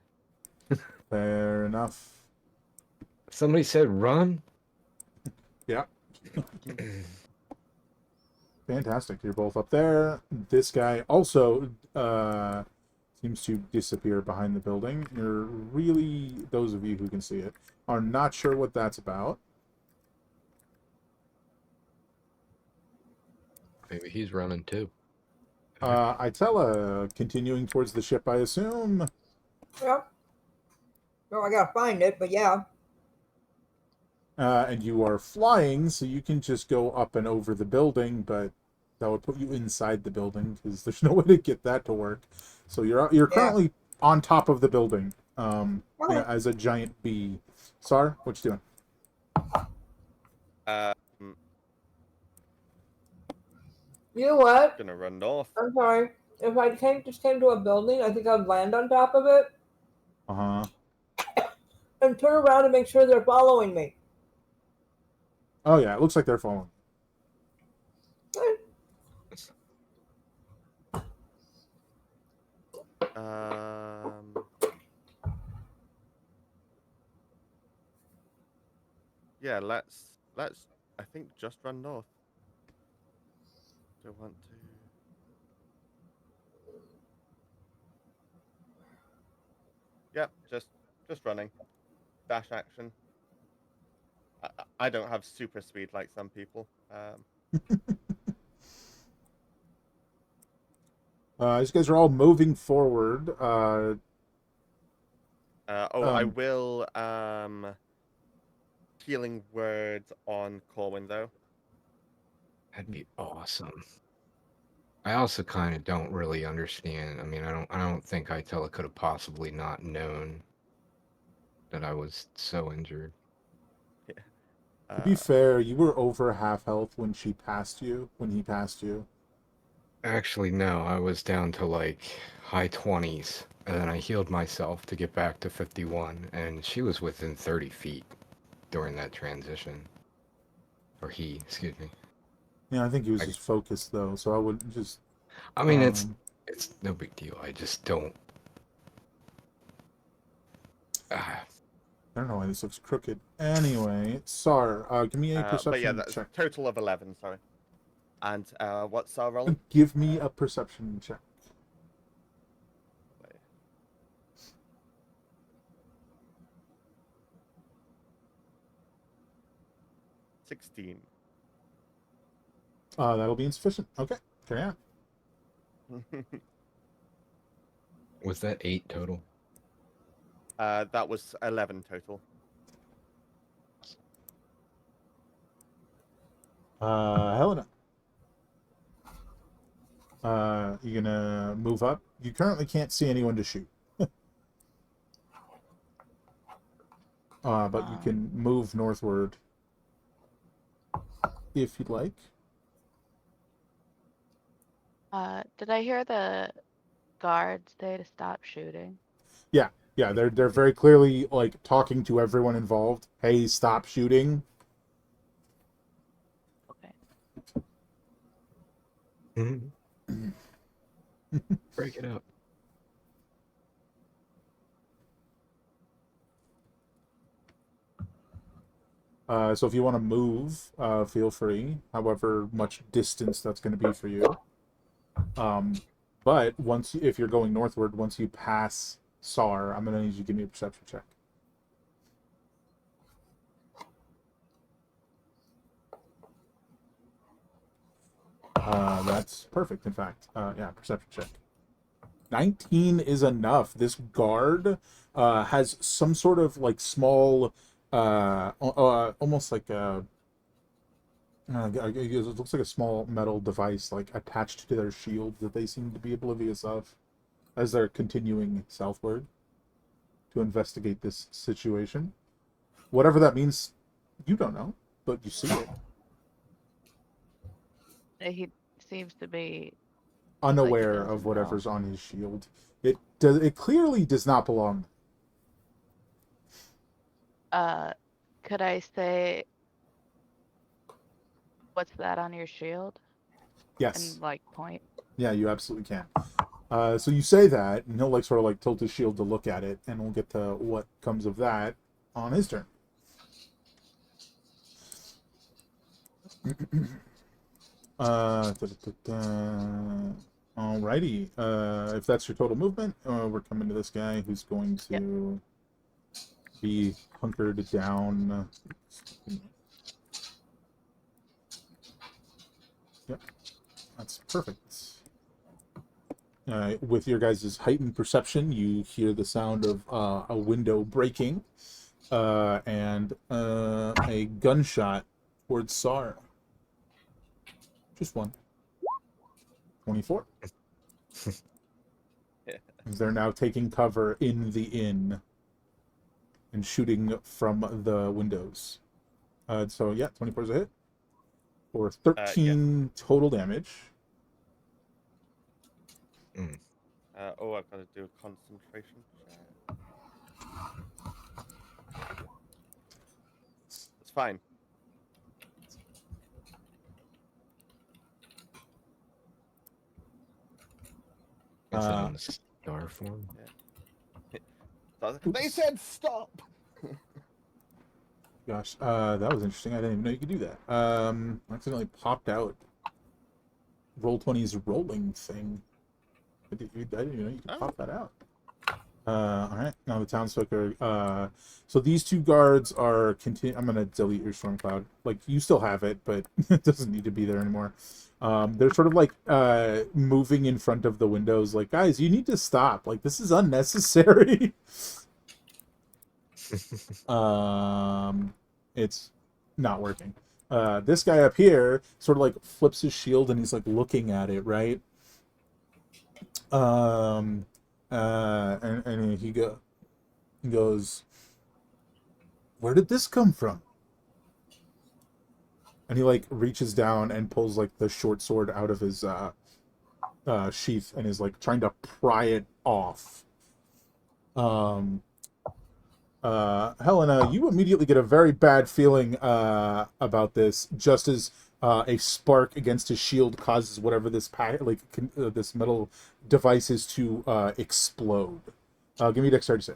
Fair enough. Somebody said run. Yeah. Fantastic. You're both up there. This guy also seems to disappear behind the building. You're really, those of you who can see it, are not sure what that's about. Maybe he's running too. Itella, continuing towards the ship, I assume. Yep. Well, I gotta find it, but yeah. And you are flying, so you can just go up and over the building, but that would put you inside the building because there's no way to get that to work. So you're Yeah. currently on top of the building, Okay. as a giant bee. Sar, what you doing? You know what? Gonna run north. I'm sorry. If I just came to a building, I think I'd land on top of it Uh-huh. and turn around and make sure they're following me. Oh yeah, it looks like they're following. Yeah, let's I think just run north. Don't want to. Yep, just running. Dash action. I don't have super speed like some people. These guys are all moving forward. I will healing words on Corwin though. That'd be awesome. I also kind of don't really understand. I mean, I don't think Itella could have possibly not known that I was so injured. To be fair, you were over half health when he passed you. Actually, no, I was down to like high 20s, and then I healed myself to get back to 51, and she was within 30 feet during that transition. Or he, excuse me. Yeah, I think he was just focused though, so I wouldn't just. I mean, it's no big deal. I just don't. I don't know why this looks crooked. Anyway, Sar, give me a perception but yeah, that's check. total of 11. Sorry. And what's our roll? Give me a perception check. $16. That'll be insufficient. Okay, carry on. Was that 8 total? That was 11 total. Helena. You gonna move up? You currently can't see anyone to shoot. But you can move northward if you'd like. Did I hear the guards say to stop shooting? Yeah, they're very clearly like talking to everyone involved. Hey, stop shooting. Okay. Break it up. So if you want to move, feel free. However much distance that's going to be for you. But if you're going northward, once you pass Sar, I'm going to need you to give me a perception check. That's perfect, in fact. Yeah, perception check. 19 is enough. This guard has some sort of like small, almost like a, it looks like a small metal device like attached to their shield that they seem to be oblivious of as they're continuing southward to investigate this situation. Whatever that means, you don't know, but you see it. He seems to be Unaware doesn't of whatever's know. on his shield. It clearly does not belong. Could I say, what's that on your shield? Yes. And like point. Yeah, you absolutely can. So you say that, and he'll like sort of like tilt his shield to look at it, and we'll get to what comes of that on his turn. Alrighty. If that's your total movement, we're coming to this guy who's going to be hunkered down. Yep, that's perfect. With your guys' heightened perception, you hear the sound of a window breaking and a gunshot towards Sar. Just one. 24. They're now taking cover in the inn and shooting from the windows. So, yeah, 24 is a hit. For 13 total damage. I've got to do a concentration check. It's fine. Is that in the star form? Yeah. They said stop! Gosh, that was interesting. I didn't even know you could do that. Accidentally popped out Roll20's rolling thing. I didn't even know you could pop that out. Alright, now the townsfolk are... so these two guards are... I'm going to delete your storm cloud. Like, you still have it, but it doesn't need to be there anymore. They're sort of like moving in front of the windows, like, guys, you need to stop. Like, this is unnecessary. It's not working. This guy up here sort of like flips his shield and he's like looking at it, right? And he goes, where did this come from? And he like reaches down and pulls like the short sword out of his sheath and is like trying to pry it off. Helena, you immediately get a very bad feeling about this, just as a spark against his shield causes whatever this this metal device is to explode. Give me a dexterity save.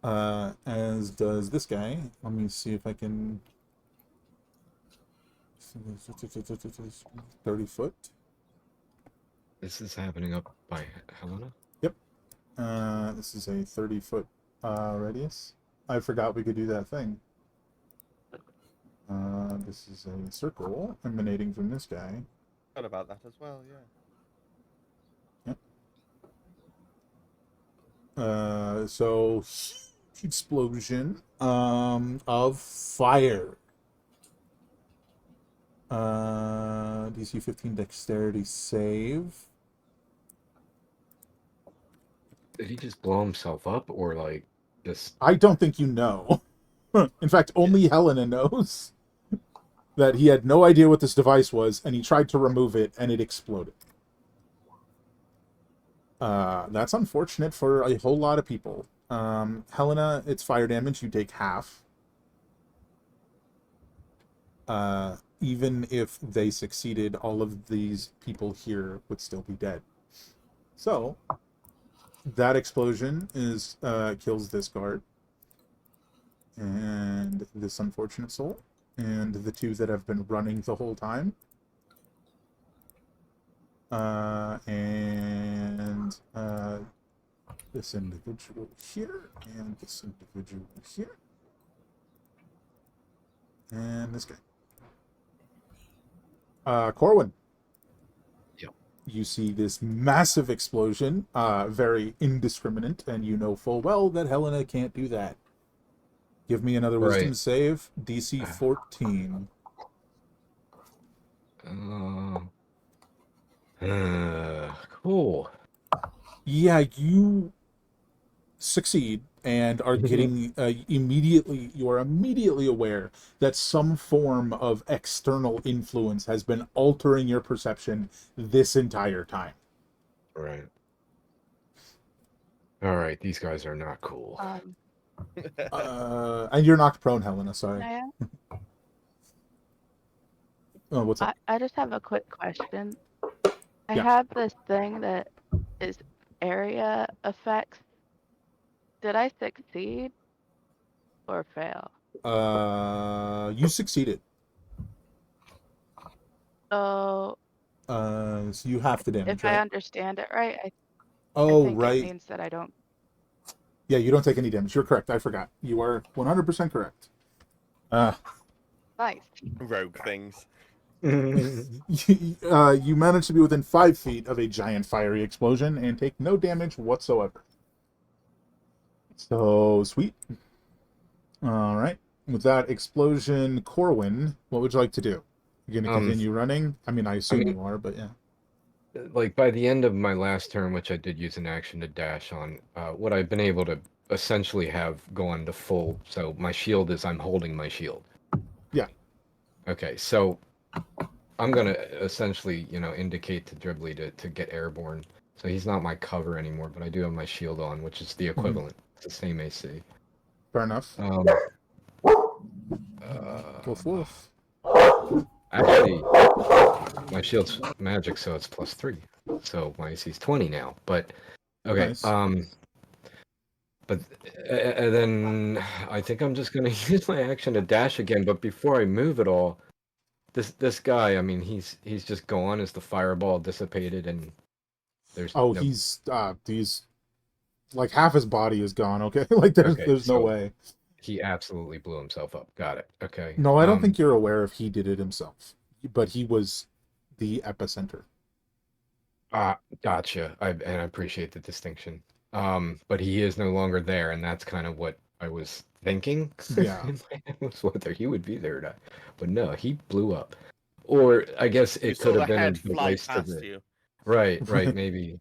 As does this guy. Let me see if I can... 30 foot. This is happening up by Helena? Yep. This is a 30-foot radius. I forgot we could do that thing. This is a circle emanating from this guy. Forgot about that as well, yeah. Yep. So explosion of fire. DC 15 dexterity save. Did he just blow himself up, or like just... I don't think you know. In fact, only Helena knows that he had no idea what this device was, and he tried to remove it, and it exploded. That's unfortunate for a whole lot of people. Helena, it's fire damage. You take half. Even if they succeeded, all of these people here would still be dead. So, that explosion kills this guard. and this unfortunate soul, and the two that have been running the whole time. And this individual here, and this individual here, and this guy. Corwin. Yep. You see this massive explosion, very indiscriminate, and you know full well that Helena can't do that. Give me another wisdom save, DC 14. Cool. Yeah, you succeed and are getting you are immediately aware that some form of external influence has been altering your perception this entire time. Right. All right, these guys are not cool. And you're knocked prone, Helena, sorry. Naya, Oh, what's up? I just have a quick question. I Yeah. have this thing that is area effects. Did I succeed or fail? You succeeded. So So you have to damage, if I right? understand it right, I Oh, think right. it means that I don't. Yeah, you don't take any damage. You're correct. I forgot. You are 100% correct. Nice. Rogue things. You managed to be within 5 feet of a giant fiery explosion and take no damage whatsoever. So, sweet. All right. With that explosion, Corwin, what would you like to do? You're going to continue running? I mean, I assume you are, but yeah. Like by the end of my last turn, which I did use an action to dash on, what I've been able to essentially have gone to full. So my shield is I'm holding my shield. Yeah. Okay, so I'm gonna essentially, indicate to Dribbly to get airborne. So he's not my cover anymore, but I do have my shield on, which is the equivalent. It's the same AC. Fair enough. Woof woof. Actually, my shield's magic, so it's +3. So my AC's 20 now. But okay, Nice. but then I think I'm just gonna use my action to dash again. But before I move at all, this guy, I mean, he's just gone as the fireball dissipated, and there's he's like half his body is gone. Okay, like there's no way. He absolutely blew himself up. Got it. Okay. No, I don't think you're aware if he did it himself, but he was the epicenter. Gotcha. And I appreciate the distinction. But he is no longer there, and that's kind of what I was thinking. Yeah. Was whether he would be there or not. But no, he blew up. Or I guess it could have been a device to the... Right, maybe.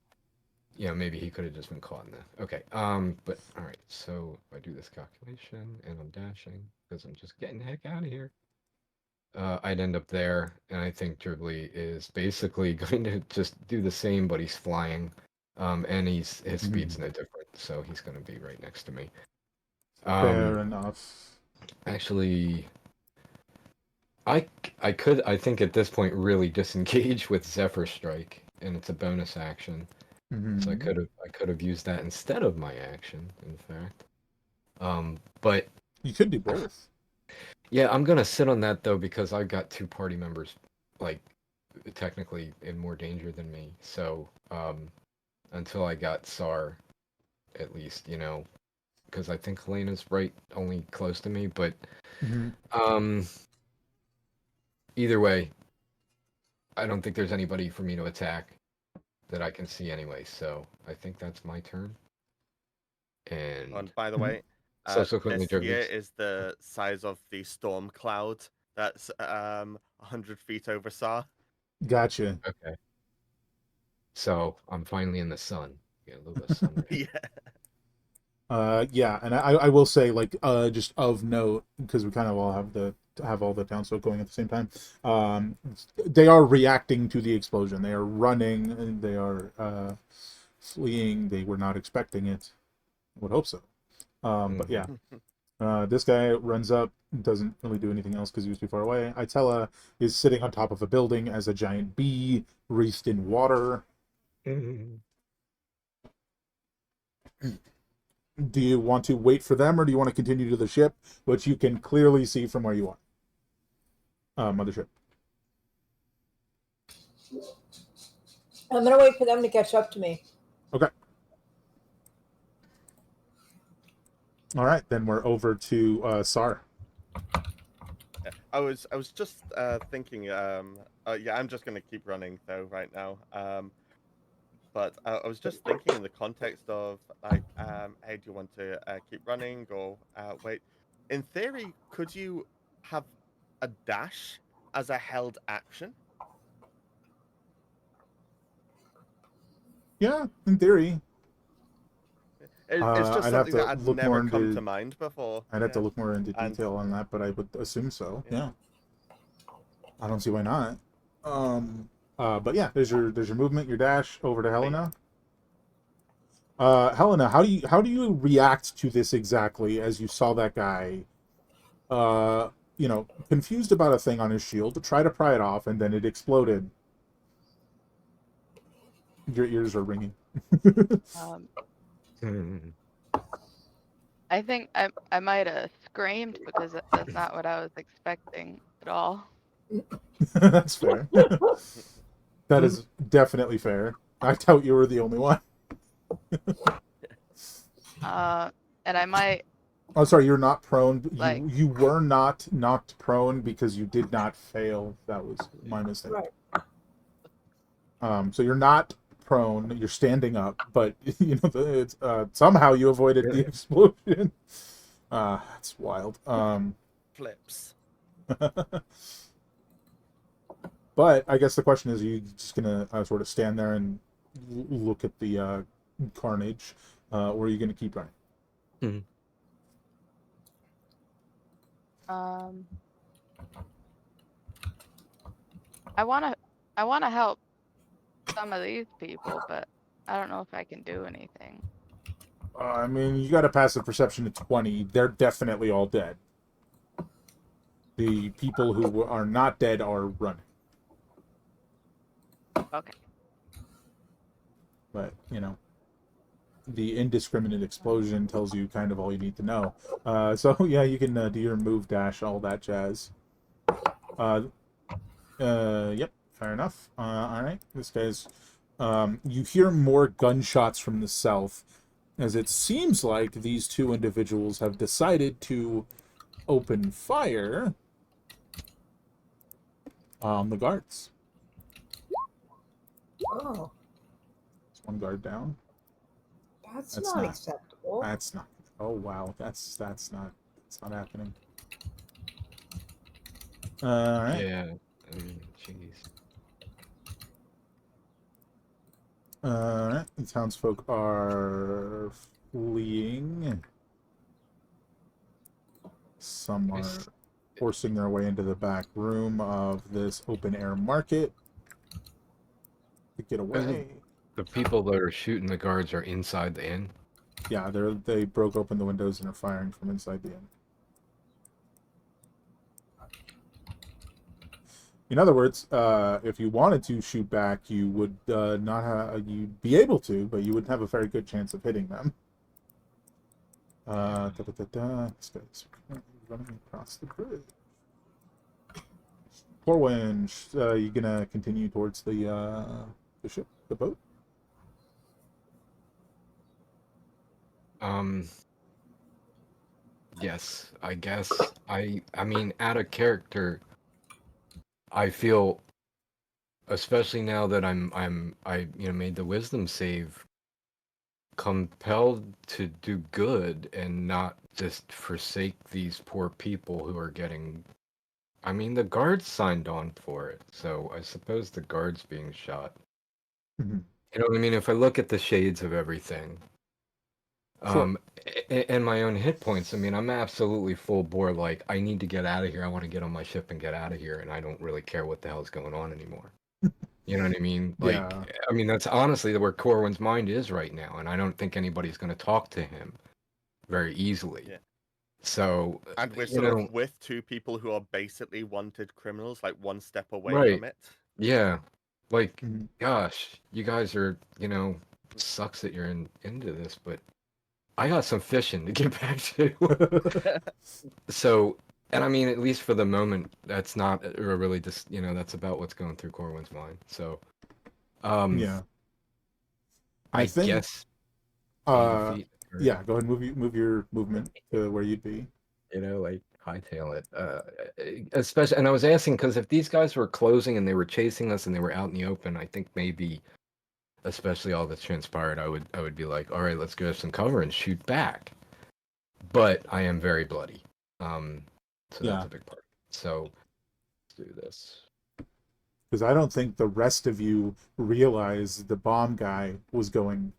Yeah, maybe he could have just been caught in that. Okay. But all right. So if I do this calculation and I'm dashing because I'm just getting the heck out of here, I'd end up there, and I think Dribbly is basically going to just do the same, but he's flying, and his speed's no different, so he's going to be right next to me. Fair enough. Actually, I think at this point really disengage with Zephyr Strike, and it's a bonus action. So I could have used that instead of my action, in fact. But you could do both. Yeah, I'm gonna sit on that though because I've got 2 party members, like, technically in more danger than me. So until I got Sar, at least, because I think Helena's right, only close to me. But either way, I don't think there's anybody for me to attack that I can see anyway, so I think that's my turn. And by the way, subsequently, this here is the size of the storm cloud that's 100 feet over Sar. Gotcha. Okay. So I'm finally in the sun. Yeah, a little bit of sun. Yeah, and I will say, like, just of note, because we kind of all have all the townsfolk going at the same time. They are reacting to the explosion. They are running, and they are fleeing. They were not expecting it. I would hope so. But yeah, this guy runs up, doesn't really do anything else because he was too far away. Itella is sitting on top of a building as a giant bee wreathed in water. Do you want to wait for them, or do you want to continue to the ship, which you can clearly see from where you are? Mothership. I'm gonna wait for them to catch up to me. Okay. All right, then we're over to Sar. I was just thinking. Yeah, I'm just gonna keep running though right now. But I was just thinking in the context of like, hey, do you want to keep running or wait? In theory, could you have a dash as a held action? Yeah, in theory. It's just I'd have something to that had look more never come into. to mind before. I'd have to Yeah. look more into And detail on that, but I would assume so. Yeah. Yeah. I don't see why not. But yeah, there's your movement, your dash over to Helena. Helena, how do you react to this exactly as you saw that guy? Confused about a thing on his shield, to try to pry it off, and then it exploded. Your ears are ringing. I think I might have screamed because that's not what I was expecting at all. That's fair. That is definitely fair. I doubt you were the only one. And I might Oh, sorry, you're not prone. like You were not knocked prone because you did not fail. That was my mistake. Right. So you're not prone. You're standing up, but it's somehow you avoided the explosion. That's wild. flips. But I guess the question is, are you just gonna sort of stand there and look at the carnage, or are you gonna keep running? Mm-hmm. I wanna help some of these people, but I don't know if I can do anything. I mean, you got a passive perception of 20. They're definitely all dead. The people who are not dead are running. Okay. But, the indiscriminate explosion tells you kind of all you need to know. So, yeah, you can do your move, dash, all that jazz. Yep, fair enough. All right, this guy's... you hear more gunshots from the south, as it seems like these two individuals have decided to open fire on the guards. Oh, There's one guard down. that's That's not not- acceptable. That's not... Oh, wow, that's not happening. All right. Yeah. I mean, jeez. Alright, the townsfolk are fleeing. Some are forcing their way into the back room of this open air market to get away. The people that are shooting the guards are inside the inn. Yeah, they broke open the windows and are firing from inside the inn. In other words, if you wanted to shoot back, you would not have. You'd be able to, but you wouldn't have a very good chance of hitting them. This guy's running across the bridge. Corwin, you gonna continue towards the ship, the boat? Yes, I guess. I mean, out of character, I feel, especially now that I made the wisdom save, compelled to do good and not just forsake these poor people who are getting... I mean, the guards signed on for it, so I suppose the guards being shot. Mm-hmm. You know what I mean? If I look at the shades of everything, Sure. and my own hit points, I mean, I'm absolutely full bore, like, I need to get out of here, I want to get on my ship and get out of here, and I don't really care what the hell's going on anymore. You know what I mean? Like, Yeah. I mean, that's honestly where Corwin's mind is right now, and I don't think anybody's going to talk to him very easily. Yeah. So, And we're sort of with two people who are basically wanted criminals, like one step away from it. Yeah. Like, Mhm. gosh, you guys are, sucks that you're into this, but I got some fishing to get back to. So, and I mean, at least for the moment, that's not really just, that's about what's going through Corwin's mind. So, Yeah. I I think guess 80 feet. Or, yeah, go ahead and move your movement to where you'd be. like hightail it. Especially, and I was asking because if these guys were closing and they were chasing us and they were out in the open, I think maybe, especially all that's transpired, I would be like, all right, let's give some cover and shoot back. But I am very bloody. So Yeah. that's a big part. So let's do this. Because I don't think the rest of you realized the bomb guy was going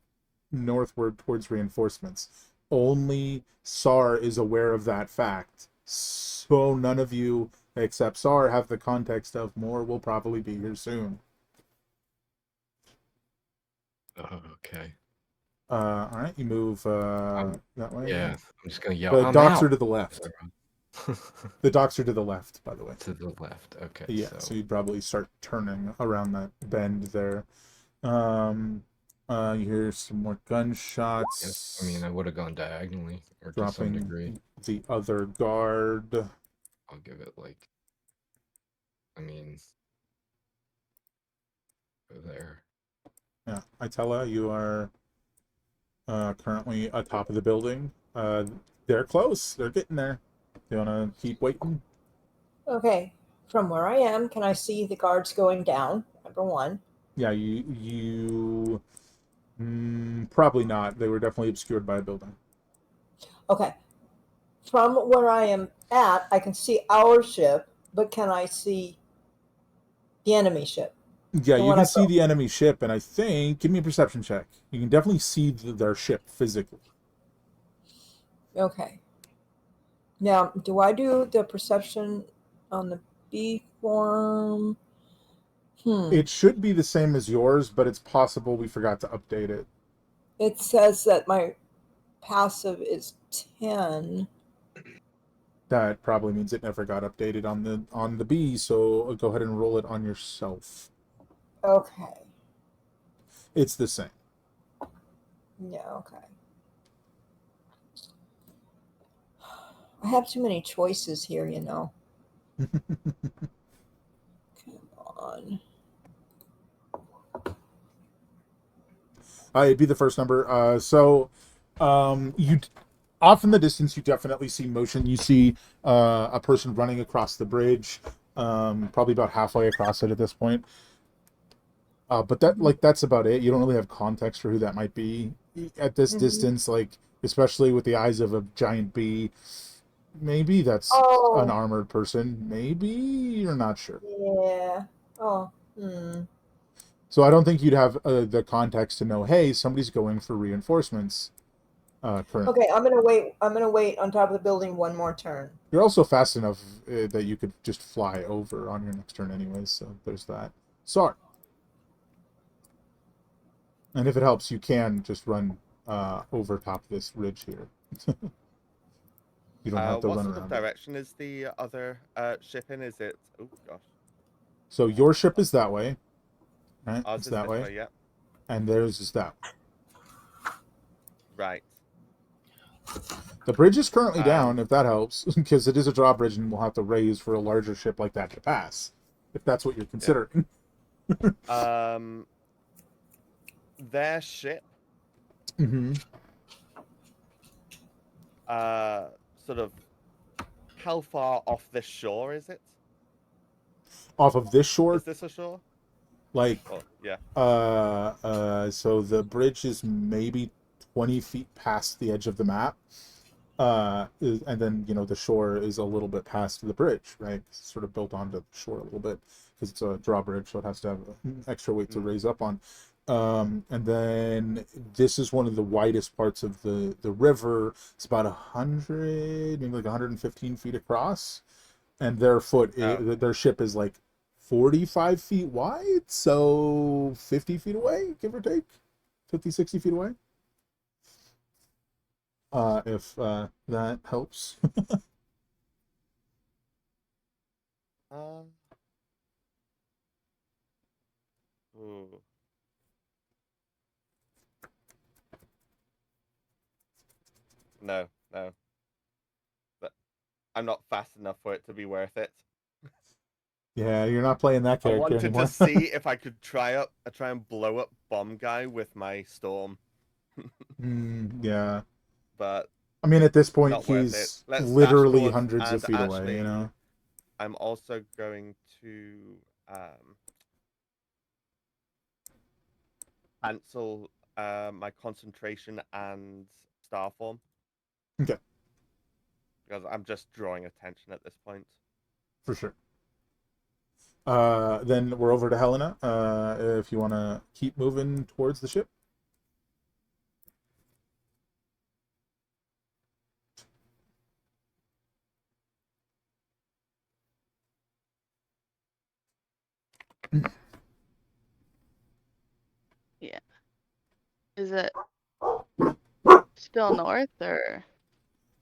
northward towards reinforcements. Only Sar is aware of that fact. So none of you, except Sar, have the context of more will probably be here soon. Oh, okay. All right, you move that way. Yeah, I'm just gonna yell. The I'm docks out. are to the left. The docks are to the left, by the way. To the left. Okay. Yeah, so you'd probably start turning around that bend there. You hear some more gunshots. Yes, I mean, I would have gone diagonally or to some Dropping degree. the other guard. I'll give it like, I mean, there. Yeah, Itella, you are currently atop of the building. They're close. They're getting there. You want to keep waiting? Okay, from where I am, can I see the guards going down? Number one. Yeah, probably not. They were definitely obscured by a building. Okay, from where I am at, I can see our ship, but can I see the enemy ship? Yeah, The you one can I see built. the enemy ship, and I think, give me a perception check. You can definitely see their ship physically. Okay. Now, do I do the perception on the B form? It should be the same as yours, but it's possible we forgot to update it. It says that my passive is 10. That probably means it never got updated on the B, so go ahead and roll it on yourself. Okay. It's the same. Yeah, okay. I have too many choices here, you know. Come on. It'd be the first number. You off in the distance, you definitely see motion. You see a person running across the bridge, probably about halfway across it at this point. But that's about it. You don't really have context for who that might be at this distance. Like, especially with the eyes of a giant bee, maybe that's an armored person. Maybe you're not sure. Yeah. Oh. So I don't think you'd have the context to know, hey, somebody's going for reinforcements. Currently. Okay, I'm gonna wait. I'm gonna wait on top of the building one more turn. You're also fast enough that you could just fly over on your next turn anyways, so there's that. Sorry. And if it helps, you can just run over top of this ridge here. You don't have to what run sort of around. direction is the other ship in? Is it? Oh gosh. So your ship is that way, right? Ours It's is that this way, way, yeah. and theirs is that way. Right. The bridge is currently down, if that helps, because it is a drawbridge, and we'll have to raise for a larger ship like that to pass, if that's what you're considering. Yeah. Their ship. Sort of. How far off this shore is it? Off of this shore, Is this a shore? like, Oh, yeah. So the bridge is maybe 20 feet past the edge of the map. And then, the shore is a little bit past the bridge, right? It's sort of built onto the shore a little bit because it's a drawbridge, so it has to have extra weight to raise up on. And then this is one of the widest parts of the river. It's about 100, maybe like 115 feet across. And their ship is like 45 feet wide, so 50 feet away, give or take. 50, 60 feet away. If that helps. no. But I'm not fast enough for it to be worth it. Yeah, you're not playing that I character wanted anymore. to see if I could try and blow up bomb guy with my storm, Yeah. but I mean, at this point, not worth it. he's Let's dash literally north, hundreds of and feet away, you actually, know? I'm also going to cancel my concentration and star form Okay, because I'm just drawing attention at this point. for sure. Then we're over to Helena. If you want to keep moving towards the ship. Yeah. Is it still north or?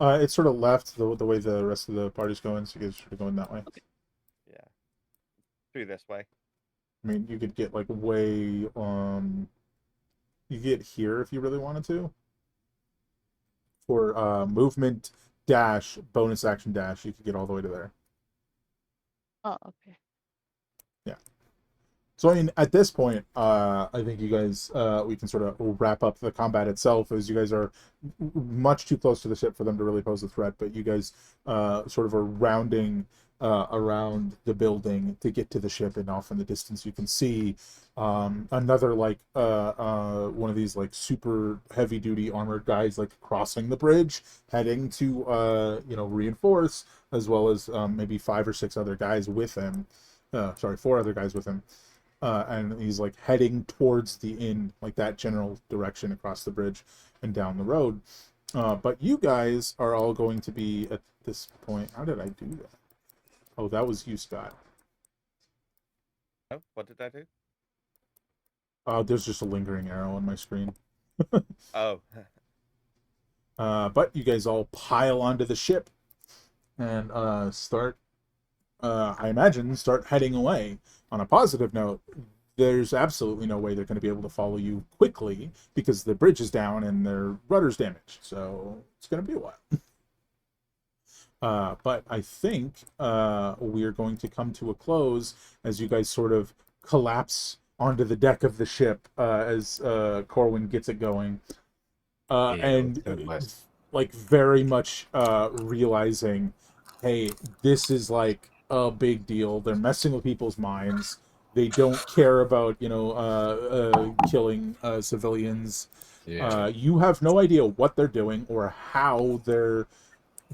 It's sort of left the way the rest of the party's going, so you guys should be going that way. Yeah, through this way. I mean, you could get like way you get here if you really wanted to. For movement dash, bonus action dash, you could get all the way to there. Oh, okay. Yeah. So I mean, at this point, I think you guys, we can sort of wrap up the combat itself, as you guys are much too close to the ship for them to really pose a threat. But you guys sort of are rounding around the building to get to the ship, and off in the distance you can see another like one of these like super heavy duty armored guys like crossing the bridge, heading to reinforce, as well as maybe 5 or 6 other guys with him. 4 other guys with him. And he's like heading towards the inn, like that general direction across the bridge and down the road. But you guys are all going to be at this point. How did I do that? Oh, that was you, Scott. Oh, what did I do? There's just a lingering arrow on my screen. Oh. But you guys all pile onto the ship and start, I imagine, start heading away. On a positive note, there's absolutely no way they're going to be able to follow you quickly because the bridge is down and their rudder's damaged. So it's going to be a while. But I think we're going to come to a close as you guys sort of collapse onto the deck of the ship as Corwin gets it going. And like very much realizing, hey, this is like a big deal. They're messing with people's minds. They don't care about, killing civilians. Yeah. You have no idea what they're doing or how they're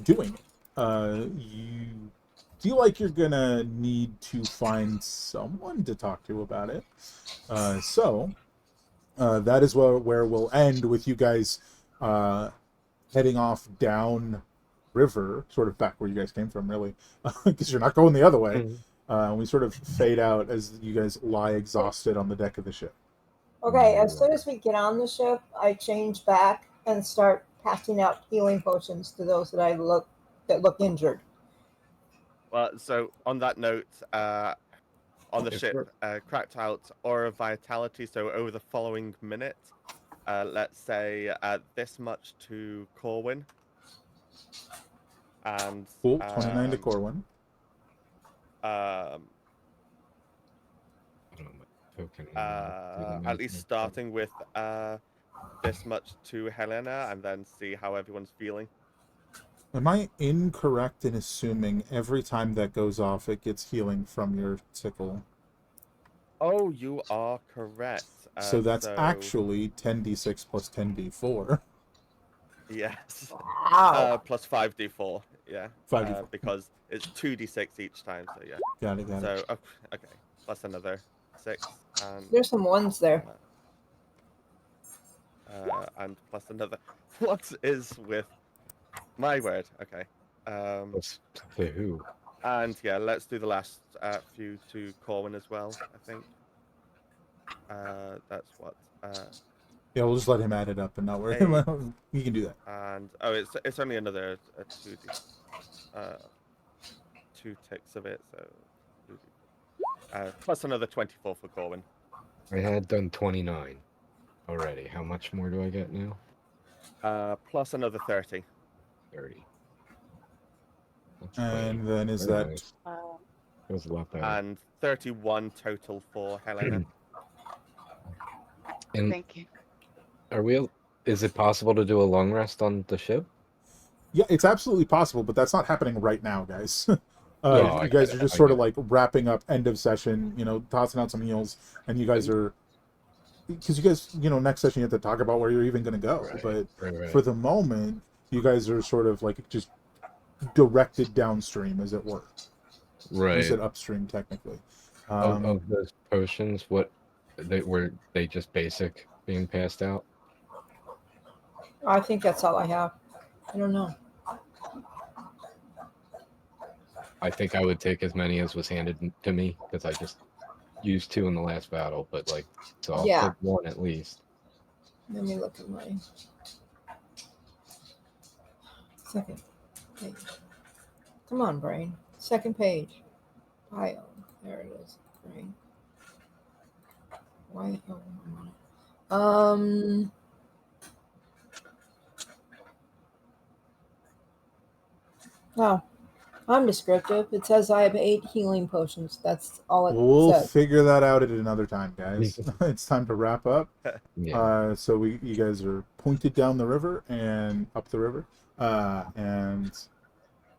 doing it. You feel like you're gonna need to find someone to talk to about it. So that is where we'll end, with you guys heading off down river, sort of back where you guys came from, really, because you're not going the other way. We sort of fade out as you guys lie exhausted on the deck of the ship. Okay, as soon as we get on the ship, I change back and start passing out healing potions to those that look injured. Well, so on that note, on the ship, cracked out Aura of Vitality. So over the following minute, let's say this much to Corwin. And cool, 29 to Corwin. At least starting with this much to Helena, and then see how everyone's feeling. Am I incorrect in assuming every time that goes off, it gets healing from your sickle? Oh, you are correct. So that's actually 10d6 plus 10d4. Yes. Wow. Plus 5d4. Yeah. 5d4. Because it's 2d6 each time. So yeah. Got it. So okay. Plus another 6. And there's some ones there. and plus another. What is with my word? Okay. Who? And yeah, let's do the last few to Corwin as well, I think. That's what. Yeah, we'll just let him add it up and not worry. He can do that. And it's only another 2 ticks of it, so plus another 24 for Corwin. I had done 29 already. How much more do I get now? Plus another 30. 30. That's And then is very that nice. It was a lot better. And 31 total for Helena. And Thank you. are we? Is it possible to do a long rest on the ship? yeah, it's absolutely possible, but that's not happening right now, guys. No, I You guys get are it, just I sort of get like wrapping up end of session, tossing out some heals, and you guys are, because you guys, next session you have to talk about where you're even going to go. Right, But right. for the moment, you guys are sort of like just directed downstream, as it were. Right. I said upstream technically. Of those potions, were they just basic being passed out? I think that's all I have. I don't know. I think I would take as many as was handed to me because I just used 2 in the last battle, but like, so I'll Yeah. take 1 at least. Let me look at my second page. Come on, brain. Second page. Bio. There it is. Brain. Why? Oh, I'm on it. Oh, I'm descriptive. It says I have 8 healing potions. That's all it We'll says. figure that out at another time, guys. It's time to wrap up. Yeah. So you guys are pointed down the river and up the river, and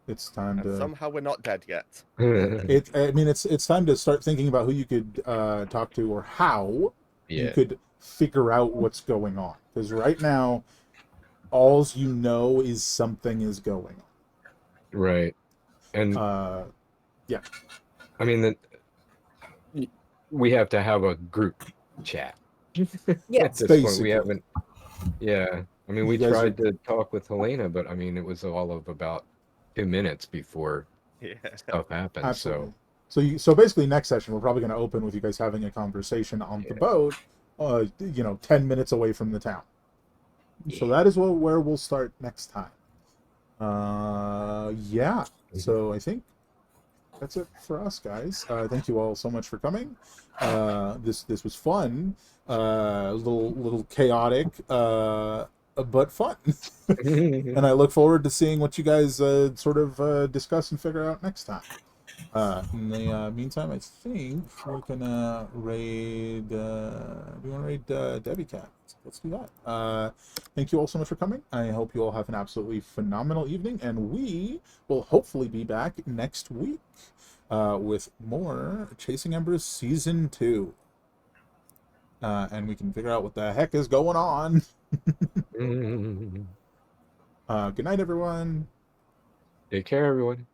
it's time And to. somehow we're not dead yet. It's time to start thinking about who you could talk to or how you Yeah. could figure out what's going on. Because right now, all you know is something is going Right. And on. Yeah. I mean, we have to have a group chat. At Yes. this point, we Basically. haven't. Yeah. I mean, we You guys tried to talk with Helena, but I mean, it was all of about 2 minutes before Yeah. stuff happened. Absolutely. So basically, next session we're probably going to open with you guys having a conversation on the boat, 10 minutes away from the town. So that is where we'll start next time. Yeah. So I think that's it for us, guys. Thank you all so much for coming. This was fun. A little chaotic, but fun. And I look forward to seeing what you guys sort of discuss and figure out next time. In the meantime, I think we're gonna raid. Do you want to raid Debbie Cat? Let's do that. Thank you all so much for coming. I hope you all have an absolutely phenomenal evening, and we will hopefully be back next week with more Chasing Embers Season 2. And we can figure out what the heck is going on. Good night, everyone. Take care, everyone.